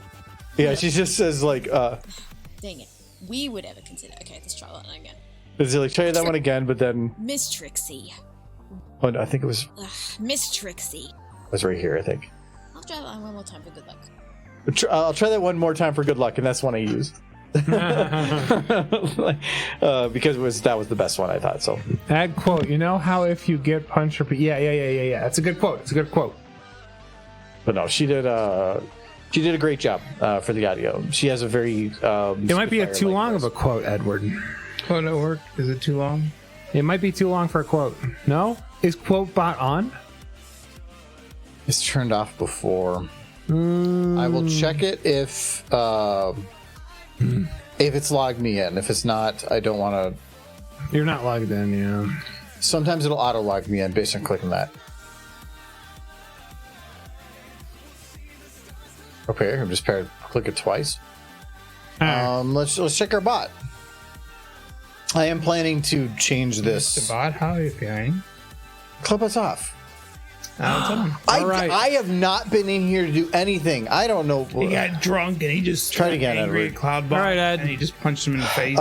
A: Yeah, she just says like,
E: Dang it. We would ever consider. Okay, let's try that again.
A: it's like try that one again, but then
E: Miss Trixie.
A: oh, no, I think it was
E: Miss Trixie.
A: right here. I think
E: I'll try that one more time for good luck.
A: I'll try that one more time for good luck, and that's one I used. Because that was the best one I thought. So
I: Add quote. You know how if you get punched or yeah. That's a good quote. It's a good quote.
A: but no, she did a great job for the audio. She has a very
I: It might be a too long of a quote, Edward.
C: Quote at work? Is it too long?
I: It might be too long for a quote. No? Is quote bot on?
A: It's turned off before. I will check it if it's logged me in. If it's not, I don't want to.
I: You're not logged in, yeah.
A: Sometimes it'll auto log me in based on clicking that. Okay, I'm just click it twice. Let's check our bot. I am planning to change this.
C: The bot? How are you feeling?
A: Clubhouse off.
C: Right.
A: I have not been in here to do anything. I don't know.
C: He got drunk and he just
A: Try it again,
C: angry
A: Edward.
C: at Cloudbot.
B: All right, Ed.
C: And he just punched him in the face.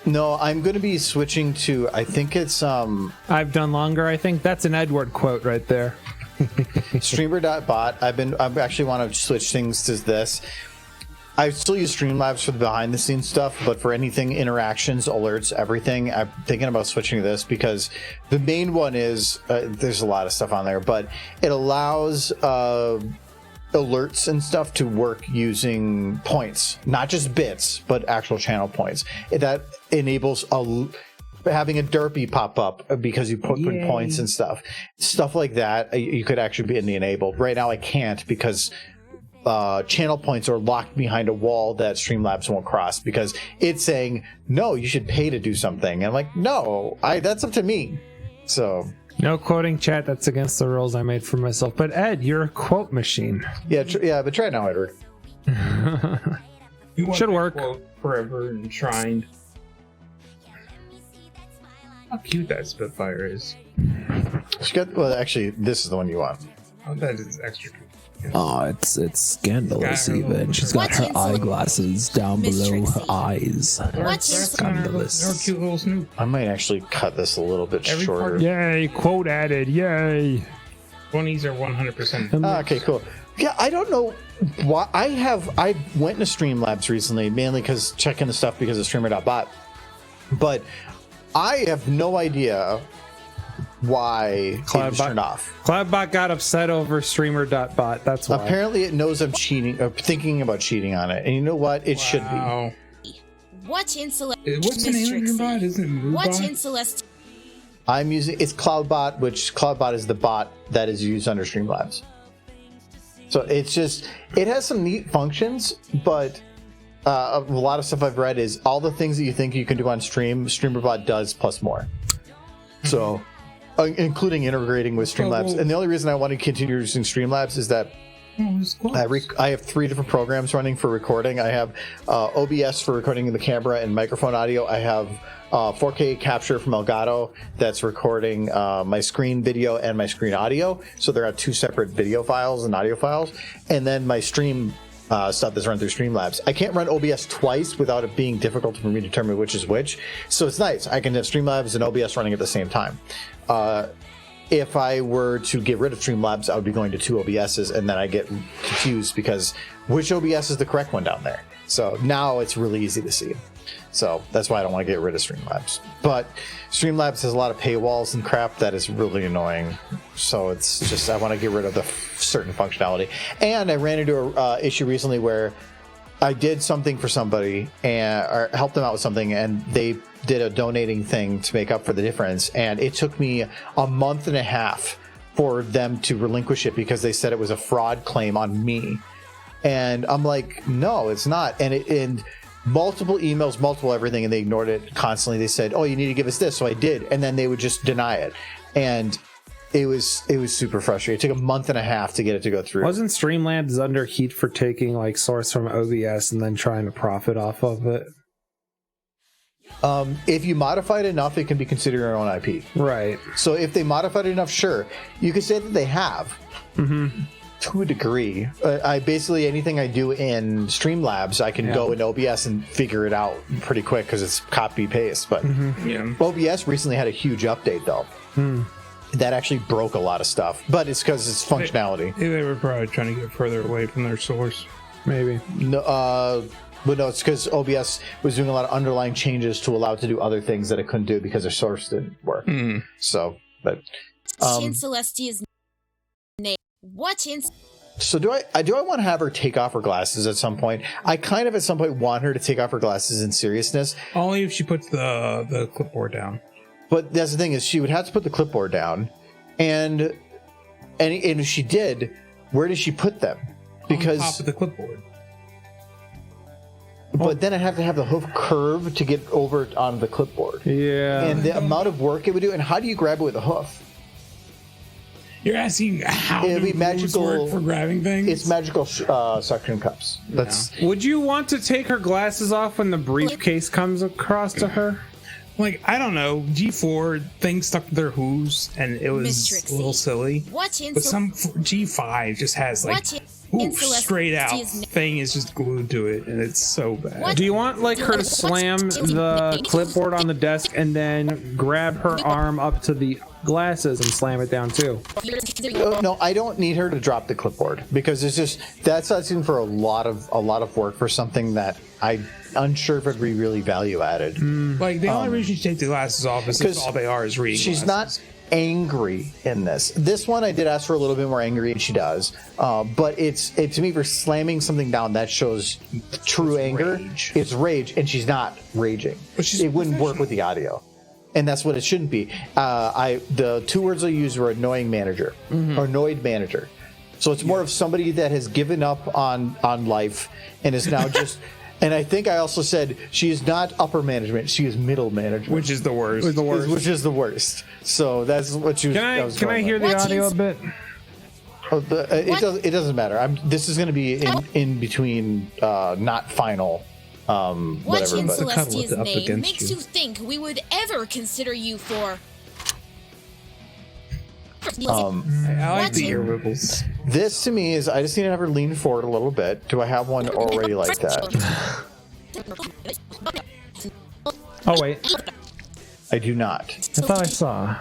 A: No, I'm going to be switching to. I think it's
I: I've done longer, I think. That's an Edward quote right there.
A: streamer.bot. I actually want to switch things to this. I still use Streamlabs for the behind the scenes stuff, but for anything, interactions, alerts, everything, I'm thinking about switching to this because the main one is there's a lot of stuff on there, but it allows alerts and stuff to work using points, not just bits, but actual channel points. That enables having a derpy pop up because you put points and stuff like that. You could actually be in the enabled. Right now I can't because channel points are locked behind a wall that Streamlabs won't cross because it's saying, no, you should pay to do something. And I'm like, no, that's up to me. So
B: no quoting, chat. That's against the rules I made for myself. But Ed, you're a quote machine.
A: Yeah, but try it now, Edward.
B: Should work.
C: Forever enshrined. How cute that Spitfire is.
A: Well, actually, this is the one you want.
C: Oh, that is extra cute.
I: Oh, it's scandalous even. She's got her eyeglasses down below her eyes. Scandalous.
C: Her cute little Snoop.
A: I might actually cut this a little bit shorter.
B: Yay, quote added, yay.
C: 20s are 100%.
A: Okay, cool. Yeah, I don't know why I went into Streamlabs recently, mainly because checking the stuff because of streamer.bot. But I have no idea why it was turned off.
B: Cloudbot got upset over streamer.bot. That's why.
A: Apparently it knows I'm cheating or thinking about cheating on it. And you know what? It should be.
E: What in Celestial?
C: What's the name of your bot? Isn't it MOOOOOOON?
E: What in Celestial?
A: I'm using it's Cloudbot, which Cloudbot is the bot that is used under Streamlabs. So it's just it has some neat functions, but a lot of stuff I've read is all the things that you think you can do on stream, StreamerBot does plus more. So including integrating with Streamlabs. And the only reason I want to continue using Streamlabs is that I have 3 different programs running for recording. I have OBS for recording the camera and microphone audio. I have 4K capture from Elgato that's recording my screen video and my screen audio. So there are 2 separate video files and audio files. And then my stream stuff that's run through Streamlabs. I can't run OBS twice without it being difficult for me to determine which is which. So it's nice. I can have Streamlabs and OBS running at the same time. If I were to get rid of Streamlabs, I would be going to 2 OBSs, and then I get confused because which OBS is the correct one down there. So now it's really easy to see. So that's why I don't want to get rid of Streamlabs. But Streamlabs has a lot of paywalls and crap that is really annoying. So it's just I want to get rid of the certain functionality. And I ran into a issue recently where I did something for somebody or helped them out with something, and they did a donating thing to make up for the difference. And it took me a month and a half for them to relinquish it because they said it was a fraud claim on me. And I'm like, no, it's not. And multiple emails, multiple everything, and they ignored it constantly. They said, oh, you need to give us this. So I did. And then they would just deny it. And it was super frustrating. It took a month and a half to get it to go through.
B: Wasn't Streamlabs under heat for taking like source from OBS and then trying to profit off of it?
A: If you modify it enough, it can be considered your own IP.
B: Right.
A: So if they modified it enough, sure. You could say that they have.
B: Mm-hmm.
A: To a degree. I basically, anything I do in Streamlabs, I can go in OBS and figure it out pretty quick because it's copy-paste. But OBS recently had a huge update, though. That actually broke a lot of stuff. But it's because it's functionality.
C: They were probably trying to get further away from their source.
B: Maybe.
A: No, but no, it's because OBS was doing a lot of underlying changes to allow it to do other things that it couldn't do because their source didn't work. So, but
E: in Celestia's name. What in?
A: So do I want to have her take off her glasses at some point? I kind of at some point want her to take off her glasses in seriousness.
C: Only if she puts the clipboard down.
A: But that's the thing is she would have to put the clipboard down, and if she did, where does she put them? Because
C: on top of the clipboard.
A: But then I'd have to have the hoof curve to get over on the clipboard.
B: Yeah.
A: And the amount of work it would do, and how do you grab it with a hoof?
C: You're asking how
A: it'd be magical
C: work for grabbing things?
A: It's magical suction cups. That's.
B: Would you want to take her glasses off when the briefcase comes across to her?
C: Like, I don't know, G4 things stuck to their hooves, and it was a little silly. But some G5 just has like straight out thing is just glued to it, and it's so bad.
B: Do you want like her to slam the clipboard on the desk and then grab her arm up to the glasses and slam it down too?
A: No, I don't need her to drop the clipboard because it's just that's asking for a lot of work for something that I'm unsure if it'd be really value added.
C: Like the only reason you take the glasses off is because all they are is reading.
A: She's
C: glasses.
A: Not angry in this. This one I did ask for a little bit more angry, and she does. But it's to me for slamming something down that shows true anger.
C: Rage.
A: It's rage, and she's not raging. It wouldn't work with the audio. And that's what it shouldn't be. The 2 words I used were annoying manager or annoyed manager. So it's more of somebody that has given up on life and is now just. And I think I also said she is not upper management; she is middle management,
C: which is the worst.
A: Which is the worst. So that's what you.
B: Can I hear the audio a bit?
A: Oh, it doesn't matter. This is going to be in between, not final.
E: Watching
A: whatever.
E: Celestia's name makes you think we would ever consider you for.
C: I like the ear wiggles.
A: This to me is I just need to have her lean forward a little bit. Do I have one already like that?
B: Oh wait,
A: I do not.
B: I thought I saw.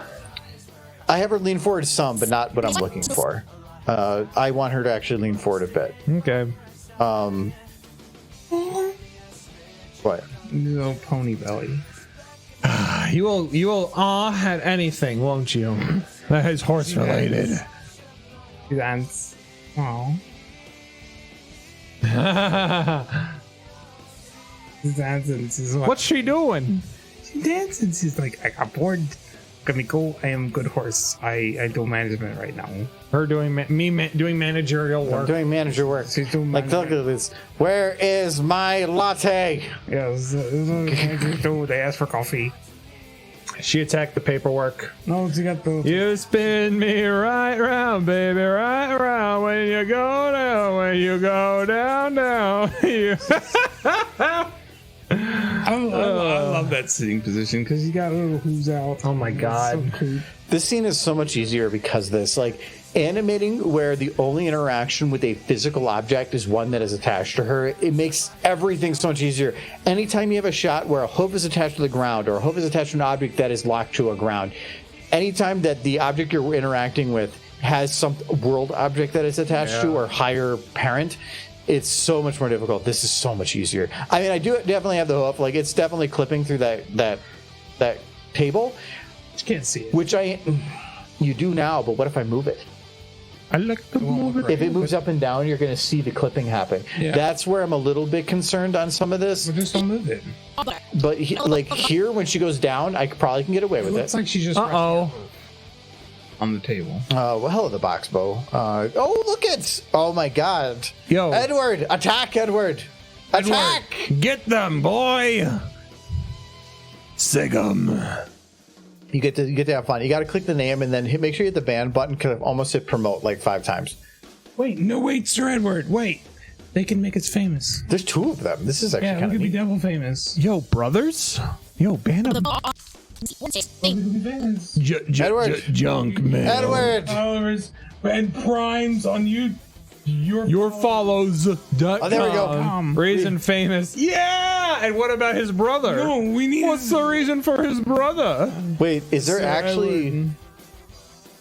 A: I have her lean forward some, but not what I'm looking for. I want her to actually lean forward a bit.
B: Okay.
A: What?
C: Little pony belly.
B: You will awe at anything, won't you? That is horse related.
C: That's oh.
B: What's she doing?
C: She dancing. She's like, I got bored. Let me go. I am good horse. I do management right now.
B: Her doing doing managerial work.
A: I'm doing manager work.
C: She's doing
A: like, look at this. Where is my latte?
C: Yes. They asked for coffee.
B: She attacked the paperwork.
C: No, she got the.
B: You spin me right round, baby, right round. When you go down, you.
C: I love that sitting position because you got a little who's out.
B: Oh my god.
C: So cool.
A: This scene is so much easier because this, like, animating where the only interaction with a physical object is one that is attached to her, it makes everything so much easier. Anytime you have a shot where a hoof is attached to the ground or a hoof is attached to an object that is locked to a ground, anytime that the object you're interacting with has some world object that it's attached to or higher parent, it's so much more difficult. This is so much easier. I mean, I do definitely have the hoof. Like, it's definitely clipping through that table.
C: You can't see it.
A: Which you do now, but what if I move it?
C: I like to move it.
A: If it moves up and down, you're going to see the clipping happen.
C: Yeah.
A: That's where I'm a little bit concerned on some of this.
C: But just don't move it.
A: But here, when she goes down, I probably can get away with it.
C: Looks like she just on the table.
A: Well, hello, the box bow. Oh, look it! Oh my God!
B: Yo,
A: Edward, attack, Edward! Attack!
B: Get them, boy! Sigum.
A: You get to have fun. You got to click the name and then make sure you hit the band button because I've almost hit promote like 5 times.
C: Wait, Sir Edward, wait. They can make us famous.
A: There's 2 of them. This is actually
C: we
A: kind of
C: could be
A: neat.
C: devil famous.
I: Yo, brothers. Yo, band of
A: Edward.
I: junk man.
A: Edward.
C: Followers and primes on you.
I: Your follows.
A: Oh, there we go.
B: Reason famous. Yeah! And what about his brother?
C: No, we need.
B: What's the reason for his brother?
A: Wait, is there actually?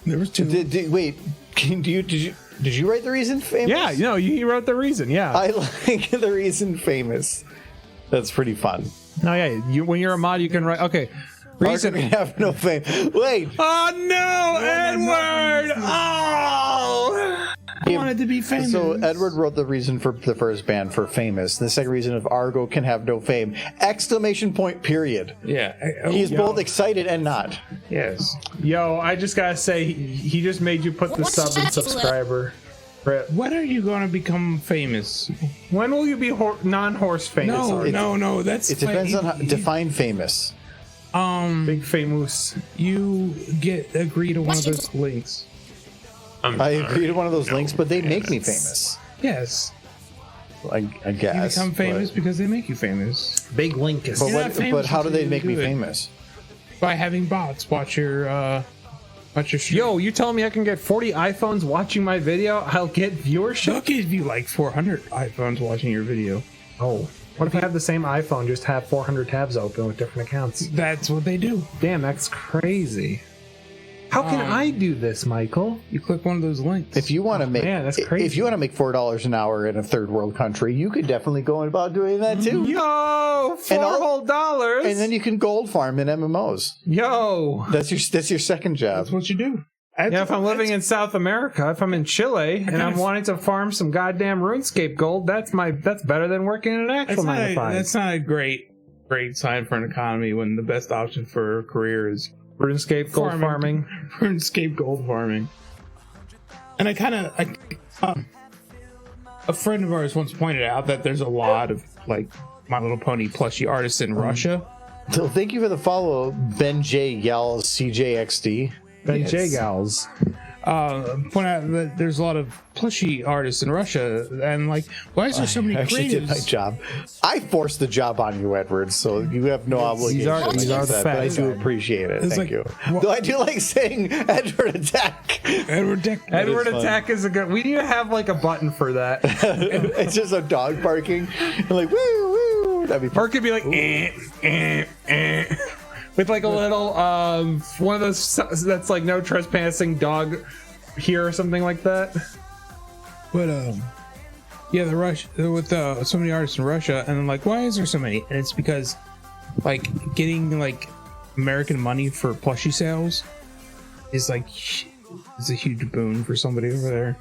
C: There was 2.
A: Wait, did you write the reason famous?
B: Yeah, no, he wrote the reason. Yeah.
A: I like the reason famous. That's pretty fun.
B: No, yeah. When you're a mod, you can write. Okay.
A: Reason we have no fame. Wait.
B: Oh no, Edward! Oh.
C: I wanted to be famous.
A: So Edward wrote the reason for the first band for famous. The second reason of Argo can have no fame. Exclamation point, period.
C: Yeah.
A: He's both excited and not.
C: Yes.
B: Yo, I just gotta say, he just made you put the sub and subscriber.
C: When are you gonna become famous?
B: When will you be non-horse famous?
C: No. That's
A: it depends on how define famous.
B: Big famous.
C: You agree to one of those links.
A: I agree to one of those links, but they make me famous.
C: Yes.
A: I guess.
C: You become famous because they make you famous.
B: Big link is.
A: But how do they make me famous?
C: By having bots watch your stream.
B: Yo, you telling me I can get 40 iPhones watching my video? I'll get viewership?
C: They'll give you like 400 iPhones watching your video.
B: Oh. What if I have the same iPhone, just have 400 tabs open with different accounts?
C: That's what they do.
B: Damn, that's crazy. How can I do this, Michael?
C: You click one of those links.
A: If you want to make,
B: man, that's crazy.
A: If you want to make $4 an hour in a third world country, you could definitely go about doing that too.
B: Yo, $4
A: and then you can gold farm in MMOs.
B: Yo,
A: that's your second job.
C: That's what you do.
B: If I'm living in South America, if I'm in Chile and I'm wanting to farm some goddamn RuneScape gold, that's better than working in an actual 9 to 5.
C: That's not a great sign for an economy when the best option for a career is
B: RuneScape gold farming.
C: RuneScape gold farming. And A friend of ours once pointed out that there's a lot of like My Little Pony plushie artists in Russia.
A: So thank you for the follow, Ben J. Yells CJXD.
B: Ben J. Gals.
C: Point out that there's a lot of plushie artists in Russia, and like, why is there so many
A: I actually did my
C: creatives?
A: job. I forced the job on you, Edward, so you have no obligation
B: these are
A: to
B: the
A: that, but I
B: facts.
A: do appreciate it.
C: It's
A: Thank
C: like,
A: you. Though I do like saying Edward Attack.
C: Edward
B: Attack is a good. We need to have like a button for that.
A: It's just a dog barking. And like, woo, woo. That'd be
B: Or it could be like, with like a little, one of those that's like no trespassing dog here or something like that.
C: But yeah, the Russia with so many artists in Russia, and I'm like, why is there so many? And it's because like getting like American money for plushie sales is like is a huge boon for somebody over there.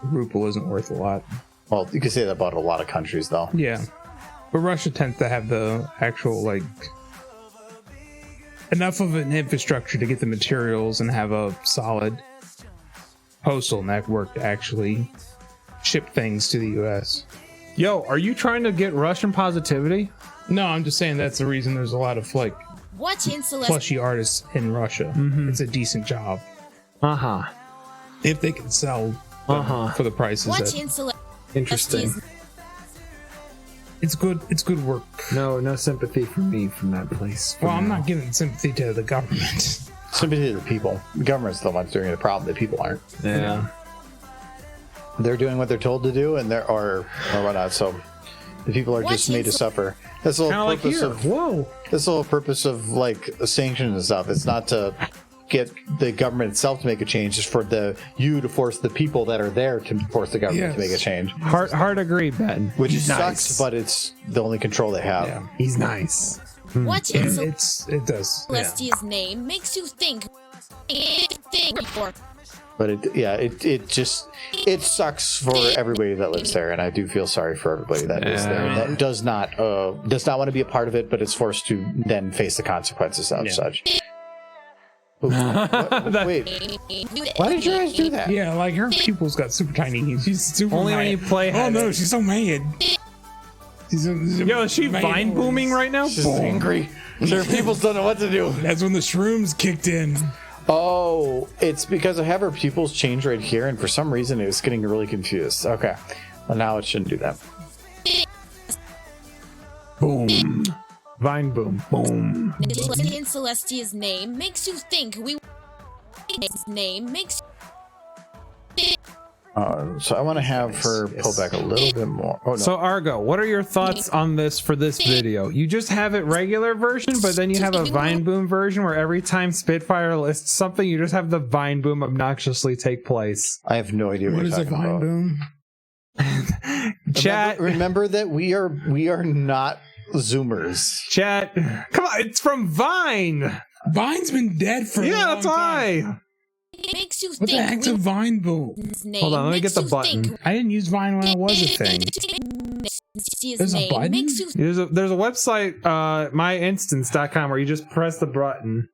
C: Ruble isn't worth a lot.
A: Well, you can say that about a lot of countries, though.
C: Yeah, but Russia tends to have the actual like enough of an infrastructure to get the materials and have a solid postal network to actually ship things to the U.S.
B: Yo, are you trying to get Russian positivity?
C: No, I'm just saying that's the reason there's a lot of like
E: What in Celeste?
C: plushie artists in Russia. It's a decent job if they can sell them for the prices.
E: What
C: That,
E: in Celeste?
B: Interesting.
C: it's good. It's good work.
B: No sympathy for me from that place.
C: Well, I'm not giving sympathy to the government.
A: Sympathy to the people. The government's the ones doing the problem. The people aren't.
B: Yeah.
A: They're doing what they're told to do, and they're or whatnot. So the people are just made to suffer. That's the whole
B: Kind of like
A: purpose
B: here.
A: of.
B: Whoa.
A: That's the whole purpose of like sanctions and stuff. It's not to get the government itself to make a change. It's for you to force the people that are there to force the government to make a change.
B: Hard agree, Ben.
A: Which
B: He's
A: sucks,
B: nice.
A: but it's the only control they have.
C: Yeah.
B: He's nice.
E: What in
C: it does. Yeah.
E: Celestia's name makes you think? Or
A: But it sucks for everybody that lives there, and I do feel sorry for everybody that is there. That does not want to be a part of it, but is forced to then face the consequences of such. Ooh, wait, why did your eyes do that?
C: Yeah, like her pupils got super tiny. She's super
B: Only
C: mad.
B: when you play.
C: Oh no, she's so mad.
B: Yo, is she vine booming right now?
A: She's angry. Her pupils don't know what to do.
C: That's when the shrooms kicked in.
A: Oh, it's because I have her pupils change right here, and for some reason it was getting really confused. Okay, well now it shouldn't do that.
B: Boom. Vine boom. Boom.
E: in Celestia's name makes you think we. His name makes.
A: So I want to have her pull back a little bit more. Oh no.
B: So Argo, what are your thoughts on this for this video? You just have it regular version, but then you have a Vine Boom version where every time Spitfire lists something, you just have the Vine Boom obnoxiously take place.
A: I have no idea what
C: What
A: you're
C: is a
A: talking
C: vine
A: about.
C: boom?
B: Chat,
A: Remember that we are not Zoomers.
B: chat. Come on, it's from Vine.
C: Vine's been dead for a
B: Yeah,
C: long
B: that's
C: time.
B: why.
E: Makes you
C: What the
E: think.
C: heck's a Vine boom?
E: His name
B: Hold on, let me
E: makes
B: get the
E: you
B: button.
E: think
C: I didn't use Vine when it was a thing.
E: His
C: There's a
E: name
C: button?
E: makes you
B: There's a website, myinstance.com, where you just press the button.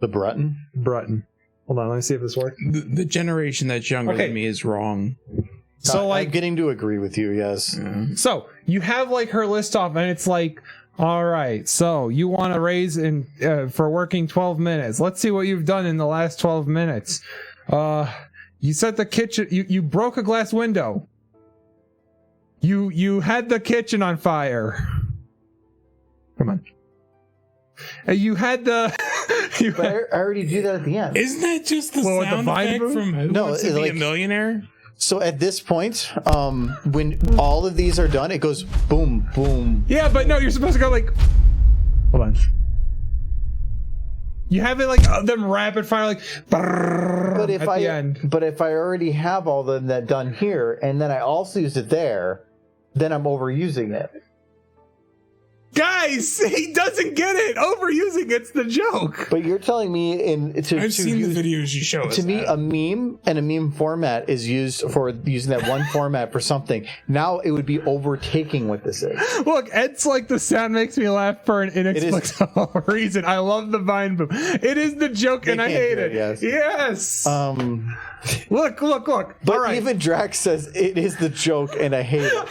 A: The button?
B: Button. Hold on, let me see if this works.
C: The generation that's younger
B: Okay.
C: than me is wrong.
B: So
A: I'm getting to agree with you. Yes.
B: So you have like her list off, and it's like, all right, so you want to raise in for working 12 minutes. Let's see what you've done in the last 12 minutes. You set the kitchen. You broke a glass window. You had the kitchen on fire. Come on. You had the.
A: But I already do that at the end.
C: Isn't that just the
B: Well, with the
C: sound
B: Vine
C: effect
B: boom?
C: from Who
A: No,
C: Wants to
A: it's
C: Be
A: like-
C: a Millionaire?
A: So at this point, when all of these are done, it goes boom, boom.
B: Yeah, but no, you're supposed to go like. Hold on. You have it like them rapid fire, like.
A: But if
B: at the end.
A: but if I already have all of that done here, and then I also use it there, then I'm overusing it.
B: Guys, he doesn't get it. Overusing it's the joke.
A: But you're telling me
C: I've seen the videos you show us.
A: To me, a meme and a meme format is used for using that one format for something. Now it would be overtaking what this is.
B: Look, Ed's like the sound makes me laugh for an inexplicable reason. I love the Vine boom. It is the joke, and I hate it. Yes. Look.
A: But
B: All right.
A: even Drax says it is the joke, and I hate it.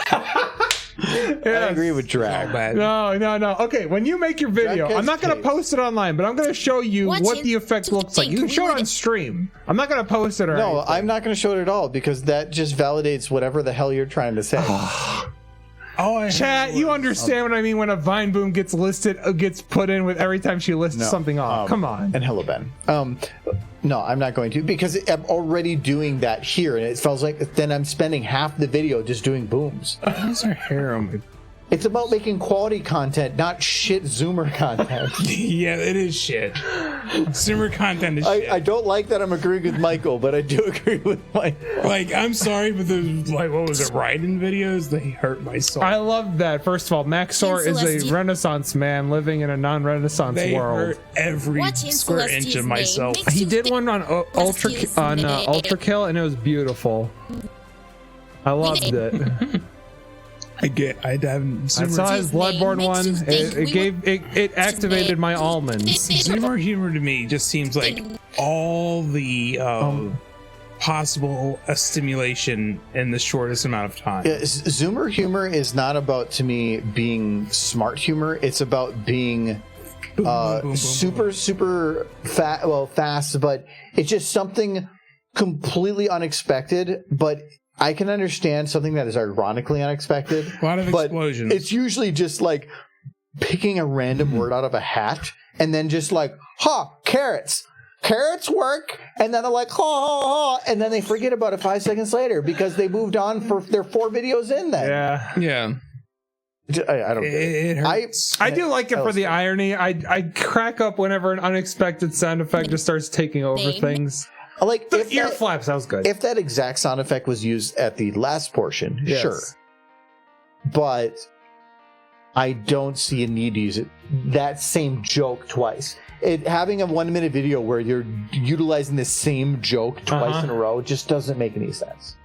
A: I agree with Drax.
B: No. Okay, when you make your video, I'm not going to post it online, but I'm going to show you what the effect looks like. You can show it on stream. I'm not going to post it or
A: No,
B: anything.
A: I'm not going to show it at all because that just validates whatever the hell you're trying to say.
B: Chat, you understand what I mean when a Vine boom gets put in with every time she lists something off. Come on.
A: And hello, Ben. No, I'm not going to because I'm already doing that here, and it feels like then I'm spending half the video just doing booms.
C: How's her hair on my...
A: It's about making quality content, not shit Zoomer content.
C: Yeah, it is shit. Zoomer content is shit.
A: I don't like that I'm agreeing with Michael, but I do agree with Michael.
C: Like, I'm sorry, but the what was it, Raiden videos? They hurt my soul.
B: I love that. First of all, Maxor is a Renaissance man living in a non-Renaissance world.
C: They hurt every square inch of myself.
B: He did one on Ultra Kill, and it was beautiful. I loved it.
C: I haven't.
B: I saw his Bloodborne one. It activated my almonds.
C: Zoomer humor to me just seems like all the possible stimulation in the shortest amount of time.
A: Yeah, Zoomer humor is not about, to me, being smart humor. It's about being super fast, but it's just something completely unexpected, but I can understand something that is ironically unexpected.
C: A lot of explosions.
A: It's usually just like picking a random word out of a hat and then just like, carrots. Carrots work. And then they're like, and then they forget about it 5 seconds later because they moved on for their 4 videos in then.
C: Yeah.
A: I don't.
C: It hurts.
B: I do like it for the irony. I crack up whenever an unexpected sound effect just starts taking over things.
A: Like
B: the ear flaps, that was good.
A: If that exact sound effect was used at the last portion, sure. But I don't see a need to use it. That same joke twice. Having a 1 minute video where you're utilizing the same joke twice in a row just doesn't make any sense.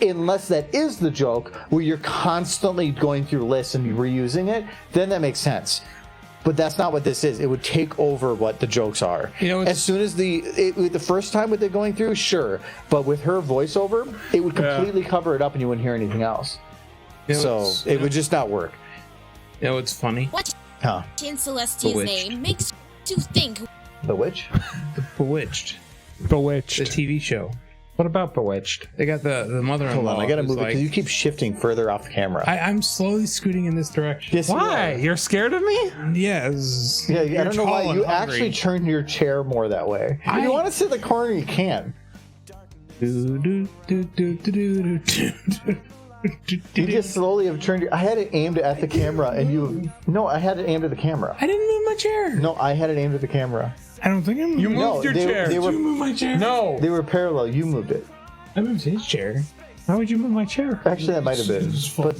A: Unless that is the joke where you're constantly going through lists and reusing it, then that makes sense. But that's not what this is. It would take over what the jokes are. As soon as the first time with it going through, sure. But with her voiceover, it would completely cover it up and you wouldn't hear anything else. So it would just not work.
C: You know, it's funny.
E: What in Celestia's name makes you think?
A: The witch?
B: Bewitched.
C: The TV show.
B: What about Bewitched?
C: They got the mother-in-law.
A: Hold on, I gotta move it because you keep shifting further off the camera.
C: I'm slowly scooting in this direction.
A: Yes,
B: why? You're scared of me?
C: Yes.
A: Yeah, I don't know why. You actually turned your chair more that way. If you want to sit in the corner, you can. You just slowly have turned your... I had it aimed at the camera and you... No, I had it aimed at the camera.
C: I didn't move my chair.
A: No, I had it aimed at the camera.
C: I don't think I moved.
B: You moved your chair.
A: Did
C: you move my chair?
B: No.
A: They were parallel. You moved it.
C: I moved his chair.
B: Why would you move my chair?
A: Actually, that might have been. But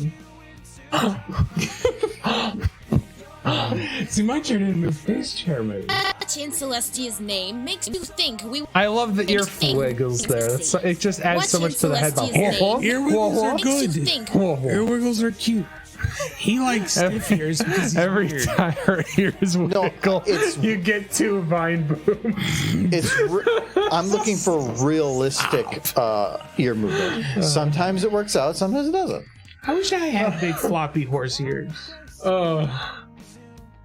C: see, my chair didn't move. His chair moved.
E: In Celestia's name makes you think
B: I love the ear wiggles there. It just adds so much to the head.
C: Ear wiggles are good. Ear wiggles are cute. He likes stiff ears because
B: every time her ears wiggle, you get 2 Vine booms.
A: I'm looking for realistic ear movement. Sometimes it works out, sometimes it doesn't.
C: I wish I had big floppy horse ears.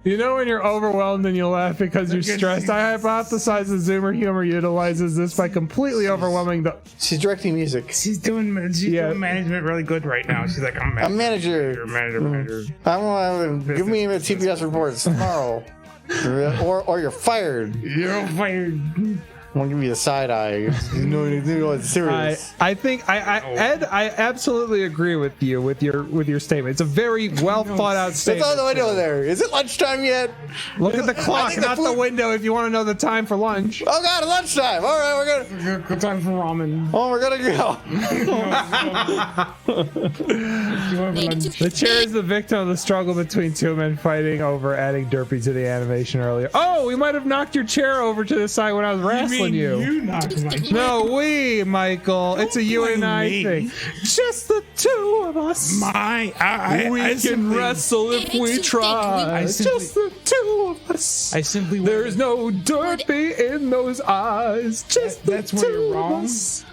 B: You know when you're overwhelmed and you laugh because you're stressed? I hypothesize that Zoomer humor utilizes this by completely overwhelming the...
A: She's directing music.
C: She's doing management really good right now. She's like, I'm
A: manager.
C: Manager.
A: Give me the TPS reports tomorrow. or you're fired.
C: You're fired.
A: I'm gonna give you a side eye. You know it's serious.
B: I think Ed, I absolutely agree with you with your statement. It's a very well thought out statement.
A: That's all the window there. Is it lunchtime yet?
B: Look at the clock, not the window. If you want to know the time for lunch.
A: Oh God, lunchtime. All right, we're gonna
B: time for ramen.
A: Oh, we're gonna
B: go. The chair is the victim of the struggle between two men fighting over adding Derpy to the animation earlier. Oh, we might have knocked your chair over to the side when I was wrestling you.
C: You knocked my chair.
B: No, Michael. It's a you and I thing. Just the two of us.
C: I
B: can
C: simply
B: wrestle if we try. Just the two of us.
C: I simply.
B: There's no Derpy in those eyes. Just
C: that's
B: the
C: where
B: two
C: you're wrong.
B: of us.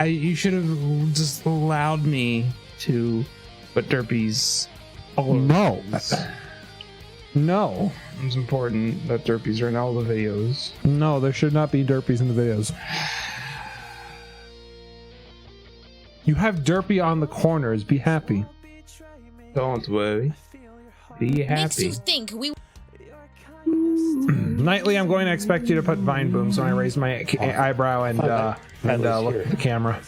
C: You should have just allowed me to put Derpies all over.
B: No.
C: It's important that Derpies are in all the videos.
B: No, there should not be Derpies in the videos. You have Derpy on the corners. Be happy.
C: Don't worry. Be happy.
E: Makes you think we.
B: Nightly, I'm going to expect you to put vine booms when I raise my eyebrow and look at the camera.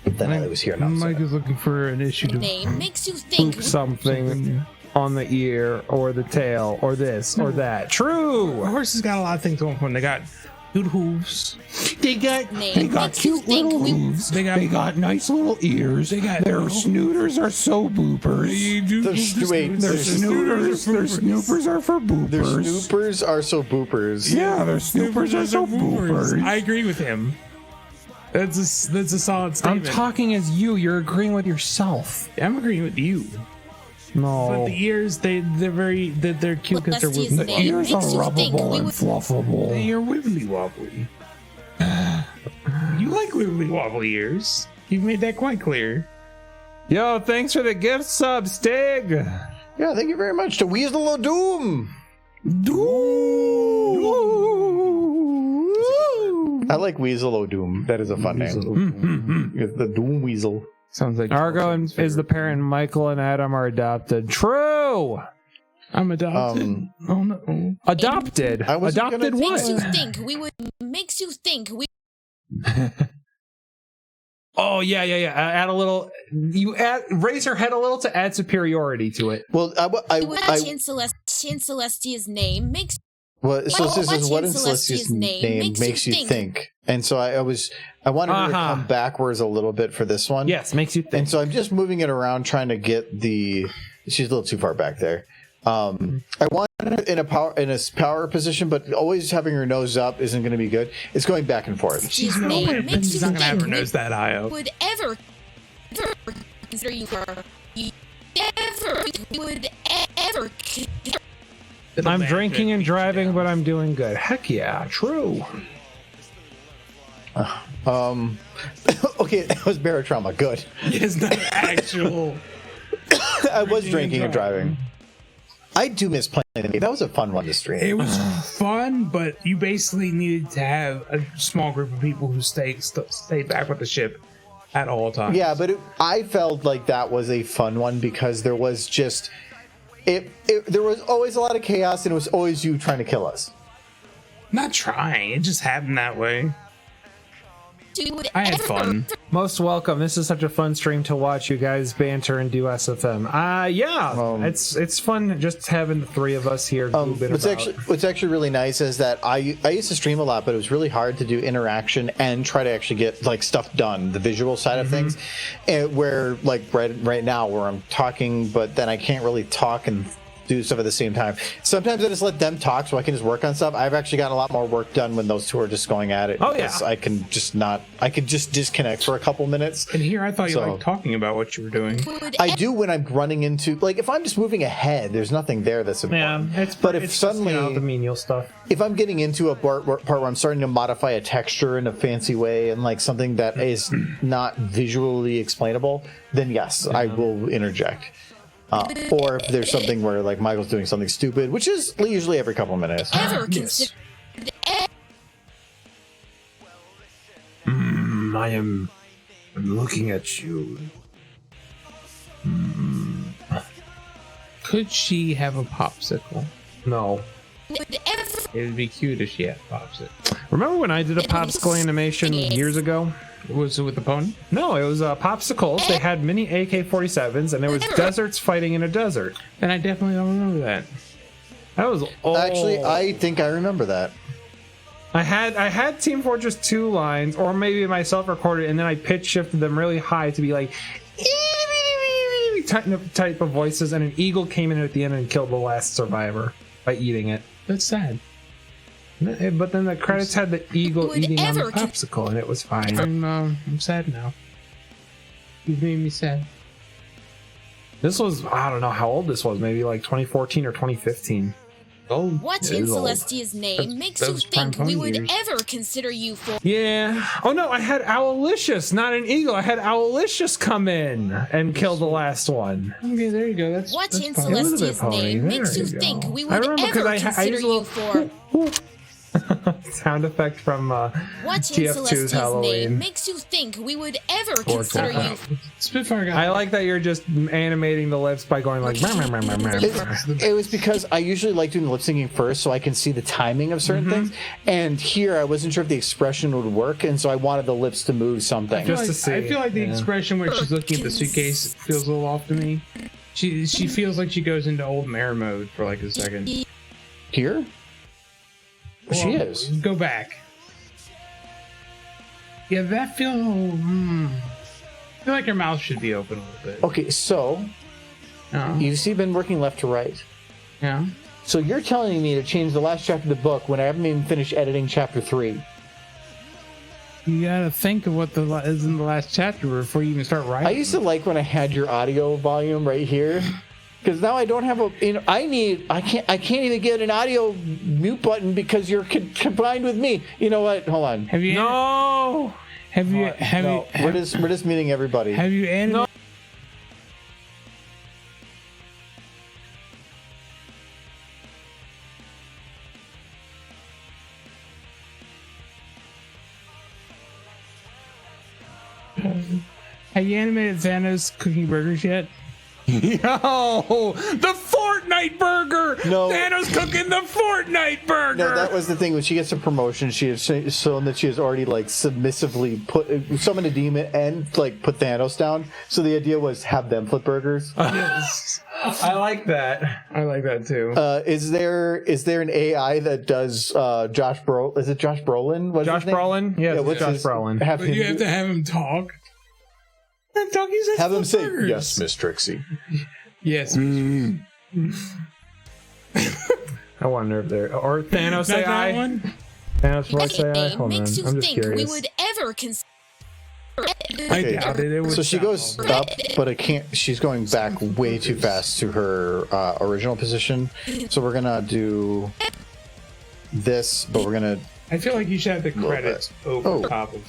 A: Then I was here now.
C: Mike is looking for an issue to
E: name makes you think
B: something on the ear or the tail or this or that. True.
C: Horses got a lot of things going for them. They got good hooves.
J: They got cute little hooves. They got nice little ears. Their snooters are so boopers.
A: Their
J: snoopers are for boopers.
A: Their snoopers are so boopers.
J: Yeah, their snoopers are so boopers.
C: I agree with him. That's a solid statement.
B: I'm talking as you. You're agreeing with yourself.
C: I'm agreeing with you.
B: No.
C: But the ears, they're cute because they're wibbly.
J: The ears are rubbable and fluffable.
C: They are wibbly wobbly. You like wibbly wobbly ears. You've made that quite clear.
B: Yo, thanks for the gift sub, Stig.
A: Yeah, thank you very much to Weasel O'Doom. I like Weasel O'Doom. That is a fun name. It's the Doom Weasel.
C: Sounds like
B: Argo is the parent. Michael and Adam are adopted. True.
C: I'm adopted. Oh no.
B: Adopted. Adopted what?
E: Makes you think we would. Makes you think we.
B: Oh yeah. Add a little. Raise her head a little to add superiority to it.
A: Well,
E: in Celestia's name makes.
A: Well, so this is what in Celestia's name makes you think. And so I wanted her to come backwards a little bit for this one.
B: Yes, makes you think.
A: And so I'm just moving it around trying to get she's a little too far back there. I want her in a power position, but always having her nose up isn't going to be good. It's going back and forth.
C: She's not going to have her nose that high up.
E: Would ever consider you her. Would ever.
B: I'm drinking and driving, but I'm doing good. Heck yeah, true.
A: Okay, that was barotrauma. Good.
C: It's not actual.
A: I was drinking and driving. I do miss playing the game. That was a fun one to stream.
C: It was fun, but you basically needed to have a small group of people who stay back with the ship at all times.
A: Yeah, but I felt like that was a fun one because there was just there was always a lot of chaos, and it was always you trying to kill us.
C: Not trying. It just happened that way. I had fun.
B: Most welcome. This is such a fun stream to watch you guys banter and do SFM. It's fun just having the three of us here. What's
A: actually really nice is that I used to stream a lot, but it was really hard to do interaction and try to actually get like stuff done, the visual side of things. And where like right now where I'm talking, but then I can't really talk and do stuff at the same time. Sometimes I just let them talk so I can just work on stuff. I've actually got a lot more work done when those two are just going at it.
B: Oh yeah,
A: I could just disconnect for a couple minutes.
C: And here I thought you liked talking about what you were doing.
A: I do when I'm running into, like, if I'm just moving ahead, there's nothing there that's important.
B: Yeah, it's suddenly just, the menial stuff.
A: If I'm getting into a part where I'm starting to modify a texture in a fancy way and like something that is not visually explainable, then yes, I will interject. Or if there's something where like Michael's doing something stupid, which is usually every couple of minutes.
E: Yes.
I: I'm looking at you.
C: Could she have a popsicle?
B: No.
E: Would ever
C: It would be cute if she had pops it.
B: Remember when I did a popsicle animation years ago?
C: Was it with the pony?
B: No, it was popsicles. They had mini AK-47s, and there was deserts fighting in a desert.
C: And I definitely don't remember that.
B: That was old.
A: Actually, I think I remember that.
B: I had Team Fortress 2 lines, or maybe myself recorded, and then I pitch shifted them really high to be like type of voices, and an eagle came in at the end and killed the last survivor by eating it.
C: That's sad.
B: But then the credits had the eagle eating on the popsicle, and it was fine.
C: I'm sad now. You made me sad.
B: This was, I don't know how old this was, maybe like 2014 or 2015.
C: Old.
E: What in Celestia's name makes you think we would ever consider you for?
B: Yeah. Oh no, I had Owlicious, not an eagle. I had Owlicious come in and kill the last one.
C: Okay, there you go.
E: What in Celestia's name makes you think we would ever consider you for?
B: Sound effect from
E: what in
B: TF2's
E: Celestia's
B: Halloween.
E: name makes you think we would ever consider you?
C: Spitfire guy.
B: I like that you're just animating the lips by going like.
A: It was because I usually like doing the lip syncing first, so I can see the timing of certain things. And here, I wasn't sure if the expression would work, and so I wanted the lips to move something.
B: Just to see.
C: I feel like the expression where she's looking at the suitcase feels a little off to me. She feels like she goes into old mare mode for like a second.
A: Here?
C: Well,
A: she is.
C: Go back. Yeah, that feels. I feel like her mouth should be open a little bit.
A: Okay, so you see, been working left to right.
C: Yeah.
A: So you're telling me to change the last chapter of the book when I haven't even finished editing chapter 3.
C: You gotta think of what is in the last chapter before you even start writing.
A: I used to like when I had your audio volume right here. Because now I don't have a, I can't even get an audio mute button because you're combined with me. You know what? Hold on.
C: Have you?
B: No.
A: We're just meeting everybody.
C: Have you animated? No. Have you animated Thanos cooking burgers yet?
B: Yo, the Fortnite burger!
A: No.
B: Thanos cooking the Fortnite burger!
A: No, that was the thing. When she gets a promotion, she has shown that she has already, like, submissively summoned a demon and, like, put Thanos down. So the idea was have them flip burgers.
B: Yes. I like that.
C: I like that, too.
A: Is there an AI that does Josh Brolin? Is it Josh Brolin? What's
B: Josh
A: his name?
B: Brolin? Yeah,
A: what's
B: Josh
A: his,
B: Brolin.
C: You have to have him talk.
A: Have him say, yes, Miss Trixie.
C: Yes.
B: I wonder if there or Thanos AI. Thanos voice AI. Hold on, I'm just curious.
E: We would ever consider.
C: I doubt it.
A: So she goes up, but it can't. She's going back way too fast to her original position. So we're gonna do this, but we're gonna.
C: I feel like you should have the credits over top of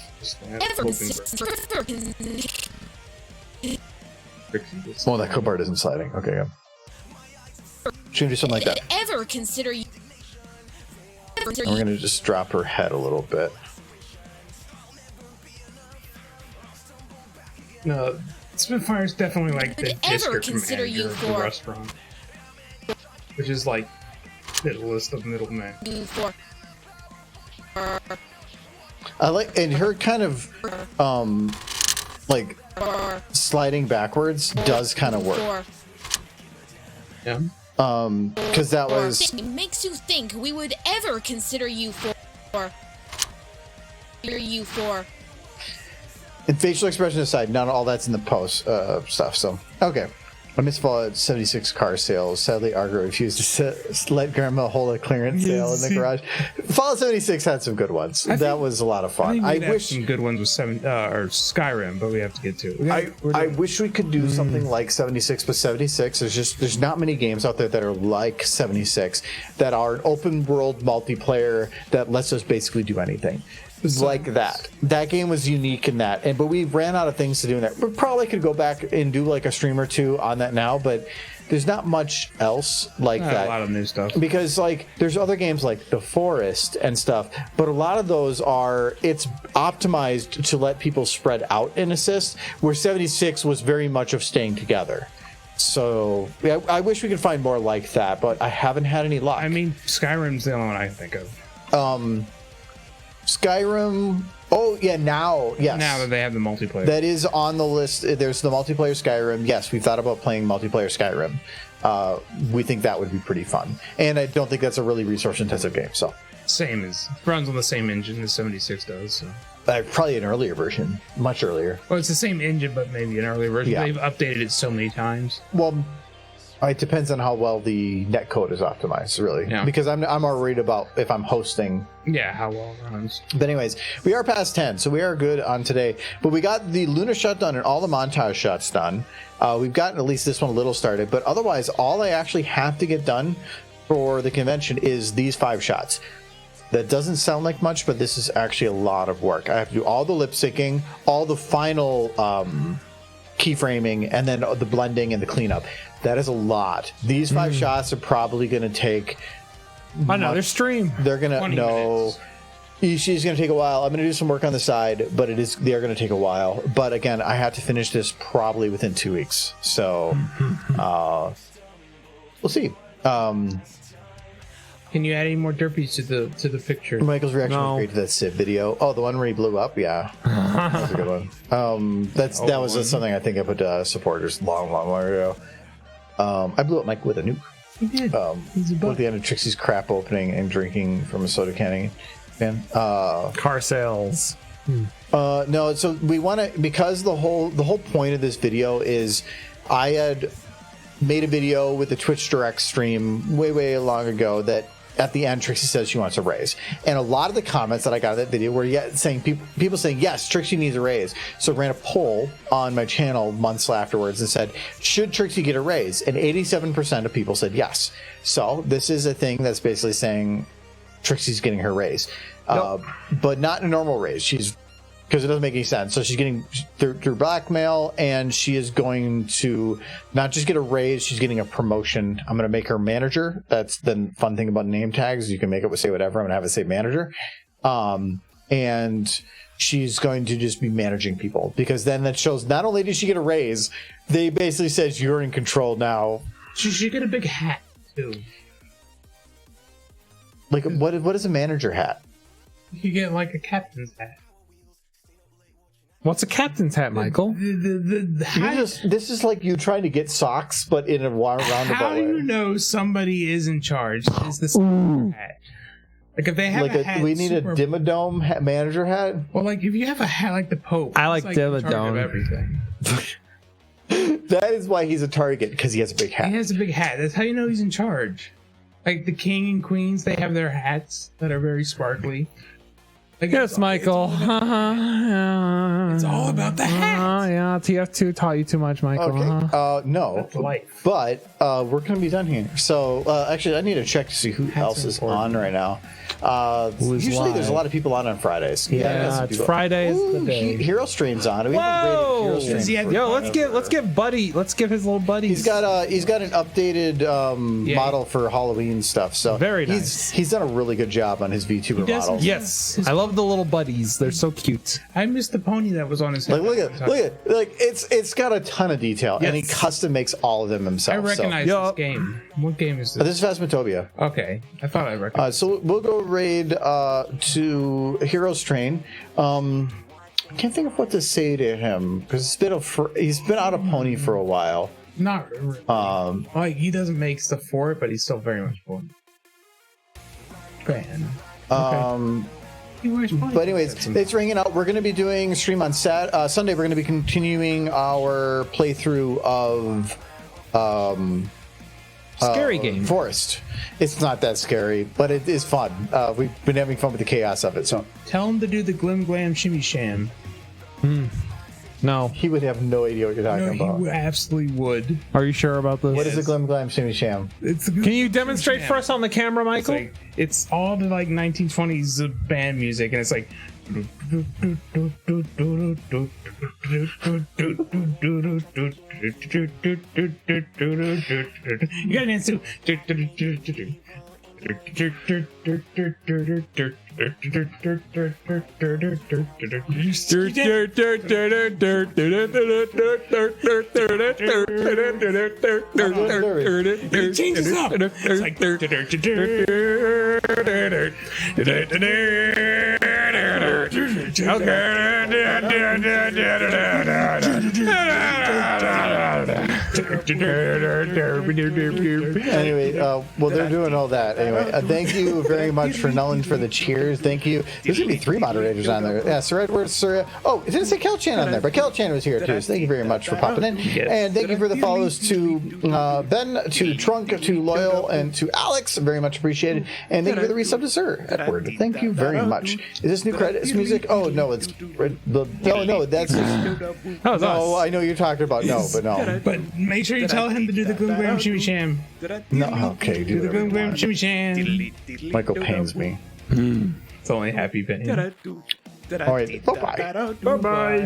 A: Oh, that bar isn't sliding. Okay, yeah. She's gonna do something like that.
E: Ever consider you?
A: And we're gonna just drop her head a little bit.
C: No, Spitfire's definitely like the district
E: consider
C: manager of the restaurant, which is like the list of middlemen.
A: I like, and her kind of like sliding backwards does kind of work.
C: Yeah.
A: Because that was
E: makes you think we would ever consider you for.
A: And facial expression aside, not all that's in the post stuff. So okay. Amidst Fallout 76 car sales, sadly, Argo refused to let Grandma hold a clearance sale in the garage. Fallout 76 had some good ones. That was a lot of fun.
C: I wish some good ones with or Skyrim, but we have to get to it.
A: I wish we could do something like 76, but 76 there's not many games out there that are like 76 that are an open world multiplayer that lets us basically do anything. Like that. That game was unique in that. But we ran out of things to do in that. We probably could go back and do like a stream or two on that now, but there's not much else like that.
C: A lot of new stuff.
A: Because like there's other games like The Forest and stuff, but a lot of those it's optimized to let people spread out and assist, where 76 was very much of staying together. So yeah, I wish we could find more like that, but I haven't had any luck.
C: I mean, Skyrim's the only one I can think of.
A: Skyrim. Oh yeah, yes.
C: Now that they have the multiplayer,
A: that is on the list. There's the multiplayer Skyrim. Yes, we've thought about playing multiplayer Skyrim. We think that would be pretty fun, and I don't think that's a really resource-intensive game. So
C: same as runs on the same engine as 76 does. So.
A: Probably an earlier version, much earlier.
C: Well, it's the same engine, but maybe an earlier version.
A: Yeah.
C: They've updated it so many times.
A: Well, it depends on how well the netcode is optimized, really.
C: Yeah.
A: Because I'm more worried about if I'm hosting.
C: Yeah, how well it runs.
A: But anyways, we are past 10, so we are good on today. But we got the Luna shot done and all the montage shots done. We've gotten at least this one a little started. But otherwise, all I actually have to get done for the convention is these 5 shots. That doesn't sound like much, but this is actually a lot of work. I have to do all the lip syncing, all the final keyframing, and then the blending and the cleanup. That is a lot. These 5 shots are probably going to take
B: another stream.
A: They're going to know. She's going to take a while. I'm going to do some work on the side, but they're going to take a while. But again, I have to finish this probably within 2 weeks. So we'll see.
C: Can you add any more derpies to the picture?
A: Michael's reaction was great to that Civ video. Oh, the one where he blew up? Yeah. That was a good one. That was something I think I put to supporters long ago. I blew up Mike with a nuke.
C: He did.
A: With the end of Trixie's crap opening and drinking from a soda canning. Man.
B: Car sales.
A: No, so we want to, because the whole point of this video is I had made a video with the Twitch Direct stream way long ago that at the end Trixie says she wants a raise, and a lot of the comments that I got in that video were saying people saying yes, Trixie needs a raise. So I ran a poll on my channel months afterwards and said, should Trixie get a raise? And 87% of people said yes. So this is a thing that's basically saying Trixie's getting her raise, but not a normal raise. Because it doesn't make any sense. So she's getting through blackmail, and she is going to not just get a raise, she's getting a promotion. I'm going to make her manager. That's the fun thing about name tags. You can make it say whatever. I'm going to have it say manager. And she's going to just be managing people, because then that shows not only did she get a raise, they basically says you're in control now.
C: She should get a big hat, too.
A: Like, what is a manager hat?
C: You get like a captain's hat.
B: What's a captain's hat, Michael?
C: The hat.
A: This is like you trying to get socks, but in a roundabout way.
C: How do you know somebody is in charge? Is this hat? Like if they have
A: like
C: a hat,
A: we need a Dimmadome manager hat.
C: Well, like if you have a hat like the Pope,
B: I like Dimmadome.
C: Everything.
A: That is why he's a target, because he has a big hat.
C: He has a big hat. That's how you know he's in charge. Like the king and queens, they have their hats that are very sparkly. Like
B: yes, Michael.
C: It's all about the hat.
B: Yeah, TF2 taught you too much, Michael.
A: Okay. No.
C: That's life.
A: But we're going to be done here. So actually, I need to check to see who else is on right now. Usually there's a lot of people on Fridays.
B: Yeah, it's Friday is the day.
A: Hero Stream's on. We haven't rated Hero Stream.
B: Yo, let's give Buddy. Let's give his little buddy.
A: He's got an updated model for Halloween stuff. So
B: very nice.
A: He's done a really good job on his VTuber models.
B: Yes, I love the little buddies. They're so cute.
C: I missed the pony that was on his head.
A: Look at like it's got a ton of detail, and he custom makes all of them himself.
C: I recognize this game. What game is this?
A: This is Phasmatopia.
C: Okay, I thought I recognized.
A: So we'll go raid to Heroes Train. I can't think of what to say to him, because he's been out of Pony for a while.
C: Not really. Like he doesn't make stuff for it, but he's still very much for it. Fan. Okay.
A: But anyways, thanks for hanging out. We're going to be doing a stream on Sunday. We're going to be continuing our playthrough of
B: scary game
A: Forest. It's not that scary, but it is fun. We've been having fun with the chaos of it. So
C: tell him to do the Glim Glam Shimmy Sham.
B: No,
A: he would have no idea what you're talking about.
C: He absolutely would.
B: Are you sure about this?
A: What is the Glim Glam Shimmy Sham?
B: Can you demonstrate for us on the camera, Michael?
C: It's all the like 1920s band music, and it's like. You gotta dance too. It changes up. It's like
A: Anyway, well, they're doing all that. Anyway, thank you very much for Nullen for the cheers. Thank you. There's gonna be 3 moderators on there. Yeah, Sir Edward, Sir. Oh, it didn't say Kelchan on there, but Kelchan was here too. So thank you very much for popping in, and thank you for the follows to Ben, to Trunk, to Loyal, and to Alex. Very much appreciated. And thank you for the resub to Sir Edward. Thank you very much. Is this new credits music? Oh no, it's no, that's just, no. I know you're talking about no.
C: But make sure you tell him to do the Boom Bam Shimmy Sham.
A: No, okay,
C: Do the Boom Bam Shimmy Sham.
A: Michael pains me.
C: It's only happy pain.
A: All right, bye-bye.
B: Bye-bye.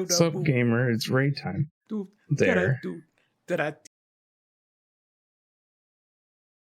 C: Sup, gamer? It's raid time. There.